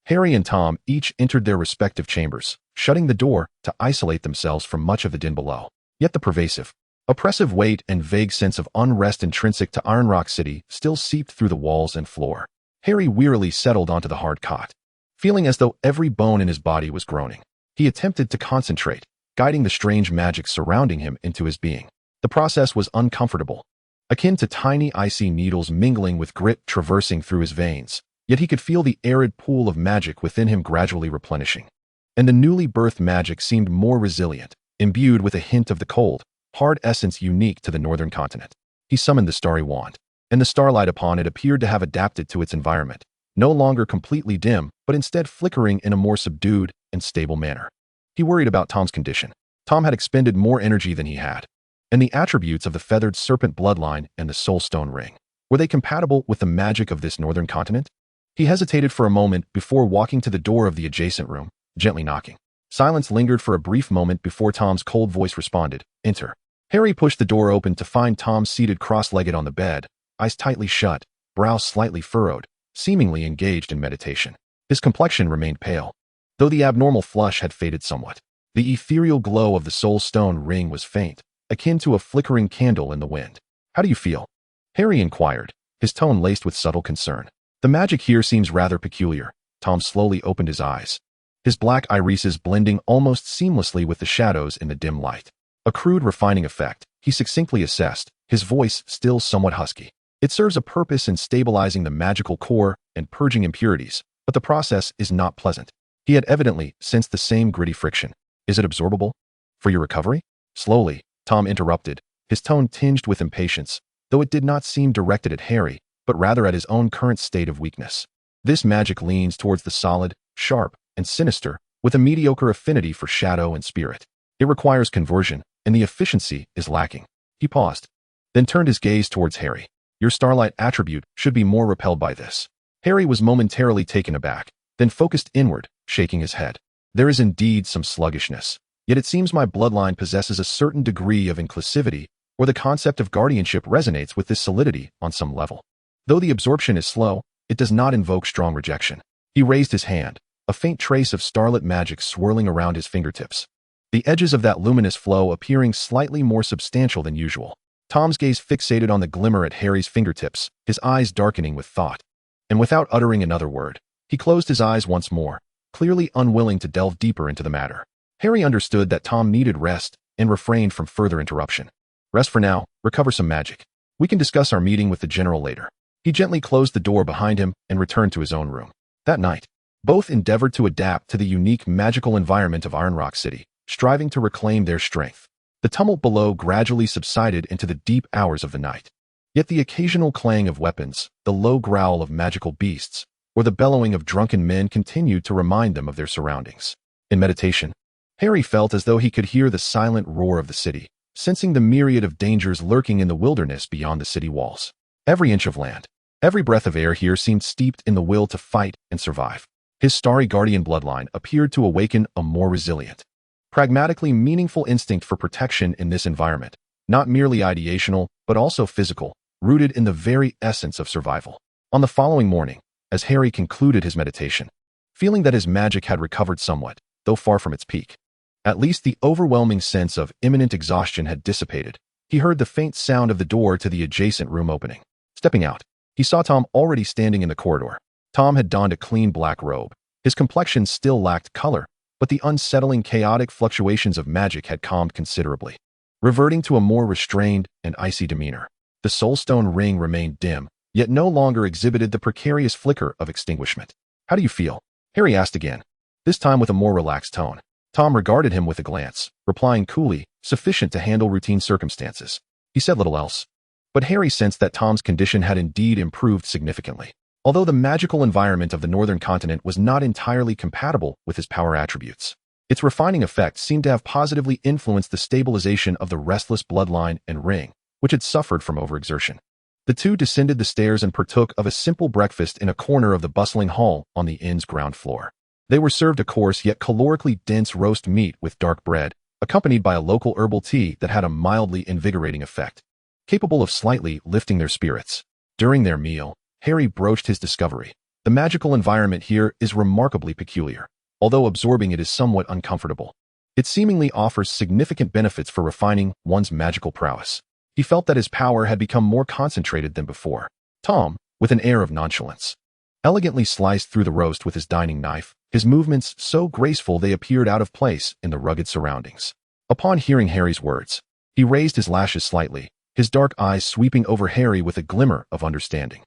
Harry and Tom each entered their respective chambers, shutting the door to isolate themselves from much of the din below. Yet the pervasive, oppressive weight and vague sense of unrest intrinsic to Ironrock City still seeped through the walls and floor. Harry wearily settled onto the hard cot, feeling as though every bone in his body was groaning. He attempted to concentrate, guiding the strange magic surrounding him into his being. The process was uncomfortable, akin to tiny icy needles mingling with grit traversing through his veins, yet he could feel the arid pool of magic within him gradually replenishing. And the newly birthed magic seemed more resilient, imbued with a hint of the cold, hard essence unique to the northern continent. He summoned the starry wand, and the starlight upon it appeared to have adapted to its environment, no longer completely dim, but instead flickering in a more subdued and stable manner. He worried about Tom's condition. Tom had expended more energy than he had, and the attributes of the feathered serpent bloodline and the soulstone ring, were they compatible with the magic of this northern continent? He hesitated for a moment before walking to the door of the adjacent room, gently knocking. Silence lingered for a brief moment before Tom's cold voice responded, "Enter." Harry pushed the door open to find Tom seated cross-legged on the bed, eyes tightly shut, brow slightly furrowed, seemingly engaged in meditation. His complexion remained pale, though the abnormal flush had faded somewhat. The ethereal glow of the soulstone ring was faint, akin to a flickering candle in the wind. "How do you feel?" Harry inquired, his tone laced with subtle concern. "The magic here seems rather peculiar." Tom slowly opened his eyes, his black irises blending almost seamlessly with the shadows in the dim light. A crude refining effect, he succinctly assessed, his voice still somewhat husky. "It serves a purpose in stabilizing the magical core and purging impurities, but the process is not pleasant." He had evidently sensed the same gritty friction. "Is it absorbable? For your recovery?" Slowly, Tom interrupted, his tone tinged with impatience, though it did not seem directed at Harry, but rather at his own current state of weakness. "This magic leans towards the solid, sharp, and sinister, with a mediocre affinity for shadow and spirit. It requires conversion, and the efficiency is lacking." He paused, then turned his gaze towards Harry. "Your starlight attribute should be more repelled by this." Harry was momentarily taken aback, then focused inward, shaking his head. "There is indeed some sluggishness. Yet it seems my bloodline possesses a certain degree of inclusivity, or the concept of guardianship resonates with this solidity on some level. Though the absorption is slow, it does not invoke strong rejection." He raised his hand, a faint trace of starlit magic swirling around his fingertips, the edges of that luminous flow appearing slightly more substantial than usual. Tom's gaze fixated on the glimmer at Harry's fingertips, his eyes darkening with thought. And without uttering another word, he closed his eyes once more, clearly unwilling to delve deeper into the matter. Harry understood that Tom needed rest and refrained from further interruption. "Rest for now, recover some magic. We can discuss our meeting with the general later." He gently closed the door behind him and returned to his own room. That night, both endeavored to adapt to the unique magical environment of Ironrock City, striving to reclaim their strength. The tumult below gradually subsided into the deep hours of the night. Yet the occasional clang of weapons, the low growl of magical beasts, or the bellowing of drunken men continued to remind them of their surroundings. In meditation, Harry felt as though he could hear the silent roar of the city, sensing the myriad of dangers lurking in the wilderness beyond the city walls. Every inch of land, every breath of air here seemed steeped in the will to fight and survive. His starry guardian bloodline appeared to awaken a more resilient, pragmatically meaningful instinct for protection in this environment, not merely ideational, but also physical, rooted in the very essence of survival. On the following morning, as Harry concluded his meditation, feeling that his magic had recovered somewhat, though far from its peak, at least the overwhelming sense of imminent exhaustion had dissipated, he heard the faint sound of the door to the adjacent room opening. Stepping out, He saw Tom already standing in the corridor. Tom had donned a clean black robe. His complexion still lacked color, but the unsettling, chaotic fluctuations of magic had calmed considerably, reverting to a more restrained and icy demeanor. The soulstone ring remained dim, yet no longer exhibited the precarious flicker of extinguishment. "How do you feel?" Harry asked again, this time with a more relaxed tone. Tom regarded him with a glance, replying coolly, sufficient to handle routine circumstances. He said little else. But Harry sensed that Tom's condition had indeed improved significantly. Although the magical environment of the northern continent was not entirely compatible with his power attributes, its refining effect seemed to have positively influenced the stabilization of the restless bloodline and ring, which had suffered from overexertion. The two descended the stairs and partook of a simple breakfast in a corner of the bustling hall on the inn's ground floor. They were served a coarse yet calorically dense roast meat with dark bread, accompanied by a local herbal tea that had a mildly invigorating effect, capable of slightly lifting their spirits. During their meal, Harry broached his discovery. The magical environment here is remarkably peculiar, although absorbing it is somewhat uncomfortable. It seemingly offers significant benefits for refining one's magical prowess. He felt that his power had become more concentrated than before. Tom, with an air of nonchalance, elegantly sliced through the roast with his dining knife, his movements so graceful they appeared out of place in the rugged surroundings. Upon hearing Harry's words, he raised his lashes slightly, his dark eyes sweeping over Harry with a glimmer of understanding.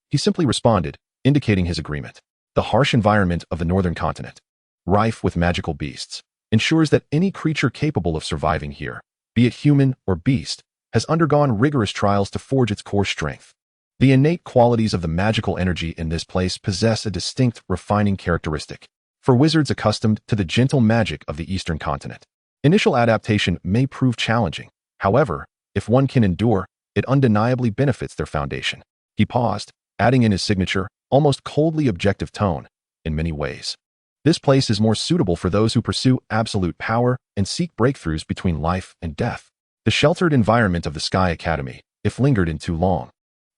He simply responded, indicating his agreement. The harsh environment of the northern continent, rife with magical beasts, ensures that any creature capable of surviving here, be it human or beast, has undergone rigorous trials to forge its core strength. The innate qualities of the magical energy in this place possess a distinct, refining characteristic. For wizards accustomed to the gentle magic of the eastern continent, initial adaptation may prove challenging. However, if one can endure, it undeniably benefits their foundation. He paused, adding in his signature, almost coldly objective tone. In many ways, this place is more suitable for those who pursue absolute power and seek breakthroughs between life and death. The sheltered environment of the Sky Academy, if lingered in too long,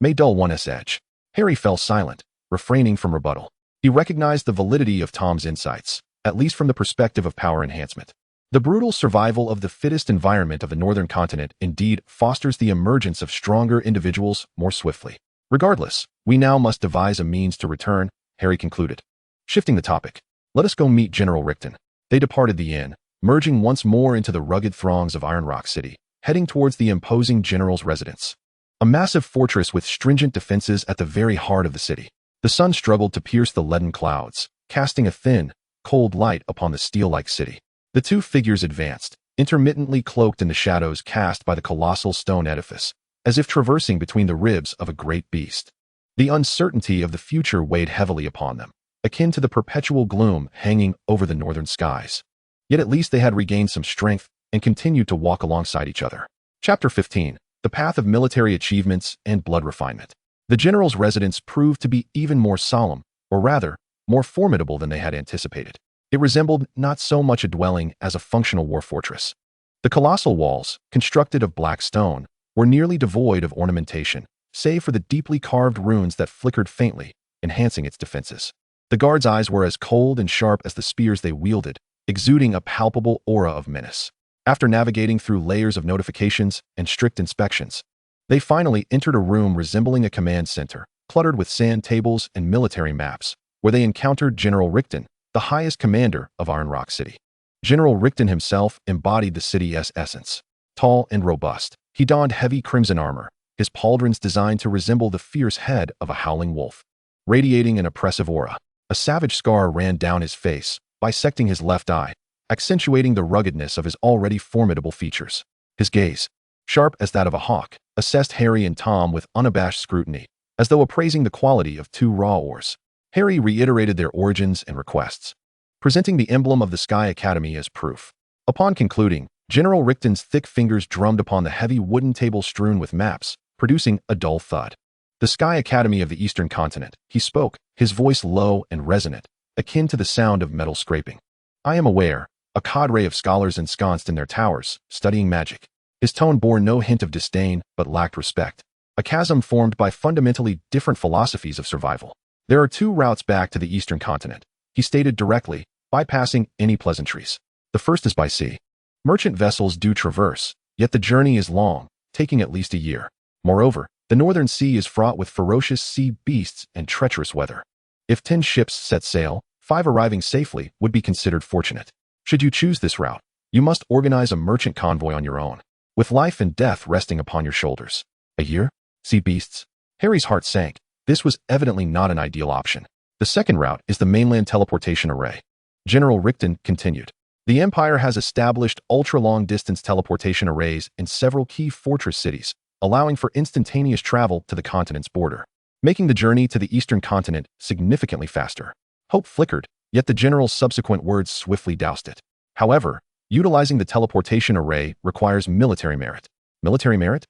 may dull one's edge. Harry fell silent, refraining from rebuttal. He recognized the validity of Tom's insights, at least from the perspective of power enhancement. The brutal survival of the fittest environment of the northern continent indeed fosters the emergence of stronger individuals more swiftly. Regardless, we now must devise a means to return, Harry concluded. Shifting the topic, let us go meet General Rickton. They departed the inn, merging once more into the rugged throngs of Iron Rock City, heading towards the imposing general's residence. A massive fortress with stringent defenses at the very heart of the city. The sun struggled to pierce the leaden clouds, casting a thin, cold light upon the steel-like city. The two figures advanced, intermittently cloaked in the shadows cast by the colossal stone edifice, as if traversing between the ribs of a great beast. The uncertainty of the future weighed heavily upon them, akin to the perpetual gloom hanging over the northern skies. Yet at least they had regained some strength and continued to walk alongside each other. Chapter 15. The Path of Military Achievements and Blood Refinement. The general's residence proved to be even more solemn, or rather, more formidable than they had anticipated. It resembled not so much a dwelling as a functional war fortress. The colossal walls, constructed of black stone, were nearly devoid of ornamentation, save for the deeply carved runes that flickered faintly, enhancing its defenses. The guards' eyes were as cold and sharp as the spears they wielded, exuding a palpable aura of menace. After navigating through layers of notifications and strict inspections, they finally entered a room resembling a command center, cluttered with sand tables and military maps, where they encountered General Rickton, the highest commander of Iron Rock City. General Rickton himself embodied the city's essence. Tall and robust, he donned heavy crimson armor, his pauldrons designed to resemble the fierce head of a howling wolf. Radiating an oppressive aura, a savage scar ran down his face, bisecting his left eye, accentuating the ruggedness of his already formidable features. His gaze, sharp as that of a hawk, assessed Harry and Tom with unabashed scrutiny, as though appraising the quality of two raw ores. Harry reiterated their origins and requests, presenting the emblem of the Sky Academy as proof. Upon concluding, General Rickton's thick fingers drummed upon the heavy wooden table strewn with maps, producing a dull thud. The Sky Academy of the Eastern Continent, he spoke, his voice low and resonant, akin to the sound of metal scraping. I am aware, a cadre of scholars ensconced in their towers, studying magic. His tone bore no hint of disdain, but lacked respect. A chasm formed by fundamentally different philosophies of survival. There are two routes back to the Eastern Continent, he stated directly, bypassing any pleasantries. The first is by sea. Merchant vessels do traverse, yet the journey is long, taking at least a year. Moreover, The northern sea is fraught with ferocious sea beasts and treacherous weather. If 10 ships set sail, 5 arriving safely would be considered fortunate. Should you choose this route, you must organize a merchant convoy on your own, with life and death resting upon your shoulders. A year? Sea beasts? Harry's heart sank. This was evidently not an ideal option. The second route is the mainland teleportation array. General Rickton continued. The Empire has established ultra-long-distance teleportation arrays in several key fortress cities, allowing for instantaneous travel to the continent's border, making the journey to the eastern continent significantly faster. Hope flickered, yet the general's subsequent words swiftly doused it. However, utilizing the teleportation array requires military merit. Military merit?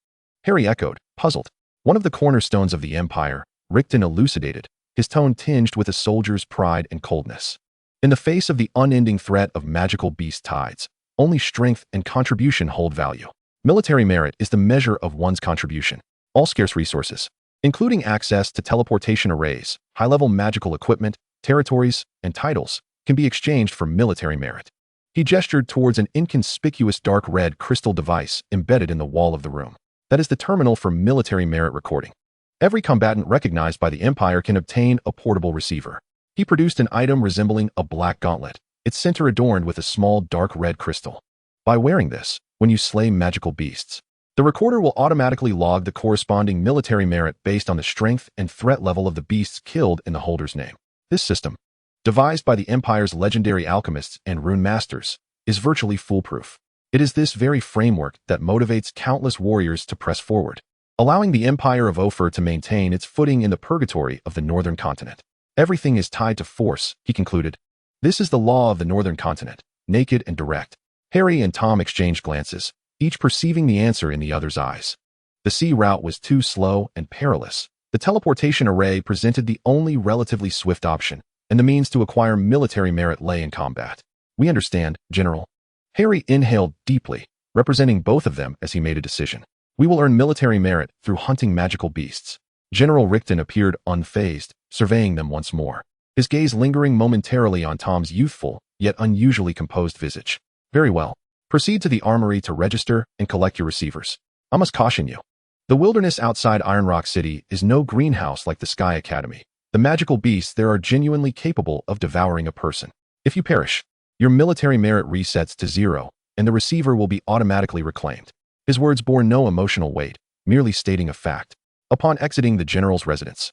Harry echoed, puzzled. One of the cornerstones of the Empire, Rickton elucidated, his tone tinged with a soldier's pride and coldness. In the face of the unending threat of magical beast tides, only strength and contribution hold value. Military merit is the measure of one's contribution. All scarce resources, including access to teleportation arrays, high-level magical equipment, territories, and titles, can be exchanged for military merit. He gestured towards an inconspicuous dark red crystal device embedded in the wall of the room. That is the terminal for military merit recording. Every combatant recognized by the Empire can obtain a portable receiver. He produced an item resembling a black gauntlet, its center adorned with a small dark red crystal. By wearing this, when you slay magical beasts, the recorder will automatically log the corresponding military merit based on the strength and threat level of the beasts killed in the holder's name. This system, devised by the Empire's legendary alchemists and rune masters, is virtually foolproof. It is this very framework that motivates countless warriors to press forward, allowing the Empire of Ophir to maintain its footing in the purgatory of the northern continent. Everything is tied to force, he concluded. This is the law of the northern continent, naked and direct. Harry and Tom exchanged glances, each perceiving the answer in the other's eyes. The sea route was too slow and perilous. The teleportation array presented the only relatively swift option, and the means to acquire military merit lay in combat. We understand, General. Harry inhaled deeply, representing both of them as he made a decision. We will earn military merit through hunting magical beasts. General Rickton appeared unfazed, surveying them once more, his gaze lingering momentarily on Tom's youthful, yet unusually composed visage. Very well. Proceed to the armory to register and collect your receivers. I must caution you. The wilderness outside Iron Rock City is no greenhouse like the Sky Academy. The magical beasts there are genuinely capable of devouring a person. If you perish, your military merit resets to 0, and the receiver will be automatically reclaimed. His words bore no emotional weight, merely stating a fact. Upon exiting the general's residence,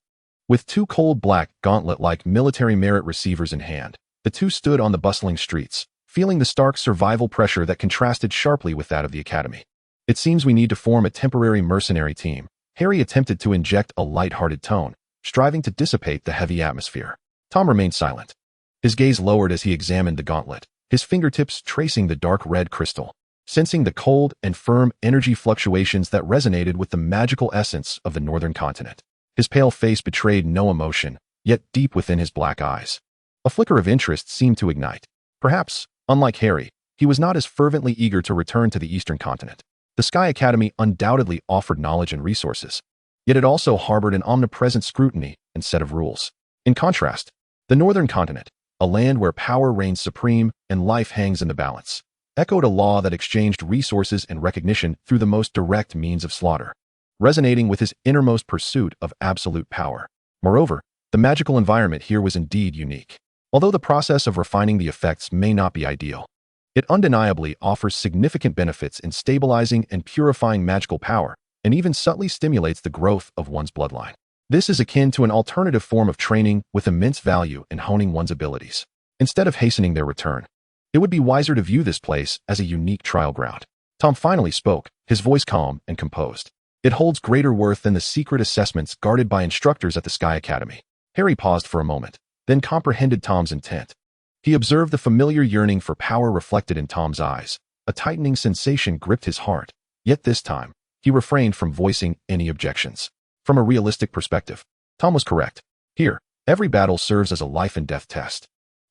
with 2 cold black, gauntlet-like military merit receivers in hand, the two stood on the bustling streets, feeling the stark survival pressure that contrasted sharply with that of the academy. It seems we need to form a temporary mercenary team. Harry attempted to inject a light-hearted tone, striving to dissipate the heavy atmosphere. Tom remained silent. His gaze lowered as he examined the gauntlet, his fingertips tracing the dark red crystal, sensing the cold and firm energy fluctuations that resonated with the magical essence of the northern continent. His pale face betrayed no emotion, yet deep within his black eyes, a flicker of interest seemed to ignite. Perhaps, unlike Harry, he was not as fervently eager to return to the eastern continent. The Sky Academy undoubtedly offered knowledge and resources, yet it also harbored an omnipresent scrutiny and set of rules. In contrast, the northern continent, a land where power reigns supreme and life hangs in the balance, echoed a law that exchanged resources and recognition through the most direct means of slaughter, resonating with his innermost pursuit of absolute power. Moreover, the magical environment here was indeed unique. Although the process of refining the effects may not be ideal, it undeniably offers significant benefits in stabilizing and purifying magical power, and even subtly stimulates the growth of one's bloodline. This is akin to an alternative form of training with immense value in honing one's abilities. Instead of hastening their return, it would be wiser to view this place as a unique trial ground. Tom finally spoke, his voice calm and composed. It holds greater worth than the secret assessments guarded by instructors at the Sky Academy. Harry paused for a moment, then comprehended Tom's intent. He observed the familiar yearning for power reflected in Tom's eyes. A tightening sensation gripped his heart, yet this time, he refrained from voicing any objections. From a realistic perspective, Tom was correct. Here, every battle serves as a life and death test,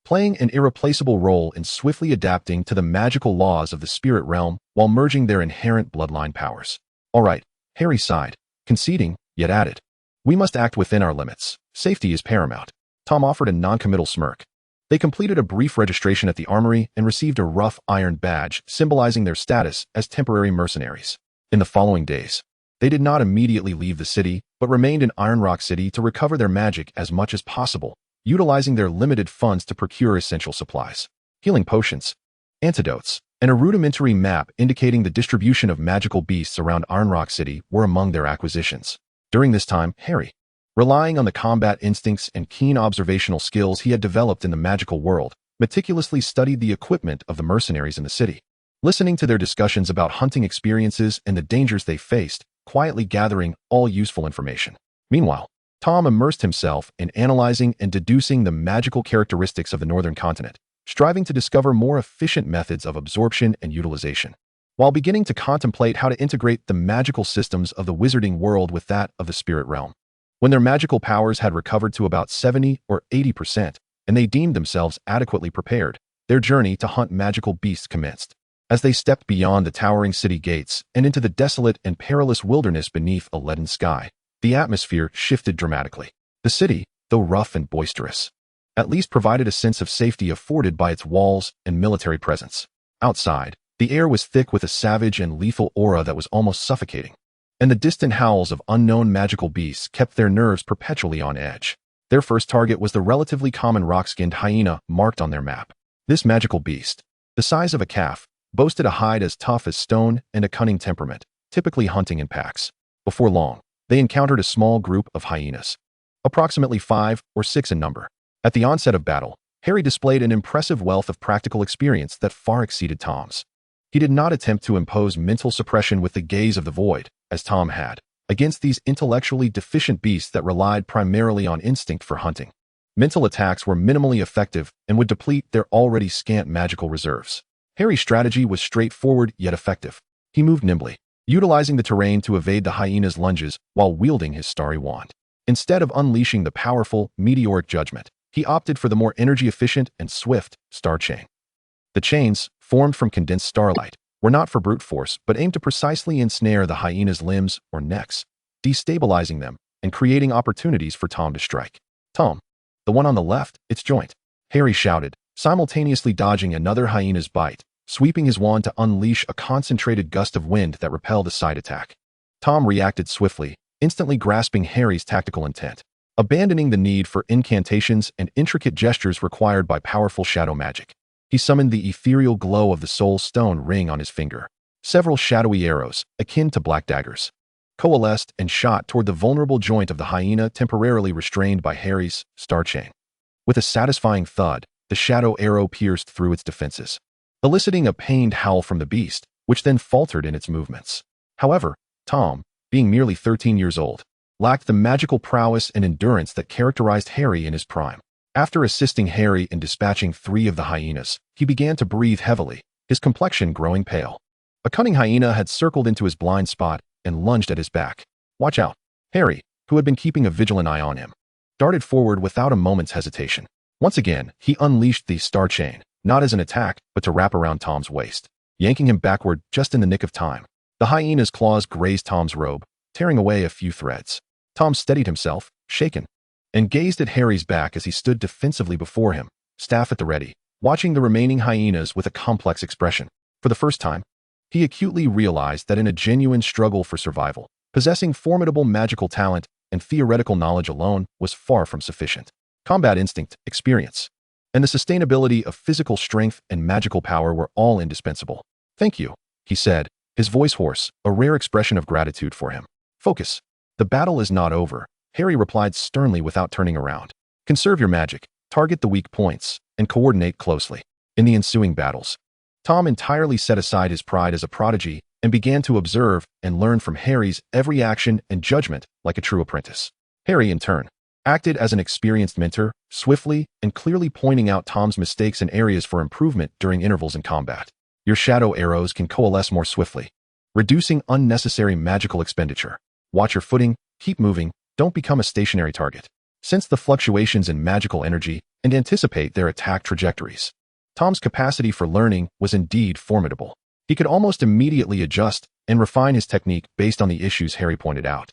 playing an irreplaceable role in swiftly adapting to the magical laws of the spirit realm while merging their inherent bloodline powers. All right, Harry sighed, conceding, yet added, we must act within our limits. Safety is paramount. Tom offered a non-committal smirk. They completed a brief registration at the armory and received a rough iron badge symbolizing their status as temporary mercenaries. In the following days, They did not immediately leave the city, but remained in Iron Rock City to recover their magic as much as possible, utilizing their limited funds to procure essential supplies. Healing potions, antidotes, and a rudimentary map indicating the distribution of magical beasts around Iron Rock City were among their acquisitions. During this time, Harry, relying on the combat instincts and keen observational skills he had developed in the magical world, meticulously studied the equipment of the mercenaries in the city. Listening to their discussions about hunting experiences and the dangers they faced, quietly gathering all useful information. Meanwhile, Tom immersed himself in analyzing and deducing the magical characteristics of the northern continent, striving to discover more efficient methods of absorption and utilization, while beginning to contemplate how to integrate the magical systems of the wizarding world with that of the spirit realm. When their magical powers had recovered to about 70 or 80%, and they deemed themselves adequately prepared, their journey to hunt magical beasts commenced. As they stepped beyond the towering city gates and into the desolate and perilous wilderness beneath a leaden sky, the atmosphere shifted dramatically. The city, though rough and boisterous, at least provided a sense of safety afforded by its walls and military presence. Outside, the air was thick with a savage and lethal aura that was almost suffocating, and the distant howls of unknown magical beasts kept their nerves perpetually on edge. Their first target was the relatively common rock-skinned hyena marked on their map. This magical beast, the size of a calf, boasted a hide as tough as stone and a cunning temperament, typically hunting in packs. Before long, they encountered a small group of hyenas, approximately 5 or 6 in number. At the onset of battle, Harry displayed an impressive wealth of practical experience that far exceeded Tom's. He did not attempt to impose mental suppression with the gaze of the void, as Tom had, against these intellectually deficient beasts that relied primarily on instinct for hunting. Mental attacks were minimally effective and would deplete their already scant magical reserves. Harry's strategy was straightforward yet effective. He moved nimbly, utilizing the terrain to evade the hyena's lunges while wielding his starry wand. Instead of unleashing the powerful, meteoric judgment, he opted for the more energy-efficient and swift star chain. The chains, formed from condensed starlight, were not for brute force but aimed to precisely ensnare the hyena's limbs or necks, destabilizing them and creating opportunities for Tom to strike. "Tom, the one on the left, its joint," Harry shouted, simultaneously dodging another hyena's bite, sweeping his wand to unleash a concentrated gust of wind that repelled a side attack. Tom reacted swiftly, instantly grasping Harry's tactical intent, abandoning the need for incantations and intricate gestures required by powerful shadow magic. He summoned the ethereal glow of the soul stone ring on his finger. Several shadowy arrows, akin to black daggers, coalesced and shot toward the vulnerable joint of the hyena temporarily restrained by Harry's star chain. With a satisfying thud, the shadow arrow pierced through its defenses, eliciting a pained howl from the beast, which then faltered in its movements. However, Tom, being merely 13 years old, lacked the magical prowess and endurance that characterized Harry in his prime. After assisting Harry in dispatching 3 of the hyenas, he began to breathe heavily, his complexion growing pale. A cunning hyena had circled into his blind spot and lunged at his back. "Watch out!" Harry, who had been keeping a vigilant eye on him, darted forward without a moment's hesitation. Once again, he unleashed the star chain, not as an attack, but to wrap around Tom's waist, yanking him backward just in the nick of time. The hyena's claws grazed Tom's robe, tearing away a few threads. Tom steadied himself, shaken, and gazed at Harry's back as he stood defensively before him, staff at the ready, watching the remaining hyenas with a complex expression. For the first time, he acutely realized that in a genuine struggle for survival, possessing formidable magical talent and theoretical knowledge alone was far from sufficient. Combat instinct, experience, and the sustainability of physical strength and magical power were all indispensable. "Thank you," he said, his voice hoarse, a rare expression of gratitude for him. "Focus. The battle is not over," Harry replied sternly without turning around. "Conserve your magic, target the weak points, and coordinate closely." In the ensuing battles, Tom entirely set aside his pride as a prodigy and began to observe and learn from Harry's every action and judgment like a true apprentice. Harry, in turn, acted as an experienced mentor, swiftly and clearly pointing out Tom's mistakes and areas for improvement during intervals in combat. "Your shadow arrows can coalesce more swiftly, reducing unnecessary magical expenditure. Watch your footing, keep moving, don't become a stationary target. Sense the fluctuations in magical energy and anticipate their attack trajectories." Tom's capacity for learning was indeed formidable. He could almost immediately adjust and refine his technique based on the issues Harry pointed out.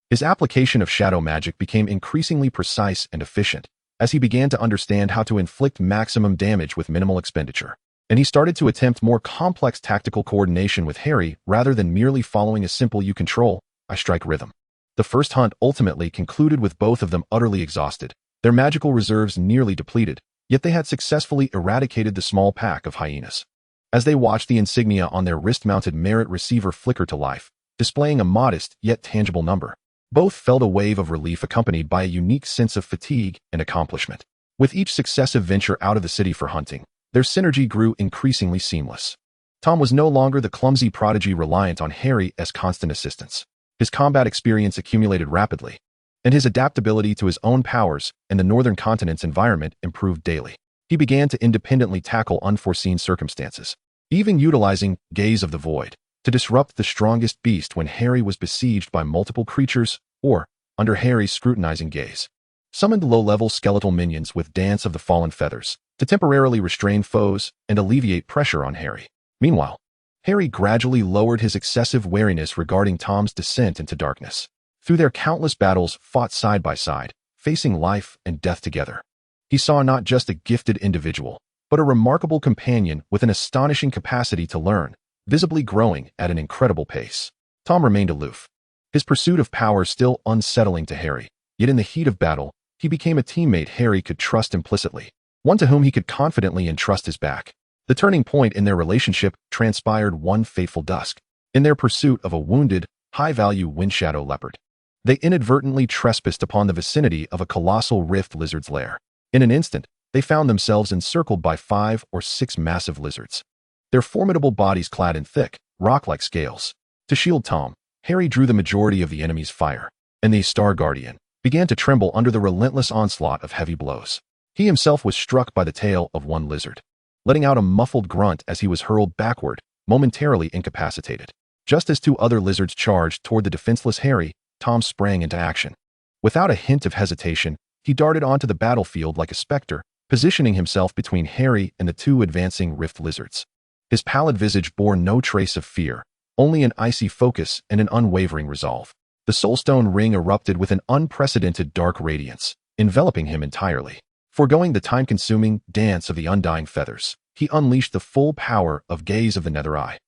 His application of shadow magic became increasingly precise and efficient as he began to understand how to inflict maximum damage with minimal expenditure. And he started to attempt more complex tactical coordination with Harry rather than merely following a simple "you control, I strike rhythm. The first hunt ultimately concluded with both of them utterly exhausted, their magical reserves nearly depleted, yet they had successfully eradicated the small pack of hyenas. As they watched the insignia on their wrist-mounted merit receiver flicker to life, displaying a modest yet tangible number, both felt a wave of relief accompanied by a unique sense of fatigue and accomplishment. With each successive venture out of the city for hunting, their synergy grew increasingly seamless. Tom was no longer the clumsy prodigy reliant on Harry as constant assistance. His combat experience accumulated rapidly, and his adaptability to his own powers and the Northern Continent's environment improved daily. He began to independently tackle unforeseen circumstances, even utilizing Gaze of the Void to disrupt the strongest beast when Harry was besieged by multiple creatures or, under Harry's scrutinizing gaze, summoned low-level skeletal minions with Dance of the Fallen Feathers to temporarily restrain foes and alleviate pressure on Harry. Meanwhile, Harry gradually lowered his excessive wariness regarding Tom's descent into darkness. Through their countless battles fought side by side, facing life and death together, he saw not just a gifted individual, but a remarkable companion with an astonishing capacity to learn, visibly growing at an incredible pace. Tom remained aloof, his pursuit of power still unsettling to Harry, yet in the heat of battle, he became a teammate Harry could trust implicitly, one to whom he could confidently entrust his back. The turning point in their relationship transpired one fateful dusk, in their pursuit of a wounded, high-value windshadow leopard. They inadvertently trespassed upon the vicinity of a colossal rift lizard's lair. In an instant, they found themselves encircled by 5 or 6 massive lizards, their formidable bodies clad in thick, rock-like scales. To shield Tom, Harry drew the majority of the enemy's fire, and the Star Guardian began to tremble under the relentless onslaught of heavy blows. He himself was struck by the tail of one lizard, letting out a muffled grunt as he was hurled backward, momentarily incapacitated. Just as 2 other lizards charged toward the defenseless Harry, Tom sprang into action. Without a hint of hesitation, he darted onto the battlefield like a specter, positioning himself between Harry and the 2 advancing rift lizards. His pallid visage bore no trace of fear, only an icy focus and an unwavering resolve. The Soulstone ring erupted with an unprecedented dark radiance, enveloping him entirely. Foregoing the time-consuming Dance of the Undying Feathers, he unleashed the full power of Gaze of the Nether Eye.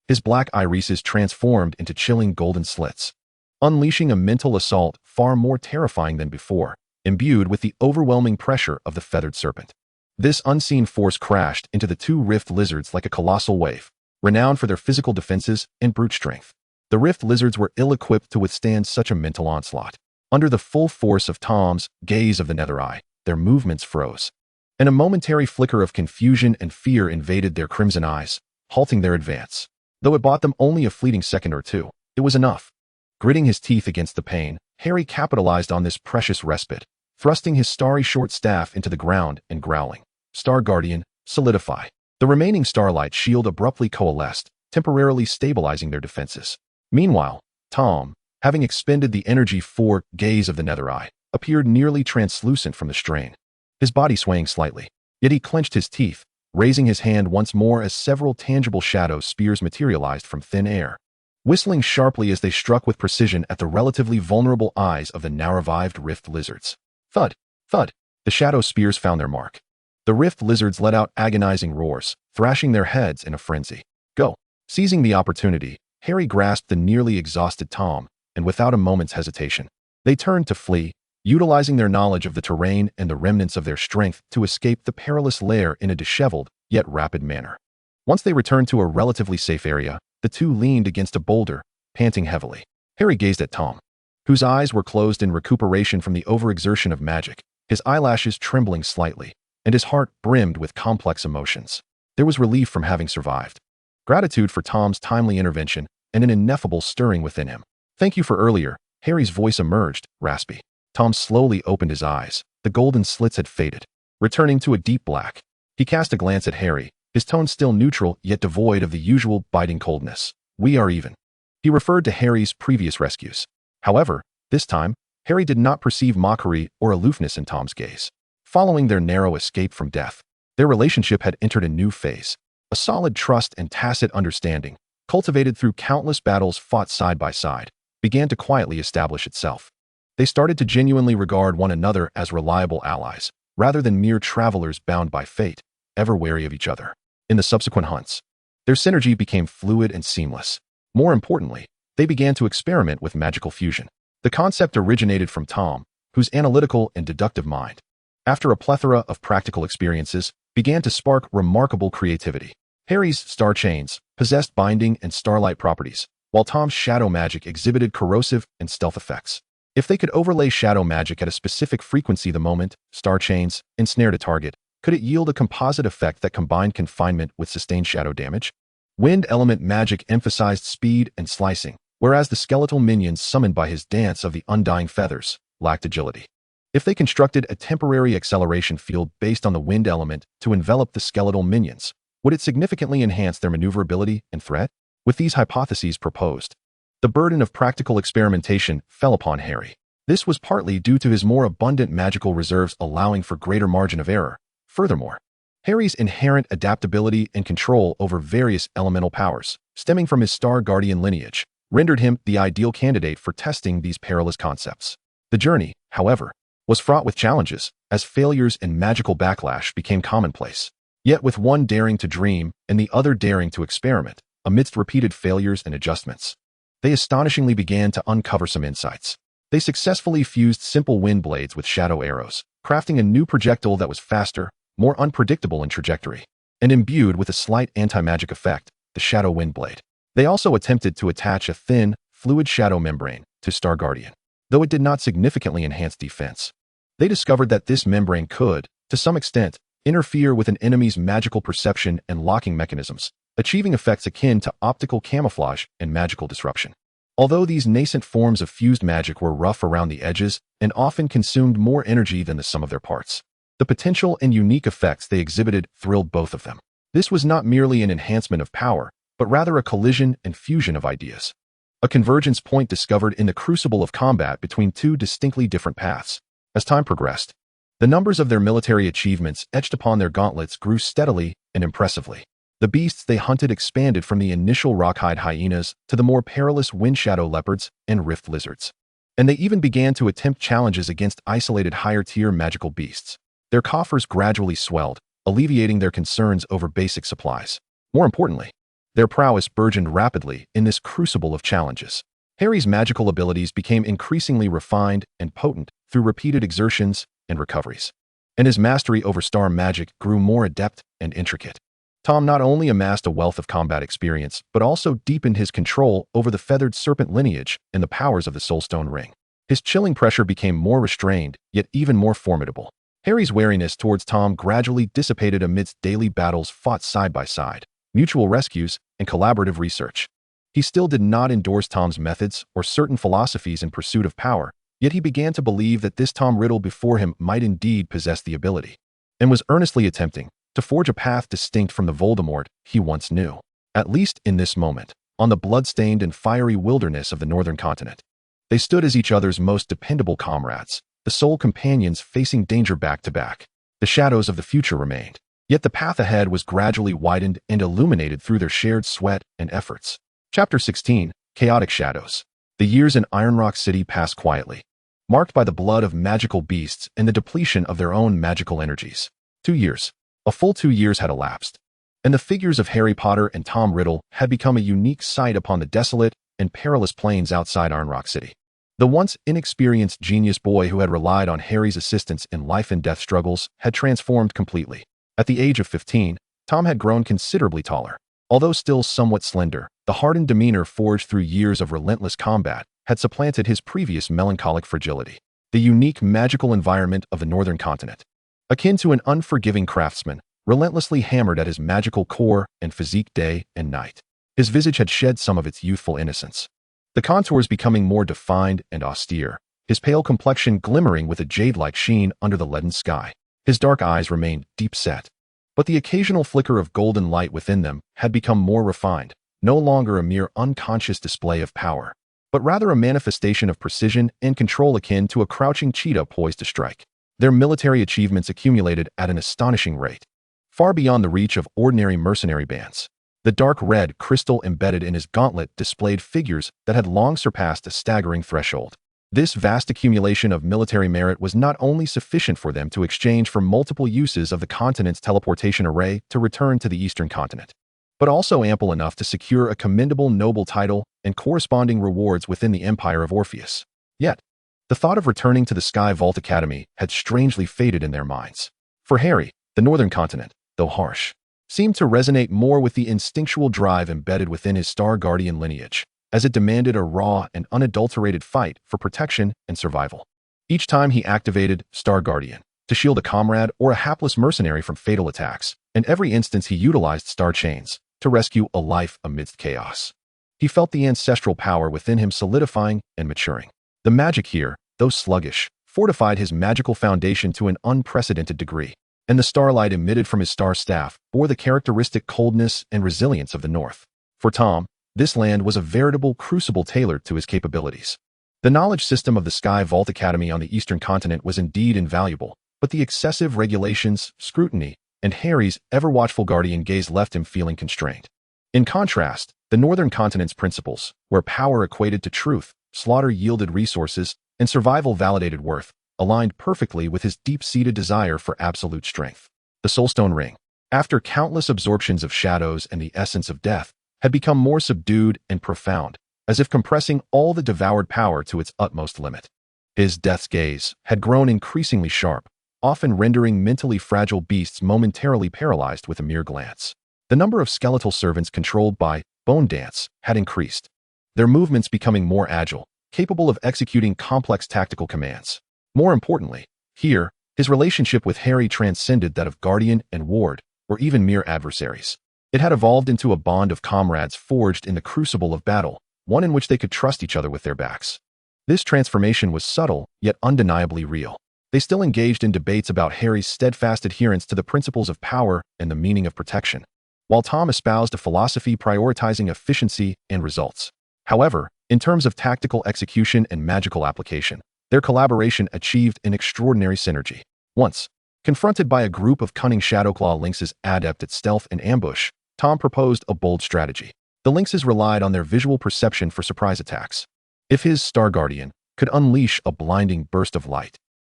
His black irises transformed into chilling golden slits, unleashing a mental assault far more terrifying than before, imbued with the overwhelming pressure of the feathered serpent. This unseen force crashed into the 2 rift lizards like a colossal wave, renowned for their physical defenses and brute strength. The rift lizards were ill-equipped to withstand such a mental onslaught. Under the full force of Tom's Gaze of the Nether Eye, their movements froze, and a momentary flicker of confusion and fear invaded their crimson eyes, halting their advance. Though it bought them only a fleeting second or two, it was enough. Gritting his teeth against the pain, Harry capitalized on this precious respite, thrusting his starry short staff into the ground and growling, "Star Guardian, solidify." The remaining starlight shield abruptly coalesced, temporarily stabilizing their defenses. Meanwhile, Tom, having expended the energy for Gaze of the Nether Eye, appeared nearly translucent from the strain, his body swaying slightly. Yet he clenched his teeth, raising his hand once more as several tangible shadow spears materialized from thin air, whistling sharply as they struck with precision at the relatively vulnerable eyes of the now-revived rift lizards. Thud, thud, the shadow spears found their mark. The rift lizards let out agonizing roars, thrashing their heads in a frenzy. Go! Seizing the opportunity, Harry grasped the nearly exhausted Tom, and without a moment's hesitation, they turned to flee, utilizing their knowledge of the terrain and the remnants of their strength to escape the perilous lair in a disheveled, yet rapid manner. Once they returned to a relatively safe area, the 2 leaned against a boulder, panting heavily. Harry gazed at Tom, whose eyes were closed in recuperation from the overexertion of magic, his eyelashes trembling slightly, and his heart brimmed with complex emotions. There was relief from having survived, gratitude for Tom's timely intervention, and an ineffable stirring within him. "Thank you for earlier," Harry's voice emerged, raspy. Tom slowly opened his eyes. The golden slits had faded, returning to a deep black. He cast a glance at Harry, his tone still neutral yet devoid of the usual biting coldness. "We are even." He referred to Harry's previous rescues. However, this time, Harry did not perceive mockery or aloofness in Tom's gaze. Following their narrow escape from death, their relationship had entered a new phase. A solid trust and tacit understanding, cultivated through countless battles fought side by side, began to quietly establish itself. They started to genuinely regard one another as reliable allies, rather than mere travelers bound by fate, ever wary of each other. In the subsequent hunts, their synergy became fluid and seamless. More importantly, they began to experiment with magical fusion. The concept originated from Tom, whose analytical and deductive mind, after a plethora of practical experiences, began to spark remarkable creativity. Harry's star chains possessed binding and starlight properties, while Tom's shadow magic exhibited corrosive and stealth effects. If they could overlay shadow magic at a specific frequency the moment star chains ensnared a target, could it yield a composite effect that combined confinement with sustained shadow damage? Wind element magic emphasized speed and slicing, whereas the skeletal minions summoned by his dance of the undying feathers lacked agility. If they constructed a temporary acceleration field based on the wind element to envelop the skeletal minions, would it significantly enhance their maneuverability and threat? With these hypotheses proposed, the burden of practical experimentation fell upon Harry. This was partly due to his more abundant magical reserves allowing for greater margin of error. Furthermore, Harry's inherent adaptability and control over various elemental powers, stemming from his Star Guardian lineage, rendered him the ideal candidate for testing these perilous concepts. The journey, however, was fraught with challenges, as failures and magical backlash became commonplace. Yet with one daring to dream and the other daring to experiment, amidst repeated failures and adjustments, they astonishingly began to uncover some insights. They successfully fused simple wind blades with shadow arrows, crafting a new projectile that was faster, more unpredictable in trajectory, and imbued with a slight anti-magic effect, the shadow wind blade. They also attempted to attach a thin, fluid shadow membrane to Star Guardian. Though it did not significantly enhance defense, they discovered that this membrane could, to some extent, interfere with an enemy's magical perception and locking mechanisms, achieving effects akin to optical camouflage and magical disruption. Although these nascent forms of fused magic were rough around the edges and often consumed more energy than the sum of their parts, the potential and unique effects they exhibited thrilled both of them. This was not merely an enhancement of power, but rather a collision and fusion of ideas. A convergence point discovered in the crucible of combat between two distinctly different paths. As time progressed, the numbers of their military achievements etched upon their gauntlets grew steadily and impressively. The beasts they hunted expanded from the initial rock-hide hyenas to the more perilous wind-shadow leopards and rift lizards. And they even began to attempt challenges against isolated higher-tier magical beasts. Their coffers gradually swelled, alleviating their concerns over basic supplies. More importantly, their prowess burgeoned rapidly in this crucible of challenges. Harry's magical abilities became increasingly refined and potent through repeated exertions and recoveries, and his mastery over star magic grew more adept and intricate. Tom not only amassed a wealth of combat experience, but also deepened his control over the feathered serpent lineage and the powers of the Soulstone Ring. His chilling pressure became more restrained, yet even more formidable. Harry's wariness towards Tom gradually dissipated amidst daily battles fought side by side, mutual rescues, and collaborative research. He still did not endorse Tom's methods or certain philosophies in pursuit of power, yet he began to believe that this Tom Riddle before him might indeed possess the ability, and was earnestly attempting to forge a path distinct from the Voldemort he once knew. At least in this moment, on the blood-stained and fiery wilderness of the northern continent, they stood as each other's most dependable comrades, the sole companions facing danger back to back. The shadows of the future remained, yet the path ahead was gradually widened and illuminated through their shared sweat and efforts. Chapter 16, Chaotic Shadows. The years in Ironrock City passed quietly, marked by the blood of magical beasts and the depletion of their own magical energies. 2 years. A full 2 years had elapsed, and the figures of Harry Potter and Tom Riddle had become a unique sight upon the desolate and perilous plains outside Ironrock City. The once inexperienced genius boy who had relied on Harry's assistance in life and death struggles had transformed completely. At the age of 15, Tom had grown considerably taller. Although still somewhat slender, the hardened demeanor forged through years of relentless combat had supplanted his previous melancholic fragility. The unique magical environment of the northern continent, akin to an unforgiving craftsman, relentlessly hammered at his magical core and physique day and night. His visage had shed some of its youthful innocence, the contours becoming more defined and austere, his pale complexion glimmering with a jade-like sheen under the leaden sky. His dark eyes remained deep-set, but the occasional flicker of golden light within them had become more refined, no longer a mere unconscious display of power, but rather a manifestation of precision and control akin to a crouching cheetah poised to strike. Their military achievements accumulated at an astonishing rate, far beyond the reach of ordinary mercenary bands. The dark red crystal embedded in his gauntlet displayed figures that had long surpassed a staggering threshold. This vast accumulation of military merit was not only sufficient for them to exchange for multiple uses of the continent's teleportation array to return to the eastern continent, but also ample enough to secure a commendable noble title and corresponding rewards within the empire of Orpheus. Yet, the thought of returning to the Sky Vault Academy had strangely faded in their minds. For Harry, the northern continent, though harsh, seemed to resonate more with the instinctual drive embedded within his Star Guardian lineage, as it demanded a raw and unadulterated fight for protection and survival. Each time he activated Star Guardian to shield a comrade or a hapless mercenary from fatal attacks, in every instance he utilized Star Chains to rescue a life amidst chaos. He felt the ancestral power within him solidifying and maturing. The magic here, though sluggish, fortified his magical foundation to an unprecedented degree, and the starlight emitted from his star staff bore the characteristic coldness and resilience of the North. For Tom, this land was a veritable crucible tailored to his capabilities. The knowledge system of the Sky Vault Academy on the eastern continent was indeed invaluable, but the excessive regulations, scrutiny, and Harry's ever-watchful guardian gaze left him feeling constrained. In contrast, the northern continent's principles, where power equated to truth, slaughter yielded resources, and survival validated worth, aligned perfectly with his deep-seated desire for absolute strength. The Soulstone Ring, after countless absorptions of shadows and the essence of death, had become more subdued and profound, as if compressing all the devoured power to its utmost limit. His death's gaze had grown increasingly sharp, often rendering mentally fragile beasts momentarily paralyzed with a mere glance. The number of skeletal servants controlled by Bone Dance had increased, their movements becoming more agile, capable of executing complex tactical commands. More importantly, here, his relationship with Harry transcended that of guardian and ward, or even mere adversaries. It had evolved into a bond of comrades forged in the crucible of battle, one in which they could trust each other with their backs. This transformation was subtle, yet undeniably real. They still engaged in debates about Harry's steadfast adherence to the principles of power and the meaning of protection, while Tom espoused a philosophy prioritizing efficiency and results. However, in terms of tactical execution and magical application, their collaboration achieved an extraordinary synergy. Once, confronted by a group of cunning Shadowclaw lynxes adept at stealth and ambush, Tom proposed a bold strategy. The lynxes relied on their visual perception for surprise attacks. If his Star Guardian could unleash a blinding burst of light,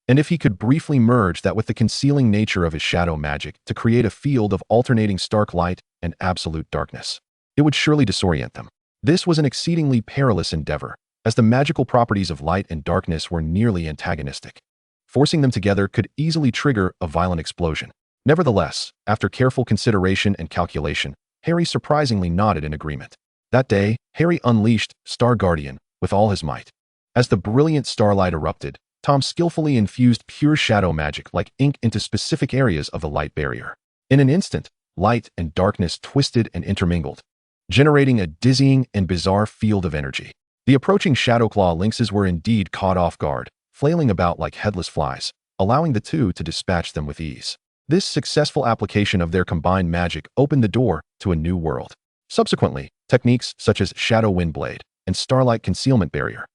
and if he could briefly merge that with the concealing nature of his shadow magic to create a field of alternating stark light and absolute darkness, it would surely disorient them. This was an exceedingly perilous endeavor, as the magical properties of light and darkness were nearly antagonistic. Forcing them together could easily trigger a violent explosion. Nevertheless, after careful consideration and calculation, Harry surprisingly nodded in agreement. That day, Harry unleashed Star Guardian with all his might. As the brilliant starlight erupted, Tom skillfully infused pure shadow magic like ink into specific areas of the light barrier. In an instant, light and darkness twisted and intermingled, generating a dizzying and bizarre field of energy. The approaching Shadowclaw lynxes were indeed caught off guard, flailing about like headless flies, allowing the two to dispatch them with ease. This successful application of their combined magic opened the door to a new world. Subsequently, techniques such as Shadow Windblade and Starlight Concealment Barrier,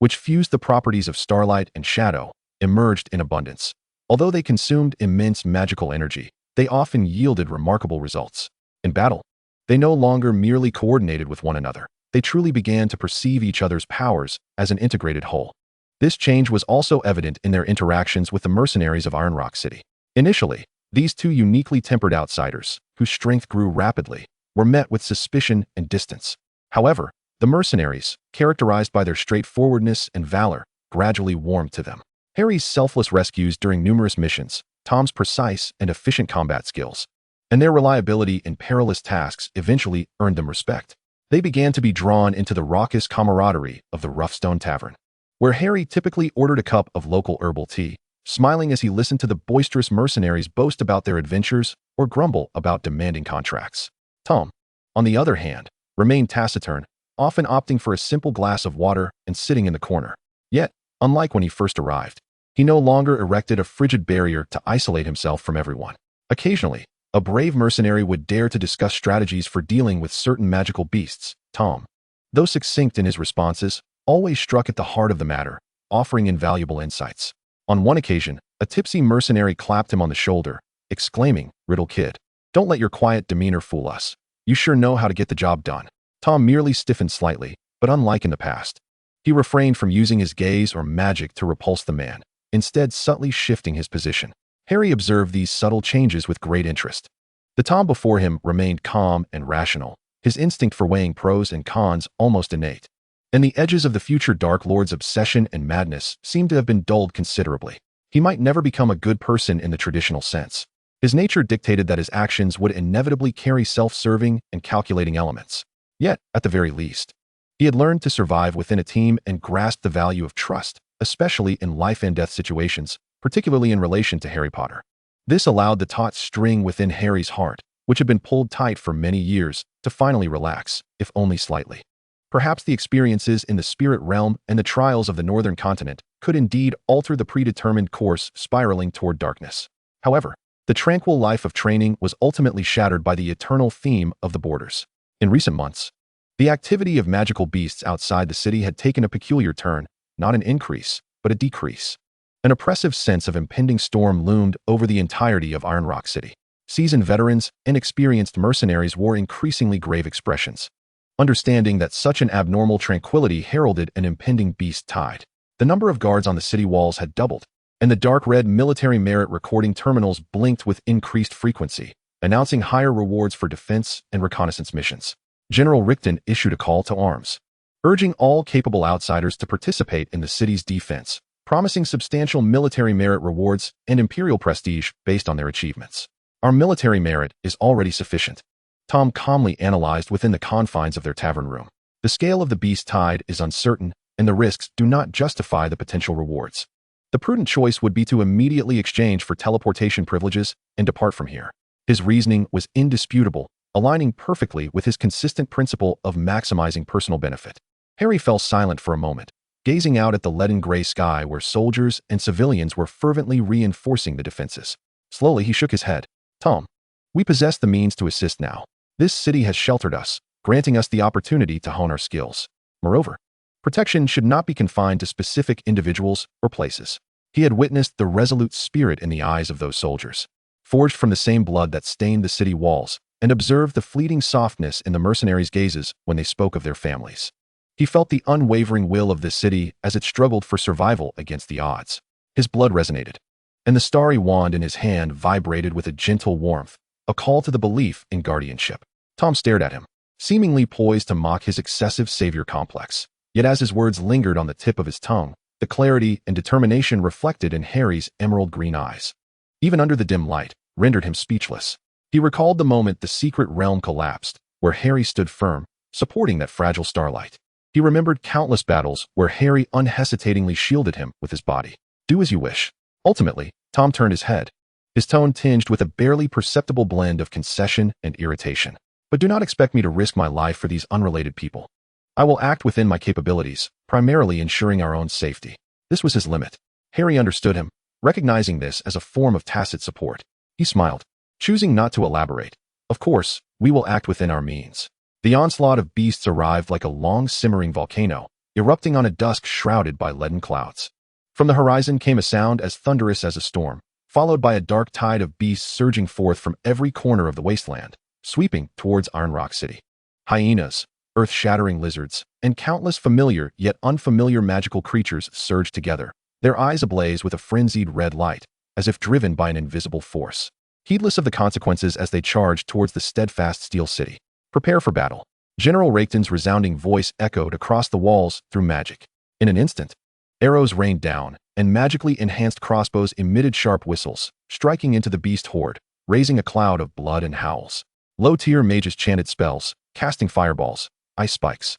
which fused the properties of starlight and shadow, emerged in abundance. Although they consumed immense magical energy, they often yielded remarkable results. In battle, they no longer merely coordinated with one another. They truly began to perceive each other's powers as an integrated whole. This change was also evident in their interactions with the mercenaries of Ironrock City. Initially, these two uniquely tempered outsiders, whose strength grew rapidly, were met with suspicion and distance. However, the mercenaries, characterized by their straightforwardness and valor, gradually warmed to them. Harry's selfless rescues during numerous missions, Tom's precise and efficient combat skills, and their reliability in perilous tasks eventually earned them respect. They began to be drawn into the raucous camaraderie of the Roughstone Tavern, where Harry typically ordered a cup of local herbal tea, smiling as he listened to the boisterous mercenaries boast about their adventures or grumble about demanding contracts. Tom, on the other hand, remained taciturn, often opting for a simple glass of water and sitting in the corner. Yet, unlike when he first arrived, he no longer erected a frigid barrier to isolate himself from everyone. Occasionally, a brave mercenary would dare to discuss strategies for dealing with certain magical beasts. Tom, though succinct in his responses, always struck at the heart of the matter, offering invaluable insights. On one occasion, a tipsy mercenary clapped him on the shoulder, exclaiming, "Riddle kid, don't let your quiet demeanor fool us. You sure know how to get the job done." Tom merely stiffened slightly, but unlike in the past, he refrained from using his gaze or magic to repulse the man, instead subtly shifting his position. Harry observed these subtle changes with great interest. The Tom before him remained calm and rational, his instinct for weighing pros and cons almost innate. And the edges of the future Dark Lord's obsession and madness seemed to have been dulled considerably. He might never become a good person in the traditional sense. His nature dictated that his actions would inevitably carry self-serving and calculating elements. Yet, at the very least, he had learned to survive within a team and grasped the value of trust, especially in life-and-death situations, particularly in relation to Harry Potter. This allowed the taut string within Harry's heart, which had been pulled tight for many years, to finally relax, if only slightly. Perhaps the experiences in the spirit realm and the trials of the northern continent could indeed alter the predetermined course spiraling toward darkness. However, the tranquil life of training was ultimately shattered by the eternal theme of the borders. In recent months, the activity of magical beasts outside the city had taken a peculiar turn, not an increase, but a decrease. An oppressive sense of impending storm loomed over the entirety of Iron Rock City. Seasoned veterans and experienced mercenaries wore increasingly grave expressions, understanding that such an abnormal tranquility heralded an impending beast tide. The number of guards on the city walls had doubled, and the dark red military merit recording terminals blinked with increased frequency, announcing higher rewards for defense and reconnaissance missions. General Rickton issued a call to arms, urging all capable outsiders to participate in the city's defense, promising substantial military merit rewards and imperial prestige based on their achievements. Our military merit is already sufficient, Tom calmly analyzed within the confines of their tavern room. The scale of the beast tide is uncertain, and the risks do not justify the potential rewards. The prudent choice would be to immediately exchange for teleportation privileges and depart from here. His reasoning was indisputable, aligning perfectly with his consistent principle of maximizing personal benefit. Harry fell silent for a moment, gazing out at the leaden gray sky where soldiers and civilians were fervently reinforcing the defenses. Slowly he shook his head. Tom, we possess the means to assist now. This city has sheltered us, granting us the opportunity to hone our skills. Moreover, protection should not be confined to specific individuals or places. He had witnessed the resolute spirit in the eyes of those soldiers, forged from the same blood that stained the city walls, and observed the fleeting softness in the mercenaries' gazes when they spoke of their families. He felt the unwavering will of this city as it struggled for survival against the odds. His blood resonated, and the starry wand in his hand vibrated with a gentle warmth, a call to the belief in guardianship. Tom stared at him, seemingly poised to mock his excessive savior complex. Yet as his words lingered on the tip of his tongue, the clarity and determination reflected in Harry's emerald green eyes, even under the dim light, rendered him speechless. He recalled the moment the secret realm collapsed, where Harry stood firm, supporting that fragile starlight. He remembered countless battles where Harry unhesitatingly shielded him with his body. Do as you wish. Ultimately, Tom turned his head, his tone tinged with a barely perceptible blend of concession and irritation. But do not expect me to risk my life for these unrelated people. I will act within my capabilities, primarily ensuring our own safety. This was his limit. Harry understood him, recognizing this as a form of tacit support. He smiled, choosing not to elaborate. Of course, we will act within our means. The onslaught of beasts arrived like a long simmering volcano, erupting on a dusk shrouded by leaden clouds. From the horizon came a sound as thunderous as a storm, followed by a dark tide of beasts surging forth from every corner of the wasteland, sweeping towards Iron Rock City. Hyenas, earth-shattering lizards, and countless familiar yet unfamiliar magical creatures surged together, their eyes ablaze with a frenzied red light, as if driven by an invisible force. Heedless of the consequences as they charged towards the steadfast steel city. Prepare for battle. General Raikton's resounding voice echoed across the walls through magic. In an instant, arrows rained down, and magically enhanced crossbows emitted sharp whistles, striking into the beast horde, raising a cloud of blood and howls. Low-tier mages chanted spells, casting fireballs, ice spikes,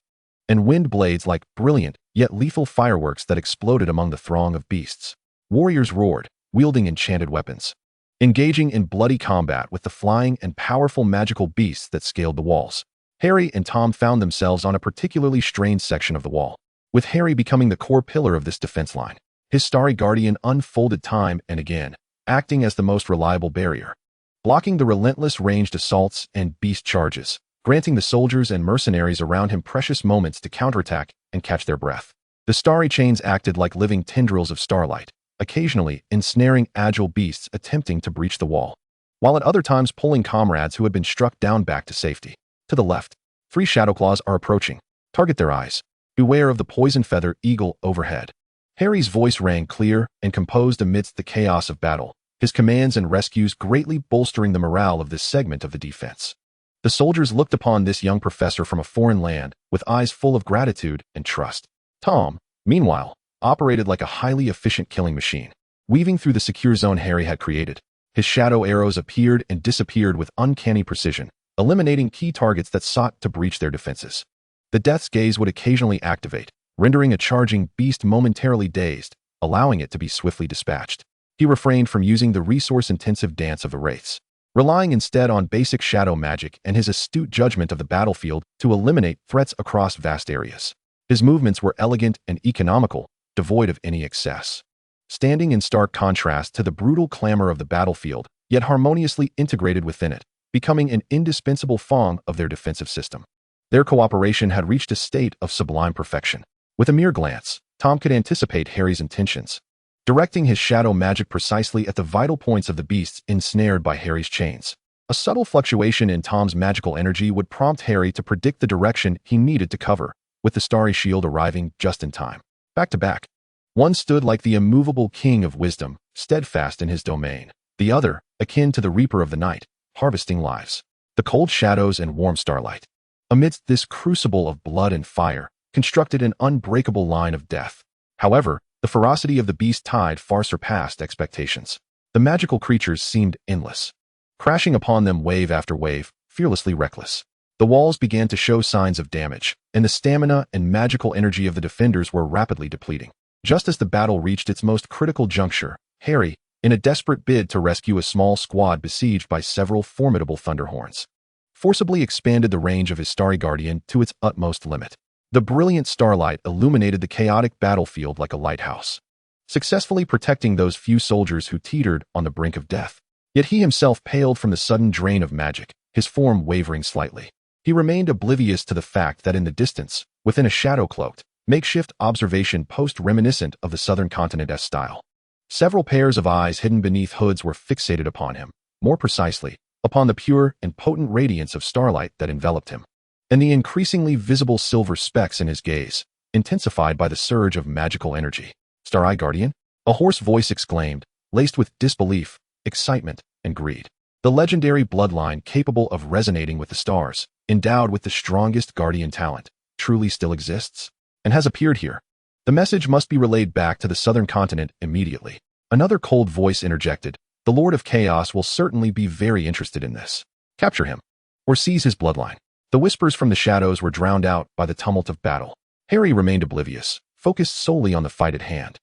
and wind blades like brilliant yet lethal fireworks that exploded among the throng of beasts. Warriors roared, wielding enchanted weapons, engaging in bloody combat with the flying and powerful magical beasts that scaled the walls. Harry and Tom found themselves on a particularly strained section of the wall, with Harry becoming the core pillar of this defense line. His starry guardian unfolded time and again, acting as the most reliable barrier, blocking the relentless ranged assaults and beast charges, granting the soldiers and mercenaries around him precious moments to counterattack and catch their breath. The starry chains acted like living tendrils of starlight, occasionally ensnaring agile beasts attempting to breach the wall, while at other times pulling comrades who had been struck down back to safety. To the left, 3 Shadowclaws are approaching. Target their eyes. Beware of the poison feather eagle overhead. Harry's voice rang clear and composed amidst the chaos of battle, his commands and rescues greatly bolstering the morale of this segment of the defense. The soldiers looked upon this young professor from a foreign land with eyes full of gratitude and trust. Tom, meanwhile, operated like a highly efficient killing machine. Weaving through the secure zone Harry had created, his shadow arrows appeared and disappeared with uncanny precision, eliminating key targets that sought to breach their defenses. The Death's Gaze would occasionally activate, rendering a charging beast momentarily dazed, allowing it to be swiftly dispatched. He refrained from using the resource-intensive dance of the wraiths, relying instead on basic shadow magic and his astute judgment of the battlefield to eliminate threats across vast areas. His movements were elegant and economical, devoid of any excess. Standing in stark contrast to the brutal clamor of the battlefield, yet harmoniously integrated within it, becoming an indispensable thong of their defensive system. Their cooperation had reached a state of sublime perfection. With a mere glance, Tom could anticipate Harry's intentions, directing his shadow magic precisely at the vital points of the beasts ensnared by Harry's chains. A subtle fluctuation in Tom's magical energy would prompt Harry to predict the direction he needed to cover, with the starry shield arriving just in time. Back to back, one stood like the immovable king of wisdom, steadfast in his domain. The other, akin to the reaper of the night, harvesting lives. The cold shadows and warm starlight. Amidst this crucible of blood and fire, constructed an unbreakable line of death. However, the ferocity of the beast tide far surpassed expectations. The magical creatures seemed endless, crashing upon them wave after wave, fearlessly reckless. The walls began to show signs of damage, and the stamina and magical energy of the defenders were rapidly depleting. Just as the battle reached its most critical juncture, Harry, in a desperate bid to rescue a small squad besieged by several formidable thunderhorns, forcibly expanded the range of his starry guardian to its utmost limit. The brilliant starlight illuminated the chaotic battlefield like a lighthouse, successfully protecting those few soldiers who teetered on the brink of death. Yet he himself paled from the sudden drain of magic, his form wavering slightly. He remained oblivious to the fact that in the distance, within a shadow-cloaked, makeshift observation post reminiscent of the southern continent's style, several pairs of eyes hidden beneath hoods were fixated upon him, more precisely, upon the pure and potent radiance of starlight that enveloped him, and the increasingly visible silver specks in his gaze, intensified by the surge of magical energy. "Star-Eye Guardian?" a hoarse voice exclaimed, laced with disbelief, excitement, and greed. The legendary bloodline capable of resonating with the stars, endowed with the strongest guardian talent, truly still exists, and has appeared here. The message must be relayed back to the southern continent immediately. Another cold voice interjected, "The Lord of Chaos will certainly be very interested in this. Capture him, or seize his bloodline." The whispers from the shadows were drowned out by the tumult of battle. Harry remained oblivious, focused solely on the fight at hand,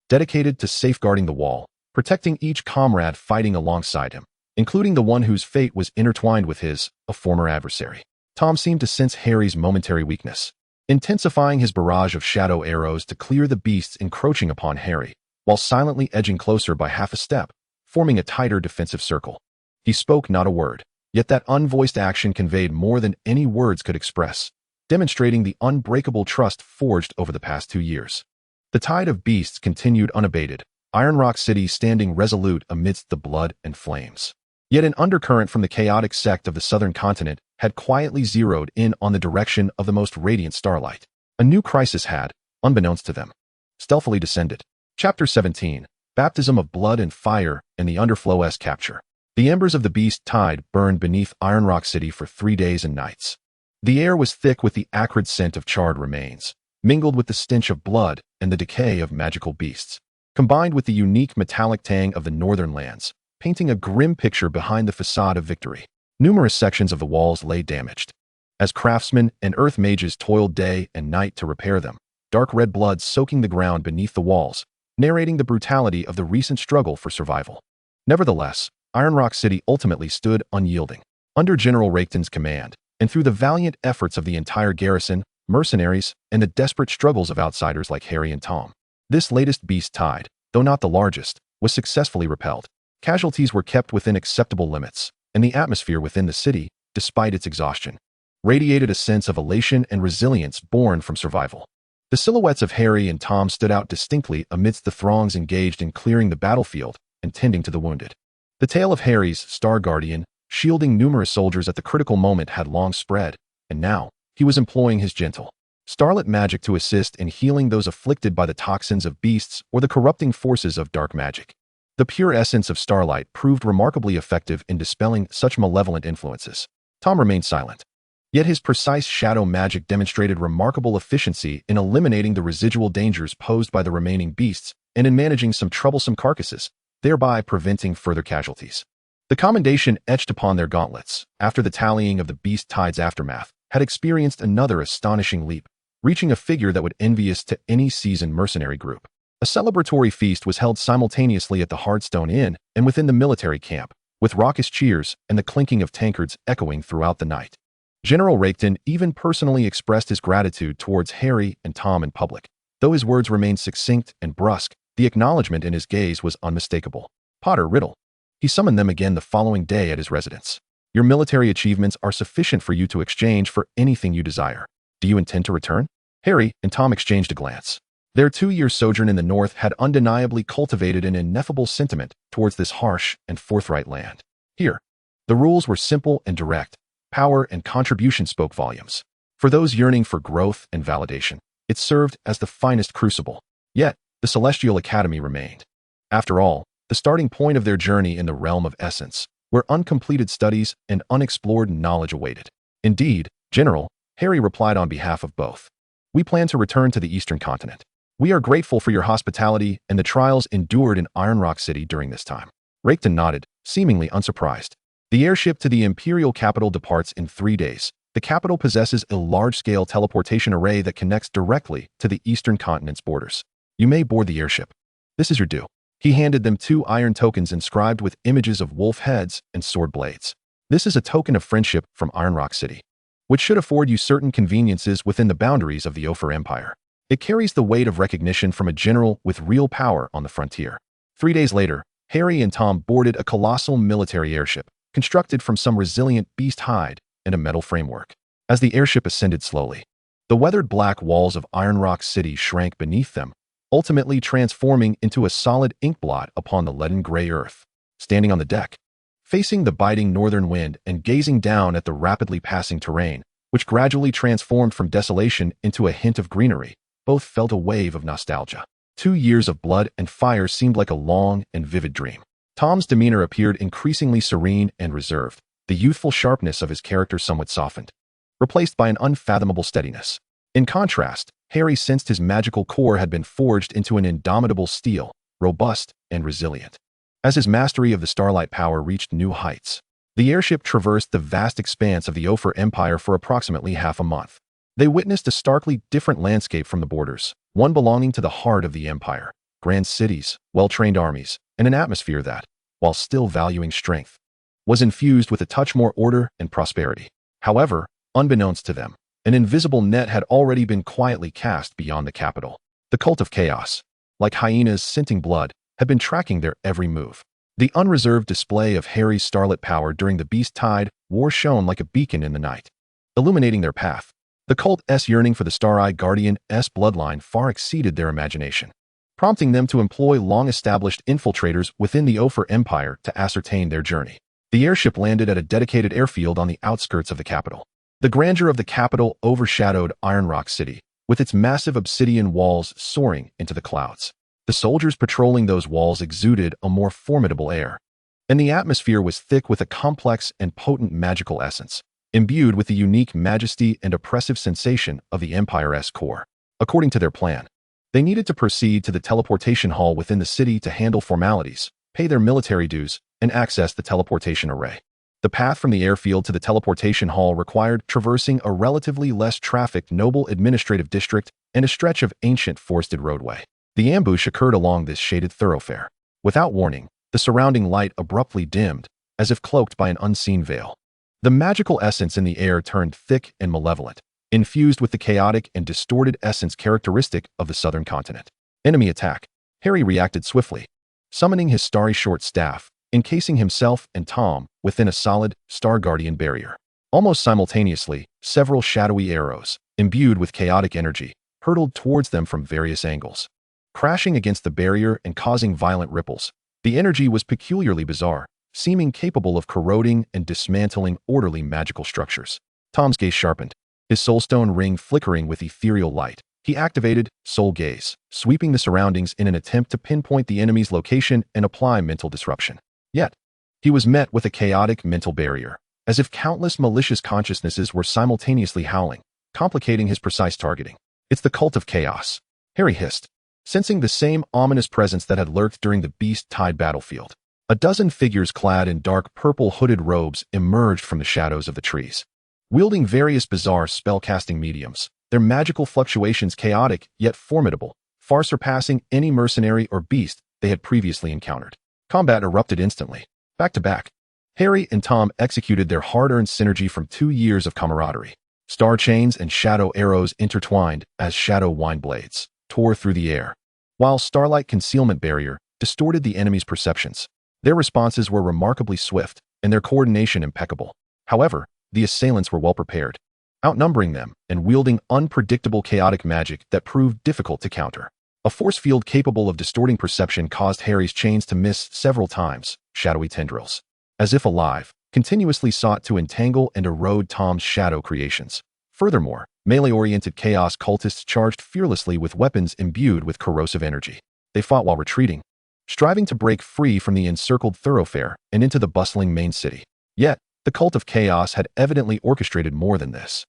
dedicated to safeguarding the wall, protecting each comrade fighting alongside him, including the one whose fate was intertwined with his, a former adversary. Tom seemed to sense Harry's momentary weakness, intensifying his barrage of shadow arrows to clear the beasts encroaching upon Harry, while silently edging closer by half a step, forming a tighter defensive circle. He spoke not a word, yet that unvoiced action conveyed more than any words could express, demonstrating the unbreakable trust forged over the past 2 years. The tide of beasts continued unabated, Iron Rock City standing resolute amidst the blood and flames. Yet an undercurrent from the chaotic sect of the southern continent had quietly zeroed in on the direction of the most radiant starlight. A new crisis had, unbeknownst to them, stealthily descended. Chapter 17, Baptism of Blood and Fire and the Underflow's Capture. The embers of the beast tide burned beneath Iron Rock City for 3 days and nights. The air was thick with the acrid scent of charred remains, mingled with the stench of blood and the decay of magical beasts, combined with the unique metallic tang of the northern lands, painting a grim picture behind the facade of victory. Numerous sections of the walls lay damaged, as craftsmen and earth mages toiled day and night to repair them, dark red blood soaking the ground beneath the walls, narrating the brutality of the recent struggle for survival. Nevertheless, Iron Rock City ultimately stood unyielding. Under General Raikton's command, and through the valiant efforts of the entire garrison, mercenaries, and the desperate struggles of outsiders like Harry and Tom, this latest beast tide, though not the largest, was successfully repelled. Casualties were kept within acceptable limits, and the atmosphere within the city, despite its exhaustion, radiated a sense of elation and resilience born from survival. The silhouettes of Harry and Tom stood out distinctly amidst the throngs engaged in clearing the battlefield and tending to the wounded. The tale of Harry's Star Guardian, shielding numerous soldiers at the critical moment, had long spread, and now he was employing his gentle, starlit magic to assist in healing those afflicted by the toxins of beasts or the corrupting forces of dark magic. The pure essence of starlight proved remarkably effective in dispelling such malevolent influences. Tom remained silent. Yet his precise shadow magic demonstrated remarkable efficiency in eliminating the residual dangers posed by the remaining beasts and in managing some troublesome carcasses, thereby preventing further casualties. The commendation etched upon their gauntlets, after the tallying of the beast tide's aftermath, had experienced another astonishing leap, reaching a figure that would envious to any seasoned mercenary group. A celebratory feast was held simultaneously at the Hardstone Inn and within the military camp, with raucous cheers and the clinking of tankards echoing throughout the night. General Raketon even personally expressed his gratitude towards Harry and Tom in public. Though his words remained succinct and brusque, the acknowledgement in his gaze was unmistakable. Potter Riddle. He summoned them again the following day at his residence. Your military achievements are sufficient for you to exchange for anything you desire. Do you intend to return? Harry and Tom exchanged a glance. Their 2-year sojourn in the North had undeniably cultivated an ineffable sentiment towards this harsh and forthright land. Here, the rules were simple and direct. Power and contribution spoke volumes. For those yearning for growth and validation, it served as the finest crucible. Yet, the Celestial Academy remained. After all, the starting point of their journey in the realm of essence, where uncompleted studies and unexplored knowledge awaited. Indeed, General, Harry replied on behalf of both. We plan to return to the Eastern Continent. We are grateful for your hospitality and the trials endured in Iron Rock City during this time. Raketon nodded, seemingly unsurprised. The airship to the Imperial capital departs in 3 days. The capital possesses a large-scale teleportation array that connects directly to the Eastern Continent's borders. You may board the airship. This is your due. He handed them 2 iron tokens inscribed with images of wolf heads and sword blades. This is a token of friendship from Iron Rock City, which should afford you certain conveniences within the boundaries of the Ophir Empire. It carries the weight of recognition from a general with real power on the frontier. 3 days later, Harry and Tom boarded a colossal military airship, constructed from some resilient beast hide and a metal framework. As the airship ascended slowly, the weathered black walls of Iron Rock City shrank beneath them, ultimately transforming into a solid inkblot upon the leaden gray earth. Standing on the deck, facing the biting northern wind and gazing down at the rapidly passing terrain, which gradually transformed from desolation into a hint of greenery, both felt a wave of nostalgia. 2 years of blood and fire seemed like a long and vivid dream. Tom's demeanor appeared increasingly serene and reserved, the youthful sharpness of his character somewhat softened, replaced by an unfathomable steadiness. In contrast, Harry sensed his magical core had been forged into an indomitable steel, robust and resilient. As his mastery of the starlight power reached new heights, the airship traversed the vast expanse of the Ophir Empire for approximately half a month. They witnessed a starkly different landscape from the borders, one belonging to the heart of the empire, grand cities, well-trained armies, and an atmosphere that, while still valuing strength, was infused with a touch more order and prosperity. However, unbeknownst to them, an invisible net had already been quietly cast beyond the capital. The cult of chaos, like hyenas scenting blood, had been tracking their every move. The unreserved display of Harry's starlit power during the Beast Tide War shone like a beacon in the night, illuminating their path. The cult's yearning for the Star-Eyed Guardian's bloodline far exceeded their imagination, prompting them to employ long-established infiltrators within the Ophir Empire to ascertain their journey. The airship landed at a dedicated airfield on the outskirts of the capital. The grandeur of the capital overshadowed Iron Rock City, with its massive obsidian walls soaring into the clouds. The soldiers patrolling those walls exuded a more formidable air, and the atmosphere was thick with a complex and potent magical essence, imbued with the unique majesty and oppressive sensation of the Empire's core. According to their plan, they needed to proceed to the teleportation hall within the city to handle formalities, pay their military dues, and access the teleportation array. The path from the airfield to the teleportation hall required traversing a relatively less trafficked noble administrative district and a stretch of ancient forested roadway. The ambush occurred along this shaded thoroughfare. Without warning, the surrounding light abruptly dimmed, as if cloaked by an unseen veil. The magical essence in the air turned thick and malevolent, infused with the chaotic and distorted essence characteristic of the southern continent. Enemy attack. Harry reacted swiftly, summoning his starry short staff, encasing himself and Tom within a solid Star Guardian barrier. Almost simultaneously, several shadowy arrows, imbued with chaotic energy, hurtled towards them from various angles, crashing against the barrier and causing violent ripples. The energy was peculiarly bizarre, seeming capable of corroding and dismantling orderly magical structures. Tom's gaze sharpened, his soulstone ring flickering with ethereal light. He activated Soul Gaze, sweeping the surroundings in an attempt to pinpoint the enemy's location and apply mental disruption. Yet, he was met with a chaotic mental barrier, as if countless malicious consciousnesses were simultaneously howling, complicating his precise targeting. It's the cult of chaos, Harry hissed, sensing the same ominous presence that had lurked during the beast-tide battlefield. A dozen figures clad in dark purple hooded robes emerged from the shadows of the trees, wielding various bizarre spell-casting mediums, their magical fluctuations chaotic yet formidable, far surpassing any mercenary or beast they had previously encountered. Combat erupted instantly. Back to back, Harry and Tom executed their hard-earned synergy from 2 years of camaraderie. Star chains and shadow arrows intertwined as shadow wind blades tore through the air, while starlight concealment barrier distorted the enemy's perceptions. Their responses were remarkably swift and their coordination impeccable. However, the assailants were well prepared, outnumbering them and wielding unpredictable chaotic magic that proved difficult to counter. A force field capable of distorting perception caused Harry's chains to miss several times. Shadowy tendrils, as if alive, continuously sought to entangle and erode Tom's shadow creations. Furthermore, melee-oriented chaos cultists charged fearlessly with weapons imbued with corrosive energy. They fought while retreating, striving to break free from the encircled thoroughfare and into the bustling main city. Yet, the cult of chaos had evidently orchestrated more than this.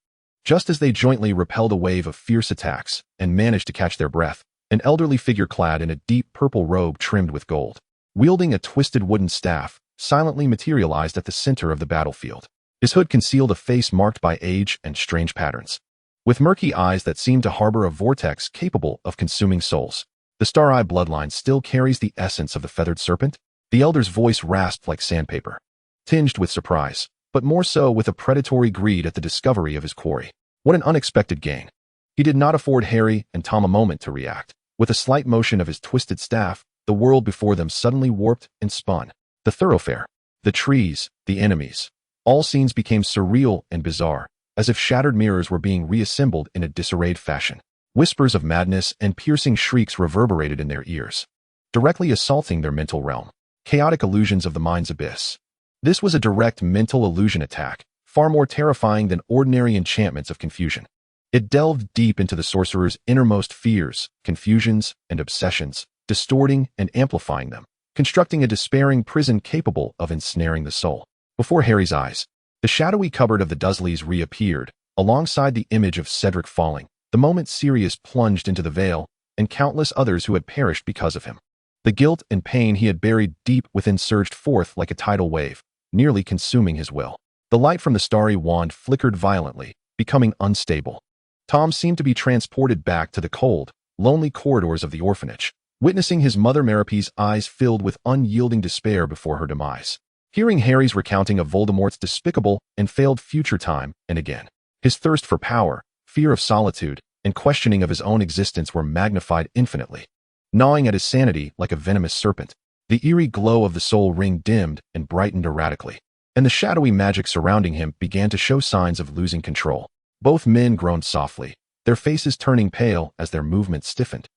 Just as they jointly repelled a wave of fierce attacks and managed to catch their breath, an elderly figure clad in a deep purple robe trimmed with gold, wielding a twisted wooden staff, silently materialized at the center of the battlefield. His hood concealed a face marked by age and strange patterns, with murky eyes that seemed to harbor a vortex capable of consuming souls. The Star-Eye bloodline still carries the essence of the feathered serpent. The elder's voice rasped like sandpaper, tinged with surprise, but more so with a predatory greed at the discovery of his quarry. What an unexpected gain. He did not afford Harry and Tom a moment to react. With a slight motion of his twisted staff, the world before them suddenly warped and spun. The thoroughfare, the trees, the enemies, all scenes became surreal and bizarre, as if shattered mirrors were being reassembled in a disarrayed fashion. Whispers of madness and piercing shrieks reverberated in their ears, directly assaulting their mental realm. Chaotic illusions of the mind's abyss. This was a direct mental illusion attack, far more terrifying than ordinary enchantments of confusion. It delved deep into the sorcerer's innermost fears, confusions, and obsessions, distorting and amplifying them, constructing a despairing prison capable of ensnaring the soul. Before Harry's eyes, the shadowy cupboard of the Dursleys reappeared, alongside the image of Cedric falling, the moment Sirius plunged into the veil, and countless others who had perished because of him. The guilt and pain he had buried deep within surged forth like a tidal wave, nearly consuming his will. The light from the starry wand flickered violently, becoming unstable. Tom seemed to be transported back to the cold, lonely corridors of the orphanage, witnessing his mother Merope's eyes filled with unyielding despair before her demise. Hearing Harry's recounting of Voldemort's despicable and failed future time and again, his thirst for power, fear of solitude, and questioning of his own existence were magnified infinitely. Gnawing at his sanity like a venomous serpent, the eerie glow of the soul ring dimmed and brightened erratically, and the shadowy magic surrounding him began to show signs of losing control. Both men groaned softly, their faces turning pale as their movements stiffened,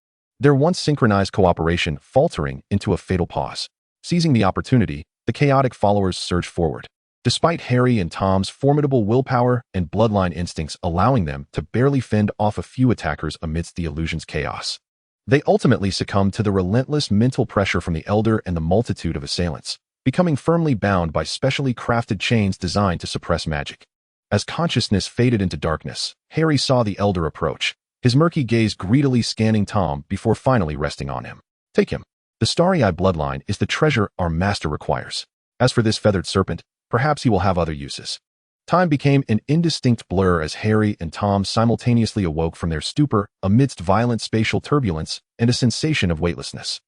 their once synchronized cooperation faltering into a fatal pause. Seizing the opportunity, the chaotic followers surged forward, despite Harry and Tom's formidable willpower and bloodline instincts allowing them to barely fend off a few attackers amidst the illusion's chaos. They ultimately succumbed to the relentless mental pressure from the Elder and the multitude of assailants, becoming firmly bound by specially crafted chains designed to suppress magic. As consciousness faded into darkness, Harry saw the Elder approach, his murky gaze greedily scanning Tom before finally resting on him. Take him. The Starry-Eye bloodline is the treasure our master requires. As for this feathered serpent, perhaps he will have other uses. Time became an indistinct blur as Harry and Tom simultaneously awoke from their stupor amidst violent spatial turbulence and a sensation of weightlessness.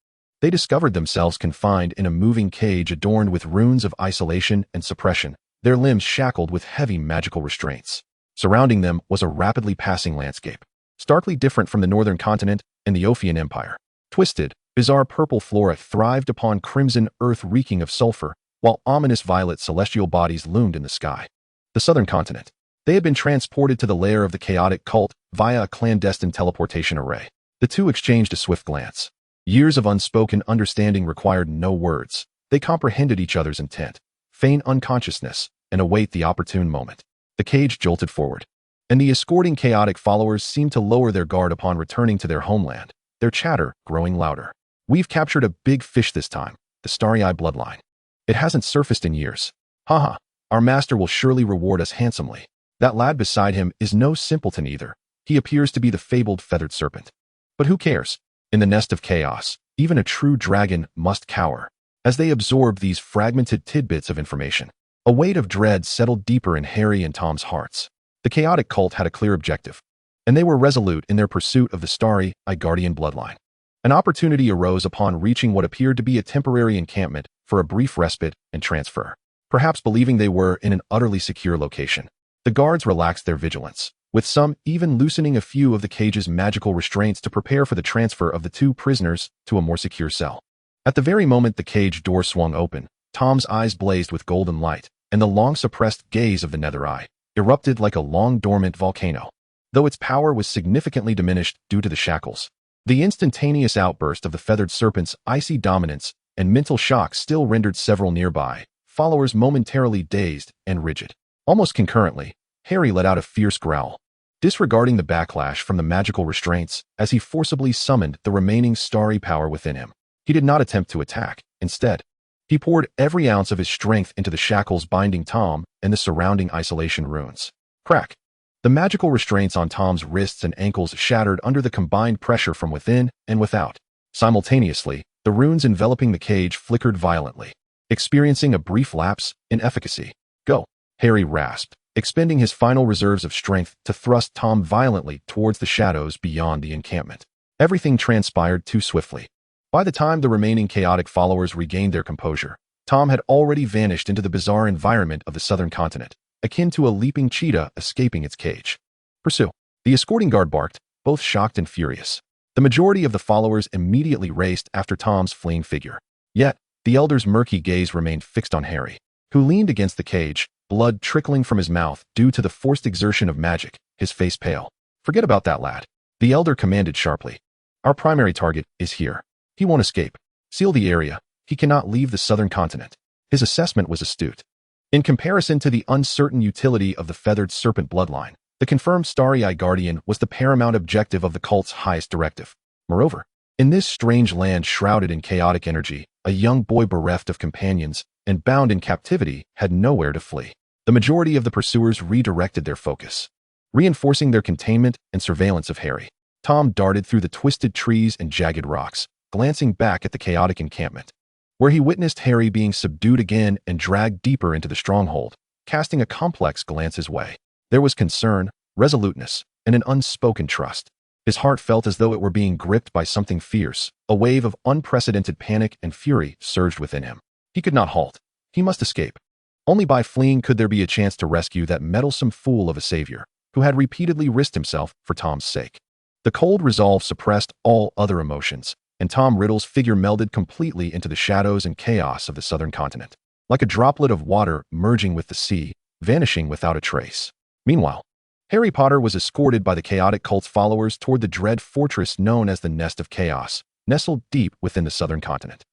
They discovered themselves confined in a moving cage adorned with runes of isolation and suppression, their limbs shackled with heavy magical restraints. Surrounding them was a rapidly passing landscape, starkly different from the northern continent and the Ophian Empire. Twisted, bizarre purple flora thrived upon crimson earth reeking of sulfur, while ominous violet celestial bodies loomed in the sky. The southern continent. They had been transported to the lair of the chaotic cult via a clandestine teleportation array. The two exchanged a swift glance. Years of unspoken understanding required no words. They comprehended each other's intent, feign unconsciousness, and await the opportune moment. The cage jolted forward, and the escorting chaotic followers seemed to lower their guard upon returning to their homeland, their chatter growing louder. We've captured a big fish this time, the Starry-Eye bloodline. It hasn't surfaced in years. Haha. Our master will surely reward us handsomely. That lad beside him is no simpleton either. He appears to be the fabled feathered serpent. But who cares? In the nest of chaos, even a true dragon must cower. As they absorbed these fragmented tidbits of information, a weight of dread settled deeper in Harry and Tom's hearts. The chaotic cult had a clear objective, and they were resolute in their pursuit of the starry, Guardian bloodline. An opportunity arose upon reaching what appeared to be a temporary encampment for a brief respite and transfer. Perhaps believing they were in an utterly secure location, the guards relaxed their vigilance, with some even loosening a few of the cage's magical restraints to prepare for the transfer of the two prisoners to a more secure cell. At the very moment the cage door swung open, Tom's eyes blazed with golden light, and the long-suppressed gaze of the Nether Eye erupted like a long-dormant volcano. Though its power was significantly diminished due to the shackles, the instantaneous outburst of the feathered serpent's icy dominance and mental shock still rendered several nearby followers momentarily dazed and rigid. Almost concurrently, Harry let out a fierce growl, disregarding the backlash from the magical restraints as he forcibly summoned the remaining starry power within him. He did not attempt to attack. Instead, he poured every ounce of his strength into the shackles binding Tom and the surrounding isolation runes. Crack! The magical restraints on Tom's wrists and ankles shattered under the combined pressure from within and without. Simultaneously, the runes enveloping the cage flickered violently, experiencing a brief lapse in efficacy. Go! Harry rasped, expending his final reserves of strength to thrust Tom violently towards the shadows beyond the encampment. Everything transpired too swiftly. By the time the remaining chaotic followers regained their composure, Tom had already vanished into the bizarre environment of the southern continent, akin to a leaping cheetah escaping its cage. Pursue! The escorting guard barked, both shocked and furious. The majority of the followers immediately raced after Tom's fleeing figure. Yet, the elder's murky gaze remained fixed on Harry, who leaned against the cage, blood trickling from his mouth due to the forced exertion of magic, his face pale. Forget about that lad, the elder commanded sharply. Our primary target is here. He won't escape. Seal the area. He cannot leave the southern continent. His assessment was astute. In comparison to the uncertain utility of the feathered serpent bloodline, the confirmed starry-eye guardian was the paramount objective of the cult's highest directive. Moreover, in this strange land shrouded in chaotic energy, a young boy bereft of companions and bound in captivity had nowhere to flee. The majority of the pursuers redirected their focus, reinforcing their containment and surveillance of Harry. Tom darted through the twisted trees and jagged rocks, glancing back at the chaotic encampment, where he witnessed Harry being subdued again and dragged deeper into the stronghold, casting a complex glance his way. There was concern, resoluteness, and an unspoken trust. His heart felt as though it were being gripped by something fierce. A wave of unprecedented panic and fury surged within him. He could not halt. He must escape. Only by fleeing could there be a chance to rescue that meddlesome fool of a savior, who had repeatedly risked himself for Tom's sake. The cold resolve suppressed all other emotions, and Tom Riddle's figure melded completely into the shadows and chaos of the southern continent, like a droplet of water merging with the sea, vanishing without a trace. Meanwhile, Harry Potter was escorted by the chaotic cult's followers toward the dread fortress known as the Nest of Chaos, nestled deep within the southern continent.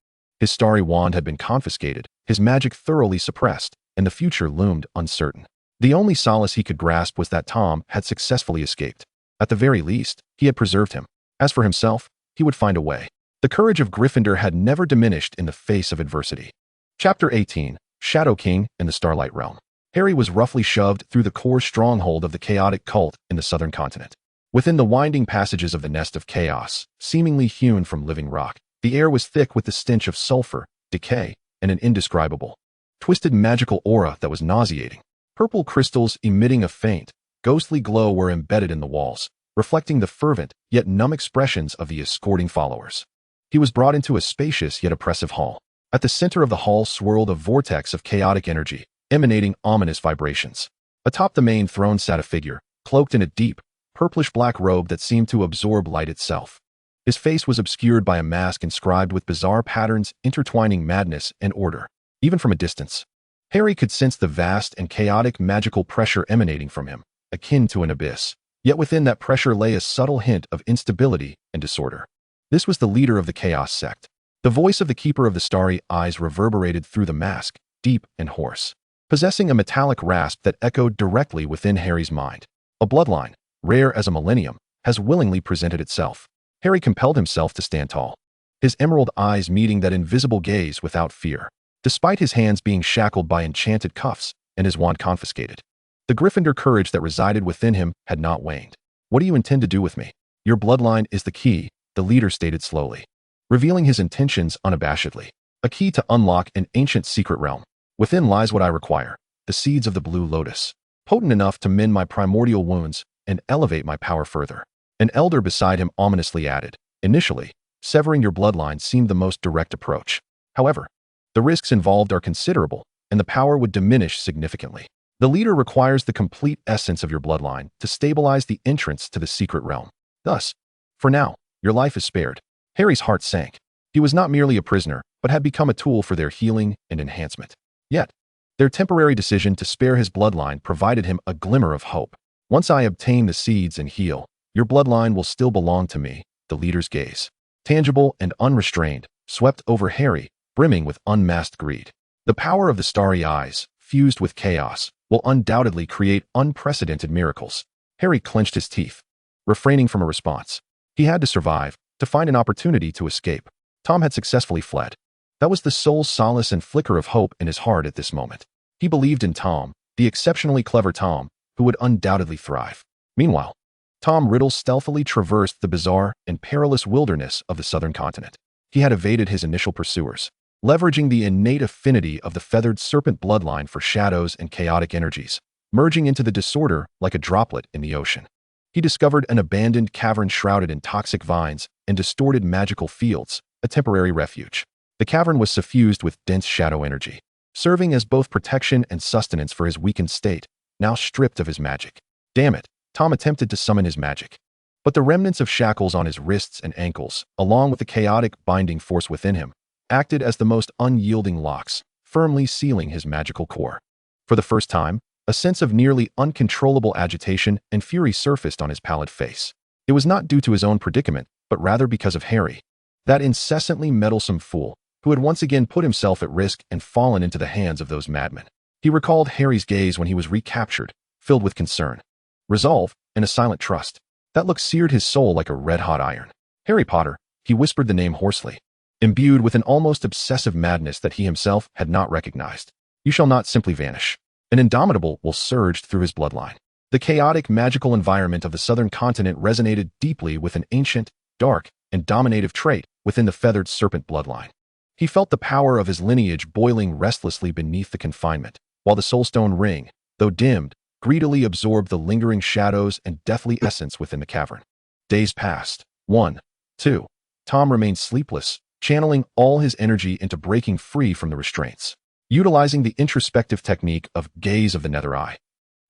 His starry wand had been confiscated, his magic thoroughly suppressed, and the future loomed uncertain. The only solace he could grasp was that Tom had successfully escaped. At the very least, he had preserved him. As for himself, he would find a way. The courage of Gryffindor had never diminished in the face of adversity. Chapter 18, Shadow King and the Starlight Realm. Harry was roughly shoved through the core stronghold of the chaotic cult in the southern continent. Within the winding passages of the Nest of Chaos, seemingly hewn from living rock, the air was thick with the stench of sulfur, decay, and an indescribable, twisted magical aura that was nauseating. Purple crystals emitting a faint, ghostly glow were embedded in the walls, reflecting the fervent yet numb expressions of the escorting followers. He was brought into a spacious yet oppressive hall. At the center of the hall swirled a vortex of chaotic energy, emanating ominous vibrations. Atop the main throne sat a figure, cloaked in a deep, purplish-black robe that seemed to absorb light itself. His face was obscured by a mask inscribed with bizarre patterns intertwining madness and order. Even from a distance, Harry could sense the vast and chaotic magical pressure emanating from him, akin to an abyss. Yet within that pressure lay a subtle hint of instability and disorder. This was the leader of the Chaos sect. The voice of the Keeper of the Starry Eyes reverberated through the mask, deep and hoarse, possessing a metallic rasp that echoed directly within Harry's mind. A bloodline, rare as a millennium, has willingly presented itself. Harry compelled himself to stand tall, his emerald eyes meeting that invisible gaze without fear. Despite his hands being shackled by enchanted cuffs, and his wand confiscated. The Gryffindor courage that resided within him had not waned. "What do you intend to do with me?" "Your bloodline is the key," the leader stated slowly, revealing his intentions unabashedly. "A key to unlock an ancient secret realm. Within lies what I require, the seeds of the blue lotus, potent enough to mend my primordial wounds and elevate my power further." An elder beside him ominously added, "Initially, severing your bloodline seemed the most direct approach. However, the risks involved are considerable, and the power would diminish significantly. The leader requires the complete essence of your bloodline to stabilize the entrance to the secret realm. Thus, for now, your life is spared." Harry's heart sank. He was not merely a prisoner, but had become a tool for their healing and enhancement. Yet, their temporary decision to spare his bloodline provided him a glimmer of hope. "Once I obtain the seeds and heal, your bloodline will still belong to me," the leader's gaze, tangible and unrestrained, swept over Harry, brimming with unmasked greed. The power of the starry eyes, fused with chaos, will undoubtedly create unprecedented miracles. Harry clenched his teeth, refraining from a response. He had to survive, to find an opportunity to escape. Tom had successfully fled. That was the sole solace and flicker of hope in his heart at this moment. He believed in Tom, the exceptionally clever Tom, who would undoubtedly thrive. Meanwhile, Tom Riddle stealthily traversed the bizarre and perilous wilderness of the southern continent. He had evaded his initial pursuers, leveraging the innate affinity of the feathered serpent bloodline for shadows and chaotic energies, merging into the disorder like a droplet in the ocean. He discovered an abandoned cavern shrouded in toxic vines and distorted magical fields, a temporary refuge. The cavern was suffused with dense shadow energy, serving as both protection and sustenance for his weakened state, now stripped of his magic. Damn it, Tom attempted to summon his magic. But the remnants of shackles on his wrists and ankles, along with the chaotic binding force within him, acted as the most unyielding locks, firmly sealing his magical core. For the first time, a sense of nearly uncontrollable agitation and fury surfaced on his pallid face. It was not due to his own predicament, but rather because of Harry, that incessantly meddlesome fool, who had once again put himself at risk and fallen into the hands of those madmen. He recalled Harry's gaze when he was recaptured, filled with concern, resolve, and a silent trust. That look seared his soul like a red-hot iron. "Harry Potter," he whispered the name hoarsely, imbued with an almost obsessive madness that he himself had not recognized. "You shall not simply vanish." An indomitable will surged through his bloodline. The chaotic magical environment of the southern continent resonated deeply with an ancient, dark, and dominative trait within the feathered serpent bloodline. He felt the power of his lineage boiling restlessly beneath the confinement, while the soulstone ring, though dimmed, greedily absorbed the lingering shadows and deathly essence within the cavern. Days passed. 1, 2. Tom remained sleepless, channeling all his energy into breaking free from the restraints. Utilizing the introspective technique of gaze of the nether eye,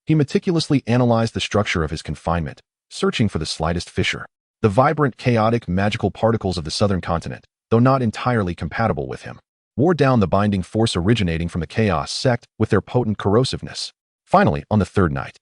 he meticulously analyzed the structure of his confinement, searching for the slightest fissure. The vibrant, chaotic, magical particles of the southern continent, though not entirely compatible with him, wore down the binding force originating from the chaos sect with their potent corrosiveness. Finally, on the third night,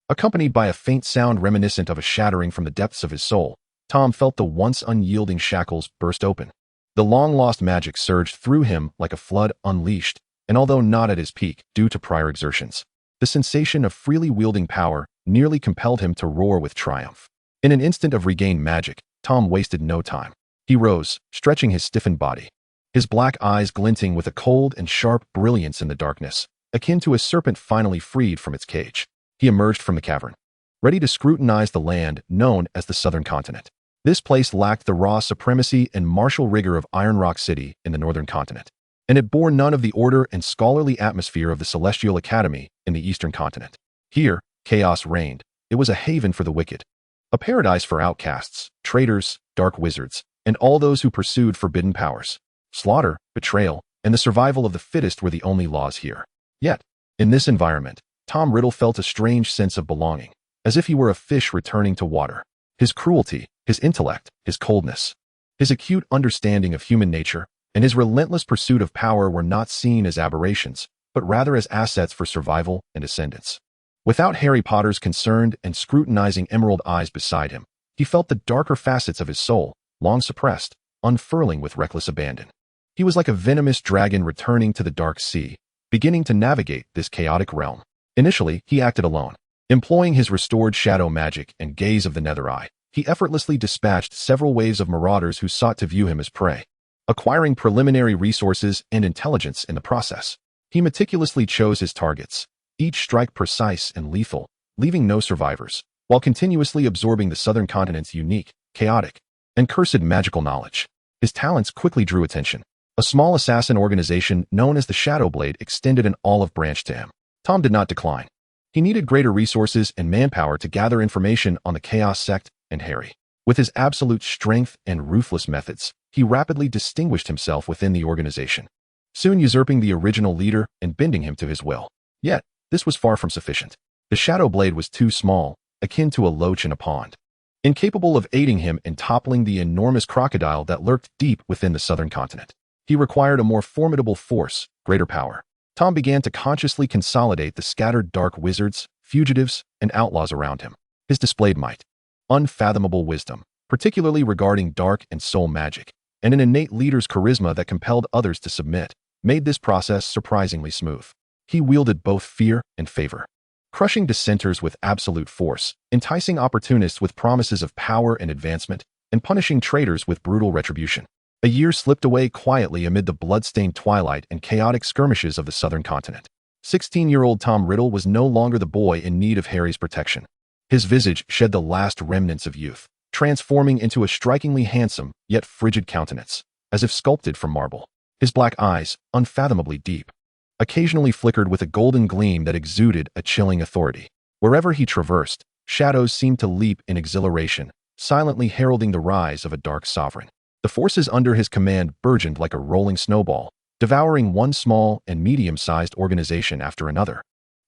accompanied by a faint sound reminiscent of a shattering from the depths of his soul, Tom felt the once unyielding shackles burst open. The long-lost magic surged through him like a flood unleashed, and although not at his peak due to prior exertions, the sensation of freely wielding power nearly compelled him to roar with triumph. In an instant of regained magic, Tom wasted no time. He rose, stretching his stiffened body, his black eyes glinting with a cold and sharp brilliance in the darkness, akin to a serpent finally freed from its cage. He emerged from the cavern, ready to scrutinize the land known as the southern continent. This place lacked the raw supremacy and martial rigor of Iron Rock City in the northern continent, and it bore none of the order and scholarly atmosphere of the Celestial Academy in the eastern continent. Here, chaos reigned. It was a haven for the wicked, a paradise for outcasts, traitors, dark wizards, and all those who pursued forbidden powers. Slaughter, betrayal, and the survival of the fittest were the only laws here. Yet, in this environment, Tom Riddle felt a strange sense of belonging, as if he were a fish returning to water. His cruelty, his intellect, his coldness, his acute understanding of human nature, and his relentless pursuit of power were not seen as aberrations, but rather as assets for survival and ascendance. Without Harry Potter's concerned and scrutinizing emerald eyes beside him, he felt the darker facets of his soul, long suppressed, unfurling with reckless abandon. He was like a venomous dragon returning to the dark sea, beginning to navigate this chaotic realm. Initially, he acted alone. Employing his restored shadow magic and gaze of the nether eye, he effortlessly dispatched several waves of marauders who sought to view him as prey, acquiring preliminary resources and intelligence in the process. He meticulously chose his targets, each strike precise and lethal, leaving no survivors, while continuously absorbing the southern continent's unique, chaotic, and cursed magical knowledge. His talents quickly drew attention. A small assassin organization known as the Shadowblade extended an olive branch to him. Tom did not decline. He needed greater resources and manpower to gather information on the Chaos Sect and Harry. With his absolute strength and ruthless methods, he rapidly distinguished himself within the organization, soon usurping the original leader and bending him to his will. Yet, this was far from sufficient. The Shadowblade was too small, akin to a loach in a pond, incapable of aiding him in toppling the enormous crocodile that lurked deep within the southern continent. He required a more formidable force, greater power. Tom began to consciously consolidate the scattered dark wizards, fugitives, and outlaws around him. His displayed might, unfathomable wisdom, particularly regarding dark and soul magic, and an innate leader's charisma that compelled others to submit, made this process surprisingly smooth. He wielded both fear and favor, crushing dissenters with absolute force, enticing opportunists with promises of power and advancement, and punishing traitors with brutal retribution. A year slipped away quietly amid the blood-stained twilight and chaotic skirmishes of the southern continent. 16-year-old Tom Riddle was no longer the boy in need of Harry's protection. His visage shed the last remnants of youth, transforming into a strikingly handsome, yet frigid countenance, as if sculpted from marble. His black eyes, unfathomably deep, occasionally flickered with a golden gleam that exuded a chilling authority. Wherever he traversed, shadows seemed to leap in exhilaration, silently heralding the rise of a dark sovereign. The forces under his command burgeoned like a rolling snowball, devouring one small and medium-sized organization after another,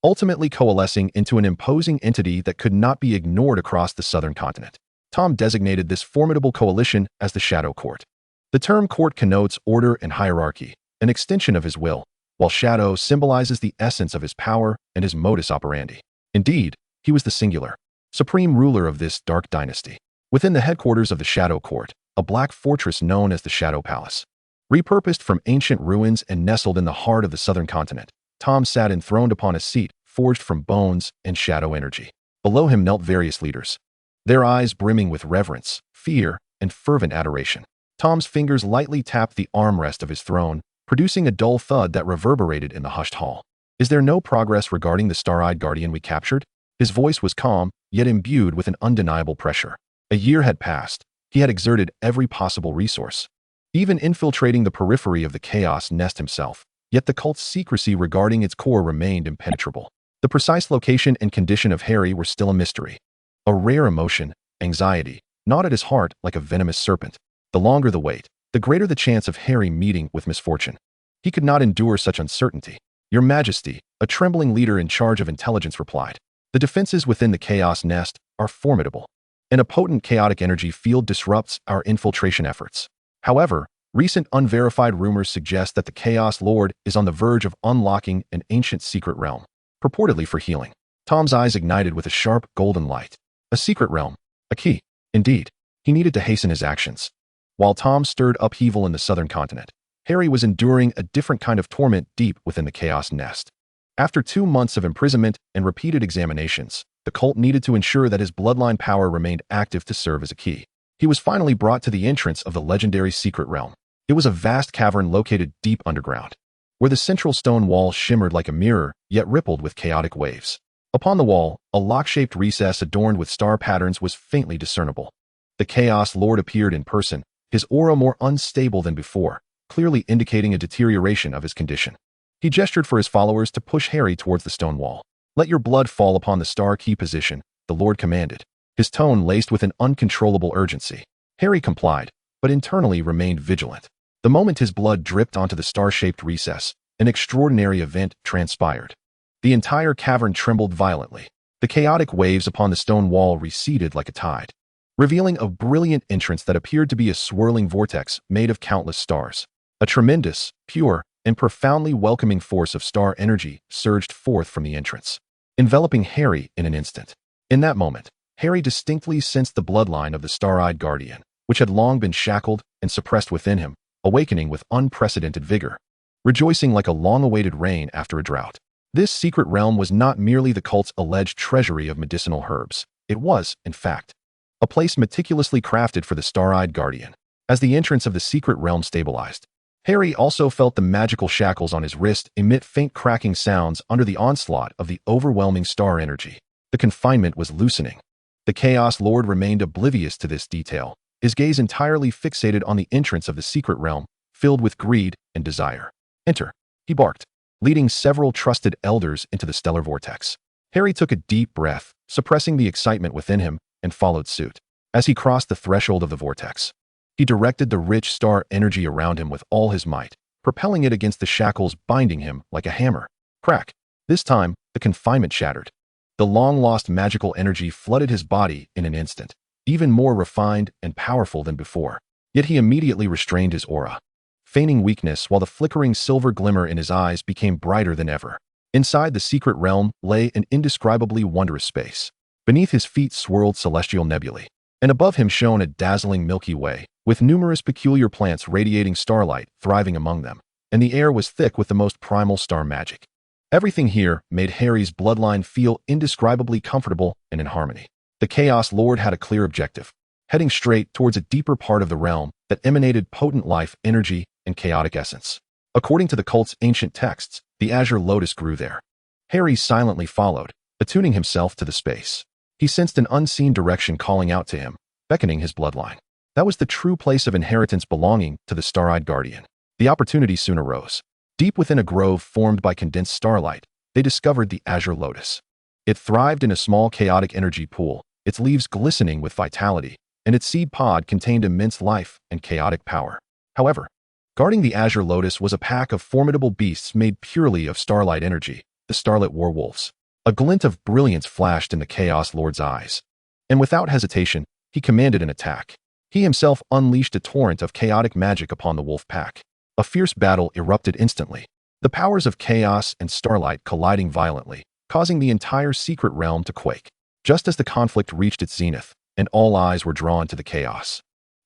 ultimately coalescing into an imposing entity that could not be ignored across the southern continent. Tom designated this formidable coalition as the Shadow Court. The term court connotes order and hierarchy, an extension of his will, while shadow symbolizes the essence of his power and his modus operandi. Indeed, he was the singular, supreme ruler of this dark dynasty. Within the headquarters of the Shadow Court, a black fortress known as the Shadow Palace, repurposed from ancient ruins and nestled in the heart of the southern continent, Tom sat enthroned upon a seat forged from bones and shadow energy. Below him knelt various leaders, their eyes brimming with reverence, fear, and fervent adoration. Tom's fingers lightly tapped the armrest of his throne, producing a dull thud that reverberated in the hushed hall. "Is there no progress regarding the star-eyed guardian we captured?" His voice was calm, yet imbued with an undeniable pressure. A year had passed. He had exerted every possible resource, even infiltrating the periphery of the Chaos Nest himself, yet the cult's secrecy regarding its core remained impenetrable. The precise location and condition of Harry were still a mystery. A rare emotion, anxiety, gnawed at his heart like a venomous serpent. The longer the wait, the greater the chance of Harry meeting with misfortune. He could not endure such uncertainty. "Your Majesty," a trembling leader in charge of intelligence replied, "the defenses within the Chaos Nest are formidable, and a potent chaotic energy field disrupts our infiltration efforts. However, recent unverified rumors suggest that the Chaos Lord is on the verge of unlocking an ancient secret realm, purportedly for healing." Tom's eyes ignited with a sharp, golden light. A secret realm. A key. Indeed, he needed to hasten his actions. While Tom stirred upheaval in the southern continent, Harry was enduring a different kind of torment deep within the Chaos Nest. After 2 months of imprisonment and repeated examinations, the cult needed to ensure that his bloodline power remained active to serve as a key. He was finally brought to the entrance of the legendary secret realm. It was a vast cavern located deep underground, where the central stone wall shimmered like a mirror, yet rippled with chaotic waves. Upon the wall, a lock-shaped recess adorned with star patterns was faintly discernible. The Chaos Lord appeared in person, his aura more unstable than before, clearly indicating a deterioration of his condition. He gestured for his followers to push Harry towards the stone wall. "Let your blood fall upon the star key position," the Lord commanded, his tone laced with an uncontrollable urgency. Harry complied, but internally remained vigilant. The moment his blood dripped onto the star-shaped recess, an extraordinary event transpired. The entire cavern trembled violently. The chaotic waves upon the stone wall receded like a tide, revealing a brilliant entrance that appeared to be a swirling vortex made of countless stars. A tremendous, pure, and profoundly welcoming force of star energy surged forth from the entrance, enveloping Harry in an instant. In that moment, Harry distinctly sensed the bloodline of the star-eyed guardian, which had long been shackled and suppressed within him, awakening with unprecedented vigor, rejoicing like a long-awaited rain after a drought. This secret realm was not merely the cult's alleged treasury of medicinal herbs. It was, in fact, a place meticulously crafted for the star-eyed guardian. As the entrance of the secret realm stabilized, Harry also felt the magical shackles on his wrist emit faint cracking sounds under the onslaught of the overwhelming star energy. The confinement was loosening. The Chaos Lord remained oblivious to this detail, his gaze entirely fixated on the entrance of the secret realm, filled with greed and desire. "Enter," he barked, leading several trusted elders into the stellar vortex. Harry took a deep breath, suppressing the excitement within him, and followed suit. As he crossed the threshold of the vortex, he directed the rich star energy around him with all his might, propelling it against the shackles binding him like a hammer. Crack! This time, the confinement shattered. The long-lost magical energy flooded his body in an instant, even more refined and powerful than before. Yet he immediately restrained his aura, feigning weakness while the flickering silver glimmer in his eyes became brighter than ever. Inside the secret realm lay an indescribably wondrous space. Beneath his feet swirled celestial nebulae, and above him shone a dazzling Milky Way, with numerous peculiar plants radiating starlight thriving among them, and the air was thick with the most primal star magic. Everything here made Harry's bloodline feel indescribably comfortable and in harmony. The Chaos Lord had a clear objective, heading straight towards a deeper part of the realm that emanated potent life, energy, and chaotic essence. According to the cult's ancient texts, the azure lotus grew there. Harry silently followed, attuning himself to the space. He sensed an unseen direction calling out to him, beckoning his bloodline. That was the true place of inheritance belonging to the star-eyed guardian. The opportunity soon arose. Deep within a grove formed by condensed starlight, they discovered the azure lotus. It thrived in a small chaotic energy pool, its leaves glistening with vitality, and its seed pod contained immense life and chaotic power. However, guarding the azure lotus was a pack of formidable beasts made purely of starlight energy, the starlit werewolves. A glint of brilliance flashed in the Chaos Lord's eyes, and without hesitation, he commanded an attack. He himself unleashed a torrent of chaotic magic upon the wolf pack. A fierce battle erupted instantly, the powers of chaos and starlight colliding violently, causing the entire secret realm to quake. Just as the conflict reached its zenith, and all eyes were drawn to the chaos,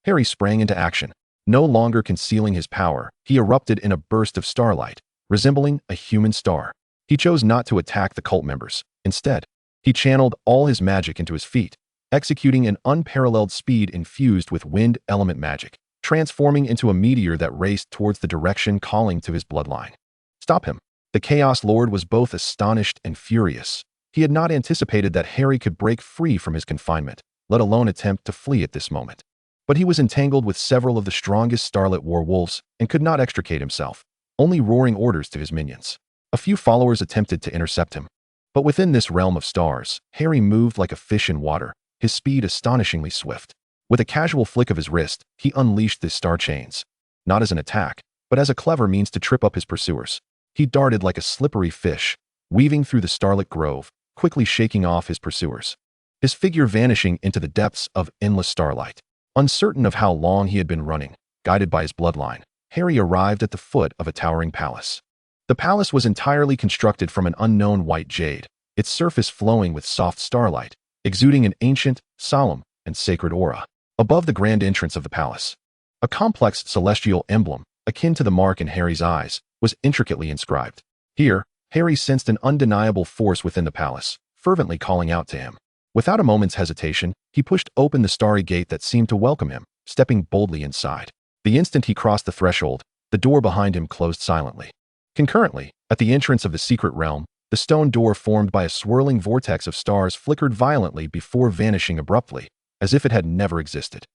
Harry sprang into action. No longer concealing his power, he erupted in a burst of starlight, resembling a human star. He chose not to attack the cult members. Instead, he channeled all his magic into his feet, executing an unparalleled speed infused with wind element magic, transforming into a meteor that raced towards the direction calling to his bloodline. Stop him! The Chaos Lord was both astonished and furious. He had not anticipated that Harry could break free from his confinement, let alone attempt to flee at this moment. But he was entangled with several of the strongest starlit werewolves and could not extricate himself, only roaring orders to his minions. A few followers attempted to intercept him. But within this realm of stars, Harry moved like a fish in water, his speed astonishingly swift. With a casual flick of his wrist, he unleashed his star chains. Not as an attack, but as a clever means to trip up his pursuers. He darted like a slippery fish, weaving through the starlit grove, quickly shaking off his pursuers. His figure vanishing into the depths of endless starlight. Uncertain of how long he had been running, guided by his bloodline, Harry arrived at the foot of a towering palace. The palace was entirely constructed from an unknown white jade, its surface flowing with soft starlight, exuding an ancient, solemn, and sacred aura. Above the grand entrance of the palace, a complex celestial emblem, akin to the mark in Harry's eyes, was intricately inscribed. Here, Harry sensed an undeniable force within the palace, fervently calling out to him. Without a moment's hesitation, he pushed open the starry gate that seemed to welcome him, stepping boldly inside. The instant he crossed the threshold, the door behind him closed silently. Concurrently, at the entrance of the secret realm, the stone door formed by a swirling vortex of stars flickered violently before vanishing abruptly, as if it had never existed.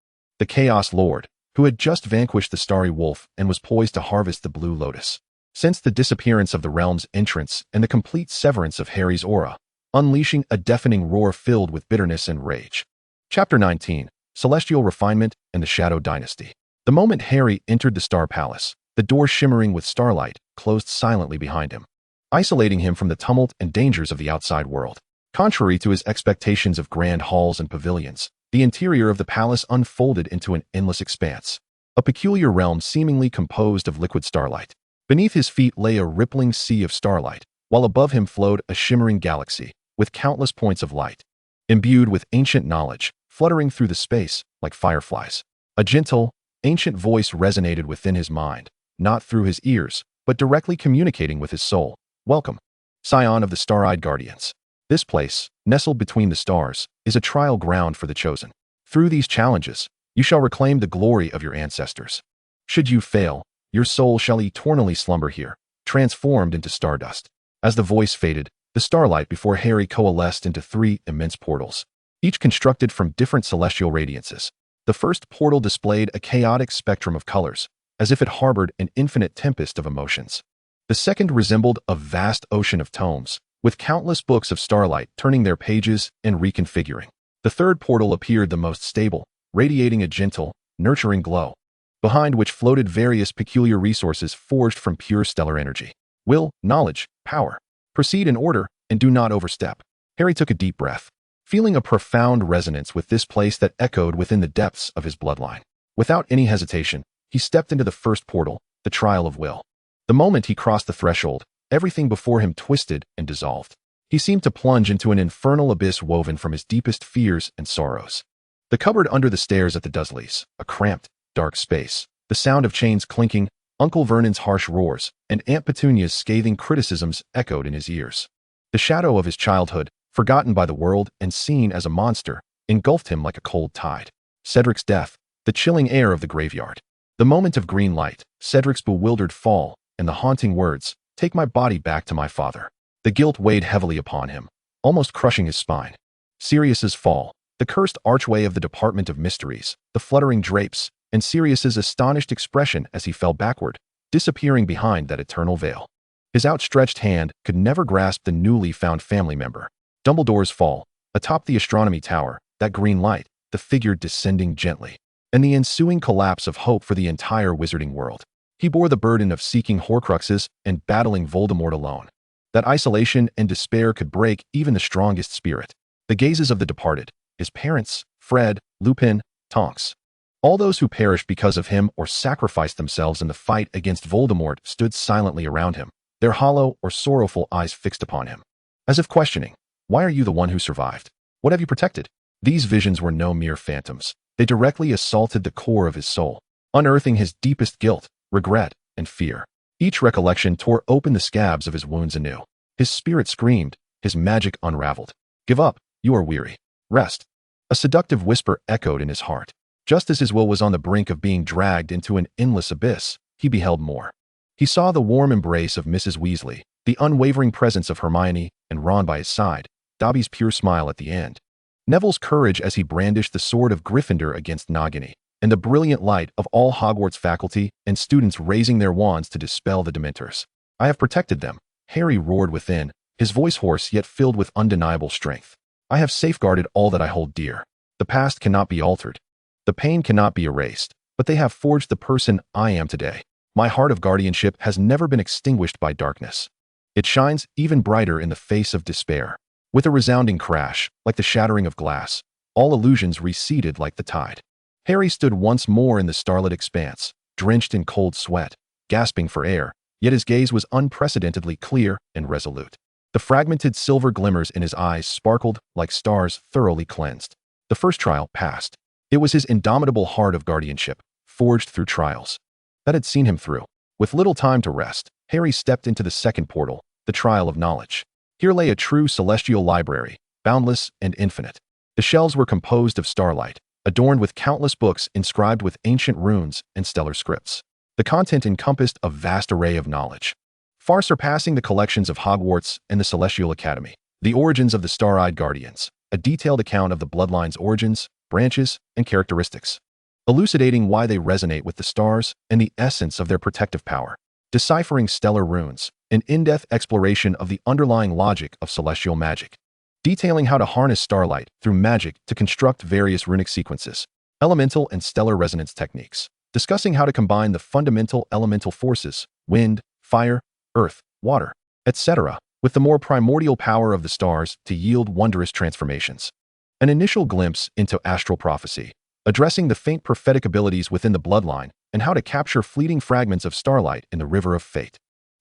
The Chaos Lord, who had just vanquished the starry wolf and was poised to harvest the blue lotus, sensed the disappearance of the realm's entrance and the complete severance of Harry's aura, unleashing a deafening roar filled with bitterness and rage. Chapter 19: Celestial Refinement and the Shadow Dynasty. The moment Harry entered the Star Palace, the door shimmering with starlight closed silently behind him, isolating him from the tumult and dangers of the outside world. Contrary to his expectations of grand halls and pavilions, the interior of the palace unfolded into an endless expanse, a peculiar realm seemingly composed of liquid starlight. Beneath his feet lay a rippling sea of starlight, while above him flowed a shimmering galaxy with countless points of light, imbued with ancient knowledge, fluttering through the space like fireflies. A gentle, ancient voice resonated within his mind, not through his ears, but directly communicating with his soul. Welcome, scion of the star-eyed guardians. This place, nestled between the stars, is a trial ground for the chosen. Through these challenges, you shall reclaim the glory of your ancestors. Should you fail, Your soul shall eternally slumber here, transformed into stardust. As the voice faded, the starlight before Harry coalesced into 3 immense portals, each constructed from different celestial radiances. The first portal displayed a chaotic spectrum of colors, as if it harbored an infinite tempest of emotions. The second resembled a vast ocean of tomes, with countless books of starlight turning their pages and reconfiguring. The third portal appeared the most stable, radiating a gentle, nurturing glow, behind which floated various peculiar resources forged from pure stellar energy. Will, knowledge, power. Proceed in order, and do not overstep. Harry took a deep breath, feeling a profound resonance with this place that echoed within the depths of his bloodline. Without any hesitation, he stepped into the first portal, the Trial of Will. The moment he crossed the threshold, everything before him twisted and dissolved. He seemed to plunge into an infernal abyss woven from his deepest fears and sorrows. The cupboard under the stairs at the Dursleys, a cramped, dark space, the sound of chains clinking, Uncle Vernon's harsh roars, and Aunt Petunia's scathing criticisms echoed in his ears. The shadow of his childhood, forgotten by the world and seen as a monster, engulfed him like a cold tide. Cedric's death, the chilling air of the graveyard. The moment of green light, Cedric's bewildered fall, and the haunting words, "Take my body back to my father." The guilt weighed heavily upon him, almost crushing his spine. Sirius's fall, the cursed archway of the Department of Mysteries, the fluttering drapes, and Sirius's astonished expression as he fell backward, disappearing behind that eternal veil. His outstretched hand could never grasp the newly found family member. Dumbledore's fall, atop the astronomy tower, that green light, the figure descending gently, and the ensuing collapse of hope for the entire wizarding world. He bore the burden of seeking Horcruxes and battling Voldemort alone. That isolation and despair could break even the strongest spirit. The gazes of the departed, his parents, Fred, Lupin, Tonks, all those who perished because of him or sacrificed themselves in the fight against Voldemort, stood silently around him, their hollow or sorrowful eyes fixed upon him, as if questioning, "Why are you the one who survived? What have you protected?" These visions were no mere phantoms. They directly assaulted the core of his soul, unearthing his deepest guilt, regret, and fear. Each recollection tore open the scabs of his wounds anew. His spirit screamed, his magic unraveled. "Give up, you are weary. Rest." A seductive whisper echoed in his heart. Just as his will was on the brink of being dragged into an endless abyss, he beheld more. He saw the warm embrace of Mrs. Weasley, the unwavering presence of Hermione and Ron by his side, Dobby's pure smile at the end, Neville's courage as he brandished the sword of Gryffindor against Nagini, and the brilliant light of all Hogwarts faculty and students raising their wands to dispel the Dementors. "I have protected them," Harry roared within, his voice hoarse yet filled with undeniable strength. "I have safeguarded all that I hold dear. The past cannot be altered. The pain cannot be erased, but they have forged the person I am today. My heart of guardianship has never been extinguished by darkness. It shines even brighter in the face of despair." With a resounding crash, like the shattering of glass, all illusions receded like the tide. Harry stood once more in the starlit expanse, drenched in cold sweat, gasping for air, yet his gaze was unprecedentedly clear and resolute. The fragmented silver glimmers in his eyes sparkled like stars thoroughly cleansed. The first trial passed. It was his indomitable heart of guardianship, forged through trials, that had seen him through. With little time to rest, Harry stepped into the second portal, the Trial of Knowledge. Here lay a true celestial library, boundless and infinite. The shelves were composed of starlight, adorned with countless books inscribed with ancient runes and stellar scripts. The content encompassed a vast array of knowledge, far surpassing the collections of Hogwarts and the Celestial Academy. The origins of the Star-Eyed Guardians, a detailed account of the bloodline's origins, branches, and characteristics, elucidating why they resonate with the stars and the essence of their protective power. Deciphering stellar runes, an in-depth exploration of the underlying logic of celestial magic, detailing how to harness starlight through magic to construct various runic sequences, elemental and stellar resonance techniques, discussing how to combine the fundamental elemental forces, wind, fire, earth, water, etc., with the more primordial power of the stars to yield wondrous transformations. An initial glimpse into astral prophecy, addressing the faint prophetic abilities within the bloodline and how to capture fleeting fragments of starlight in the river of fate.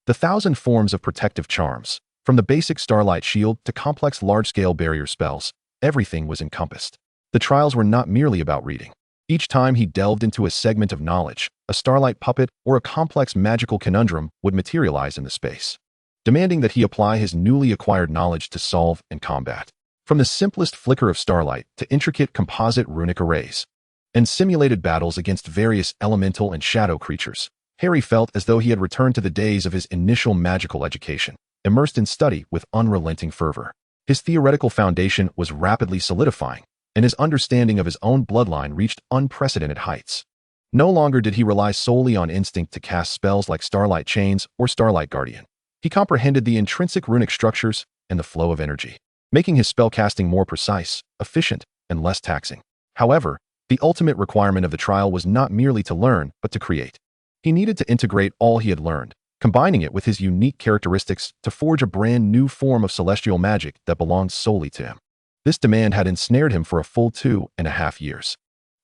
The 1,000 forms of protective charms, from the basic starlight shield to complex large-scale barrier spells, everything was encompassed. The trials were not merely about reading. Each time he delved into a segment of knowledge, a starlight puppet or a complex magical conundrum would materialize in the space, demanding that he apply his newly acquired knowledge to solve and combat. From the simplest flicker of starlight to intricate composite runic arrays, and simulated battles against various elemental and shadow creatures, Harry felt as though he had returned to the days of his initial magical education, immersed in study with unrelenting fervor. His theoretical foundation was rapidly solidifying, and his understanding of his own bloodline reached unprecedented heights. No longer did he rely solely on instinct to cast spells like Starlight Chains or Starlight Guardian. He comprehended the intrinsic runic structures and the flow of energy, making his spellcasting more precise, efficient, and less taxing. However, the ultimate requirement of the trial was not merely to learn, but to create. He needed to integrate all he had learned, combining it with his unique characteristics to forge a brand new form of celestial magic that belonged solely to him. This demand had ensnared him for a full 2.5 years.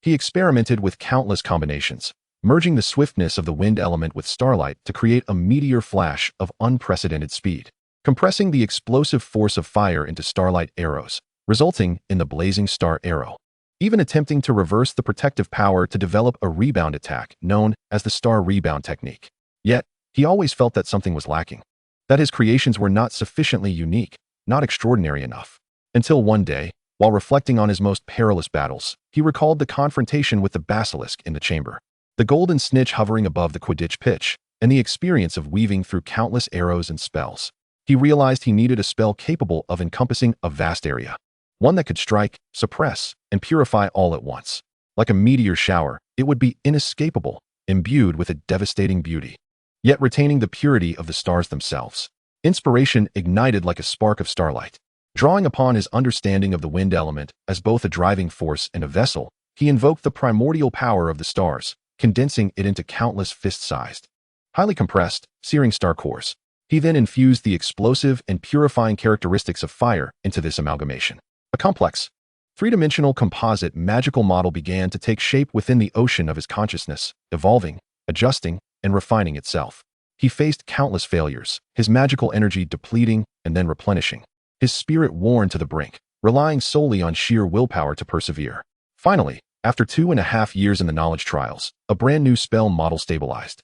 He experimented with countless combinations, merging the swiftness of the wind element with starlight to create a meteor flash of unprecedented speed, compressing the explosive force of fire into starlight arrows, resulting in the blazing star arrow, even attempting to reverse the protective power to develop a rebound attack known as the star rebound technique. Yet, he always felt that something was lacking, that his creations were not sufficiently unique, not extraordinary enough. Until one day, while reflecting on his most perilous battles, he recalled the confrontation with the basilisk in the chamber, the golden snitch hovering above the Quidditch pitch, and the experience of weaving through countless arrows and spells. He realized he needed a spell capable of encompassing a vast area, one that could strike, suppress, and purify all at once. Like a meteor shower, it would be inescapable, imbued with a devastating beauty, yet retaining the purity of the stars themselves. Inspiration ignited like a spark of starlight. Drawing upon his understanding of the wind element as both a driving force and a vessel, he invoked the primordial power of the stars, condensing it into countless fist-sized, highly compressed, searing star cores. He then infused the explosive and purifying characteristics of fire into this amalgamation. A complex, three-dimensional composite magical model began to take shape within the ocean of his consciousness, evolving, adjusting, and refining itself. He faced countless failures, his magical energy depleting and then replenishing, his spirit worn to the brink, relying solely on sheer willpower to persevere. Finally, after 2.5 years in the knowledge trials, a brand new spell model stabilized.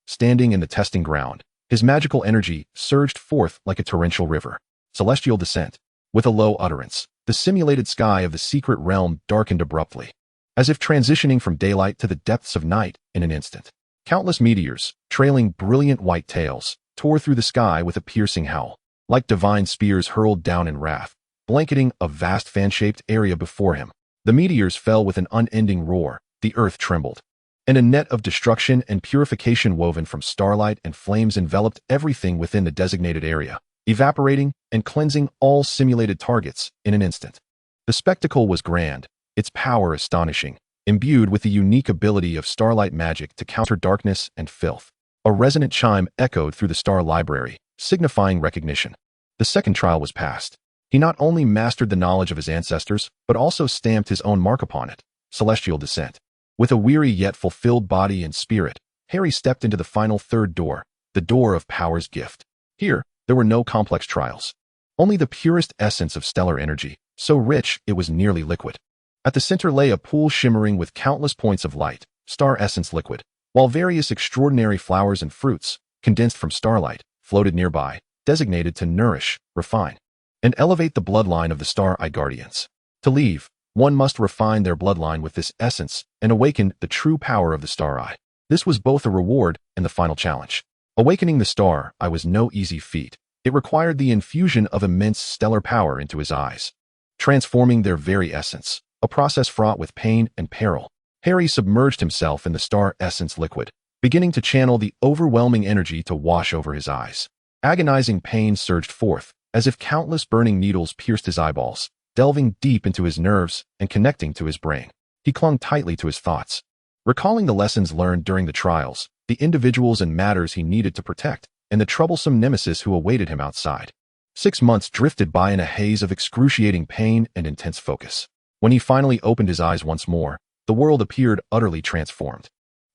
Standing in the testing ground, his magical energy surged forth like a torrential river. Celestial descent. With a low utterance, the simulated sky of the secret realm darkened abruptly, as if transitioning from daylight to the depths of night in an instant. Countless meteors, trailing brilliant white tails, tore through the sky with a piercing howl, like divine spears hurled down in wrath, blanketing a vast fan-shaped area before him. The meteors fell with an unending roar, the earth trembled, and a net of destruction and purification woven from starlight and flames enveloped everything within the designated area, evaporating and cleansing all simulated targets in an instant. The spectacle was grand, its power astonishing, imbued with the unique ability of starlight magic to counter darkness and filth. A resonant chime echoed through the star library, signifying recognition. The second trial was passed. He not only mastered the knowledge of his ancestors, but also stamped his own mark upon it, celestial descent. With a weary yet fulfilled body and spirit, Harry stepped into the final third door, the door of power's gift. Here, there were no complex trials, only the purest essence of stellar energy, so rich it was nearly liquid. At the center lay a pool shimmering with countless points of light, star essence liquid, while various extraordinary flowers and fruits, condensed from starlight, floated nearby, designated to nourish, refine, and elevate the bloodline of the Star-Eye Guardians. To leave, one must refine their bloodline with this essence and awaken the true power of the Star-Eye. This was both a reward and the final challenge. Awakening the Star-Eye was no easy feat. It required the infusion of immense stellar power into his eyes, transforming their very essence, a process fraught with pain and peril. Harry submerged himself in the star essence liquid, beginning to channel the overwhelming energy to wash over his eyes. Agonizing pain surged forth, as if countless burning needles pierced his eyeballs, delving deep into his nerves and connecting to his brain. He clung tightly to his thoughts, recalling the lessons learned during the trials, the individuals and matters he needed to protect, and the troublesome nemesis who awaited him outside. 6 months drifted by in a haze of excruciating pain and intense focus. When he finally opened his eyes once more, the world appeared utterly transformed.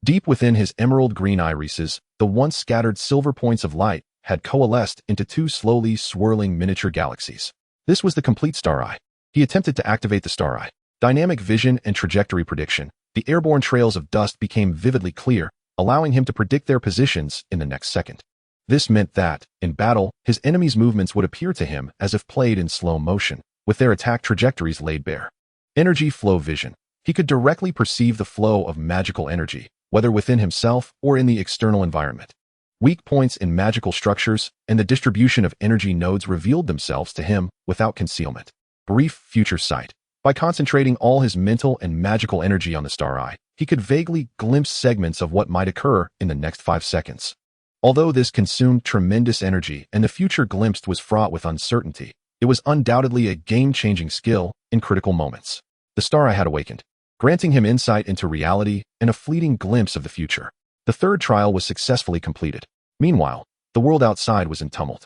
Deep within his emerald green irises, the once scattered silver points of light had coalesced into 2 slowly swirling miniature galaxies. This was the complete Star-Eye. He attempted to activate the Star-Eye. Dynamic vision and trajectory prediction. The airborne trails of dust became vividly clear, allowing him to predict their positions in the next second. This meant that, in battle, his enemies' movements would appear to him as if played in slow motion, with their attack trajectories laid bare. Energy flow vision. He could directly perceive the flow of magical energy, whether within himself or in the external environment. Weak points in magical structures and the distribution of energy nodes revealed themselves to him without concealment. Brief future sight. By concentrating all his mental and magical energy on the star eye, he could vaguely glimpse segments of what might occur in the next 5 seconds. Although this consumed tremendous energy and the future glimpsed was fraught with uncertainty, it was undoubtedly a game-changing skill in critical moments. The star eye had awakened, granting him insight into reality and a fleeting glimpse of the future. The third trial was successfully completed. Meanwhile, the world outside was in tumult.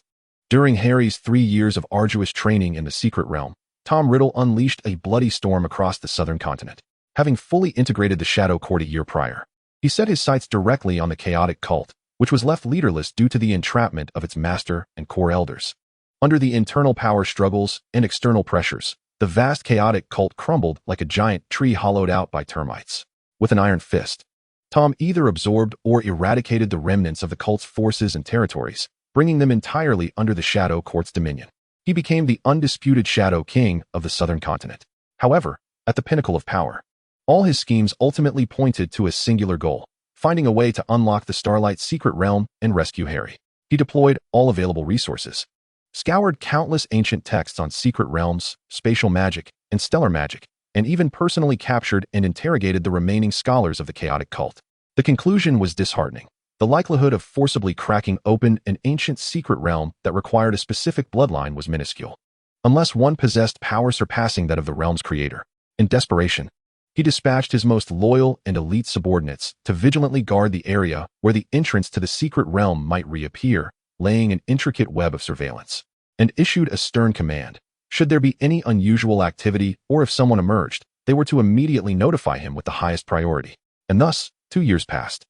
During Harry's 3 years of arduous training in the secret realm, Tom Riddle unleashed a bloody storm across the southern continent. Having fully integrated the Shadow Court a year prior, he set his sights directly on the chaotic cult, which was left leaderless due to the entrapment of its master and core elders. Under the internal power struggles and external pressures, the vast chaotic cult crumbled like a giant tree hollowed out by termites. With an iron fist, Tom either absorbed or eradicated the remnants of the cult's forces and territories, bringing them entirely under the Shadow Court's dominion. He became the undisputed Shadow King of the southern continent. However, at the pinnacle of power, all his schemes ultimately pointed to a singular goal: finding a way to unlock the Starlight's secret realm and rescue Harry. He deployed all available resources, scoured countless ancient texts on secret realms, spatial magic, and stellar magic, and even personally captured and interrogated the remaining scholars of the chaotic cult. The conclusion was disheartening. The likelihood of forcibly cracking open an ancient secret realm that required a specific bloodline was minuscule, unless one possessed power surpassing that of the realm's creator. In desperation, he dispatched his most loyal and elite subordinates to vigilantly guard the area where the entrance to the secret realm might reappear, laying an intricate web of surveillance, and issued a stern command. Should there be any unusual activity or if someone emerged, they were to immediately notify him with the highest priority. And thus, 2 years passed.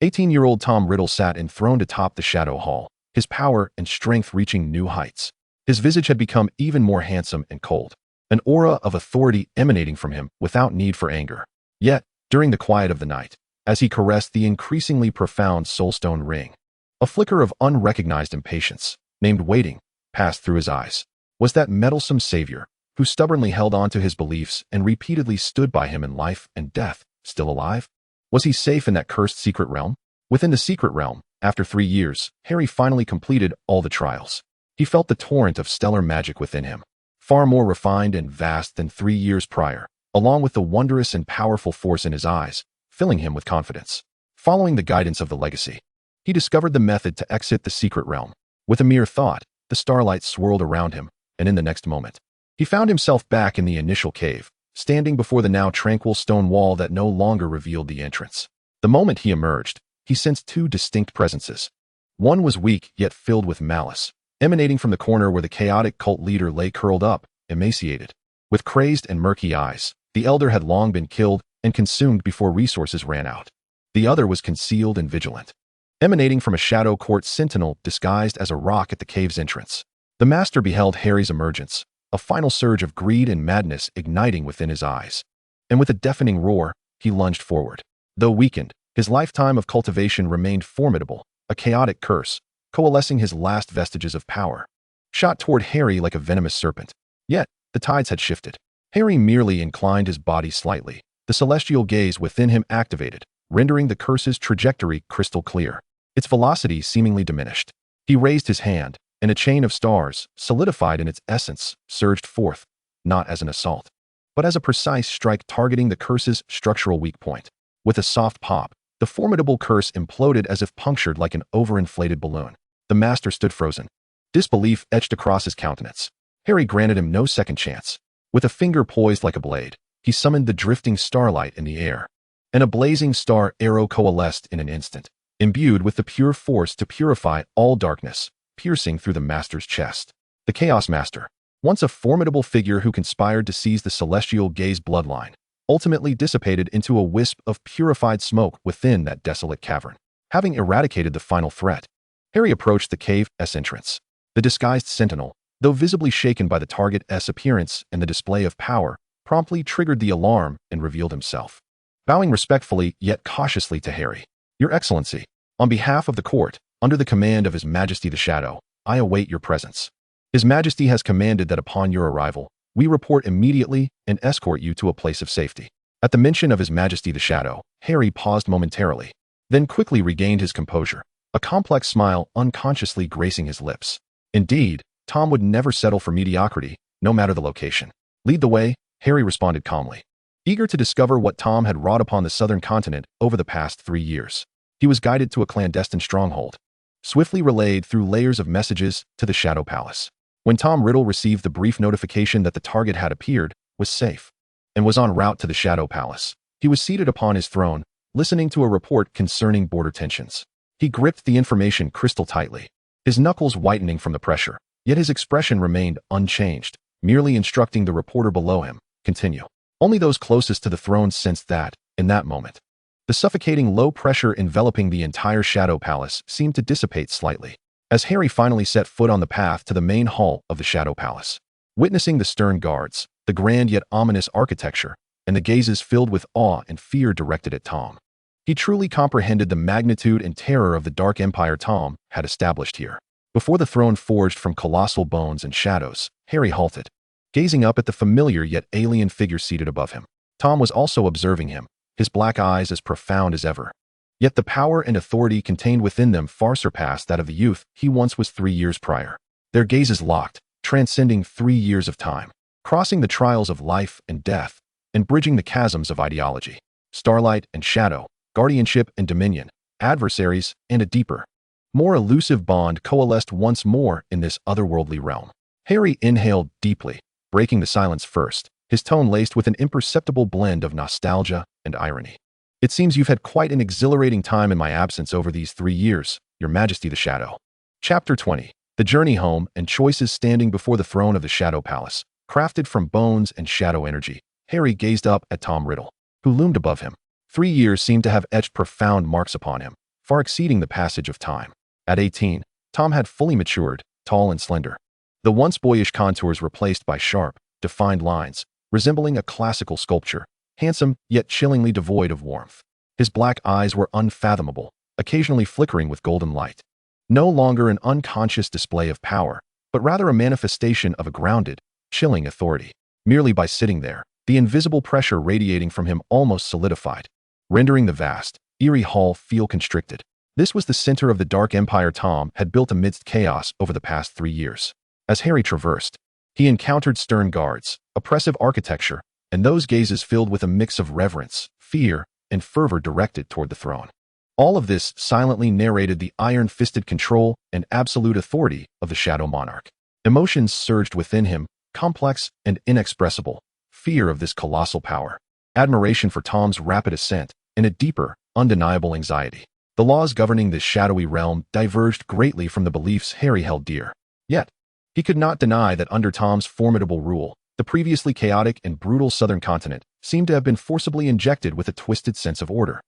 18-year-old Tom Riddle sat enthroned atop the Shadow Hall, his power and strength reaching new heights. His visage had become even more handsome and cold, an aura of authority emanating from him without need for anger. Yet, during the quiet of the night, as he caressed the increasingly profound soulstone ring, a flicker of unrecognized impatience, named waiting, passed through his eyes. Was that meddlesome savior, who stubbornly held on to his beliefs and repeatedly stood by him in life and death, still alive? Was he safe in that cursed secret realm? Within the secret realm, after 3 years, Harry finally completed all the trials. He felt the torrent of stellar magic within him, far more refined and vast than 3 years prior, along with the wondrous and powerful force in his eyes, filling him with confidence. Following the guidance of the legacy, he discovered the method to exit the secret realm. With a mere thought, the starlight swirled around him, and in the next moment, he found himself back in the initial cave, standing before the now tranquil stone wall that no longer revealed the entrance. The moment he emerged, he sensed 2 distinct presences. One was weak yet filled with malice, emanating from the corner where the chaotic cult leader lay curled up, emaciated. With crazed and murky eyes, the elder had long been killed and consumed before resources ran out. The other was concealed and vigilant, emanating from a Shadow Court sentinel disguised as a rock at the cave's entrance. The master beheld Harry's emergence, a final surge of greed and madness igniting within his eyes. And with a deafening roar, he lunged forward. Though weakened, his lifetime of cultivation remained formidable, a chaotic curse, coalescing his last vestiges of power, shot toward Harry like a venomous serpent. Yet, the tides had shifted. Harry merely inclined his body slightly. The celestial gaze within him activated, rendering the curse's trajectory crystal clear. Its velocity seemingly diminished. He raised his hand, and a chain of stars, solidified in its essence, surged forth, not as an assault, but as a precise strike targeting the curse's structural weak point. With a soft pop, the formidable curse imploded as if punctured like an overinflated balloon. The master stood frozen. Disbelief etched across his countenance. Harry granted him no second chance. With a finger poised like a blade, he summoned the drifting starlight in the air, and a blazing star arrow coalesced in an instant, imbued with the pure force to purify all darkness, piercing through the master's chest. The Chaos Master, once a formidable figure who conspired to seize the celestial gaze bloodline, ultimately dissipated into a wisp of purified smoke within that desolate cavern. Having eradicated the final threat, Harry approached the cave's entrance. The disguised sentinel, though visibly shaken by the target's appearance and the display of power, promptly triggered the alarm and revealed himself. Bowing respectfully yet cautiously to Harry, "Your Excellency, on behalf of the court, under the command of His Majesty the Shadow, I await your presence. His Majesty has commanded that upon your arrival, we report immediately and escort you to a place of safety." At the mention of His Majesty the Shadow, Harry paused momentarily, then quickly regained his composure, a complex smile unconsciously gracing his lips. Indeed, Tom would never settle for mediocrity, no matter the location. Lead the way, Harry responded calmly, eager to discover what Tom had wrought upon the southern continent over the past 3 years. He was guided to a clandestine stronghold, swiftly relayed through layers of messages to the Shadow Palace. When Tom Riddle received the brief notification that the target had appeared, was safe, and was en route to the Shadow Palace, he was seated upon his throne, listening to a report concerning border tensions. He gripped the information crystal tightly, his knuckles whitening from the pressure, yet his expression remained unchanged, merely instructing the reporter below him, continue. Only those closest to the throne sensed that, in that moment, the suffocating low pressure enveloping the entire Shadow Palace seemed to dissipate slightly, as Harry finally set foot on the path to the main hall of the Shadow Palace. Witnessing the stern guards, the grand yet ominous architecture, and the gazes filled with awe and fear directed at Tom, he truly comprehended the magnitude and terror of the dark empire Tom had established here. Before the throne forged from colossal bones and shadows, Harry halted, gazing up at the familiar yet alien figure seated above him. Tom was also observing him, his black eyes as profound as ever. Yet the power and authority contained within them far surpassed that of the youth he once was 3 years prior. Their gazes locked, transcending 3 years of time, crossing the trials of life and death, and bridging the chasms of ideology. Starlight and shadow, guardianship and dominion, adversaries and a deeper, more elusive bond coalesced once more in this otherworldly realm. Harry inhaled deeply, breaking the silence first, his tone laced with an imperceptible blend of nostalgia and irony. It seems you've had quite an exhilarating time in my absence over these 3 years, Your Majesty the Shadow. Chapter 20. The Journey Home and Choices. Standing before the throne of the Shadow Palace, crafted from bones and shadow energy, Harry gazed up at Tom Riddle, who loomed above him. 3 years seemed to have etched profound marks upon him, far exceeding the passage of time. At 18, Tom had fully matured, tall and slender, the once boyish contours replaced by sharp, defined lines, resembling a classical sculpture, handsome yet chillingly devoid of warmth. His black eyes were unfathomable, occasionally flickering with golden light. No longer an unconscious display of power, but rather a manifestation of a grounded, chilling authority. Merely by sitting there, the invisible pressure radiating from him almost solidified, rendering the vast, eerie hall feel constricted. This was the center of the dark empire Tom had built amidst chaos over the past 3 years. As Harry traversed, he encountered stern guards, oppressive architecture, and those gazes filled with a mix of reverence, fear, and fervor directed toward the throne. All of this silently narrated the iron-fisted control and absolute authority of the Shadow Monarch. Emotions surged within him, complex and inexpressible: fear of this colossal power, admiration for Tom's rapid ascent, and a deeper, undeniable anxiety. The laws governing this shadowy realm diverged greatly from the beliefs Harry held dear. Yet, he could not deny that under Tom's formidable rule, the previously chaotic and brutal southern continent seemed to have been forcibly injected with a twisted sense of order.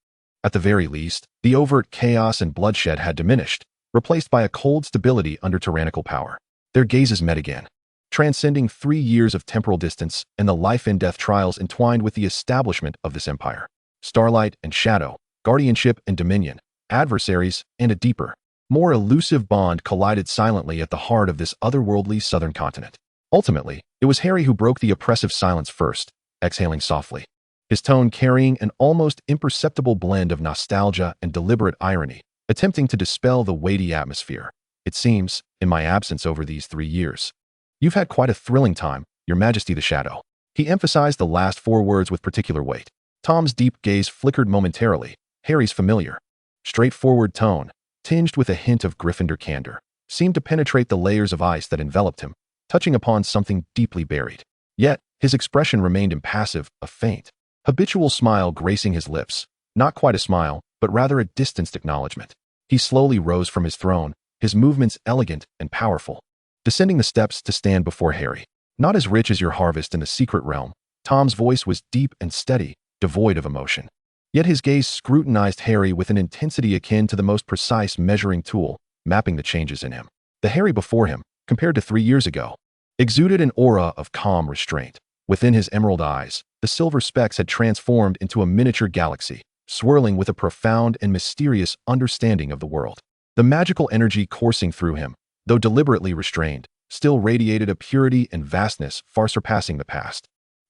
At the very least, the overt chaos and bloodshed had diminished, replaced by a cold stability under tyrannical power. Their gazes met again, transcending 3 years of temporal distance and the life-and-death trials entwined with the establishment of this empire. Starlight and shadow, guardianship and dominion, adversaries and a deeper, more elusive bond collided silently at the heart of this otherworldly southern continent. Ultimately, it was Harry who broke the oppressive silence first, exhaling softly, his tone carrying an almost imperceptible blend of nostalgia and deliberate irony, attempting to dispel the weighty atmosphere. It seems, in my absence over these 3 years, you've had quite a thrilling time, Your Majesty the Shadow. He emphasized the last 4 words with particular weight. Tom's deep gaze flickered momentarily. Harry's familiar, straightforward tone, tinged with a hint of Gryffindor candor, seemed to penetrate the layers of ice that enveloped him, touching upon something deeply buried. Yet, his expression remained impassive, a faint, habitual smile gracing his lips, not quite a smile, but rather a distanced acknowledgement. He slowly rose from his throne, his movements elegant and powerful, descending the steps to stand before Harry. Not as rich as your harvest in the secret realm, Tom's voice was deep and steady, devoid of emotion. Yet his gaze scrutinized Harry with an intensity akin to the most precise measuring tool, mapping the changes in him. The Harry before him, compared to 3 years ago, exuded an aura of calm restraint. Within his emerald eyes, the silver specks had transformed into a miniature galaxy, swirling with a profound and mysterious understanding of the world. The magical energy coursing through him, though deliberately restrained, still radiated a purity and vastness far surpassing the past.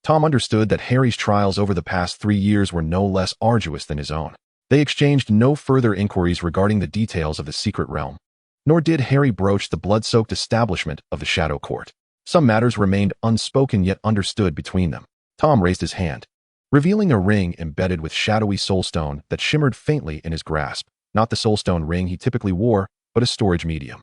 Tom understood that Harry's trials over the past 3 years were no less arduous than his own. They exchanged no further inquiries regarding the details of the secret realm, nor did Harry broach the blood-soaked establishment of the Shadow Court. Some matters remained unspoken yet understood between them. Tom raised his hand, revealing a ring embedded with shadowy soulstone that shimmered faintly in his grasp, not the soulstone ring he typically wore, but a storage medium.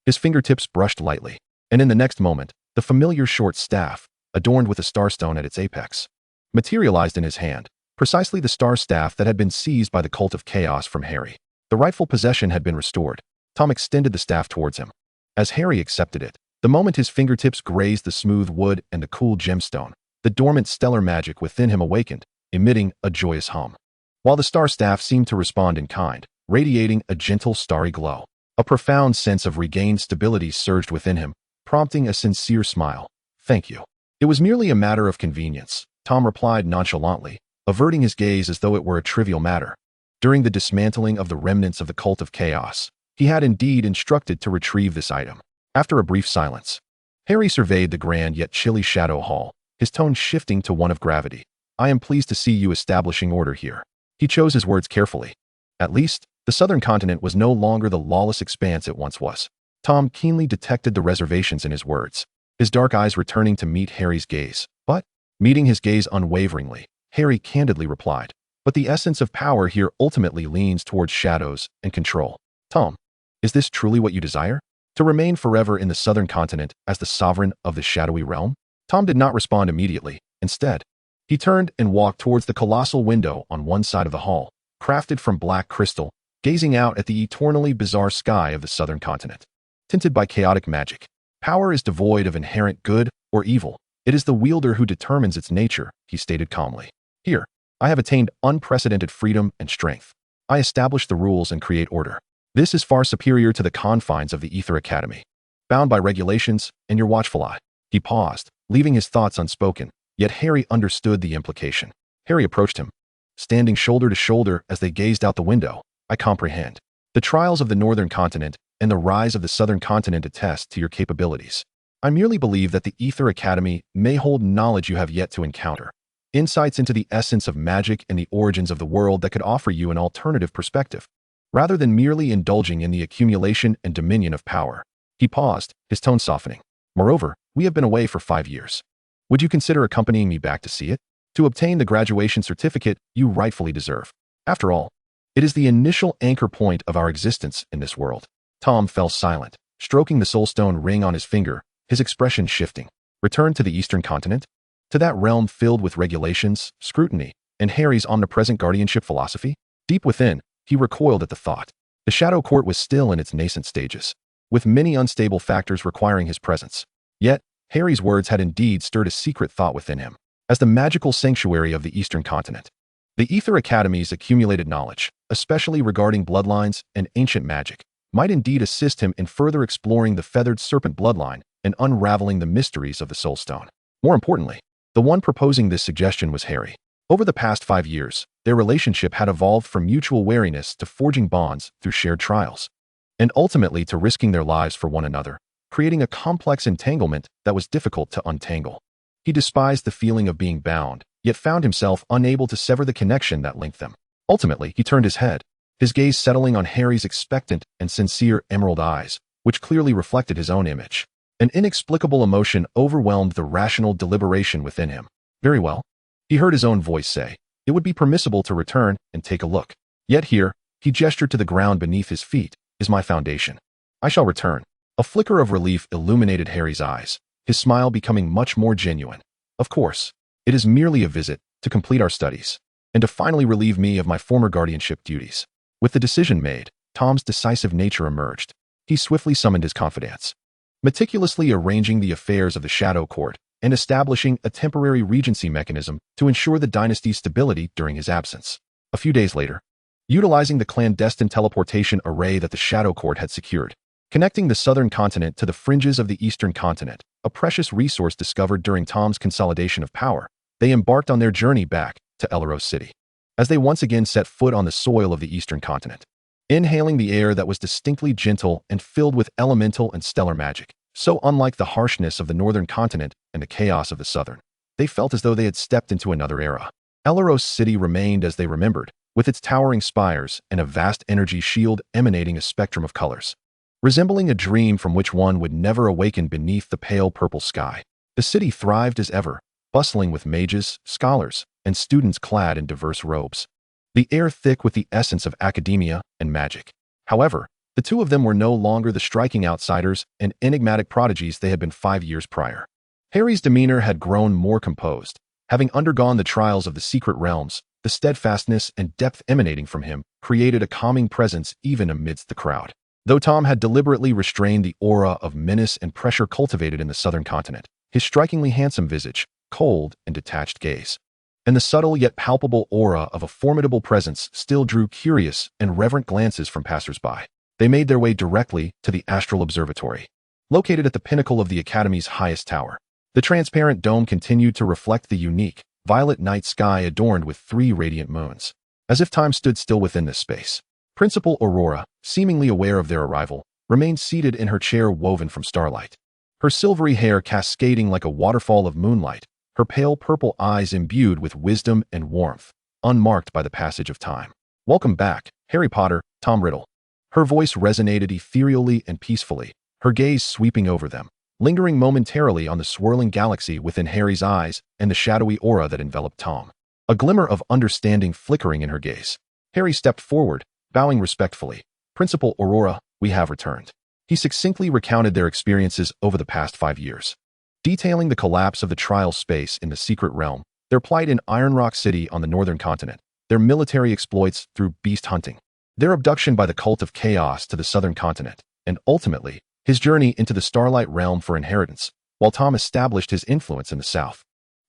His fingertips brushed lightly, and in the next moment, the familiar short staff, adorned with a starstone at its apex, materialized in his hand, precisely the star staff that had been seized by the Cult of Chaos from Harry. The rightful possession had been restored. Tom extended the staff towards him. As Harry accepted it, the moment his fingertips grazed the smooth wood and the cool gemstone, the dormant stellar magic within him awakened, emitting a joyous hum. While the star staff seemed to respond in kind, radiating a gentle starry glow, a profound sense of regained stability surged within him, prompting a sincere smile. "Thank you." "It was merely a matter of convenience," Tom replied nonchalantly, averting his gaze as though it were a trivial matter. During the dismantling of the remnants of the Cult of Chaos, he had indeed instructed to retrieve this item. After a brief silence, Harry surveyed the grand yet chilly Shadow Hall, his tone shifting to one of gravity. "I am pleased to see you establishing order here." He chose his words carefully. At least, the southern continent was no longer the lawless expanse it once was. Tom keenly detected the reservations in his words, his dark eyes returning to meet Harry's gaze. But, meeting his gaze unwaveringly, Harry candidly replied, "But the essence of power here ultimately leans towards shadows and control." "Tom, is this truly what you desire? To remain forever in the southern continent as the sovereign of the shadowy realm?" Tom did not respond immediately. Instead, he turned and walked towards the colossal window on one side of the hall, crafted from black crystal, gazing out at the eternally bizarre sky of the southern continent. Tinted by chaotic magic, power is devoid of inherent good or evil. It is the wielder who determines its nature, he stated calmly. "Here, I have attained unprecedented freedom and strength. I establish the rules and create order. This is far superior to the confines of the Ether Academy, bound by regulations and your watchful eye." He paused, leaving his thoughts unspoken, yet Harry understood the implication. Harry approached him, standing shoulder to shoulder as they gazed out the window. "I comprehend. The trials of the northern continent and the rise of the southern continent attest to your capabilities. I merely believe that the Ether Academy may hold knowledge you have yet to encounter, insights into the essence of magic and the origins of the world that could offer you an alternative perspective, rather than merely indulging in the accumulation and dominion of power." He paused, his tone softening. "Moreover, we have been away for 5 years. Would you consider accompanying me back to see it? To obtain the graduation certificate you rightfully deserve. After all, it is the initial anchor point of our existence in this world." Tom fell silent, stroking the soulstone ring on his finger, his expression shifting. Return to the eastern continent? To that realm filled with regulations, scrutiny, and Harry's omnipresent guardianship philosophy? Deep within, he recoiled at the thought. The Shadow Court was still in its nascent stages, with many unstable factors requiring his presence. Yet, Harry's words had indeed stirred a secret thought within him. As the magical sanctuary of the eastern continent, the Ether Academy's accumulated knowledge, especially regarding bloodlines and ancient magic, might indeed assist him in further exploring the feathered serpent bloodline and unraveling the mysteries of the Soulstone. More importantly, the one proposing this suggestion was Harry. Over the past 5 years, their relationship had evolved from mutual wariness to forging bonds through shared trials, and ultimately to risking their lives for one another, creating a complex entanglement that was difficult to untangle. He despised the feeling of being bound, yet found himself unable to sever the connection that linked them. Ultimately, he turned his head, his gaze settling on Harry's expectant and sincere emerald eyes, which clearly reflected his own image. An inexplicable emotion overwhelmed the rational deliberation within him. "Very well," he heard his own voice say. "It would be permissible to return and take a look. Yet here," he gestured to the ground beneath his feet, "is my foundation. I shall return." A flicker of relief illuminated Harry's eyes, his smile becoming much more genuine. "Of course, it is merely a visit to complete our studies, and to finally relieve me of my former guardianship duties." With the decision made, Tom's decisive nature emerged. He swiftly summoned his confidants, meticulously arranging the affairs of the Shadow Court and establishing a temporary regency mechanism to ensure the dynasty's stability during his absence. A few days later, utilizing the clandestine teleportation array that the Shadow Court had secured, connecting the southern continent to the fringes of the eastern continent, a precious resource discovered during Tom's consolidation of power, they embarked on their journey back to Elaros City. As they once again set foot on the soil of the eastern continent, inhaling the air that was distinctly gentle and filled with elemental and stellar magic, so unlike the harshness of the northern continent and the chaos of the southern, they felt as though they had stepped into another era. Elaros City remained as they remembered, with its towering spires and a vast energy shield emanating a spectrum of colors. Resembling a dream from which one would never awaken beneath the pale purple sky, the city thrived as ever, bustling with mages, scholars, and students clad in diverse robes. The air thick with the essence of academia and magic. However, the two of them were no longer the striking outsiders and enigmatic prodigies they had been 5 years prior. Harry's demeanor had grown more composed. Having undergone the trials of the secret realms, the steadfastness and depth emanating from him created a calming presence even amidst the crowd. Though Tom had deliberately restrained the aura of menace and pressure cultivated in the southern continent, his strikingly handsome visage, cold and detached gaze, and the subtle yet palpable aura of a formidable presence still drew curious and reverent glances from passers-by. They made their way directly to the Astral Observatory. Located at the pinnacle of the Academy's highest tower, the transparent dome continued to reflect the unique, violet night sky adorned with 3 radiant moons, as if time stood still within this space. Principal Aurora, seemingly aware of their arrival, remained seated in her chair woven from starlight. Her silvery hair cascading like a waterfall of moonlight, her pale purple eyes imbued with wisdom and warmth, unmarked by the passage of time. "Welcome back, Harry Potter, Tom Riddle." Her voice resonated ethereally and peacefully, her gaze sweeping over them, lingering momentarily on the swirling galaxy within Harry's eyes and the shadowy aura that enveloped Tom. A glimmer of understanding flickering in her gaze. Harry stepped forward, bowing respectfully. "Principal Aurora, we have returned." He succinctly recounted their experiences over the past 5 years, detailing the collapse of the trial space in the secret realm, their plight in Ironrock City on the northern continent, their military exploits through beast hunting, their abduction by the cult of chaos to the southern continent, and ultimately, his journey into the Starlight Realm for inheritance, while Tom established his influence in the south.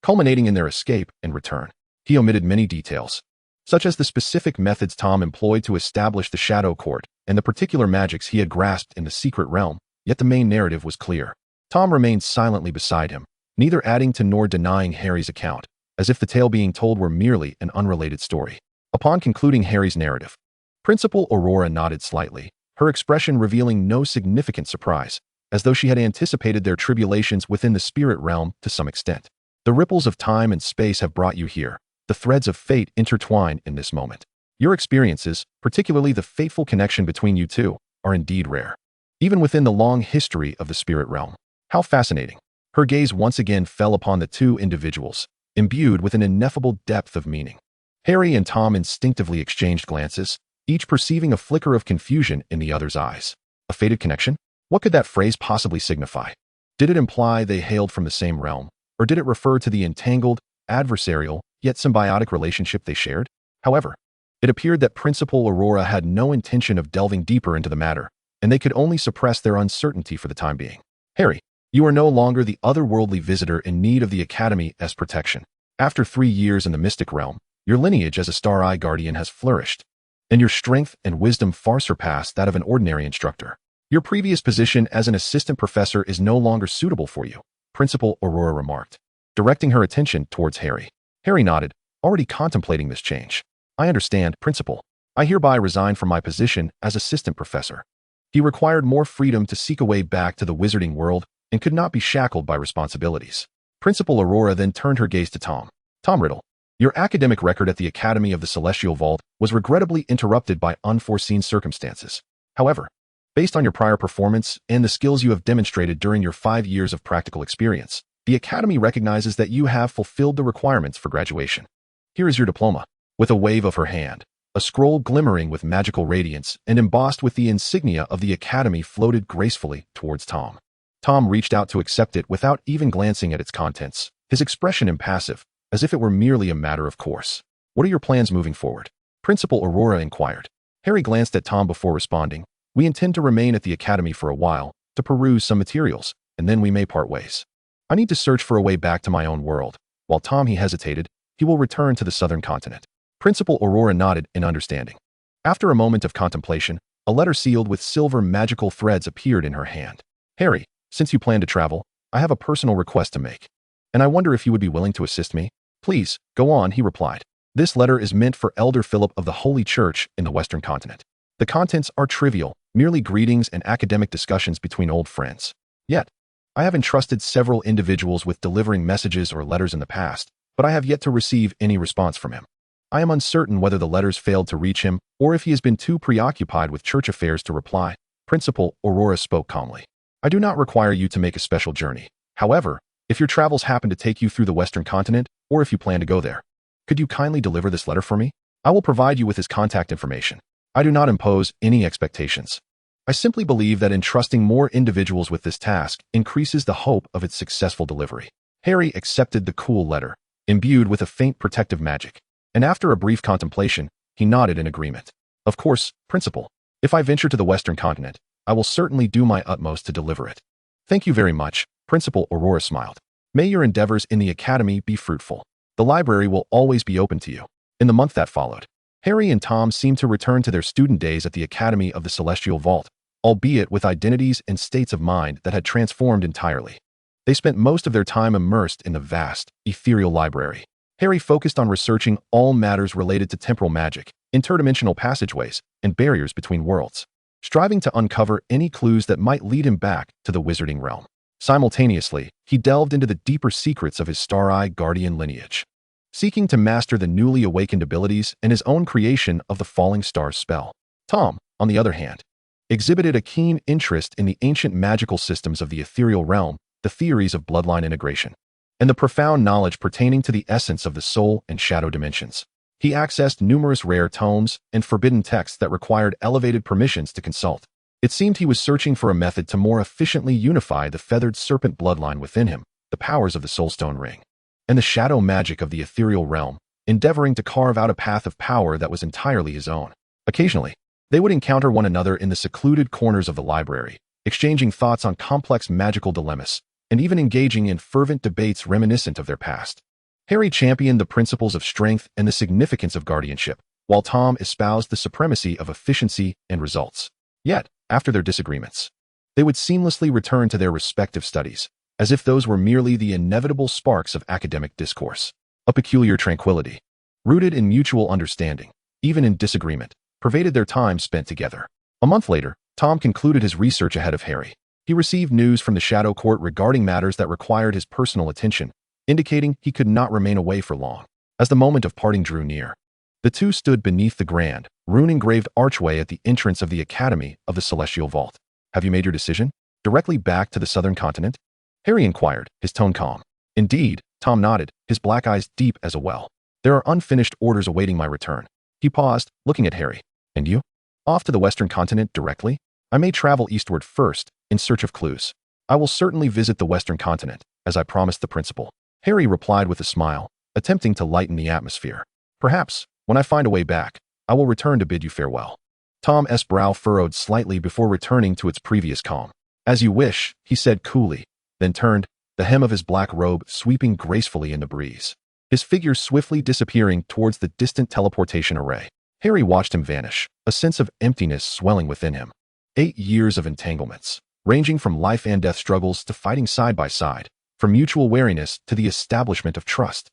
Culminating in their escape and return, he omitted many details, such as the specific methods Tom employed to establish the Shadow Court and the particular magics he had grasped in the secret realm, yet the main narrative was clear. Tom remained silently beside him, neither adding to nor denying Harry's account, as if the tale being told were merely an unrelated story. Upon concluding Harry's narrative, Principal Aurora nodded slightly, her expression revealing no significant surprise, as though she had anticipated their tribulations within the spirit realm to some extent. "The ripples of time and space have brought you here. The threads of fate intertwine in this moment. Your experiences, particularly the fateful connection between you two, are indeed rare, even within the long history of the spirit realm." How fascinating. Her gaze once again fell upon the two individuals, imbued with an ineffable depth of meaning. Harry and Tom instinctively exchanged glances, each perceiving a flicker of confusion in the other's eyes. A fated connection? What could that phrase possibly signify? Did it imply they hailed from the same realm, or did it refer to the entangled, adversarial, yet symbiotic relationship they shared? However, it appeared that Principal Aurora had no intention of delving deeper into the matter, and they could only suppress their uncertainty for the time being. "Harry, you are no longer the otherworldly visitor in need of the Academy's protection. After 3 years in the mystic realm, your lineage as a Star-Eye Guardian has flourished, and your strength and wisdom far surpass that of an ordinary instructor. Your previous position as an assistant professor is no longer suitable for you," Principal Aurora remarked, directing her attention towards Harry. Harry nodded, already contemplating this change. "I understand, Principal. I hereby resign from my position as assistant professor." He required more freedom to seek a way back to the wizarding world and could not be shackled by responsibilities. Principal Aurora then turned her gaze to Tom. "Tom Riddle, your academic record at the Academy of the Celestial Vault was regrettably interrupted by unforeseen circumstances. However, based on your prior performance and the skills you have demonstrated during your 5 years of practical experience, the Academy recognizes that you have fulfilled the requirements for graduation. Here is your diploma." With a wave of her hand, a scroll glimmering with magical radiance and embossed with the insignia of the Academy floated gracefully towards Tom. Tom reached out to accept it without even glancing at its contents, his expression impassive, as if it were merely a matter of course. "What are your plans moving forward?" Principal Aurora inquired. Harry glanced at Tom before responding. "We intend to remain at the Academy for a while, to peruse some materials, and then we may part ways. I need to search for a way back to my own world." While Tom hesitated, he will return to the southern continent. Principal Aurora nodded in understanding. After a moment of contemplation, a letter sealed with silver magical threads appeared in her hand. "Harry, since you plan to travel, I have a personal request to make, and I wonder if you would be willing to assist me." "Please, go on," he replied. "This letter is meant for Elder Philip of the Holy Church in the Western Continent. The contents are trivial, merely greetings and academic discussions between old friends. Yet, I have entrusted several individuals with delivering messages or letters in the past, but I have yet to receive any response from him. I am uncertain whether the letters failed to reach him or if he has been too preoccupied with church affairs to reply. Principal Aurora spoke calmly. I do not require you to make a special journey. However, if your travels happen to take you through the Western continent, or if you plan to go there, could you kindly deliver this letter for me? I will provide you with his contact information. I do not impose any expectations. I simply believe that entrusting more individuals with this task increases the hope of its successful delivery. Harry accepted the cool letter, imbued with a faint protective magic, and after a brief contemplation, he nodded in agreement. Of course, Principal. If I venture to the Western continent, I will certainly do my utmost to deliver it. Thank you very much, Principal Aurora smiled. May your endeavors in the academy be fruitful. The library will always be open to you. In the month that followed, Harry and Tom seemed to return to their student days at the Academy of the Celestial Vault, albeit with identities and states of mind that had transformed entirely. They spent most of their time immersed in the vast, ethereal library. Harry focused on researching all matters related to temporal magic, interdimensional passageways, and barriers between worlds, striving to uncover any clues that might lead him back to the wizarding realm. Simultaneously, he delved into the deeper secrets of his Star-Eye Guardian lineage, seeking to master the newly awakened abilities and his own creation of the Falling Stars spell. Tom, on the other hand, exhibited a keen interest in the ancient magical systems of the ethereal realm, the theories of bloodline integration, and the profound knowledge pertaining to the essence of the soul and shadow dimensions. He accessed numerous rare tomes and forbidden texts that required elevated permissions to consult. It seemed he was searching for a method to more efficiently unify the feathered serpent bloodline within him, the powers of the Soulstone Ring, and the shadow magic of the ethereal realm, endeavoring to carve out a path of power that was entirely his own. Occasionally, they would encounter one another in the secluded corners of the library, exchanging thoughts on complex magical dilemmas, and even engaging in fervent debates reminiscent of their past. Harry championed the principles of strength and the significance of guardianship, while Tom espoused the supremacy of efficiency and results. Yet, after their disagreements, they would seamlessly return to their respective studies, as if those were merely the inevitable sparks of academic discourse. A peculiar tranquility, rooted in mutual understanding, even in disagreement, pervaded their time spent together. A month later, Tom concluded his research ahead of Harry. He received news from the Shadow Court regarding matters that required his personal attention, indicating he could not remain away for long. As the moment of parting drew near, the two stood beneath the grand, rune-engraved archway at the entrance of the Academy of the Celestial Vault. Have you made your decision? Directly back to the southern continent? Harry inquired, his tone calm. Indeed, Tom nodded, his black eyes deep as a well. There are unfinished orders awaiting my return. He paused, looking at Harry. And you? Off to the western continent directly? I may travel eastward first, in search of clues. I will certainly visit the western continent, as I promised the principal. Harry replied with a smile, attempting to lighten the atmosphere. Perhaps, when I find a way back, I will return to bid you farewell. Tom's brow furrowed slightly before returning to its previous calm. As you wish, he said coolly, then turned, the hem of his black robe sweeping gracefully in the breeze, his figure swiftly disappearing towards the distant teleportation array. Harry watched him vanish, a sense of emptiness swelling within him. 8 years of entanglements, ranging from life and death struggles to fighting side by side, from mutual wariness to the establishment of trust,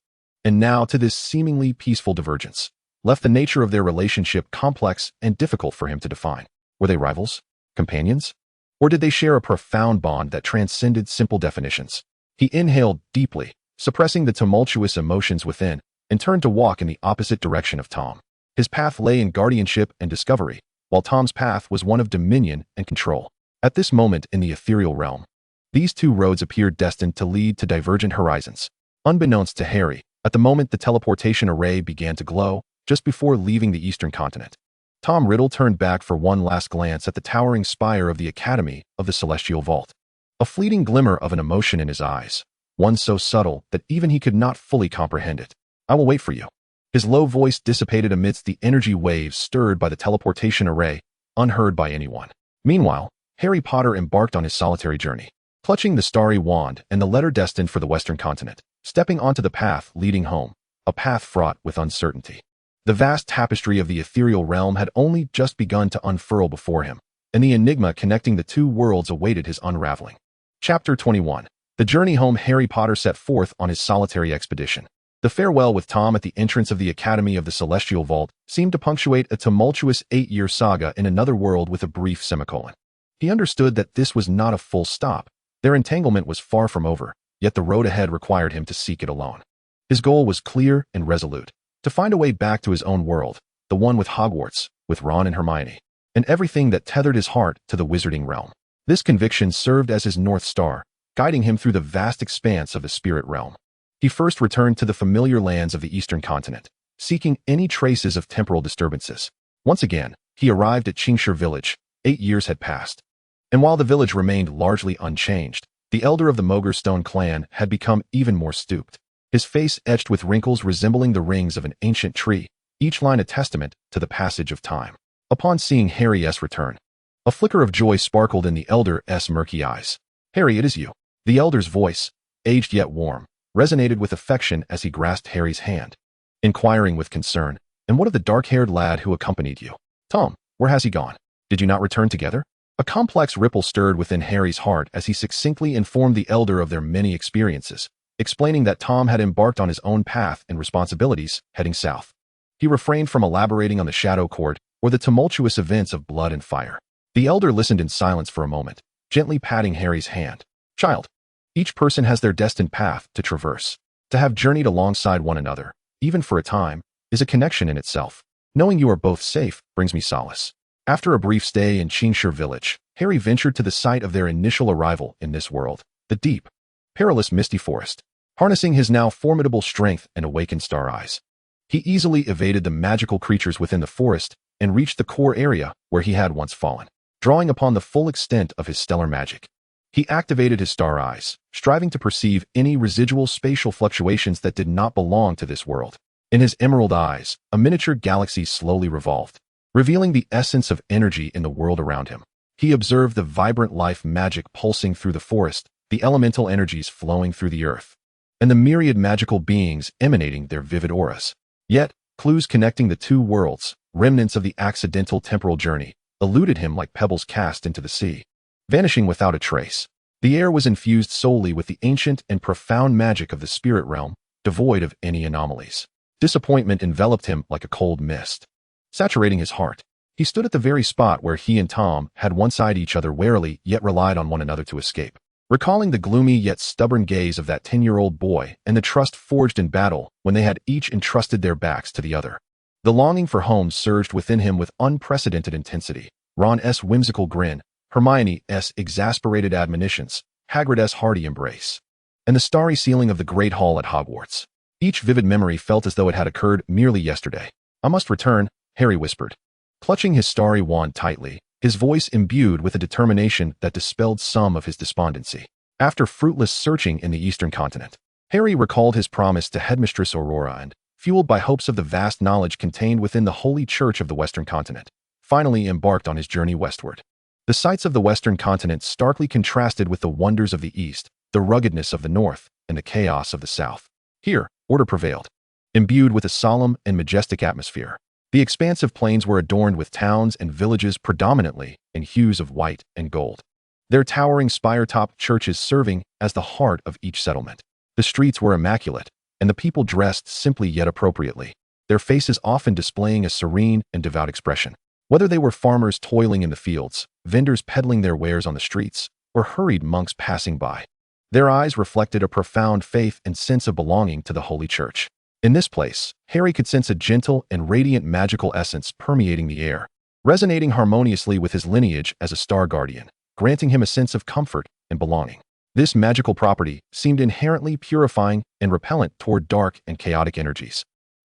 and now to this seemingly peaceful divergence, left the nature of their relationship complex and difficult for him to define. Were they rivals? Companions? Or did they share a profound bond that transcended simple definitions? He inhaled deeply, suppressing the tumultuous emotions within, and turned to walk in the opposite direction of Tom. His path lay in guardianship and discovery, while Tom's path was one of dominion and control. At this moment in the ethereal realm, these two roads appeared destined to lead to divergent horizons. Unbeknownst to Harry, at the moment the teleportation array began to glow, just before leaving the eastern continent, Tom Riddle turned back for one last glance at the towering spire of the Academy of the Celestial Vault. A fleeting glimmer of an emotion in his eyes, one so subtle that even he could not fully comprehend it. I will wait for you. His low voice dissipated amidst the energy waves stirred by the teleportation array, unheard by anyone. Meanwhile, Harry Potter embarked on his solitary journey, clutching the starry wand and the letter destined for the western continent, stepping onto the path leading home, a path fraught with uncertainty. The vast tapestry of the ethereal realm had only just begun to unfurl before him, and the enigma connecting the two worlds awaited his unraveling. Chapter 21. The journey home. Harry Potter set forth on his solitary expedition. The farewell with Tom at the entrance of the Academy of the Celestial Vault seemed to punctuate a tumultuous 8-year saga in another world with a brief semicolon. He understood that this was not a full stop, Their entanglement was far from over, yet the road ahead required him to seek it alone. His goal was clear and resolute, to find a way back to his own world, the one with Hogwarts, with Ron and Hermione, and everything that tethered his heart to the wizarding realm. This conviction served as his North Star, guiding him through the vast expanse of the spirit realm. He first returned to the familiar lands of the Eastern continent, seeking any traces of temporal disturbances. Once again, he arrived at Chingshire Village. 8 years had passed. And while the village remained largely unchanged, the elder of the Mogurstone clan had become even more stooped, his face etched with wrinkles resembling the rings of an ancient tree, each line a testament to the passage of time. Upon seeing Harry's return, a flicker of joy sparkled in the elder's murky eyes. "Harry, it is you." The elder's voice, aged yet warm, resonated with affection as he grasped Harry's hand, inquiring with concern, "And what of the dark-haired lad who accompanied you? Tom, where has he gone? Did you not return together?" A complex ripple stirred within Harry's heart as he succinctly informed the elder of their many experiences, explaining that Tom had embarked on his own path and responsibilities, heading south. He refrained from elaborating on the Shadow Court or the tumultuous events of blood and fire. The elder listened in silence for a moment, gently patting Harry's hand. "Child, each person has their destined path to traverse. To have journeyed alongside one another, even for a time, is a connection in itself. Knowing you are both safe brings me solace." After a brief stay in Chingshire Village, Harry ventured to the site of their initial arrival in this world, the deep, perilous misty forest. Harnessing his now formidable strength and awakened star eyes, he easily evaded the magical creatures within the forest and reached the core area where he had once fallen. Drawing upon the full extent of his stellar magic, he activated his star eyes, striving to perceive any residual spatial fluctuations that did not belong to this world. In his emerald eyes, a miniature galaxy slowly revolved, revealing the essence of energy in the world around him. He observed the vibrant life magic pulsing through the forest, the elemental energies flowing through the earth, and the myriad magical beings emanating their vivid auras. Yet, clues connecting the two worlds, remnants of the accidental temporal journey, eluded him like pebbles cast into the sea, vanishing without a trace. The air was infused solely with the ancient and profound magic of the spirit realm, devoid of any anomalies. Disappointment enveloped him like a cold mist, saturating his heart. He stood at the very spot where he and Tom had once eyed each other warily yet relied on one another to escape. Recalling the gloomy yet stubborn gaze of that 10-year-old boy and the trust forged in battle when they had each entrusted their backs to the other, the longing for home surged within him with unprecedented intensity. Ron's whimsical grin, Hermione's exasperated admonitions, Hagrid's hearty embrace, and the starry ceiling of the Great Hall at Hogwarts. Each vivid memory felt as though it had occurred merely yesterday. "I must return," Harry whispered, clutching his starry wand tightly, his voice imbued with a determination that dispelled some of his despondency. After fruitless searching in the Eastern continent, Harry recalled his promise to Headmistress Aurora and, fueled by hopes of the vast knowledge contained within the Holy Church of the Western continent, finally embarked on his journey westward. The sights of the Western continent starkly contrasted with the wonders of the East, the ruggedness of the North, and the chaos of the South. Here, order prevailed, imbued with a solemn and majestic atmosphere. The expansive plains were adorned with towns and villages predominantly in hues of white and gold, their towering spire-topped churches serving as the heart of each settlement. The streets were immaculate, and the people dressed simply yet appropriately, their faces often displaying a serene and devout expression. Whether they were farmers toiling in the fields, vendors peddling their wares on the streets, or hurried monks passing by, their eyes reflected a profound faith and sense of belonging to the Holy Church. In this place, Harry could sense a gentle and radiant magical essence permeating the air, resonating harmoniously with his lineage as a star guardian, granting him a sense of comfort and belonging. This magical property seemed inherently purifying and repellent toward dark and chaotic energies,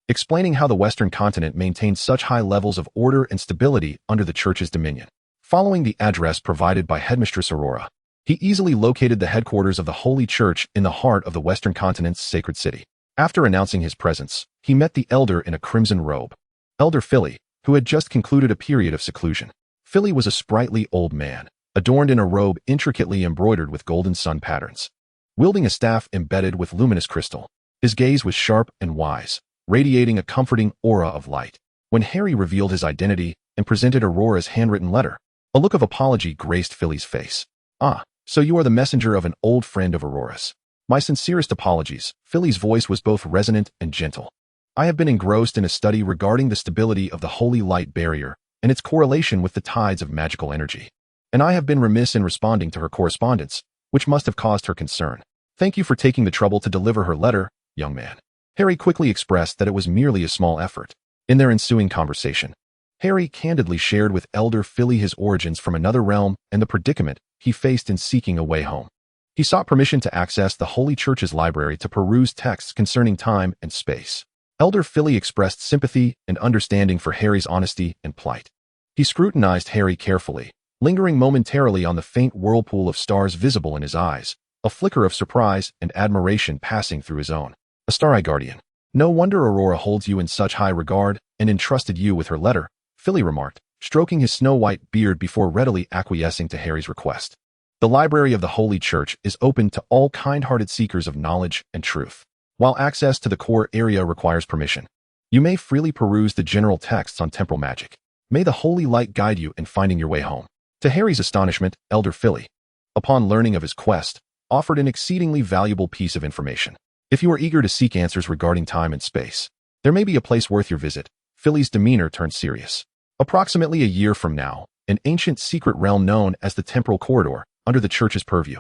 explaining how the Western continent maintained such high levels of order and stability under the Church's dominion. Following the address provided by Headmistress Aurora, he easily located the headquarters of the Holy Church in the heart of the Western continent's sacred city. After announcing his presence, he met the elder in a crimson robe, Elder Philly, who had just concluded a period of seclusion. Philly was a sprightly old man, adorned in a robe intricately embroidered with golden sun patterns, wielding a staff embedded with luminous crystal. His gaze was sharp and wise, radiating a comforting aura of light. When Harry revealed his identity and presented Aurora's handwritten letter, a look of apology graced Philly's face. "Ah, so you are the messenger of an old friend of Aurora's. My sincerest apologies." Philly's voice was both resonant and gentle. "I have been engrossed in a study regarding the stability of the Holy Light Barrier and its correlation with the tides of magical energy, and I have been remiss in responding to her correspondence. which must have caused her concern. "Thank you for taking the trouble to deliver her letter, young man." Harry quickly expressed that it was merely a small effort. In their ensuing conversation, Harry candidly shared with Elder Philly his origins from another realm and the predicament he faced in seeking a way home. He sought permission to access the Holy Church's library to peruse texts concerning time and space. Elder Philly expressed sympathy and understanding for Harry's honesty and plight. He scrutinized Harry carefully, lingering momentarily on the faint whirlpool of stars visible in his eyes, a flicker of surprise and admiration passing through his own. "A starry guardian. No wonder Aurora holds you in such high regard and entrusted you with her letter," Philly remarked, stroking his snow-white beard before readily acquiescing to Harry's request. "The library of the Holy Church is open to all kind-hearted seekers of knowledge and truth. While access to the core area requires permission, you may freely peruse the general texts on temporal magic. May the holy light guide you in finding your way home." To Harry's astonishment, Elder Philly, upon learning of his quest, offered an exceedingly valuable piece of information. "If you are eager to seek answers regarding time and space, there may be a place worth your visit." Philly's demeanor turned serious. "Approximately a year from now, an ancient secret realm known as the Temporal Corridor, under the Church's purview,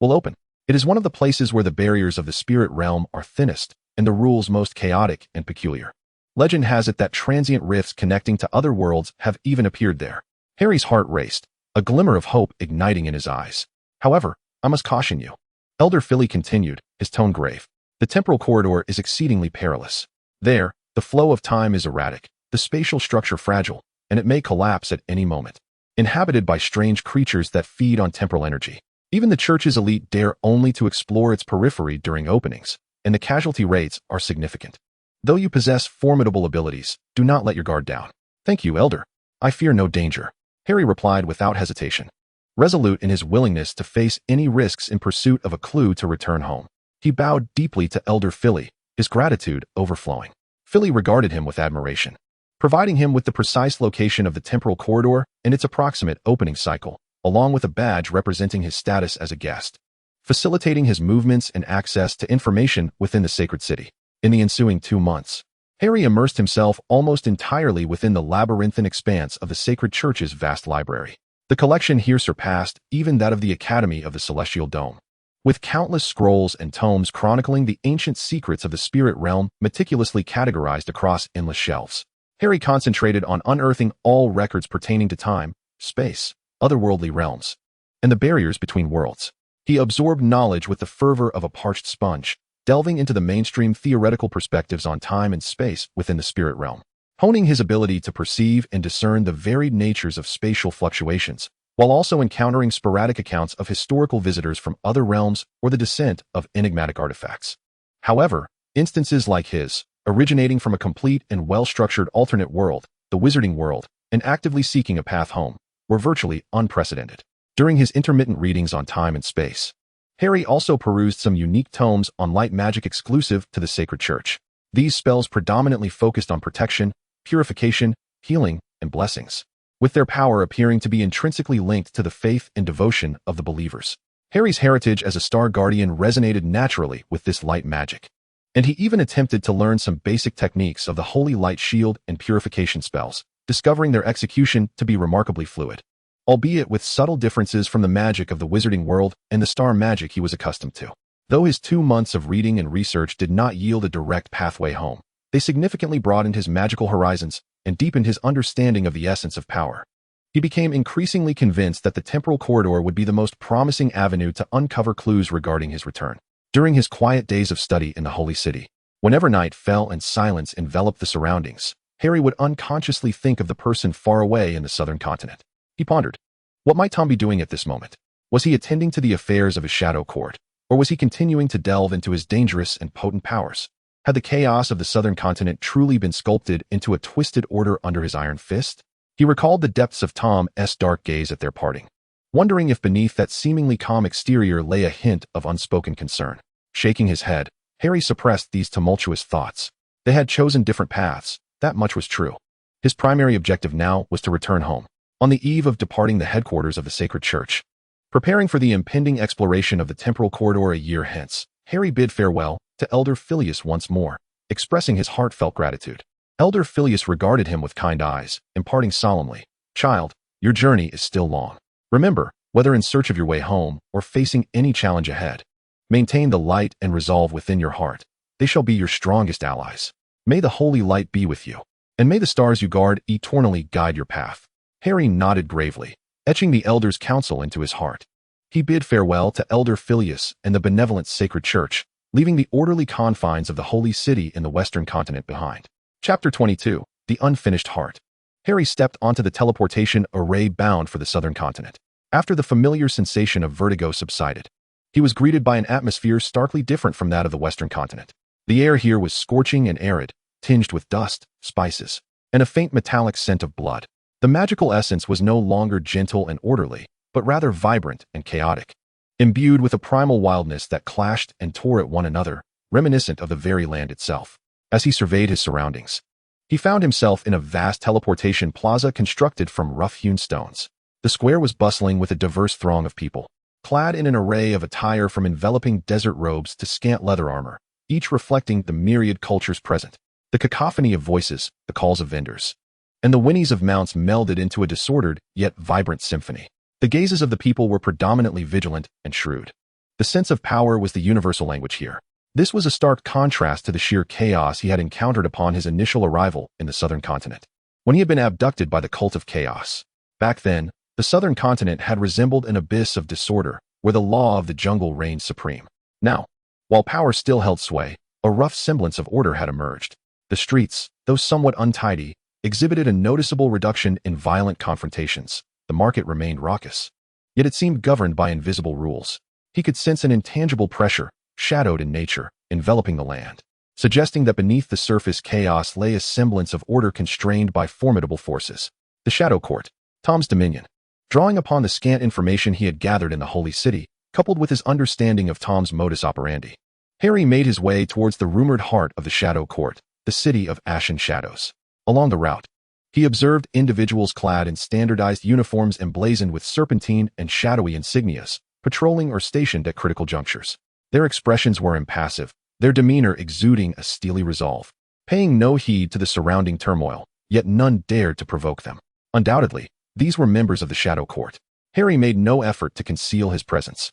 will open. It is one of the places where the barriers of the spirit realm are thinnest and the rules most chaotic and peculiar. Legend has it that transient rifts connecting to other worlds have even appeared there." Harry's heart raced, a glimmer of hope igniting in his eyes. "However, I must caution you," Elder Philly continued, his tone grave. "The temporal corridor is exceedingly perilous. There, the flow of time is erratic, the spatial structure fragile, and it may collapse at any moment. Inhabited by strange creatures that feed on temporal energy. Even the Church's elite dare only to explore its periphery during openings, and the casualty rates are significant. Though you possess formidable abilities, do not let your guard down." "Thank you, Elder. I fear no danger," Harry replied without hesitation, resolute in his willingness to face any risks in pursuit of a clue to return home. He bowed deeply to Elder Philly, his gratitude overflowing. Philly regarded him with admiration, providing him with the precise location of the temporal corridor and its approximate opening cycle, along with a badge representing his status as a guest, facilitating his movements and access to information within the sacred city. In the ensuing 2 months, Harry immersed himself almost entirely within the labyrinthine expanse of the Sacred Church's vast library. The collection here surpassed even that of the Academy of the Celestial Dome, with countless scrolls and tomes chronicling the ancient secrets of the spirit realm meticulously categorized across endless shelves. Harry concentrated on unearthing all records pertaining to time, space, otherworldly realms, and the barriers between worlds. He absorbed knowledge with the fervor of a parched sponge, delving into the mainstream theoretical perspectives on time and space within the spirit realm, honing his ability to perceive and discern the varied natures of spatial fluctuations, while also encountering sporadic accounts of historical visitors from other realms or the descent of enigmatic artifacts. However, instances like his, originating from a complete and well-structured alternate world, the Wizarding World, and actively seeking a path home, were virtually unprecedented. During his intermittent readings on time and space, Harry also perused some unique tomes on light magic exclusive to the Sacred Church. These spells predominantly focused on protection, purification, healing, and blessings, with their power appearing to be intrinsically linked to the faith and devotion of the believers. Harry's heritage as a Star Guardian resonated naturally with this light magic, and he even attempted to learn some basic techniques of the Holy Light Shield and purification spells, discovering their execution to be remarkably fluid, albeit with subtle differences from the magic of the Wizarding World and the star magic he was accustomed to. Though his 2 months of reading and research did not yield a direct pathway home, they significantly broadened his magical horizons and deepened his understanding of the essence of power. He became increasingly convinced that the temporal corridor would be the most promising avenue to uncover clues regarding his return. During his quiet days of study in the Holy City, whenever night fell and silence enveloped the surroundings, Harry would unconsciously think of the person far away in the southern continent. He pondered, what might Tom be doing at this moment? Was he attending to the affairs of his shadow court, or was he continuing to delve into his dangerous and potent powers? Had the chaos of the southern continent truly been sculpted into a twisted order under his iron fist? He recalled the depths of Tom's dark gaze at their parting, wondering if beneath that seemingly calm exterior lay a hint of unspoken concern. Shaking his head, Harry suppressed these tumultuous thoughts. They had chosen different paths, that much was true. His primary objective now was to return home, on the eve of departing the headquarters of the Sacred Church. Preparing for the impending exploration of the temporal corridor a year hence, Harry bid farewell to Elder Phileas once more, expressing his heartfelt gratitude. Elder Phileas regarded him with kind eyes, imparting solemnly, "Child, your journey is still long. Remember, Whether in search of your way home or facing any challenge ahead, maintain the light and resolve within your heart. They shall be your strongest allies. May the holy light be with you, and may the stars you guard eternally guide your path. Harry nodded gravely, etching the elder's counsel into his heart. He bid farewell to Elder Filius and the benevolent sacred church, leaving the orderly confines of the holy city in the western continent behind. Chapter 22. The Unfinished Heart. Harry stepped onto the teleportation array bound for the southern continent. After the familiar sensation of vertigo subsided, he was greeted by an atmosphere starkly different from that of the western continent. The air here was scorching and arid, tinged with dust, spices, and a faint metallic scent of blood. The magical essence was no longer gentle and orderly, but rather vibrant and chaotic, imbued with a primal wildness that clashed and tore at one another, reminiscent of the very land itself. As he surveyed his surroundings, he found himself in a vast teleportation plaza constructed from rough-hewn stones. The square was bustling with a diverse throng of people, clad in an array of attire from enveloping desert robes to scant leather armor, each reflecting the myriad cultures present. The cacophony of voices, the calls of vendors, and the whinnies of mounts melded into a disordered yet vibrant symphony. The gazes of the people were predominantly vigilant and shrewd. The sense of power was the universal language here. This was a stark contrast to the sheer chaos he had encountered upon his initial arrival in the southern continent, when he had been abducted by the cult of chaos. Back then, the southern continent had resembled an abyss of disorder where the law of the jungle reigned supreme. Now, while power still held sway, a rough semblance of order had emerged. The streets, though somewhat untidy, exhibited a noticeable reduction in violent confrontations. The market remained raucous, yet it seemed governed by invisible rules. He could sense an intangible pressure, shadowed in nature, enveloping the land, suggesting that beneath the surface chaos lay a semblance of order constrained by formidable forces. The Shadow Court, Tom's dominion. Drawing upon the scant information he had gathered in the Holy City, coupled with his understanding of Tom's modus operandi, Harry made his way towards the rumored heart of the Shadow Court, the city of Ashen Shadows. Along the route, he observed individuals clad in standardized uniforms emblazoned with serpentine and shadowy insignias, patrolling or stationed at critical junctures. Their expressions were impassive, their demeanor exuding a steely resolve, paying no heed to the surrounding turmoil, yet none dared to provoke them. Undoubtedly, these were members of the Shadow Court. Harry made no effort to conceal his presence.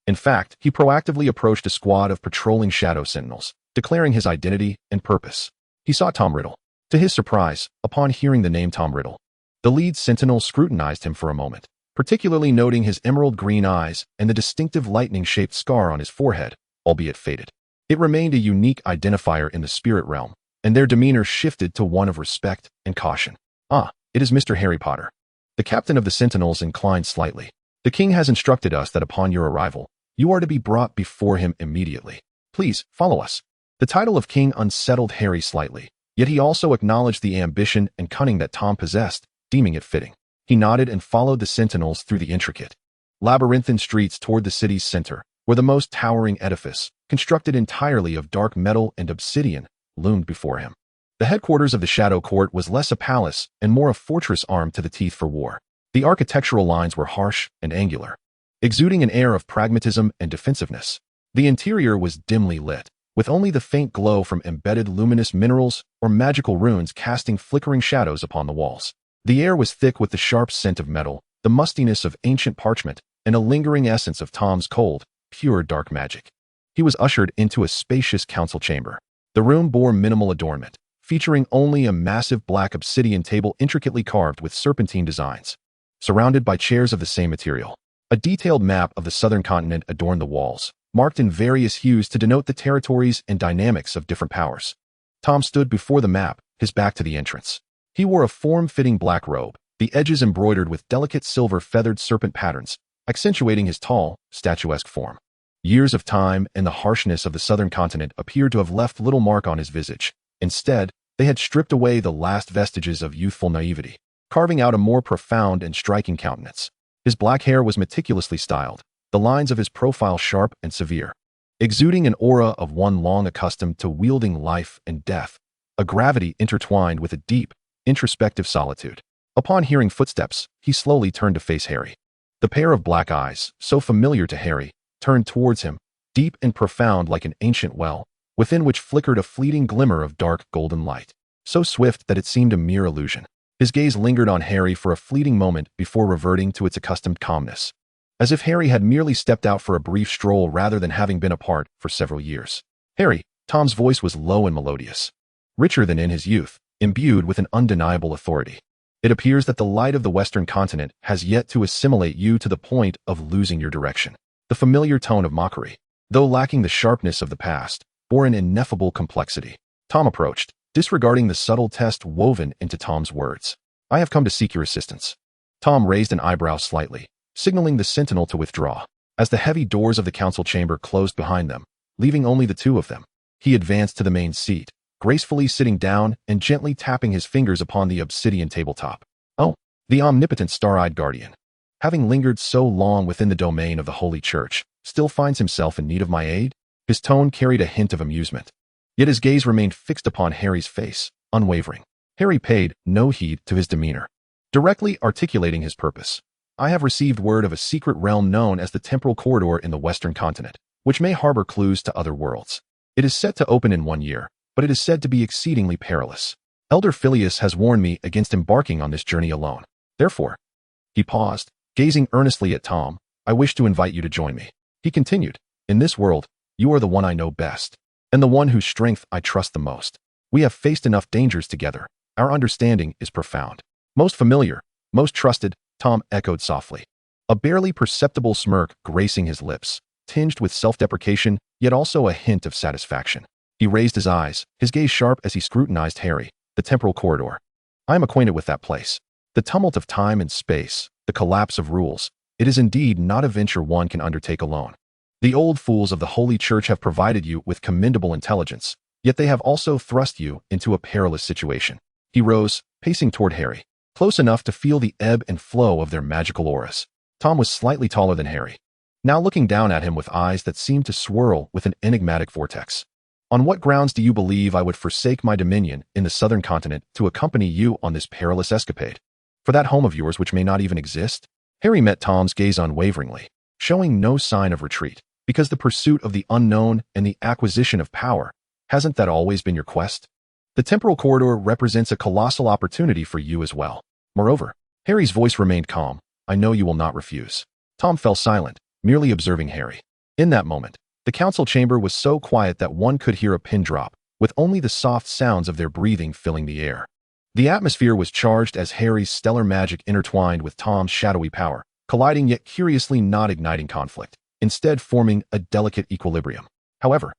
In fact, he proactively approached a squad of patrolling shadow sentinels, declaring his identity and purpose. He saw Tom Riddle. To his surprise, upon hearing the name Tom Riddle, the lead sentinel scrutinized him for a moment, particularly noting his emerald green eyes and the distinctive lightning-shaped scar on his forehead, albeit faded. It remained a unique identifier in the spirit realm, and their demeanor shifted to one of respect and caution. "Ah, it is Mr. Harry Potter." The captain of the sentinels inclined slightly. "The king has instructed us that upon your arrival, you are to be brought before him immediately. Please, follow us." The title of king unsettled Harry slightly, yet he also acknowledged the ambition and cunning that Tom possessed, deeming it fitting. He nodded and followed the sentinels through the intricate, labyrinthine streets toward the city's center, where the most towering edifice, constructed entirely of dark metal and obsidian, loomed before him. The headquarters of the Shadow Court was less a palace and more a fortress armed to the teeth for war. The architectural lines were harsh and angular, exuding an air of pragmatism and defensiveness. The interior was dimly lit, with only the faint glow from embedded luminous minerals or magical runes casting flickering shadows upon the walls. The air was thick with the sharp scent of metal, the mustiness of ancient parchment, and a lingering essence of Tom's cold, pure dark magic. He was ushered into a spacious council chamber. The room bore minimal adornment, featuring only a massive black obsidian table intricately carved with serpentine designs, surrounded by chairs of the same material. A detailed map of the southern continent adorned the walls, marked in various hues to denote the territories and dynamics of different powers. Tom stood before the map, his back to the entrance. He wore a form-fitting black robe, the edges embroidered with delicate silver feathered serpent patterns, accentuating his tall, statuesque form. Years of time and the harshness of the southern continent appeared to have left little mark on his visage. Instead, they had stripped away the last vestiges of youthful naivety, carving out a more profound and striking countenance. His black hair was meticulously styled, the lines of his profile sharp and severe, exuding an aura of one long accustomed to wielding life and death, a gravity intertwined with a deep, introspective solitude. Upon hearing footsteps, he slowly turned to face Harry. The pair of black eyes, so familiar to Harry, turned towards him, deep and profound like an ancient well, within which flickered a fleeting glimmer of dark golden light, so swift that it seemed a mere illusion. His gaze lingered on Harry for a fleeting moment before reverting to its accustomed calmness. as if Harry had merely stepped out for a brief stroll rather than having been apart for several years. Harry, Tom's voice was low and melodious, richer than in his youth, imbued with an undeniable authority. It appears that the light of the Western continent has yet to assimilate you to the point of losing your direction. The familiar tone of mockery, though lacking the sharpness of the past, bore an ineffable complexity. Tom approached, disregarding the subtle test woven into Tom's words. I have come to seek your assistance. Tom raised an eyebrow slightly, signaling the sentinel to withdraw. As the heavy doors of the council chamber closed behind them, leaving only the two of them, he advanced to the main seat, gracefully sitting down and gently tapping his fingers upon the obsidian tabletop. Oh, the omnipotent star-eyed guardian, having lingered so long within the domain of the Holy Church, still finds himself in need of my aid? His tone carried a hint of amusement. Yet his gaze remained fixed upon Harry's face, unwavering. Harry paid no heed to his demeanor, directly articulating his purpose. I have received word of a secret realm known as the Temporal Corridor in the Western continent, which may harbor clues to other worlds. It is set to open in 1 year, but it is said to be exceedingly perilous. Elder Phileas has warned me against embarking on this journey alone. Therefore, he paused, gazing earnestly at Tom. I wish to invite you to join me. He continued, in this world, you are the one I know best, and the one whose strength I trust the most. We have faced enough dangers together. Our understanding is profound. Most familiar, most trusted, Tom echoed softly, a barely perceptible smirk gracing his lips, tinged with self-deprecation, yet also a hint of satisfaction. He raised his eyes, his gaze sharp as he scrutinized Harry. The temporal corridor. I am acquainted with that place. The tumult of time and space, the collapse of rules. It is indeed not a venture one can undertake alone. The old fools of the Holy Church have provided you with commendable intelligence, yet they have also thrust you into a perilous situation. He rose, pacing toward Harry, close enough to feel the ebb and flow of their magical auras. Tom was slightly taller than Harry, now looking down at him with eyes that seemed to swirl with an enigmatic vortex. On what grounds do you believe I would forsake my dominion in the southern continent to accompany you on this perilous escapade? For that home of yours which may not even exist? Harry met Tom's gaze unwaveringly, showing no sign of retreat, because the pursuit of the unknown and the acquisition of power, hasn't that always been your quest? The temporal corridor represents a colossal opportunity for you as well. Moreover, Harry's voice remained calm. I know you will not refuse. Tom fell silent, merely observing Harry. In that moment, the council chamber was so quiet that one could hear a pin drop, with only the soft sounds of their breathing filling the air. The atmosphere was charged as Harry's stellar magic intertwined with Tom's shadowy power, colliding yet curiously not igniting conflict, instead forming a delicate equilibrium. However,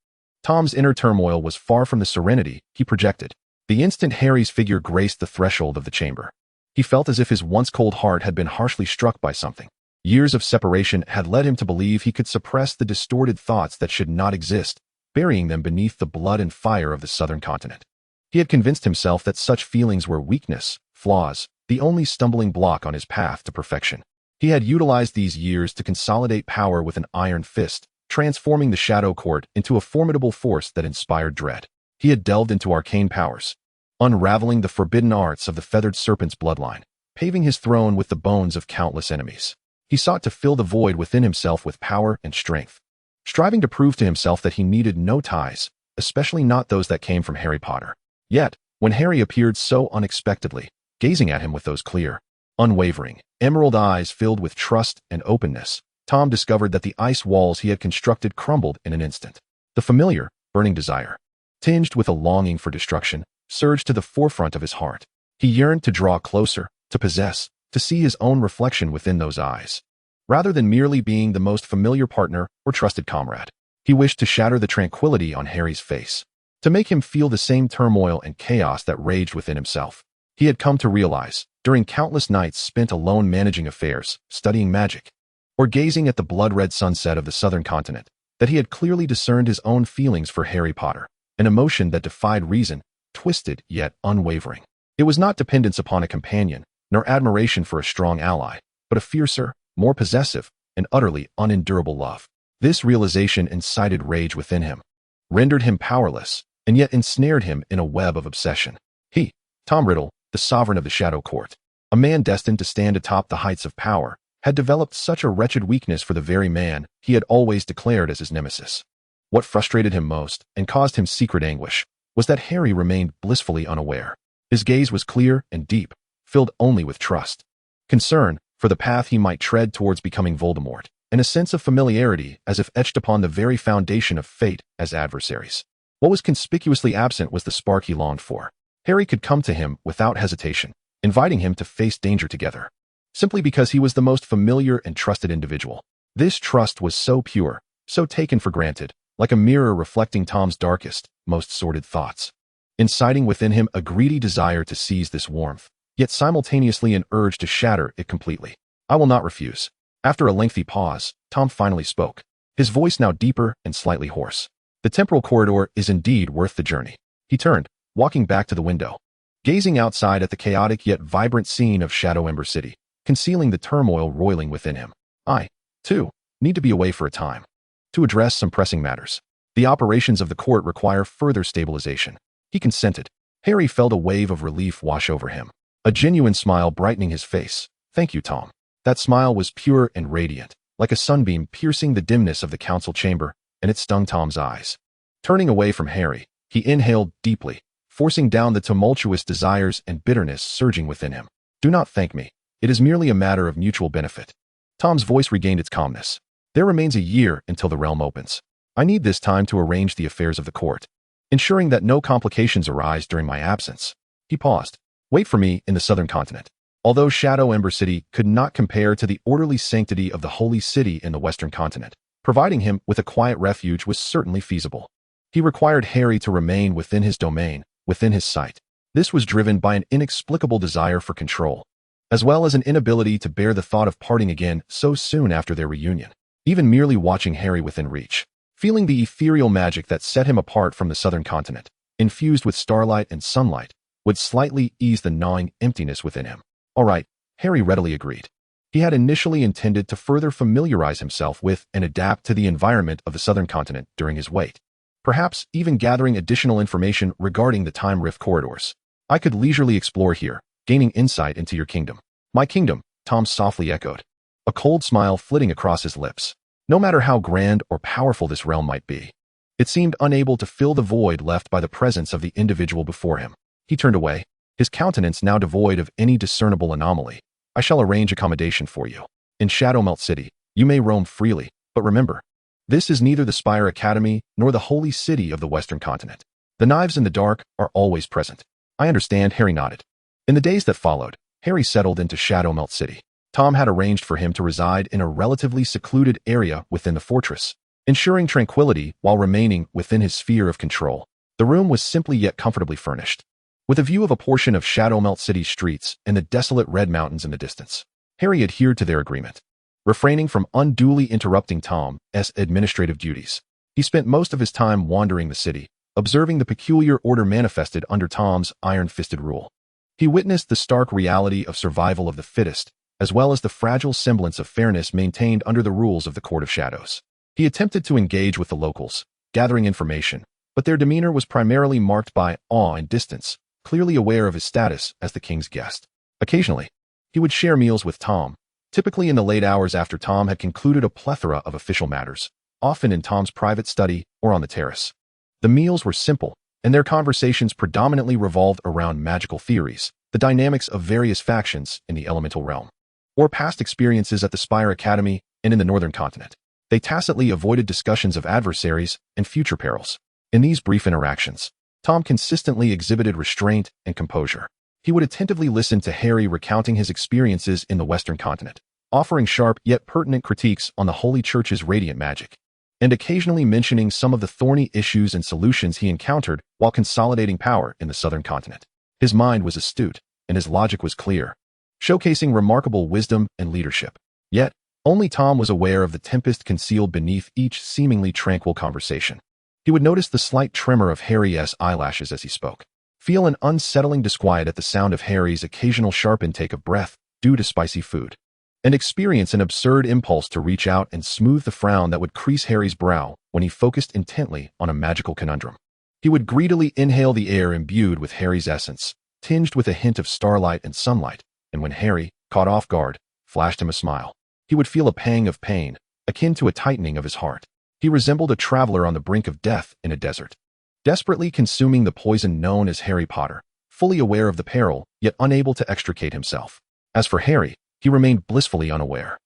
Tom's inner turmoil was far from the serenity he projected. The instant Harry's figure graced the threshold of the chamber, he felt as if his once cold heart had been harshly struck by something. Years of separation had led him to believe he could suppress the distorted thoughts that should not exist, burying them beneath the blood and fire of the southern continent. He had convinced himself that such feelings were weakness, flaws, the only stumbling block on his path to perfection. He had utilized these years to consolidate power with an iron fist, transforming the Shadow Court into a formidable force that inspired dread. He had delved into arcane powers, unraveling the forbidden arts of the feathered serpent's bloodline, paving his throne with the bones of countless enemies. He sought to fill the void within himself with power and strength, striving to prove to himself that he needed no ties, especially not those that came from Harry Potter. Yet, when Harry appeared so unexpectedly, gazing at him with those clear, unwavering, emerald eyes filled with trust and openness, Tom discovered that the ice walls he had constructed crumbled in an instant. The familiar, burning desire, tinged with a longing for destruction, surged to the forefront of his heart. He yearned to draw closer, to possess, to see his own reflection within those eyes. Rather than merely being the most familiar partner or trusted comrade, he wished to shatter the tranquility on Harry's face, to make him feel the same turmoil and chaos that raged within himself. He had come to realize, during countless nights spent alone managing affairs, studying magic, or gazing at the blood-red sunset of the southern continent, that he had clearly discerned his own feelings for Harry Potter, an emotion that defied reason, twisted yet unwavering. It was not dependence upon a companion, nor admiration for a strong ally, but a fiercer, more possessive, and utterly unendurable love. This realization incited rage within him, rendered him powerless, and yet ensnared him in a web of obsession. He, Tom Riddle, the sovereign of the Shadow Court, a man destined to stand atop the heights of power, had developed such a wretched weakness for the very man he had always declared as his nemesis. What frustrated him most, and caused him secret anguish, was that Harry remained blissfully unaware. His gaze was clear and deep, filled only with trust, concern for the path he might tread towards becoming Voldemort, and a sense of familiarity as if etched upon the very foundation of fate as adversaries. What was conspicuously absent was the spark he longed for. Harry could come to him without hesitation, inviting him to face danger together, simply because he was the most familiar and trusted individual. This trust was so pure, so taken for granted, like a mirror reflecting Tom's darkest, most sordid thoughts, inciting within him a greedy desire to seize this warmth, yet simultaneously an urge to shatter it completely. "I will not refuse." After a lengthy pause, Tom finally spoke, his voice now deeper and slightly hoarse. "The temporal corridor is indeed worth the journey." He turned, walking back to the window, gazing outside at the chaotic yet vibrant scene of Shadow Ember City, concealing the turmoil roiling within him. "I, too, need to be away for a time, to address some pressing matters. The operations of the court require further stabilization." He consented. Harry felt a wave of relief wash over him, a genuine smile brightening his face. "Thank you, Tom." That smile was pure and radiant, like a sunbeam piercing the dimness of the council chamber, and it stung Tom's eyes. Turning away from Harry, he inhaled deeply, forcing down the tumultuous desires and bitterness surging within him. "Do not thank me. It is merely a matter of mutual benefit." Tom's voice regained its calmness. "There remains a year until the realm opens. I need this time to arrange the affairs of the court, ensuring that no complications arise during my absence." He paused. "Wait for me in the southern continent." Although Shadow Ember City could not compare to the orderly sanctity of the Holy City in the western continent, providing him with a quiet refuge was certainly feasible. He required Harry to remain within his domain, within his sight. This was driven by an inexplicable desire for control, as well as an inability to bear the thought of parting again so soon after their reunion. Even merely watching Harry within reach, feeling the ethereal magic that set him apart from the southern continent, infused with starlight and sunlight, would slightly ease the gnawing emptiness within him. "All right," Harry readily agreed. He had initially intended to further familiarize himself with and adapt to the environment of the southern continent during his wait, perhaps even gathering additional information regarding the time rift corridors. "I could leisurely explore here, gaining insight into your kingdom." "My kingdom," Tom softly echoed, a cold smile flitting across his lips. No matter how grand or powerful this realm might be, it seemed unable to fill the void left by the presence of the individual before him. He turned away, his countenance now devoid of any discernible anomaly. "I shall arrange accommodation for you. In Shadowmelt City, you may roam freely, but remember, this is neither the Spire Academy nor the holy city of the western continent. The knives in the dark are always present." "I understand," Harry nodded. In the days that followed, Harry settled into Shadowmelt City. Tom had arranged for him to reside in a relatively secluded area within the fortress, ensuring tranquility while remaining within his sphere of control. The room was simply yet comfortably furnished, with a view of a portion of Shadowmelt City's streets and the desolate red mountains in the distance. Harry adhered to their agreement, refraining from unduly interrupting Tom's administrative duties. He spent most of his time wandering the city, observing the peculiar order manifested under Tom's iron-fisted rule. He witnessed the stark reality of survival of the fittest, as well as the fragile semblance of fairness maintained under the rules of the Court of Shadows. He attempted to engage with the locals, gathering information, but their demeanor was primarily marked by awe and distance, clearly aware of his status as the king's guest. Occasionally, he would share meals with Tom, typically in the late hours after Tom had concluded a plethora of official matters, often in Tom's private study or on the terrace. The meals were simple, and their conversations predominantly revolved around magical theories, the dynamics of various factions in the elemental realm, or past experiences at the Spire Academy and in the northern continent. They tacitly avoided discussions of adversaries and future perils. In these brief interactions, Tom consistently exhibited restraint and composure. He would attentively listen to Harry recounting his experiences in the western continent, offering sharp yet pertinent critiques on the Holy Church's radiant magic, and occasionally mentioning some of the thorny issues and solutions he encountered while consolidating power in the southern continent. His mind was astute, and his logic was clear, showcasing remarkable wisdom and leadership. Yet, only Tom was aware of the tempest concealed beneath each seemingly tranquil conversation. He would notice the slight tremor of Harry's eyelashes as he spoke, feel an unsettling disquiet at the sound of Harry's occasional sharp intake of breath due to spicy food, and experience an absurd impulse to reach out and smooth the frown that would crease Harry's brow when he focused intently on a magical conundrum. He would greedily inhale the air imbued with Harry's essence, tinged with a hint of starlight and sunlight, and when Harry, caught off guard, flashed him a smile, he would feel a pang of pain, akin to a tightening of his heart. He resembled a traveler on the brink of death in a desert, desperately consuming the poison known as Harry Potter, fully aware of the peril, yet unable to extricate himself. As for Harry, he remained blissfully unaware.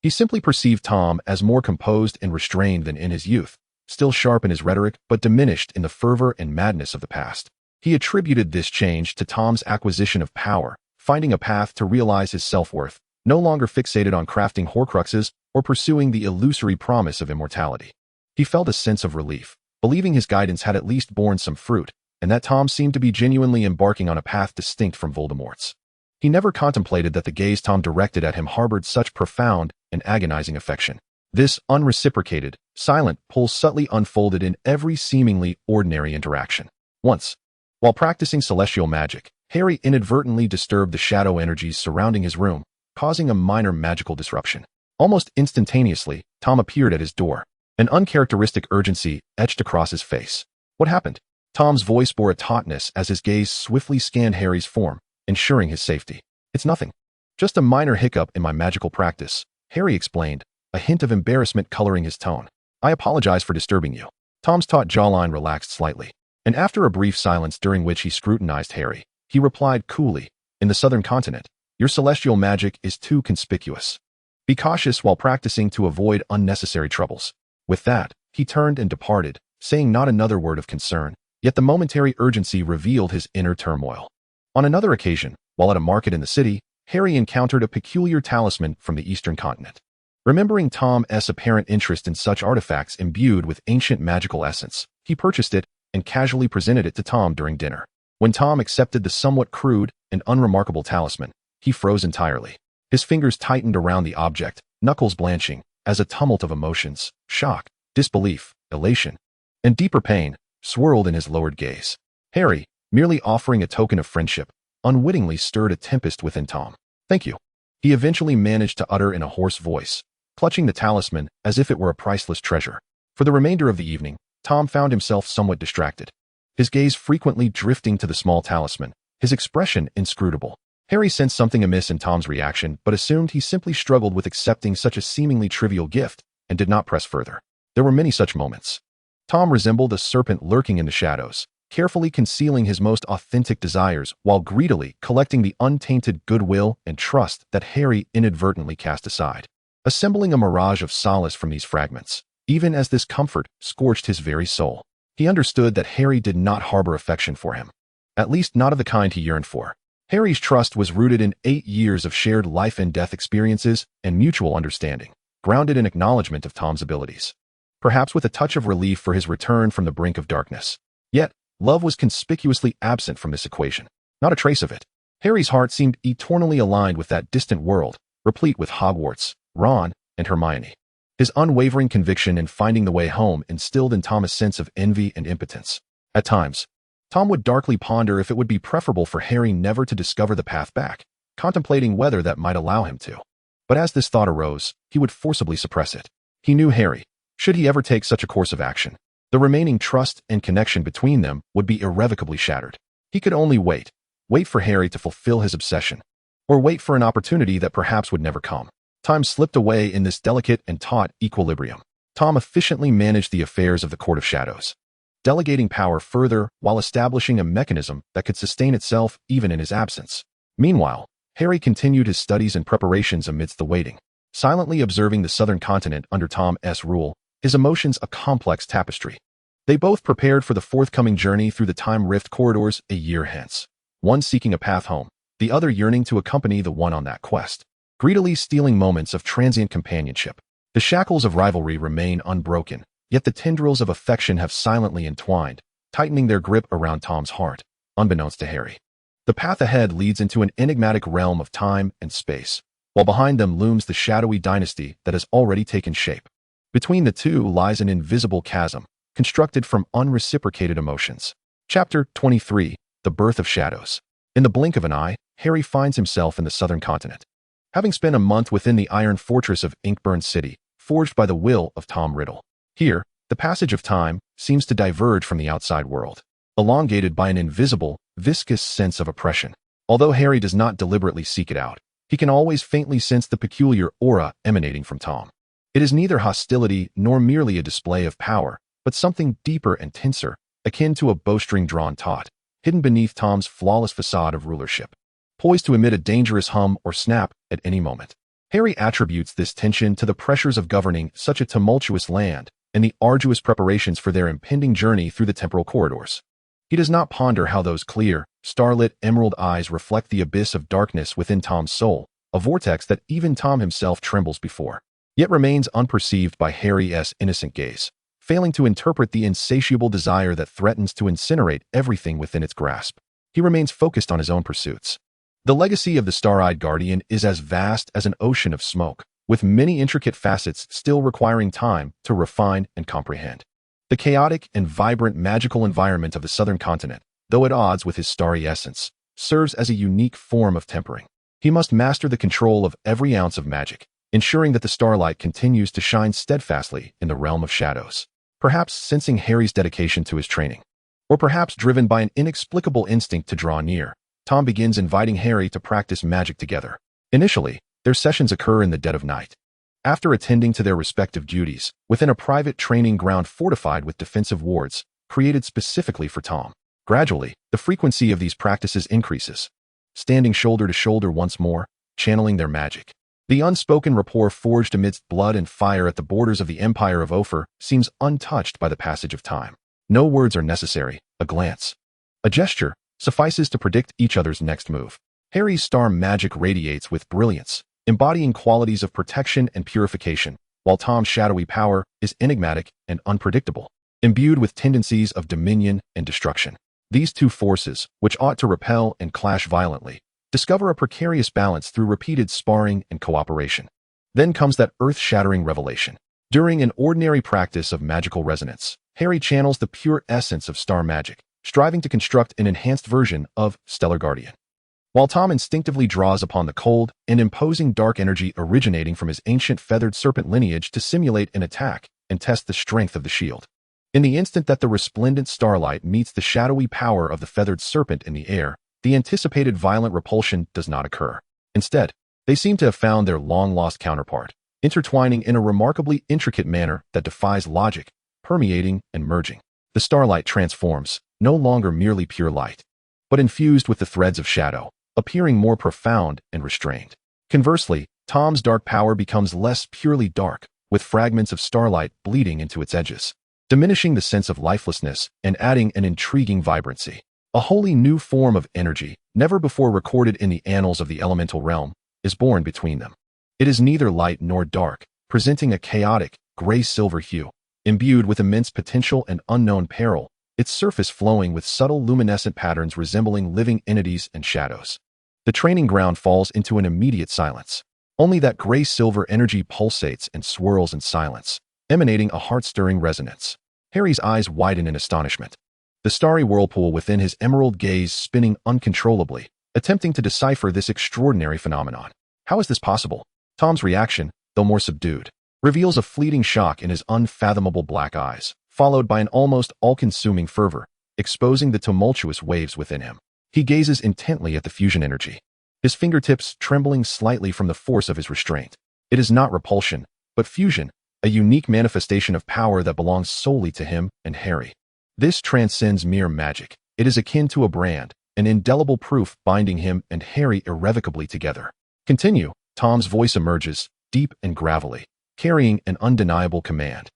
He simply perceived Tom as more composed and restrained than in his youth, still sharp in his rhetoric but diminished in the fervor and madness of the past. He attributed this change to Tom's acquisition of power, finding a path to realize his self-worth, no longer fixated on crafting Horcruxes or pursuing the illusory promise of immortality. He felt a sense of relief, believing his guidance had at least borne some fruit, and that Tom seemed to be genuinely embarking on a path distinct from Voldemort's. He never contemplated that the gaze Tom directed at him harbored such profound and agonizing affection. This unreciprocated, silent pull subtly unfolded in every seemingly ordinary interaction. Once, while practicing celestial magic, Harry inadvertently disturbed the shadow energies surrounding his room, causing a minor magical disruption. Almost instantaneously, Tom appeared at his door. An uncharacteristic urgency etched across his face. What happened? Tom's voice bore a tautness as his gaze swiftly scanned Harry's form, ensuring his safety. It's nothing. Just a minor hiccup in my magical practice, Harry explained, a hint of embarrassment coloring his tone. I apologize for disturbing you. Tom's taut jawline relaxed slightly, and after a brief silence during which he scrutinized Harry, he replied coolly, in the southern continent, your celestial magic is too conspicuous. Be cautious while practicing to avoid unnecessary troubles. With that, he turned and departed, saying not another word of concern, yet the momentary urgency revealed his inner turmoil. On another occasion, while at a market in the city, Harry encountered a peculiar talisman from the eastern continent. Remembering Tom's apparent interest in such artifacts imbued with ancient magical essence, he purchased it and casually presented it to Tom during dinner. When Tom accepted the somewhat crude and unremarkable talisman, he froze entirely. His fingers tightened around the object, knuckles blanching, as a tumult of emotions, shock, disbelief, elation, and deeper pain, swirled in his lowered gaze. Harry, merely offering a token of friendship, unwittingly stirred a tempest within Tom. Thank you, he eventually managed to utter in a hoarse voice, clutching the talisman as if it were a priceless treasure. For the remainder of the evening, Tom found himself somewhat distracted, his gaze frequently drifting to the small talisman, his expression inscrutable. Harry sensed something amiss in Tom's reaction but assumed he simply struggled with accepting such a seemingly trivial gift and did not press further. There were many such moments. Tom resembled a serpent lurking in the shadows, carefully concealing his most authentic desires while greedily collecting the untainted goodwill and trust that Harry inadvertently cast aside. Assembling a mirage of solace from these fragments, even as this comfort scorched his very soul, he understood that Harry did not harbor affection for him. At least not of the kind he yearned for. Harry's trust was rooted in 8 years of shared life and death experiences and mutual understanding, grounded in acknowledgement of Tom's abilities. Perhaps with a touch of relief for his return from the brink of darkness. Yet, love was conspicuously absent from this equation. Not a trace of it. Harry's heart seemed eternally aligned with that distant world, replete with Hogwarts, Ron, and Hermione. His unwavering conviction in finding the way home instilled in Tom a sense of envy and impotence. At times, Tom would darkly ponder if it would be preferable for Harry never to discover the path back, contemplating whether that might allow him to. But as this thought arose, he would forcibly suppress it. He knew Harry. Should he ever take such a course of action, the remaining trust and connection between them would be irrevocably shattered. He could only wait for Harry to fulfill his obsession, or wait for an opportunity that perhaps would never come. Time slipped away in this delicate and taut equilibrium. Tom efficiently managed the affairs of the Court of Shadows, delegating power further while establishing a mechanism that could sustain itself even in his absence. Meanwhile, Harry continued his studies and preparations amidst the waiting, silently observing the southern continent under Tom's rule, his emotions a complex tapestry. They both prepared for the forthcoming journey through the time rift corridors a year hence, one seeking a path home, the other yearning to accompany the one on that quest, greedily stealing moments of transient companionship. The shackles of rivalry remain unbroken, yet the tendrils of affection have silently entwined, tightening their grip around Tom's heart, unbeknownst to Harry. The path ahead leads into an enigmatic realm of time and space, while behind them looms the shadowy dynasty that has already taken shape. Between the two lies an invisible chasm, constructed from unreciprocated emotions. Chapter 23, The Birth of Shadows. In the blink of an eye, Harry finds himself in the southern continent. Having spent a month within the iron fortress of Inkburn City, forged by the will of Tom Riddle. Here, the passage of time seems to diverge from the outside world, elongated by an invisible, viscous sense of oppression. Although Harry does not deliberately seek it out, he can always faintly sense the peculiar aura emanating from Tom. It is neither hostility nor merely a display of power, but something deeper and tenser, akin to a bowstring drawn taut, hidden beneath Tom's flawless facade of rulership. poised to emit a dangerous hum or snap at any moment. Harry attributes this tension to the pressures of governing such a tumultuous land and the arduous preparations for their impending journey through the temporal corridors. He does not ponder how those clear, starlit emerald eyes reflect the abyss of darkness within Tom's soul, a vortex that even Tom himself trembles before, yet remains unperceived by Harry's innocent gaze, failing to interpret the insatiable desire that threatens to incinerate everything within its grasp. He remains focused on his own pursuits. The legacy of the Star-Eyed Guardian is as vast as an ocean of smoke, with many intricate facets still requiring time to refine and comprehend. The chaotic and vibrant magical environment of the southern continent, though at odds with his starry essence, serves as a unique form of tempering. He must master the control of every ounce of magic, ensuring that the starlight continues to shine steadfastly in the realm of shadows. Perhaps sensing Harry's dedication to his training, or perhaps driven by an inexplicable instinct to draw near, Tom begins inviting Harry to practice magic together. Initially, their sessions occur in the dead of night. After attending to their respective duties, within a private training ground fortified with defensive wards, created specifically for Tom. Gradually, the frequency of these practices increases. Standing shoulder to shoulder once more, channeling their magic. The unspoken rapport forged amidst blood and fire at the borders of the Empire of Ophir seems untouched by the passage of time. No words are necessary, a glance, a gesture, suffices to predict each other's next move. Harry's star magic radiates with brilliance, embodying qualities of protection and purification, while Tom's shadowy power is enigmatic and unpredictable, imbued with tendencies of dominion and destruction. These two forces, which ought to repel and clash violently, discover a precarious balance through repeated sparring and cooperation. Then comes that earth-shattering revelation. During an ordinary practice of magical resonance, Harry channels the pure essence of star magic, striving to construct an enhanced version of Stellar Guardian. While Tom instinctively draws upon the cold and imposing dark energy originating from his ancient feathered serpent lineage to simulate an attack and test the strength of the shield. In the instant that the resplendent starlight meets the shadowy power of the feathered serpent in the air, the anticipated violent repulsion does not occur. Instead, they seem to have found their long-lost counterpart, intertwining in a remarkably intricate manner that defies logic, permeating and merging. The starlight transforms, no longer merely pure light, but infused with the threads of shadow, appearing more profound and restrained. Conversely, Tom's dark power becomes less purely dark, with fragments of starlight bleeding into its edges, diminishing the sense of lifelessness and adding an intriguing vibrancy. A wholly new form of energy, never before recorded in the annals of the elemental realm, is born between them. It is neither light nor dark, presenting a chaotic, gray-silver hue, imbued with immense potential and unknown peril, its surface flowing with subtle luminescent patterns resembling living entities and shadows. The training ground falls into an immediate silence. Only that gray-silver energy pulsates and swirls in silence, emanating a heart-stirring resonance. Harry's eyes widen in astonishment, the starry whirlpool within his emerald gaze spinning uncontrollably, attempting to decipher this extraordinary phenomenon. How is this possible? Tom's reaction, though more subdued, reveals a fleeting shock in his unfathomable black eyes, followed by an almost all-consuming fervor, exposing the tumultuous waves within him. He gazes intently at the fusion energy, his fingertips trembling slightly from the force of his restraint. It is not repulsion, but fusion, a unique manifestation of power that belongs solely to him and Harry. This transcends mere magic. It is akin to a brand, an indelible proof binding him and Harry irrevocably together. Continue, Tom's voice emerges, deep and gravelly, carrying an undeniable command,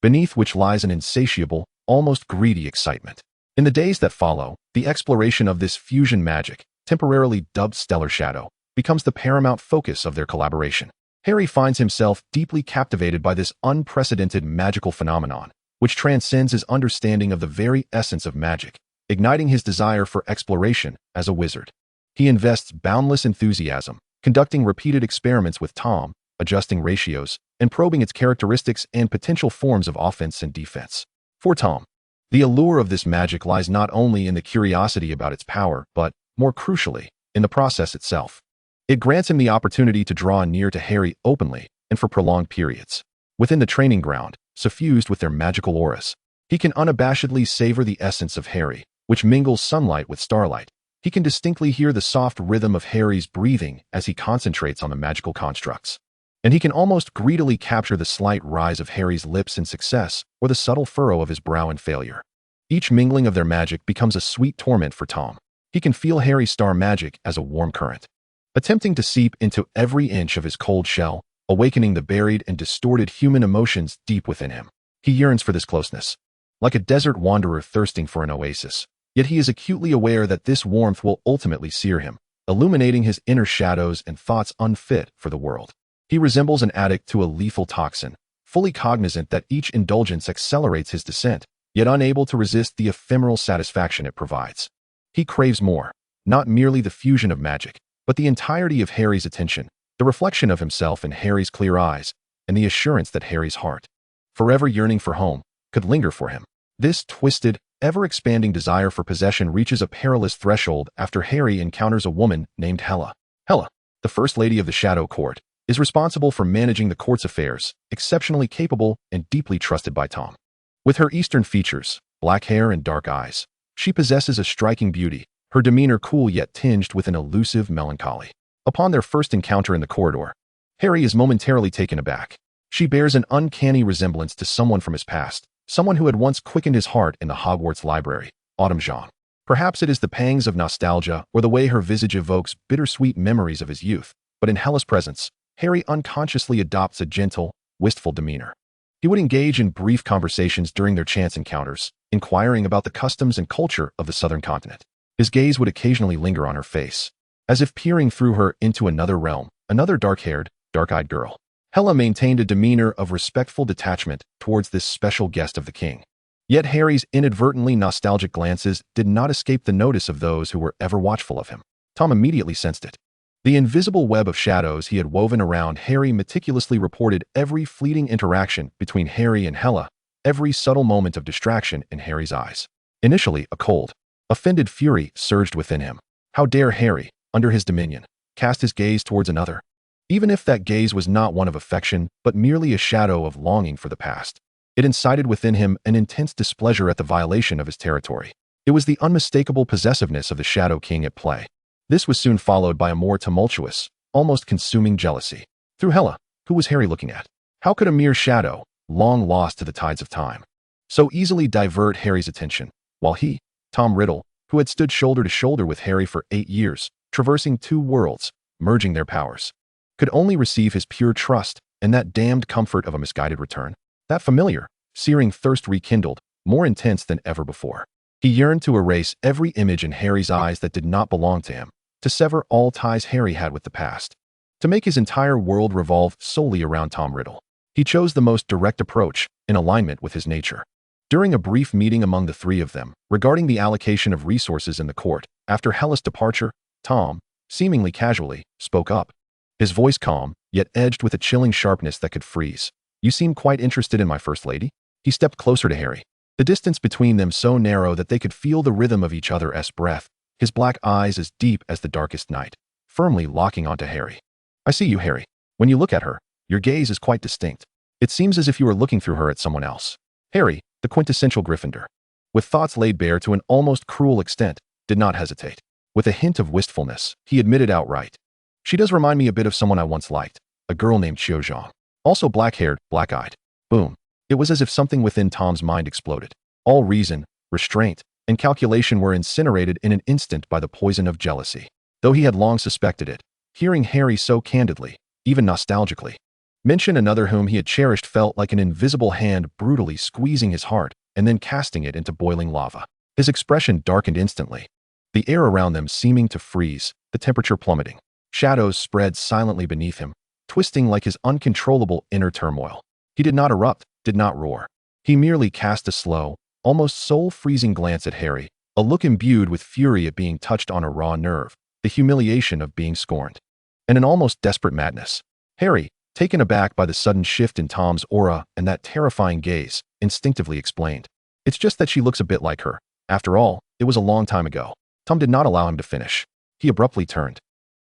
beneath which lies an insatiable, almost greedy excitement. In the days that follow, the exploration of this fusion magic, temporarily dubbed Stellar Shadow, becomes the paramount focus of their collaboration. Harry finds himself deeply captivated by this unprecedented magical phenomenon, which transcends his understanding of the very essence of magic, igniting his desire for exploration as a wizard. He invests boundless enthusiasm, conducting repeated experiments with Tom, adjusting ratios, and probing its characteristics and potential forms of offense and defense. For Tom, the allure of this magic lies not only in the curiosity about its power, but, more crucially, in the process itself. It grants him the opportunity to draw near to Harry openly and for prolonged periods. Within the training ground, suffused with their magical auras, he can unabashedly savor the essence of Harry, which mingles sunlight with starlight. He can distinctly hear the soft rhythm of Harry's breathing as he concentrates on the magical constructs. And he can almost greedily capture the slight rise of Harry's lips in success or the subtle furrow of his brow in failure. Each mingling of their magic becomes a sweet torment for Tom. He can feel Harry's star magic as a warm current, attempting to seep into every inch of his cold shell, awakening the buried and distorted human emotions deep within him. He yearns for this closeness, like a desert wanderer thirsting for an oasis. Yet he is acutely aware that this warmth will ultimately sear him, illuminating his inner shadows and thoughts unfit for the world. He resembles an addict to a lethal toxin, fully cognizant that each indulgence accelerates his descent, yet unable to resist the ephemeral satisfaction it provides. He craves more, not merely the fusion of magic, but the entirety of Harry's attention, the reflection of himself in Harry's clear eyes, and the assurance that Harry's heart, forever yearning for home, could linger for him. This twisted, ever-expanding desire for possession reaches a perilous threshold after Harry encounters a woman named Hela. Hela, the First Lady of the Shadow Court, is responsible for managing the court's affairs, exceptionally capable and deeply trusted by Tom. With her Eastern features, black hair and dark eyes, she possesses a striking beauty, her demeanor cool yet tinged with an elusive melancholy. Upon their first encounter in the corridor, Harry is momentarily taken aback. She bears an uncanny resemblance to someone from his past, someone who had once quickened his heart in the Hogwarts library, Autumn Jean. Perhaps it is the pangs of nostalgia or the way her visage evokes bittersweet memories of his youth, but in Hela's presence, Harry unconsciously adopts a gentle, wistful demeanor. He would engage in brief conversations during their chance encounters, inquiring about the customs and culture of the southern continent. His gaze would occasionally linger on her face, as if peering through her into another realm, another dark-haired, dark-eyed girl. Hela maintained a demeanor of respectful detachment towards this special guest of the king. Yet Harry's inadvertently nostalgic glances did not escape the notice of those who were ever watchful of him. Tom immediately sensed it. The invisible web of shadows he had woven around Harry meticulously reported every fleeting interaction between Harry and Hela, every subtle moment of distraction in Harry's eyes. Initially, a cold, offended fury surged within him. How dare Harry, under his dominion, cast his gaze towards another? Even if that gaze was not one of affection, but merely a shadow of longing for the past. It incited within him an intense displeasure at the violation of his territory. It was the unmistakable possessiveness of the Shadow King at play. This was soon followed by a more tumultuous, almost consuming jealousy. Through Hela, who was Harry looking at? How could a mere shadow, long lost to the tides of time, so easily divert Harry's attention, while he, Tom Riddle, who had stood shoulder to shoulder with Harry for 8 years, traversing 2 worlds, merging their powers, could only receive his pure trust and that damned comfort of a misguided return? That familiar, searing thirst rekindled, more intense than ever before. He yearned to erase every image in Harry's eyes that did not belong to him, to sever all ties Harry had with the past, to make his entire world revolve solely around Tom Riddle. He chose the most direct approach, in alignment with his nature. During a brief meeting among the 3 of them, regarding the allocation of resources in the court, after Hela's departure, Tom, seemingly casually, spoke up. His voice calm, yet edged with a chilling sharpness that could freeze. "You seem quite interested in my First Lady?" He stepped closer to Harry, the distance between them so narrow that they could feel the rhythm of each other's breath, his black eyes as deep as the darkest night, firmly locking onto Harry. "I see you, Harry. When you look at her, your gaze is quite distinct. It seems as if you are looking through her at someone else." Harry, the quintessential Gryffindor, with thoughts laid bare to an almost cruel extent, did not hesitate. With a hint of wistfulness, he admitted outright, "She does remind me a bit of someone I once liked, a girl named Xiao Zhang. Also black-haired, black-eyed." Boom. It was as if something within Tom's mind exploded. All reason, restraint, and calculation were incinerated in an instant by the poison of jealousy. Though he had long suspected it, hearing Harry so candidly, even nostalgically, mention another whom he had cherished felt like an invisible hand brutally squeezing his heart and then casting it into boiling lava. His expression darkened instantly, the air around them seeming to freeze, the temperature plummeting. Shadows spread silently beneath him, twisting like his uncontrollable inner turmoil. He did not erupt, did not roar. He merely cast a slow, almost soul-freezing glance at Harry, a look imbued with fury at being touched on a raw nerve, the humiliation of being scorned, and an almost desperate madness. Harry, taken aback by the sudden shift in Tom's aura and that terrifying gaze, instinctively explained, "It's just that she looks a bit like her. After all, it was a long time ago." Tom did not allow him to finish. He abruptly turned,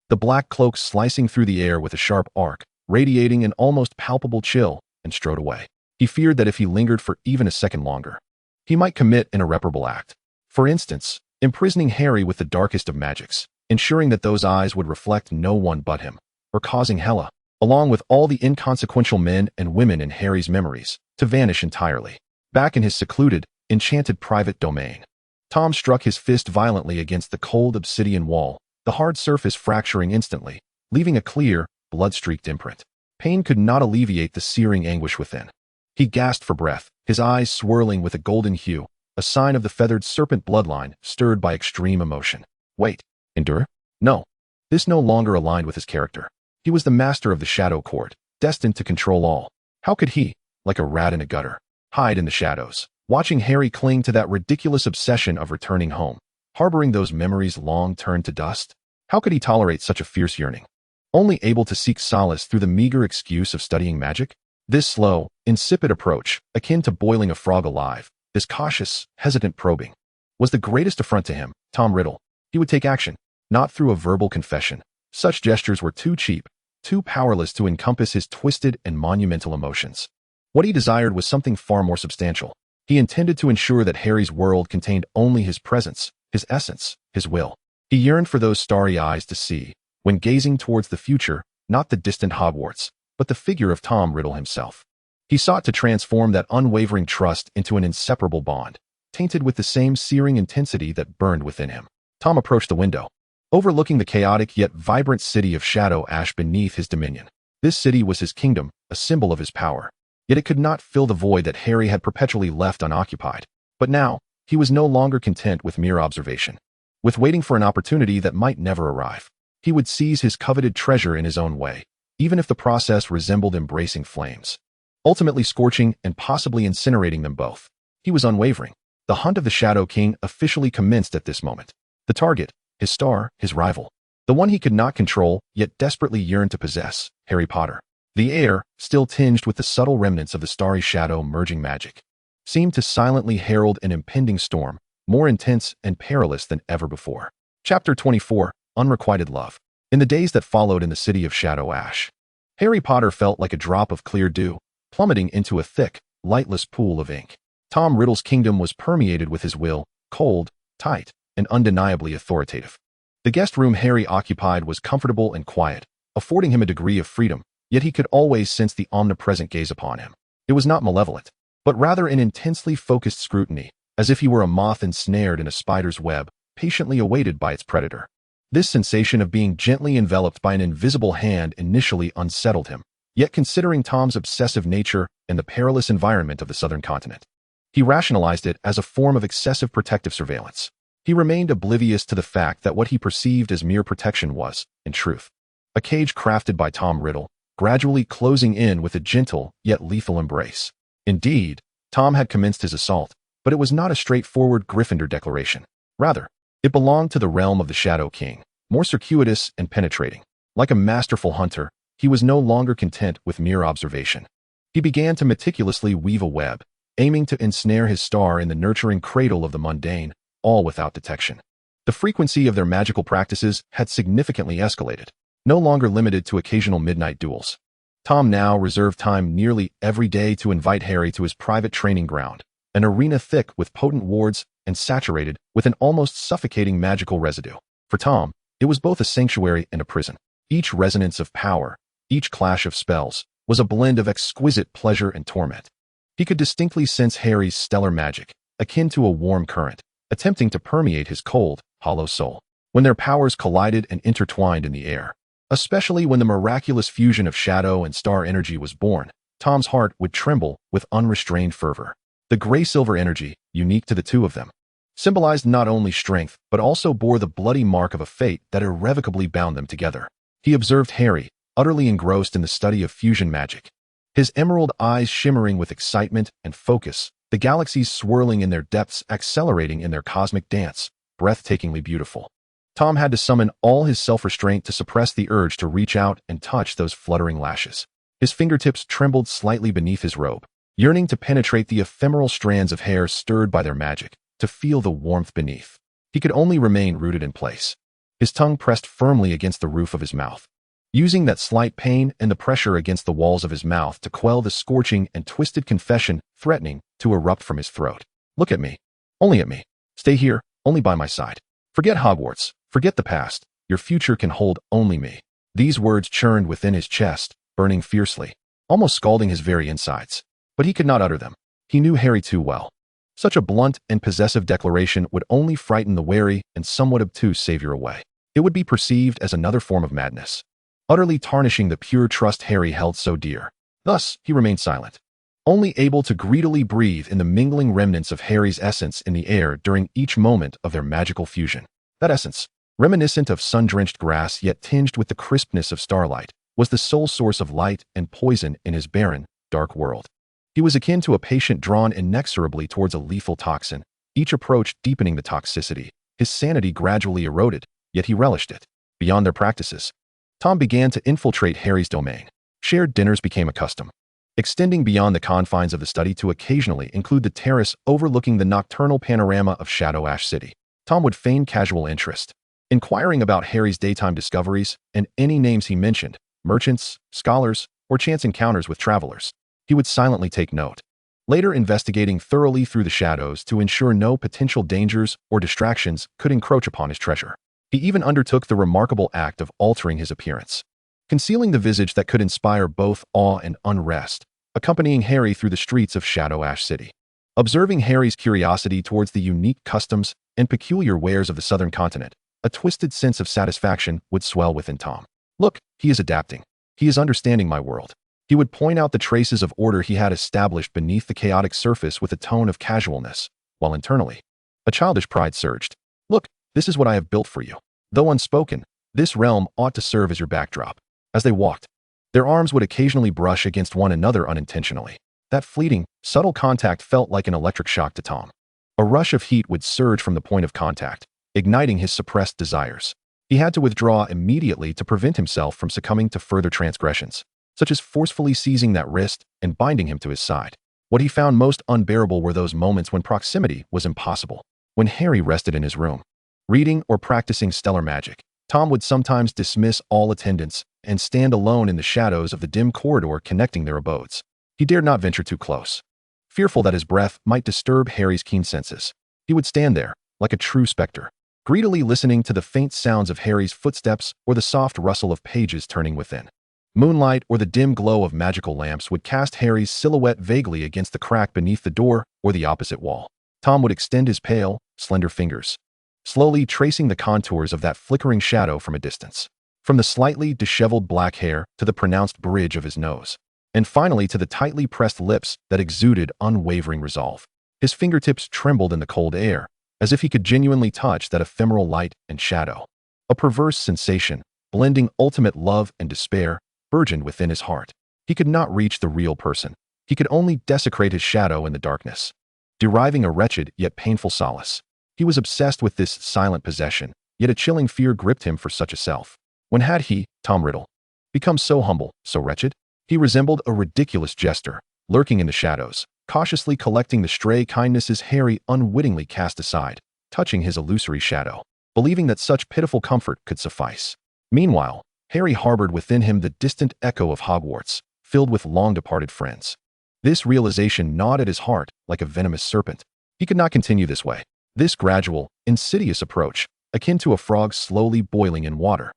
the black cloak slicing through the air with a sharp arc, radiating an almost palpable chill, and strode away. He feared that if he lingered for even a second longer, he might commit an irreparable act. For instance, imprisoning Harry with the darkest of magics, ensuring that those eyes would reflect no one but him, or causing Hela, along with all the inconsequential men and women in Harry's memories, to vanish entirely, back in his secluded, enchanted private domain. Tom struck his fist violently against the cold obsidian wall, the hard surface fracturing instantly, leaving a clear, blood-streaked imprint. Pain could not alleviate the searing anguish within. He gasped for breath, his eyes swirling with a golden hue, a sign of the feathered serpent bloodline stirred by extreme emotion. Wait, endure? No. This no longer aligned with his character. He was the master of the Shadow Court, destined to control all. How could he, like a rat in a gutter, hide in the shadows, watching Harry cling to that ridiculous obsession of returning home, harboring those memories long turned to dust? How could he tolerate such a fierce yearning? Only able to seek solace through the meager excuse of studying magic? This slow, insipid approach, akin to boiling a frog alive, this cautious, hesitant probing, was the greatest affront to him, Tom Riddle. He would take action, not through a verbal confession. Such gestures were too cheap, too powerless to encompass his twisted and monumental emotions. What he desired was something far more substantial. He intended to ensure that Harry's world contained only his presence, his essence, his will. He yearned for those starry eyes to see, when gazing towards the future, not the distant Hogwarts, but the figure of Tom Riddle himself. He sought to transform that unwavering trust into an inseparable bond, tainted with the same searing intensity that burned within him. Tom approached the window, overlooking the chaotic yet vibrant city of Shadow Ash beneath his dominion. This city was his kingdom, a symbol of his power. Yet it could not fill the void that Harry had perpetually left unoccupied. But now, he was no longer content with mere observation, with waiting for an opportunity that might never arrive. He would seize his coveted treasure in his own way, even if the process resembled embracing flames, ultimately scorching and possibly incinerating them both. He was unwavering. The hunt of the Shadow King officially commenced at this moment. The target, his star, his rival, the one he could not control yet desperately yearned to possess, Harry Potter. The air, still tinged with the subtle remnants of the starry shadow merging magic, seemed to silently herald an impending storm, more intense and perilous than ever before. Chapter 24, Unrequited Love. In the days that followed in the city of Shadow Ash, Harry Potter felt like a drop of clear dew, plummeting into a thick, lightless pool of ink. Tom Riddle's kingdom was permeated with his will, cold, tight, and undeniably authoritative. The guest room Harry occupied was comfortable and quiet, affording him a degree of freedom, yet he could always sense the omnipresent gaze upon him. It was not malevolent, but rather an intensely focused scrutiny, as if he were a moth ensnared in a spider's web, patiently awaited by its predator. This sensation of being gently enveloped by an invisible hand initially unsettled him, yet considering Tom's obsessive nature and the perilous environment of the southern continent, he rationalized it as a form of excessive protective surveillance. He remained oblivious to the fact that what he perceived as mere protection was, in truth, a cage crafted by Tom Riddle, gradually closing in with a gentle yet lethal embrace. Indeed, Tom had commenced his assault, but it was not a straightforward Gryffindor declaration. Rather, it belonged to the realm of the Shadow King, more circuitous and penetrating. Like a masterful hunter, he was no longer content with mere observation. He began to meticulously weave a web, aiming to ensnare his star in the nurturing cradle of the mundane, all without detection. The frequency of their magical practices had significantly escalated, no longer limited to occasional midnight duels. Tom now reserved time nearly every day to invite Harry to his private training ground, an arena thick with potent wards and saturated with an almost suffocating magical residue. For Tom, it was both a sanctuary and a prison. Each resonance of power, each clash of spells, was a blend of exquisite pleasure and torment. He could distinctly sense Harry's stellar magic, akin to a warm current, attempting to permeate his cold, hollow soul. When their powers collided and intertwined in the air, especially when the miraculous fusion of shadow and star energy was born, Tom's heart would tremble with unrestrained fervor. The gray-silver energy, unique to the two of them, symbolized not only strength but also bore the bloody mark of a fate that irrevocably bound them together. He observed Harry, utterly engrossed in the study of fusion magic, his emerald eyes shimmering with excitement and focus, the galaxies swirling in their depths accelerating in their cosmic dance, breathtakingly beautiful. Tom had to summon all his self-restraint to suppress the urge to reach out and touch those fluttering lashes. His fingertips trembled slightly beneath his robe, yearning to penetrate the ephemeral strands of hair stirred by their magic, to feel the warmth beneath. He could only remain rooted in place, his tongue pressed firmly against the roof of his mouth, using that slight pain and the pressure against the walls of his mouth to quell the scorching and twisted confession threatening to erupt from his throat. Look at me. Only at me. Stay here, only by my side. Forget Hogwarts. Forget the past. Your future can hold only me. These words churned within his chest, burning fiercely, almost scalding his very insides. But he could not utter them. He knew Harry too well. Such a blunt and possessive declaration would only frighten the wary and somewhat obtuse savior away. It would be perceived as another form of madness, utterly tarnishing the pure trust Harry held so dear. Thus, he remained silent, only able to greedily breathe in the mingling remnants of Harry's essence in the air during each moment of their magical fusion. That essence, reminiscent of sun-drenched grass yet tinged with the crispness of starlight, was the sole source of light and poison in his barren, dark world. He was akin to a patient drawn inexorably towards a lethal toxin, each approach deepening the toxicity. His sanity gradually eroded, yet he relished it. Beyond their practices, Tom began to infiltrate Harry's domain. Shared dinners became a custom, extending beyond the confines of the study to occasionally include the terrace overlooking the nocturnal panorama of Shadow Ash City. Tom would feign casual interest, inquiring about Harry's daytime discoveries and any names he mentioned, merchants, scholars, or chance encounters with travelers. He would silently take note, later investigating thoroughly through the shadows to ensure no potential dangers or distractions could encroach upon his treasure. He even undertook the remarkable act of altering his appearance, concealing the visage that could inspire both awe and unrest, accompanying Harry through the streets of Shadow Ash City. Observing Harry's curiosity towards the unique customs and peculiar wares of the southern continent, a twisted sense of satisfaction would swell within Tom. Look, he is adapting. He is understanding my world. He would point out the traces of order he had established beneath the chaotic surface with a tone of casualness, while internally, a childish pride surged. Look, this is what I have built for you. Though unspoken, this realm ought to serve as your backdrop. As they walked, their arms would occasionally brush against one another unintentionally. That fleeting, subtle contact felt like an electric shock to Tom. A rush of heat would surge from the point of contact, igniting his suppressed desires. He had to withdraw immediately to prevent himself from succumbing to further transgressions, such as forcefully seizing that wrist and binding him to his side. What he found most unbearable were those moments when proximity was impossible. When Harry rested in his room, reading or practicing stellar magic, Tom would sometimes dismiss all attendants and stand alone in the shadows of the dim corridor connecting their abodes. He dared not venture too close, fearful that his breath might disturb Harry's keen senses. He would stand there, like a true specter, greedily listening to the faint sounds of Harry's footsteps or the soft rustle of pages turning within. Moonlight or the dim glow of magical lamps would cast Harry's silhouette vaguely against the crack beneath the door or the opposite wall. Tom would extend his pale, slender fingers, slowly tracing the contours of that flickering shadow from a distance, from the slightly disheveled black hair to the pronounced bridge of his nose, and finally to the tightly pressed lips that exuded unwavering resolve. His fingertips trembled in the cold air, as if he could genuinely touch that ephemeral light and shadow. A perverse sensation, blending ultimate love and despair, burgeoned within his heart. He could not reach the real person. He could only desecrate his shadow in the darkness, deriving a wretched yet painful solace. He was obsessed with this silent possession, yet a chilling fear gripped him for such a self. When had he, Tom Riddle, become so humble, so wretched? He resembled a ridiculous jester, lurking in the shadows, cautiously collecting the stray kindnesses Harry unwittingly cast aside, touching his illusory shadow, believing that such pitiful comfort could suffice. Meanwhile, Harry harbored within him the distant echo of Hogwarts, filled with long-departed friends. This realization gnawed at his heart like a venomous serpent. He could not continue this way. This gradual, insidious approach, akin to a frog slowly boiling in water,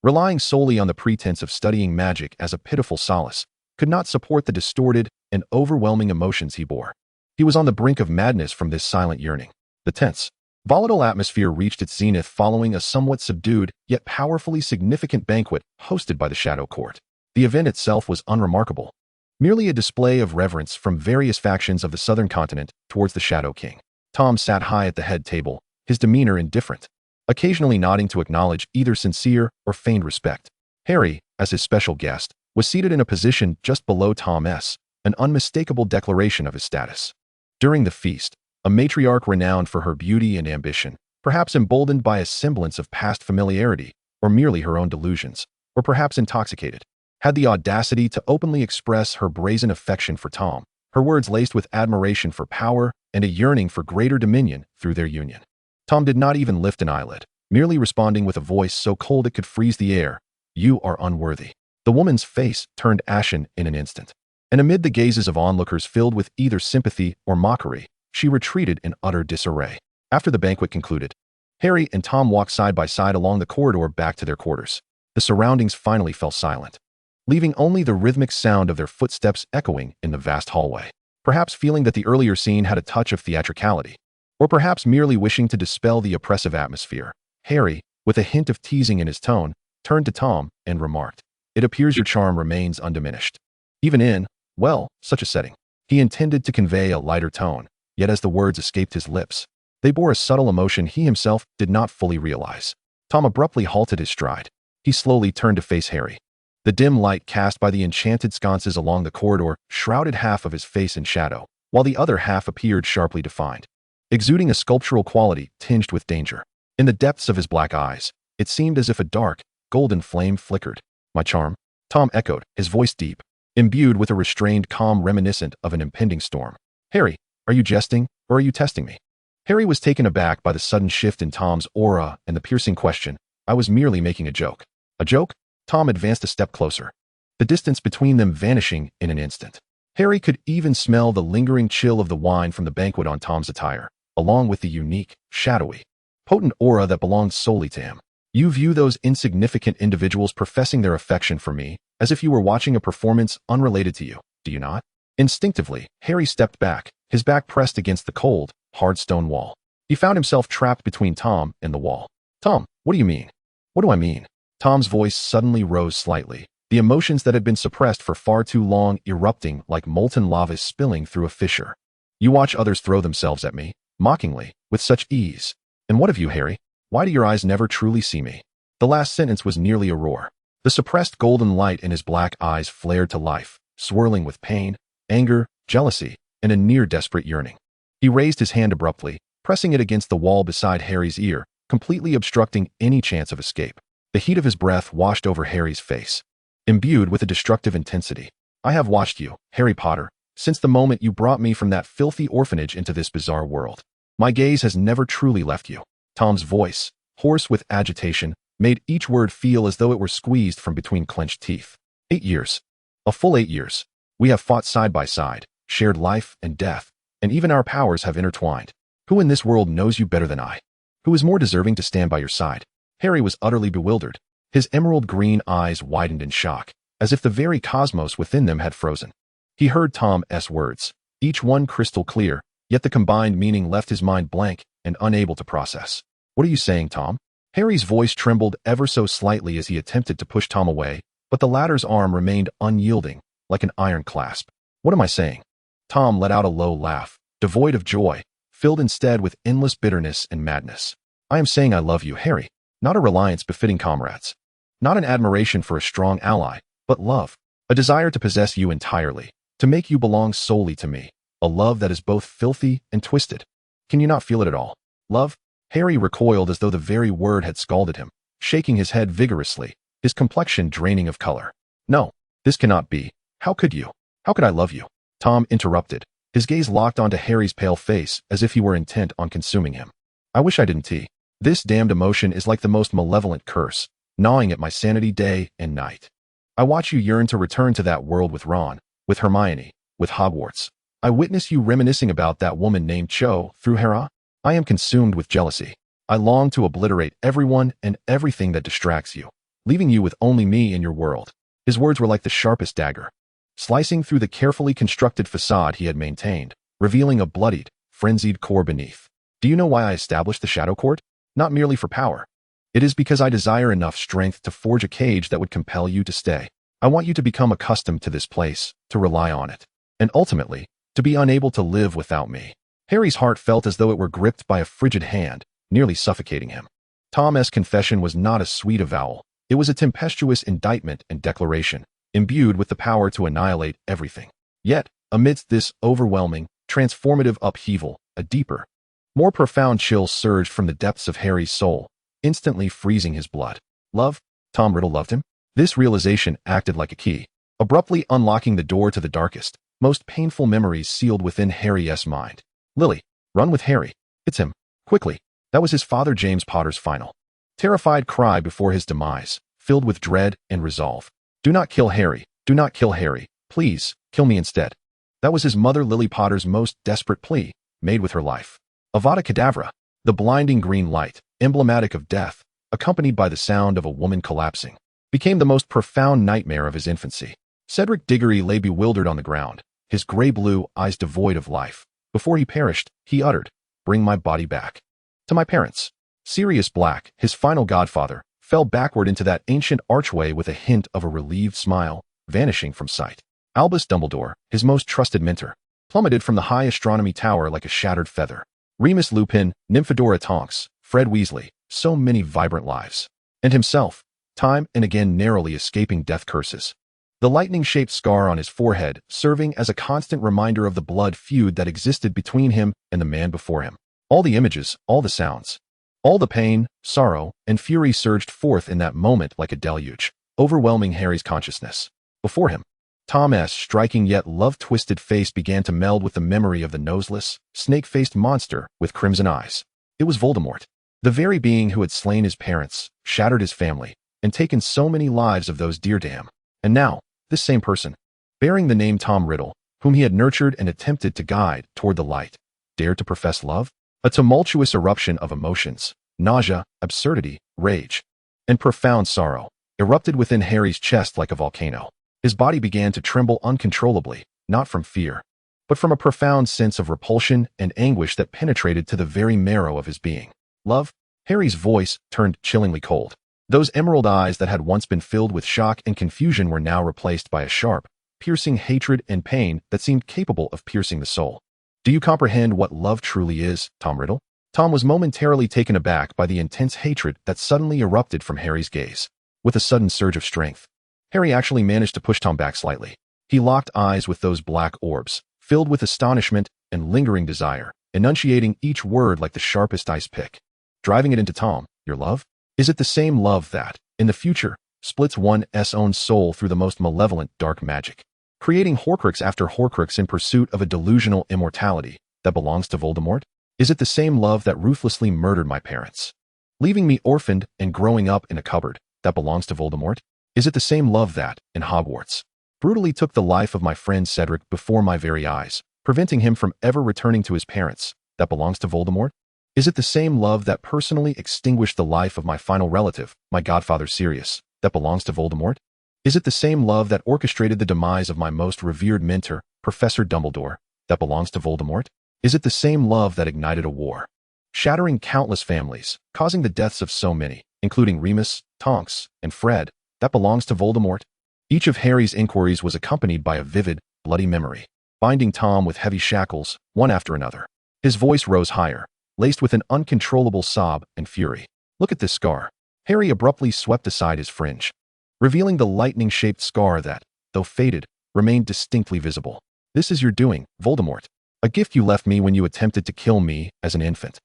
relying solely on the pretense of studying magic as a pitiful solace, could not support the distorted and overwhelming emotions he bore. He was on the brink of madness from this silent yearning. The tense, volatile atmosphere reached its zenith following a somewhat subdued yet powerfully significant banquet hosted by the Shadow Court. The event itself was unremarkable, merely a display of reverence from various factions of the southern continent towards the Shadow King. Tom sat high at the head table, his demeanor indifferent, occasionally nodding to acknowledge either sincere or feigned respect. Harry, as his special guest, was seated in a position just below Tom's, an unmistakable declaration of his status. During the feast, a matriarch renowned for her beauty and ambition, perhaps emboldened by a semblance of past familiarity, or merely her own delusions, or perhaps intoxicated, had the audacity to openly express her brazen affection for Tom, her words laced with admiration for power and a yearning for greater dominion through their union. Tom did not even lift an eyelid, merely responding with a voice so cold it could freeze the air, "You are unworthy." The woman's face turned ashen in an instant, and amid the gazes of onlookers filled with either sympathy or mockery, she retreated in utter disarray. After the banquet concluded, Harry and Tom walked side by side along the corridor back to their quarters. The surroundings finally fell silent, leaving only the rhythmic sound of their footsteps echoing in the vast hallway. perhaps feeling that the earlier scene had a touch of theatricality, or perhaps merely wishing to dispel the oppressive atmosphere. Harry, with a hint of teasing in his tone, turned to Tom and remarked, "It appears your charm remains undiminished. Even in, well, such a setting." He intended to convey a lighter tone, yet as the words escaped his lips, they bore a subtle emotion he himself did not fully realize. Tom abruptly halted his stride. He slowly turned to face Harry. The dim light cast by the enchanted sconces along the corridor shrouded half of his face in shadow, while the other half appeared sharply defined, exuding a sculptural quality tinged with danger. In the depths of his black eyes, it seemed as if a dark, golden flame flickered. "My charm?" Tom echoed, his voice deep, imbued with a restrained calm reminiscent of an impending storm. "Harry, are you jesting, or are you testing me?" Harry was taken aback by the sudden shift in Tom's aura and the piercing question. "I was merely making a joke." "A joke?" Tom advanced a step closer, the distance between them vanishing in an instant. Harry could even smell the lingering chill of the wine from the banquet on Tom's attire, along with the unique, shadowy, potent aura that belonged solely to him. "You view those insignificant individuals professing their affection for me as if you were watching a performance unrelated to you, do you not?" Instinctively, Harry stepped back, his back pressed against the cold, hard stone wall. He found himself trapped between Tom and the wall. "Tom, what do you mean?" "What do I mean?" Tom's voice suddenly rose slightly, the emotions that had been suppressed for far too long erupting like molten lava spilling through a fissure. "You watch others throw themselves at me, mockingly, with such ease. And what of you, Harry? Why do your eyes never truly see me?" The last sentence was nearly a roar. The suppressed golden light in his black eyes flared to life, swirling with pain, anger, jealousy, and a near-desperate yearning. He raised his hand abruptly, pressing it against the wall beside Harry's ear, completely obstructing any chance of escape. The heat of his breath washed over Harry's face, imbued with a destructive intensity. "I have watched you, Harry Potter, since the moment you brought me from that filthy orphanage into this bizarre world. My gaze has never truly left you." Tom's voice, hoarse with agitation, made each word feel as though it were squeezed from between clenched teeth. 8 years. A full 8 years. We have fought side by side, shared life and death, and even our powers have intertwined. Who in this world knows you better than I? Who is more deserving to stand by your side? Harry was utterly bewildered. His emerald green eyes widened in shock, as if the very cosmos within them had frozen. He heard Tom's words, each one crystal clear, yet the combined meaning left his mind blank and unable to process. "What are you saying, Tom?" Harry's voice trembled ever so slightly as he attempted to push Tom away, but the latter's arm remained unyielding, like an iron clasp. "What am I saying?" Tom let out a low laugh, devoid of joy, filled instead with endless bitterness and madness. "I am saying I love you, Harry. Not a reliance befitting comrades. Not an admiration for a strong ally, but love. A desire to possess you entirely, to make you belong solely to me. A love that is both filthy and twisted. Can you not feel it at all? Love?" Harry recoiled as though the very word had scalded him, shaking his head vigorously, his complexion draining of color. "No, this cannot be. How could you? How could I love you?" Tom interrupted, his gaze locked onto Harry's pale face as if he were intent on consuming him. "I wish I didn't. This damned emotion is like the most malevolent curse, gnawing at my sanity day and night. I watch you yearn to return to that world with Ron, with Hermione, with Hogwarts. I witness you reminiscing about that woman named Cho through Hera. I am consumed with jealousy. I long to obliterate everyone and everything that distracts you, leaving you with only me in your world." His words were like the sharpest dagger, slicing through the carefully constructed facade he had maintained, revealing a bloodied, frenzied core beneath. "Do you know why I established the Shadow Court? Not merely for power. It is because I desire enough strength to forge a cage that would compel you to stay. I want you to become accustomed to this place, to rely on it, and ultimately, to be unable to live without me." Harry's heart felt as though it were gripped by a frigid hand, nearly suffocating him. Tom's confession was not a sweet avowal. It was a tempestuous indictment and declaration, imbued with the power to annihilate everything. Yet, amidst this overwhelming, transformative upheaval, a deeper, more profound chill surged from the depths of Harry's soul, instantly freezing his blood. Love? Tom Riddle loved him? This realization acted like a key, abruptly unlocking the door to the darkest, most painful memories sealed within Harry's mind. "Lily, run with Harry. It's him. Quickly." That was his father James Potter's final, terrified cry before his demise, filled with dread and resolve. "Do not kill Harry. Do not kill Harry. Please, kill me instead." That was his mother Lily Potter's most desperate plea, made with her life. Avada Kedavra, the blinding green light, emblematic of death, accompanied by the sound of a woman collapsing, became the most profound nightmare of his infancy. Cedric Diggory lay bewildered on the ground, his gray-blue eyes devoid of life. Before he perished, he uttered, "Bring my body back." To my parents. Sirius Black, his final godfather, fell backward into that ancient archway with a hint of a relieved smile, vanishing from sight. Albus Dumbledore, his most trusted mentor, plummeted from the high astronomy tower like a shattered feather. Remus Lupin, Nymphadora Tonks, Fred Weasley, so many vibrant lives. And himself, time and again narrowly escaping death curses. The lightning-shaped scar on his forehead serving as a constant reminder of the blood feud that existed between him and the man before him. All the images, all the sounds, all the pain, sorrow, and fury surged forth in that moment like a deluge, overwhelming Harry's consciousness. Before him, Tom's striking yet love-twisted face began to meld with the memory of the noseless, snake-faced monster with crimson eyes. It was Voldemort, the very being who had slain his parents, shattered his family, and taken so many lives of those dear to him. And now, this same person, bearing the name Tom Riddle, whom he had nurtured and attempted to guide toward the light, dared to profess love? A tumultuous eruption of emotions, nausea, absurdity, rage, and profound sorrow, erupted within Harry's chest like a volcano. His body began to tremble uncontrollably, not from fear, but from a profound sense of repulsion and anguish that penetrated to the very marrow of his being. Love? Harry's voice turned chillingly cold. Those emerald eyes that had once been filled with shock and confusion were now replaced by a sharp, piercing hatred and pain that seemed capable of piercing the soul. Do you comprehend what love truly is, Tom Riddle? Tom was momentarily taken aback by the intense hatred that suddenly erupted from Harry's gaze. With a sudden surge of strength, Harry actually managed to push Tom back slightly. He locked eyes with those black orbs, filled with astonishment and lingering desire, enunciating each word like the sharpest ice pick. Driving it into Tom, your love? Is it the same love that, in the future, splits one's own soul through the most malevolent dark magic, creating Horcrux after Horcrux in pursuit of a delusional immortality that belongs to Voldemort? Is it the same love that ruthlessly murdered my parents, leaving me orphaned and growing up in a cupboard, that belongs to Voldemort? Is it the same love that, in Hogwarts, brutally took the life of my friend Cedric before my very eyes, preventing him from ever returning to his parents, that belongs to Voldemort? Is it the same love that personally extinguished the life of my final relative, my godfather Sirius, that belongs to Voldemort? Is it the same love that orchestrated the demise of my most revered mentor, Professor Dumbledore, that belongs to Voldemort? Is it the same love that ignited a war, shattering countless families, causing the deaths of so many, including Remus, Tonks, and Fred, that belongs to Voldemort? Each of Harry's inquiries was accompanied by a vivid, bloody memory, binding Tom with heavy shackles, one after another. His voice rose higher, laced with an uncontrollable sob and fury. Look at this scar. Harry abruptly swept aside his fringe, revealing the lightning-shaped scar that, though faded, remained distinctly visible. This is your doing, Voldemort. A gift you left me when you attempted to kill me as an infant.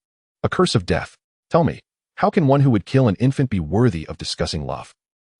A curse of death. Tell me, how can one who would kill an infant be worthy of discussing love?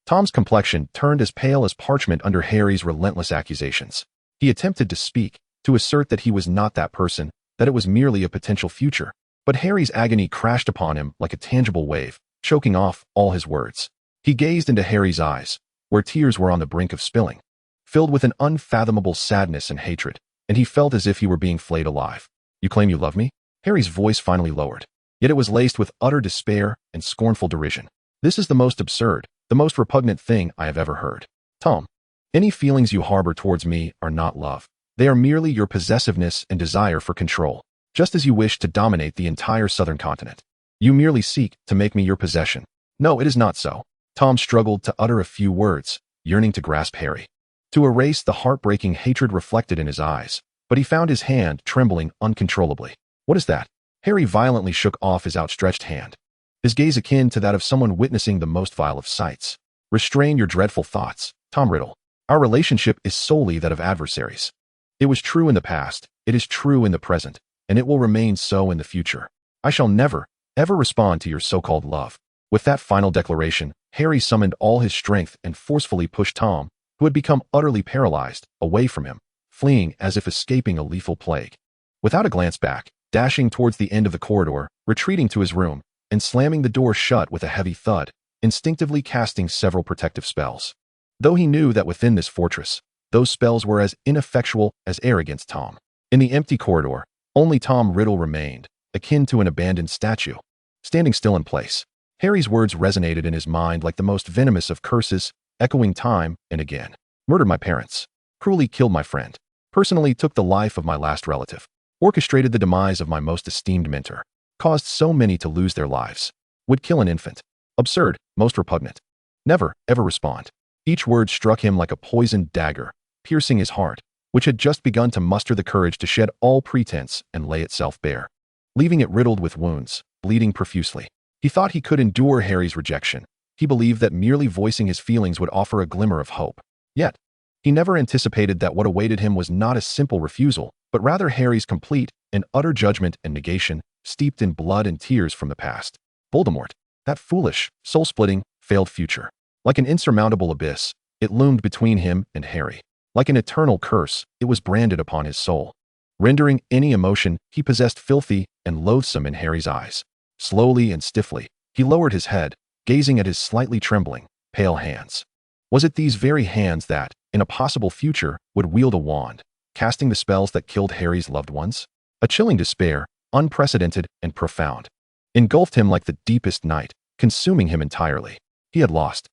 Tom's complexion turned as pale as parchment under Harry's relentless accusations. He attempted to speak, to assert that he was not that person, that it was merely a potential future. But Harry's agony crashed upon him like a tangible wave, choking off all his words. He gazed into Harry's eyes, where tears were on the brink of spilling, filled with an unfathomable sadness and hatred, and he felt as if he were being flayed alive. You claim you love me? Harry's voice finally lowered, yet it was laced with utter despair and scornful derision. This is the most absurd, the most repugnant thing I have ever heard. Tom, any feelings you harbor towards me are not love. They are merely your possessiveness and desire for control, just as you wish to dominate the entire southern continent. You merely seek to make me your possession. No, it is not so. Tom struggled to utter a few words, yearning to grasp Harry, to erase the heartbreaking hatred reflected in his eyes, but he found his hand trembling uncontrollably. What is that? Harry violently shook off his outstretched hand, his gaze akin to that of someone witnessing the most vile of sights. Restrain your dreadful thoughts, Tom Riddle. Our relationship is solely that of adversaries. It was true in the past, it is true in the present, and it will remain so in the future. I shall never, ever respond to your so-called love. With that final declaration, Harry summoned all his strength and forcefully pushed Tom, who had become utterly paralyzed, away from him, fleeing as if escaping a lethal plague. Without a glance back, dashing towards the end of the corridor, retreating to his room, and slamming the door shut with a heavy thud, instinctively casting several protective spells. Though he knew that within this fortress, those spells were as ineffectual as air against Tom. In the empty corridor, only Tom Riddle remained, akin to an abandoned statue, standing still in place. Harry's words resonated in his mind like the most venomous of curses, echoing time and again. Murdered my parents. Cruelly killed my friend. personally took the life of my last relative, orchestrated the demise of my most esteemed mentor, caused so many to lose their lives, would kill an infant. Absurd, most repugnant. Never, ever respond. Each word struck him like a poisoned dagger, piercing his heart, which had just begun to muster the courage to shed all pretense and lay itself bare, leaving it riddled with wounds, bleeding profusely. He thought he could endure Harry's rejection. He believed that merely voicing his feelings would offer a glimmer of hope. Yet, he never anticipated that what awaited him was not a simple refusal, but rather Harry's complete and utter judgment and negation, steeped in blood and tears from the past. Voldemort, that foolish, soul-splitting, failed future. Like an insurmountable abyss, it loomed between him and Harry. Like an eternal curse, it was branded upon his soul, rendering any emotion he possessed filthy and loathsome in Harry's eyes. Slowly and stiffly, he lowered his head, gazing at his slightly trembling, pale hands. Was it these very hands that, in a possible future, would wield a wand, casting the spells that killed Harry's loved ones? A chilling despair, unprecedented and profound, engulfed him like the deepest night, consuming him entirely. He had lost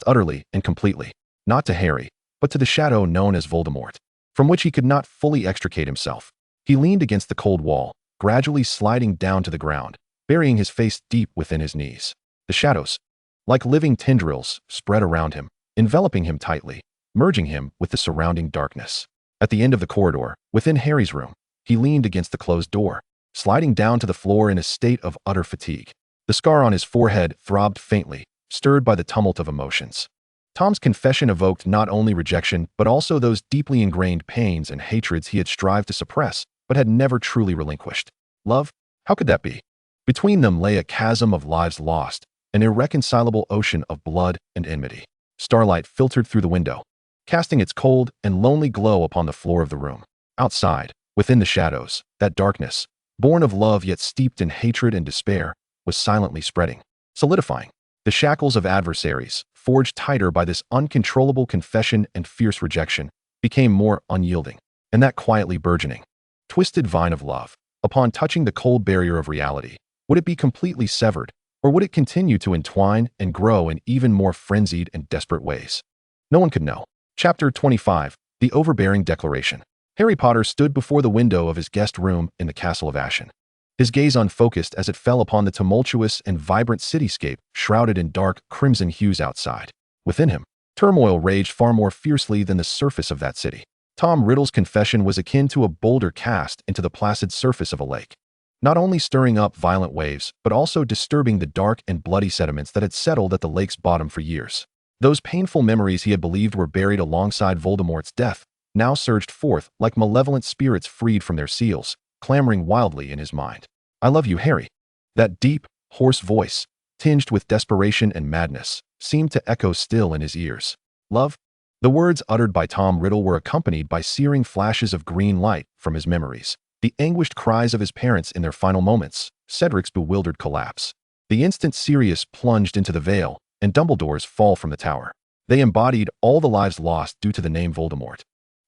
utterly and completely, not to Harry, but to the shadow known as Voldemort, from which he could not fully extricate himself. He leaned against the cold wall, gradually sliding down to the ground, burying his face deep within his knees. The shadows, like living tendrils, spread around him, enveloping him tightly, merging him with the surrounding darkness. At the end of the corridor, within Harry's room, he leaned against the closed door, sliding down to the floor in a state of utter fatigue. The scar on his forehead throbbed faintly, stirred by the tumult of emotions. Tom's confession evoked not only rejection, but also those deeply ingrained pains and hatreds he had strived to suppress, but had never truly relinquished. Love? How could that be? Between them lay a chasm of lives lost, an irreconcilable ocean of blood and enmity. Starlight filtered through the window, casting its cold and lonely glow upon the floor of the room. Outside, within the shadows, that darkness, born of love yet steeped in hatred and despair, was silently spreading, solidifying. The shackles of adversaries, forged tighter by this uncontrollable confession and fierce rejection, became more unyielding, and that quietly burgeoning, twisted vine of love, upon touching the cold barrier of reality, would it be completely severed, or would it continue to entwine and grow in even more frenzied and desperate ways? No one could know. Chapter 25, The Overbearing Declaration. Harry Potter stood before the window of his guest room in the Castle of Ashen, his gaze unfocused as it fell upon the tumultuous and vibrant cityscape shrouded in dark, crimson hues outside. Within him, turmoil raged far more fiercely than the surface of that city. Tom Riddle's confession was akin to a boulder cast into the placid surface of a lake, not only stirring up violent waves, but also disturbing the dark and bloody sediments that had settled at the lake's bottom for years. Those painful memories he had believed were buried alongside Voldemort's death now surged forth like malevolent spirits freed from their seals, clamoring wildly in his mind. "I love you, Harry." That deep, hoarse voice, tinged with desperation and madness, seemed to echo still in his ears. Love? The words uttered by Tom Riddle were accompanied by searing flashes of green light from his memories. The anguished cries of his parents in their final moments, Cedric's bewildered collapse, the instant Sirius plunged into the Vale, and Dumbledore's fall from the tower. They embodied all the lives lost due to the name Voldemort.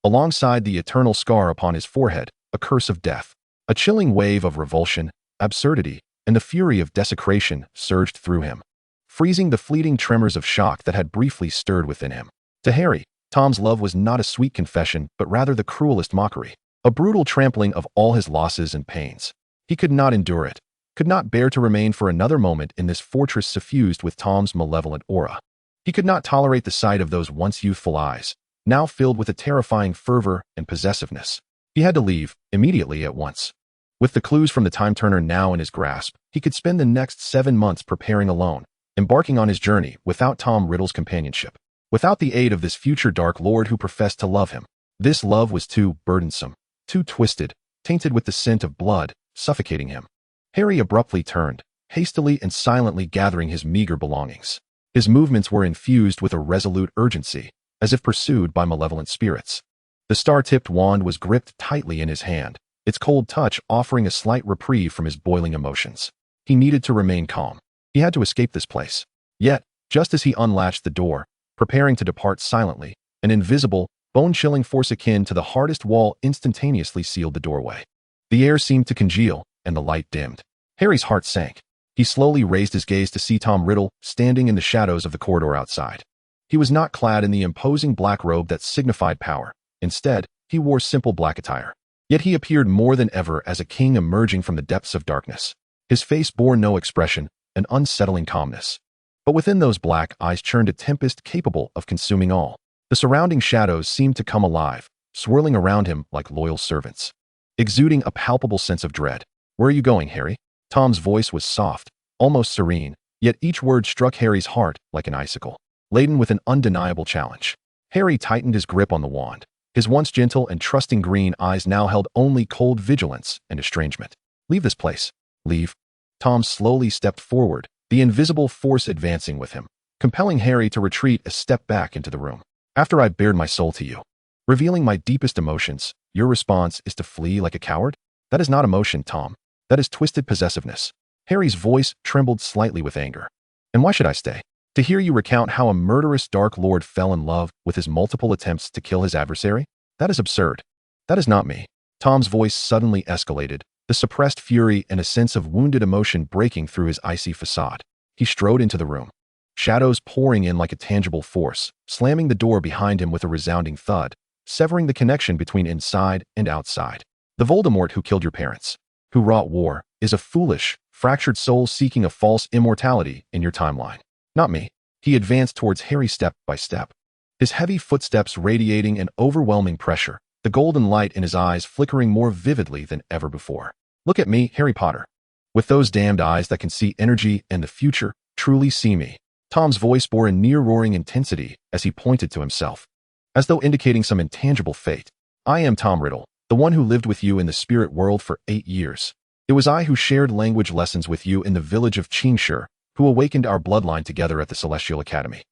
Alongside the eternal scar upon his forehead, a curse of death. A chilling wave of revulsion, absurdity, and the fury of desecration surged through him, freezing the fleeting tremors of shock that had briefly stirred within him. To Harry, Tom's love was not a sweet confession, but rather the cruelest mockery, a brutal trampling of all his losses and pains. He could not endure it, could not bear to remain for another moment in this fortress suffused with Tom's malevolent aura. He could not tolerate the sight of those once youthful eyes, now filled with a terrifying fervor and possessiveness. He had to leave, immediately at once. With the clues from the Time Turner now in his grasp, he could spend the next 7 months preparing alone, embarking on his journey without Tom Riddle's companionship, without the aid of this future Dark Lord who professed to love him. This love was too burdensome, too twisted, tainted with the scent of blood, suffocating him. Harry abruptly turned, hastily and silently gathering his meager belongings. His movements were infused with a resolute urgency, as if pursued by malevolent spirits. The star-tipped wand was gripped tightly in his hand, its cold touch offering a slight reprieve from his boiling emotions. He needed to remain calm. He had to escape this place. Yet, just as he unlatched the door, preparing to depart silently, an invisible, bone-chilling force akin to the hardest wall instantaneously sealed the doorway. The air seemed to congeal, and the light dimmed. Harry's heart sank. He slowly raised his gaze to see Tom Riddle standing in the shadows of the corridor outside. He was not clad in the imposing black robe that signified power. Instead, he wore simple black attire. Yet he appeared more than ever as a king emerging from the depths of darkness. His face bore no expression, an unsettling calmness. But within those black eyes churned a tempest capable of consuming all. The surrounding shadows seemed to come alive, swirling around him like loyal servants, exuding a palpable sense of dread. "Where are you going, Harry?" Tom's voice was soft, almost serene, yet each word struck Harry's heart like an icicle, laden with an undeniable challenge. Harry tightened his grip on the wand. His once gentle and trusting green eyes now held only cold vigilance and estrangement. "Leave this place." "Leave?" Tom slowly stepped forward, the invisible force advancing with him, compelling Harry to retreat a step back into the room. "After I bared my soul to you, revealing my deepest emotions, your response is to flee like a coward? That is not emotion, Tom. That is twisted possessiveness." Harry's voice trembled slightly with anger. "And why should I stay? To hear you recount how a murderous Dark Lord fell in love with his multiple attempts to kill his adversary? That is absurd. That is not me." Tom's voice suddenly escalated, the suppressed fury and a sense of wounded emotion breaking through his icy facade. He strode into the room, shadows pouring in like a tangible force, slamming the door behind him with a resounding thud, severing the connection between inside and outside. "The Voldemort who killed your parents, who wrought war, is a foolish, fractured soul seeking a false immortality in your timeline. Not me." He advanced towards Harry step by step, his heavy footsteps radiating an overwhelming pressure, the golden light in his eyes flickering more vividly than ever before. "Look at me, Harry Potter. With those damned eyes that can see energy and the future, truly see me." Tom's voice bore a near-roaring intensity as he pointed to himself, as though indicating some intangible fate. "I am Tom Riddle, the one who lived with you in the spirit world for 8 years. It was I who shared language lessons with you in the village of Chingshire, who awakened our bloodline together at the Celestial Academy,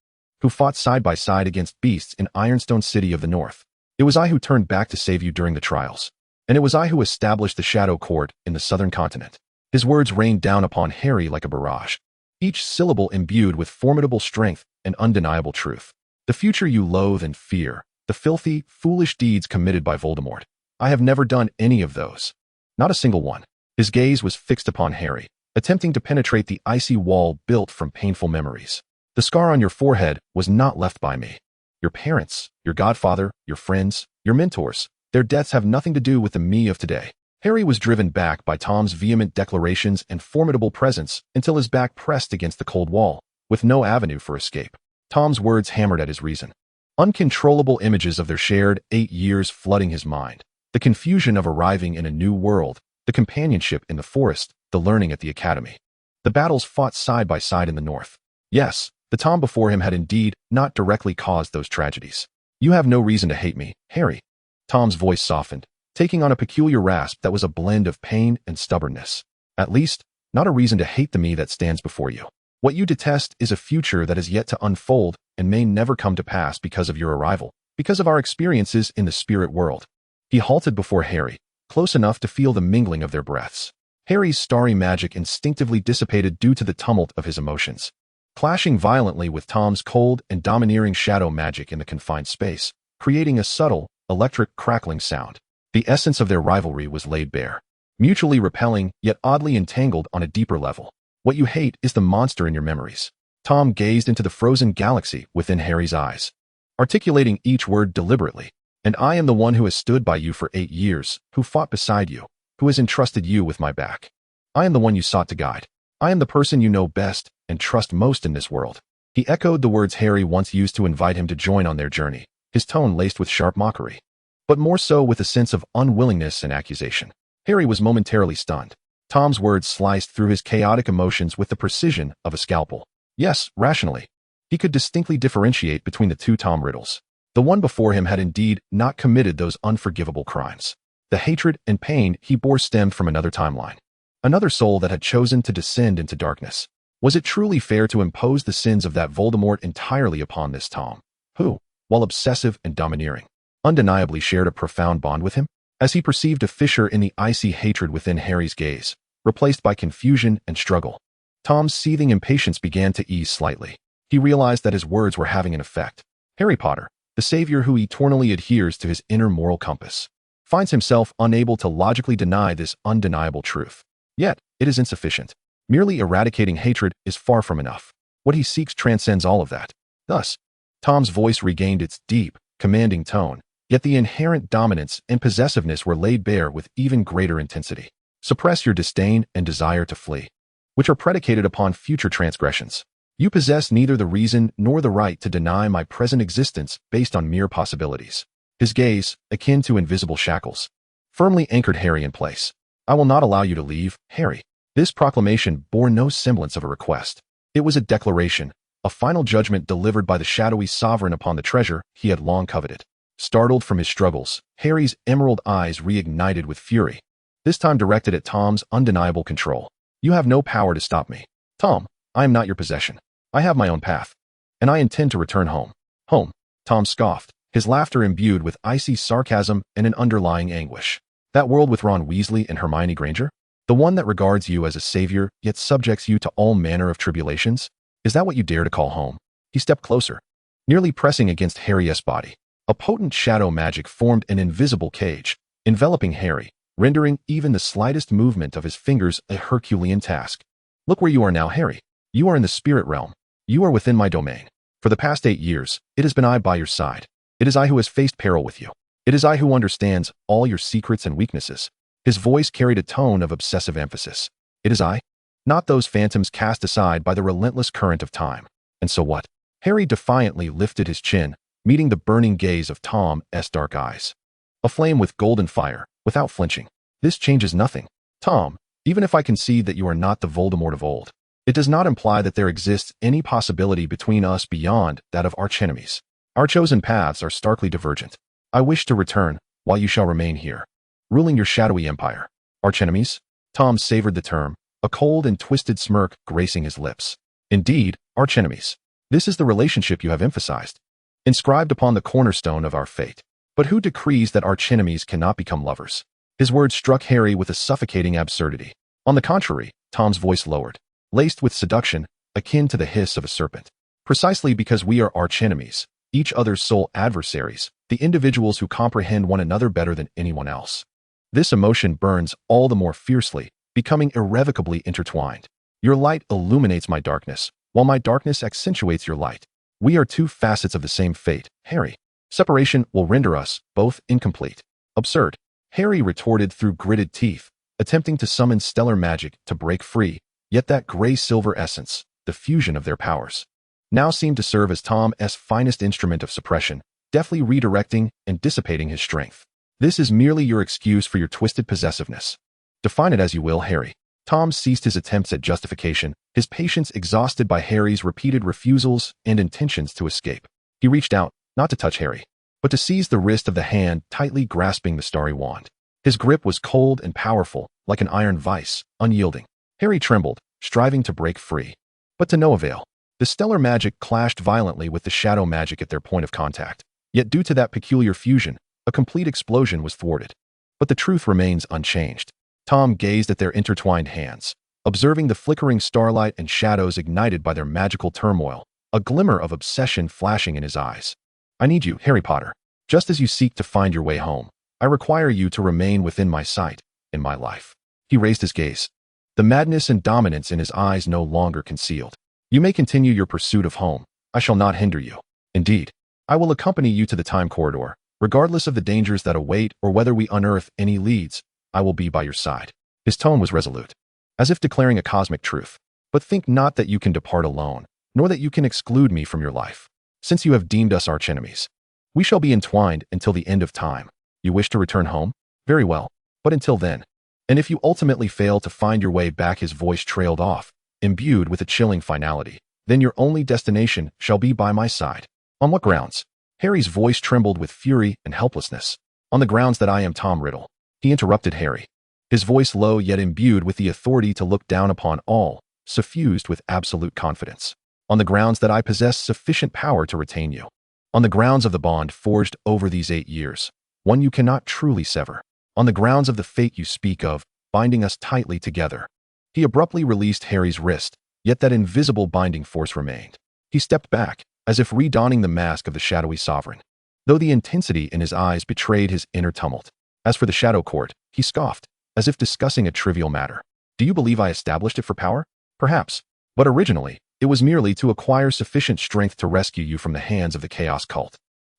who fought side by side against beasts in Ironstone City of the North. It was I who turned back to save you during the trials, and it was I who established the Shadow Court in the southern continent." His words rained down upon Harry like a barrage, each syllable imbued with formidable strength and undeniable truth. "The future you loathe and fear, the filthy, foolish deeds committed by Voldemort. I have never done any of those. Not a single one." His gaze was fixed upon Harry, attempting to penetrate the icy wall built from painful memories. "The scar on your forehead was not left by me. Your parents, your godfather, your friends, your mentors, their deaths have nothing to do with the me of today." Harry was driven back by Tom's vehement declarations and formidable presence until his back pressed against the cold wall, with no avenue for escape. Tom's words hammered at his reason, uncontrollable images of their shared 8 years flooding his mind. The confusion of arriving in a new world, the companionship in the forest, the learning at the academy. The battles fought side by side in the north. Yes, the Tom before him had indeed not directly caused those tragedies. "You have no reason to hate me, Harry." Tom's voice softened, taking on a peculiar rasp that was a blend of pain and stubbornness. "At least, not a reason to hate the me that stands before you. What you detest is a future that is yet to unfold and may never come to pass because of your arrival, because of our experiences in the spirit world." He halted before Harry, close enough to feel the mingling of their breaths. Harry's starry magic instinctively dissipated due to the tumult of his emotions, clashing violently with Tom's cold and domineering shadow magic in the confined space, creating a subtle, electric crackling sound. The essence of their rivalry was laid bare, mutually repelling yet oddly entangled on a deeper level. "What you hate is the monster in your memories." Tom gazed into the frozen galaxy within Harry's eyes, articulating each word deliberately. "And I am the one who has stood by you for 8 years, who fought beside you, who has entrusted you with my back. I am the one you sought to guide. I am the person you know best and trust most in this world." He echoed the words Harry once used to invite him to join on their journey, his tone laced with sharp mockery, but more so with a sense of unwillingness and accusation. Harry was momentarily stunned. Tom's words sliced through his chaotic emotions with the precision of a scalpel. Yes, rationally, he could distinctly differentiate between the two Tom Riddles. The one before him had indeed not committed those unforgivable crimes. The hatred and pain he bore stemmed from another timeline, another soul that had chosen to descend into darkness. Was it truly fair to impose the sins of that Voldemort entirely upon this Tom, who, while obsessive and domineering, undeniably shared a profound bond with him? As he perceived a fissure in the icy hatred within Harry's gaze, replaced by confusion and struggle, Tom's seething impatience began to ease slightly. He realized that his words were having an effect. Harry Potter, the savior who eternally adheres to his inner moral compass, finds himself unable to logically deny this undeniable truth. Yet, it is insufficient. Merely eradicating hatred is far from enough. What he seeks transcends all of that. Thus, Tom's voice regained its deep, commanding tone, Yet the inherent dominance and possessiveness were laid bare with even greater intensity. Suppress your disdain and desire to flee, which are predicated upon future transgressions. You possess neither the reason nor the right to deny my present existence based on mere possibilities. His gaze, akin to invisible shackles, firmly anchored Harry in place. I will not allow you to leave, Harry. This proclamation bore no semblance of a request. It was a declaration, a final judgment delivered by the shadowy sovereign upon the treasure he had long coveted. Startled from his struggles, Harry's emerald eyes reignited with fury, this time directed at Tom's undeniable control. You have no power to stop me. Tom, I am not your possession. I have my own path, and I intend to return home. Home, Tom scoffed, his laughter imbued with icy sarcasm and an underlying anguish. That world with Ron Weasley and Hermione Granger? The one that regards you as a savior, yet subjects you to all manner of tribulations? Is that what you dare to call home? He stepped closer, nearly pressing against Harry's body. A potent shadow magic formed an invisible cage, enveloping Harry, rendering even the slightest movement of his fingers a Herculean task. Look where you are now, Harry. You are in the spirit realm. You are within my domain. For the past 8 years, it has been I by your side. It is I who has faced peril with you. It is I who understands all your secrets and weaknesses. His voice carried a tone of obsessive emphasis. It is I, not those phantoms cast aside by the relentless current of time. And so what? Harry defiantly lifted his chin, meeting the burning gaze of Tom's dark eyes. Aflame with golden fire, without flinching. This changes nothing. Tom, even if I concede that you are not the Voldemort of old, it does not imply that there exists any possibility between us beyond that of archenemies. Our chosen paths are starkly divergent. I wish to return, while you shall remain here, ruling your shadowy empire. Archenemies? Tom savored the term, a cold and twisted smirk gracing his lips. Indeed, archenemies. This is the relationship you have emphasized, inscribed upon the cornerstone of our fate. But who decrees that archenemies cannot become lovers? His words struck Harry with a suffocating absurdity. On the contrary, Tom's voice lowered, laced with seduction, akin to the hiss of a serpent. Precisely because we are archenemies, each other's sole adversaries, the individuals who comprehend one another better than anyone else. This emotion burns all the more fiercely, becoming irrevocably intertwined. Your light illuminates my darkness, while my darkness accentuates your light. We are two facets of the same fate, Harry. Separation will render us both incomplete. Absurd, Harry retorted through gritted teeth, attempting to summon stellar magic to break free, yet that gray-silver essence, the fusion of their powers, now seemed to serve as Tom's finest instrument of suppression, deftly redirecting and dissipating his strength. This is merely your excuse for your twisted possessiveness. Define it as you will, Harry. Tom ceased his attempts at justification, his patience exhausted by Harry's repeated refusals and intentions to escape. He reached out, not to touch Harry, but to seize the wrist of the hand tightly grasping the starry wand. His grip was cold and powerful, like an iron vice, unyielding. Harry trembled, striving to break free, but to no avail. The stellar magic clashed violently with the shadow magic at their point of contact. Yet due to that peculiar fusion, a complete explosion was thwarted. But the truth remains unchanged. Tom gazed at their intertwined hands, observing the flickering starlight and shadows ignited by their magical turmoil, a glimmer of obsession flashing in his eyes. I need you, Harry Potter. Just as you seek to find your way home, I require you to remain within my sight, in my life. He raised his gaze, the madness and dominance in his eyes no longer concealed. You may continue your pursuit of home. I shall not hinder you. Indeed, I will accompany you to the time corridor, regardless of the dangers that await or whether we unearth any leads. I will be by your side. His tone was resolute, as if declaring a cosmic truth. But think not that you can depart alone, nor that you can exclude me from your life. Since you have deemed us archenemies, we shall be entwined until the end of time. You wish to return home? Very well. But until then, and if you ultimately fail to find your way back, his voice trailed off, imbued with a chilling finality, then your only destination shall be by my side. On what grounds? Harry's voice trembled with fury and helplessness. On the grounds that I am Tom Riddle. He interrupted Harry, his voice low yet imbued with the authority to look down upon all, suffused with absolute confidence. On the grounds that I possess sufficient power to retain you. On the grounds of the bond forged over these 8 years, one you cannot truly sever. On the grounds of the fate you speak of, binding us tightly together. He abruptly released Harry's wrist, yet that invisible binding force remained. He stepped back, as if redonning the mask of the shadowy sovereign, though the intensity in his eyes betrayed his inner tumult. As for the Shadow Court, he scoffed, as if discussing a trivial matter. Do you believe I established it for power? Perhaps. But originally, it was merely to acquire sufficient strength to rescue you from the hands of the Chaos Cult.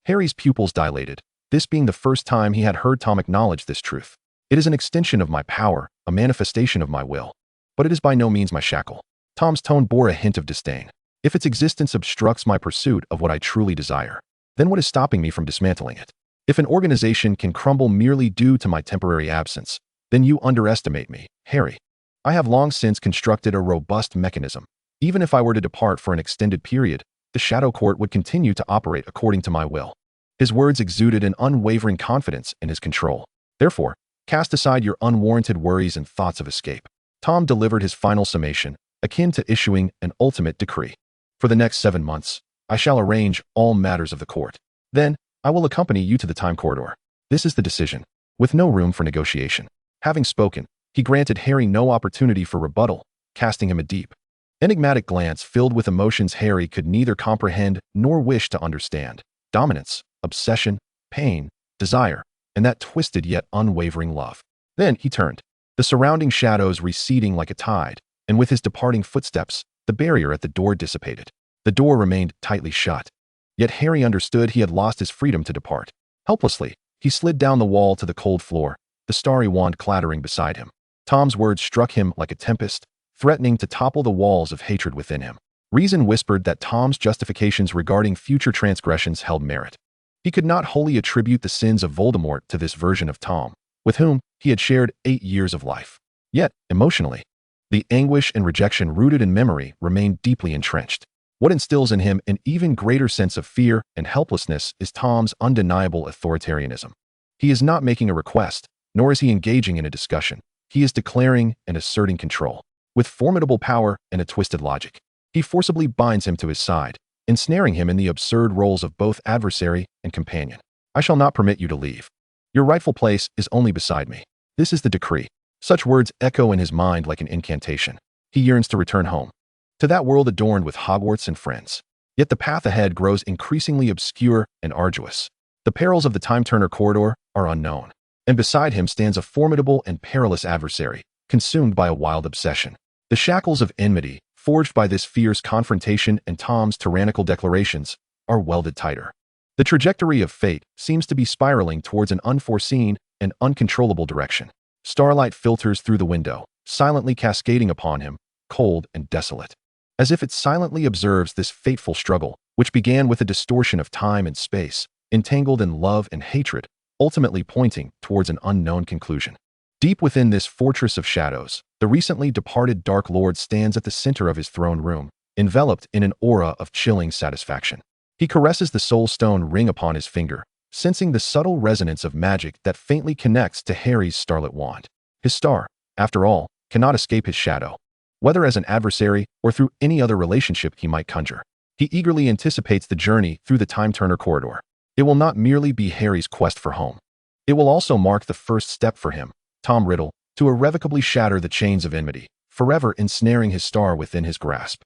Harry's pupils dilated, this being the first time he had heard Tom acknowledge this truth. It is an extension of my power, a manifestation of my will. But it is by no means my shackle. Tom's tone bore a hint of disdain. If its existence obstructs my pursuit of what I truly desire, then what is stopping me from dismantling it? If an organization can crumble merely due to my temporary absence, then you underestimate me, Harry. I have long since constructed a robust mechanism. Even if I were to depart for an extended period, the Shadow Court would continue to operate according to my will. His words exuded an unwavering confidence in his control. Therefore, cast aside your unwarranted worries and thoughts of escape. Tom delivered his final summation, akin to issuing an ultimate decree. For the next 7 months, I shall arrange all matters of the court. Then, I will accompany you to the time corridor. This is the decision, with no room for negotiation. Having spoken, he granted Harry no opportunity for rebuttal, casting him a deep, enigmatic glance filled with emotions Harry could neither comprehend nor wish to understand. Dominance, obsession, pain, desire, and that twisted yet unwavering love. Then he turned, the surrounding shadows receding like a tide, and with his departing footsteps, the barrier at the door dissipated. The door remained tightly shut. Yet Harry understood he had lost his freedom to depart. Helplessly, he slid down the wall to the cold floor, the starry wand clattering beside him. Tom's words struck him like a tempest, threatening to topple the walls of hatred within him. Reason whispered that Tom's justifications regarding future transgressions held merit. He could not wholly attribute the sins of Voldemort to this version of Tom, with whom he had shared 8 years of life. Yet, emotionally, the anguish and rejection rooted in memory remained deeply entrenched. What instills in him an even greater sense of fear and helplessness is Tom's undeniable authoritarianism. He is not making a request, nor is he engaging in a discussion. He is declaring and asserting control. With formidable power and a twisted logic, he forcibly binds him to his side, ensnaring him in the absurd roles of both adversary and companion. I shall not permit you to leave. Your rightful place is only beside me. This is the decree. Such words echo in his mind like an incantation. He yearns to return home, to that world adorned with Hogwarts and friends. Yet the path ahead grows increasingly obscure and arduous. The perils of the Time-Turner corridor are unknown, and beside him stands a formidable and perilous adversary, consumed by a wild obsession. The shackles of enmity, forged by this fierce confrontation and Tom's tyrannical declarations, are welded tighter. The trajectory of fate seems to be spiraling towards an unforeseen and uncontrollable direction. Starlight filters through the window, silently cascading upon him, cold and desolate. As if it silently observes this fateful struggle, which began with a distortion of time and space, entangled in love and hatred, ultimately pointing towards an unknown conclusion. Deep within this fortress of shadows, the recently departed Dark Lord stands at the center of his throne room, enveloped in an aura of chilling satisfaction. He caresses the soul stone ring upon his finger, sensing the subtle resonance of magic that faintly connects to Harry's starlit wand. His star, after all, cannot escape his shadow, whether as an adversary or through any other relationship he might conjure. He eagerly anticipates the journey through the Time-Turner corridor. It will not merely be Harry's quest for home. It will also mark the first step for him, Tom Riddle, to irrevocably shatter the chains of enmity, forever ensnaring his star within his grasp.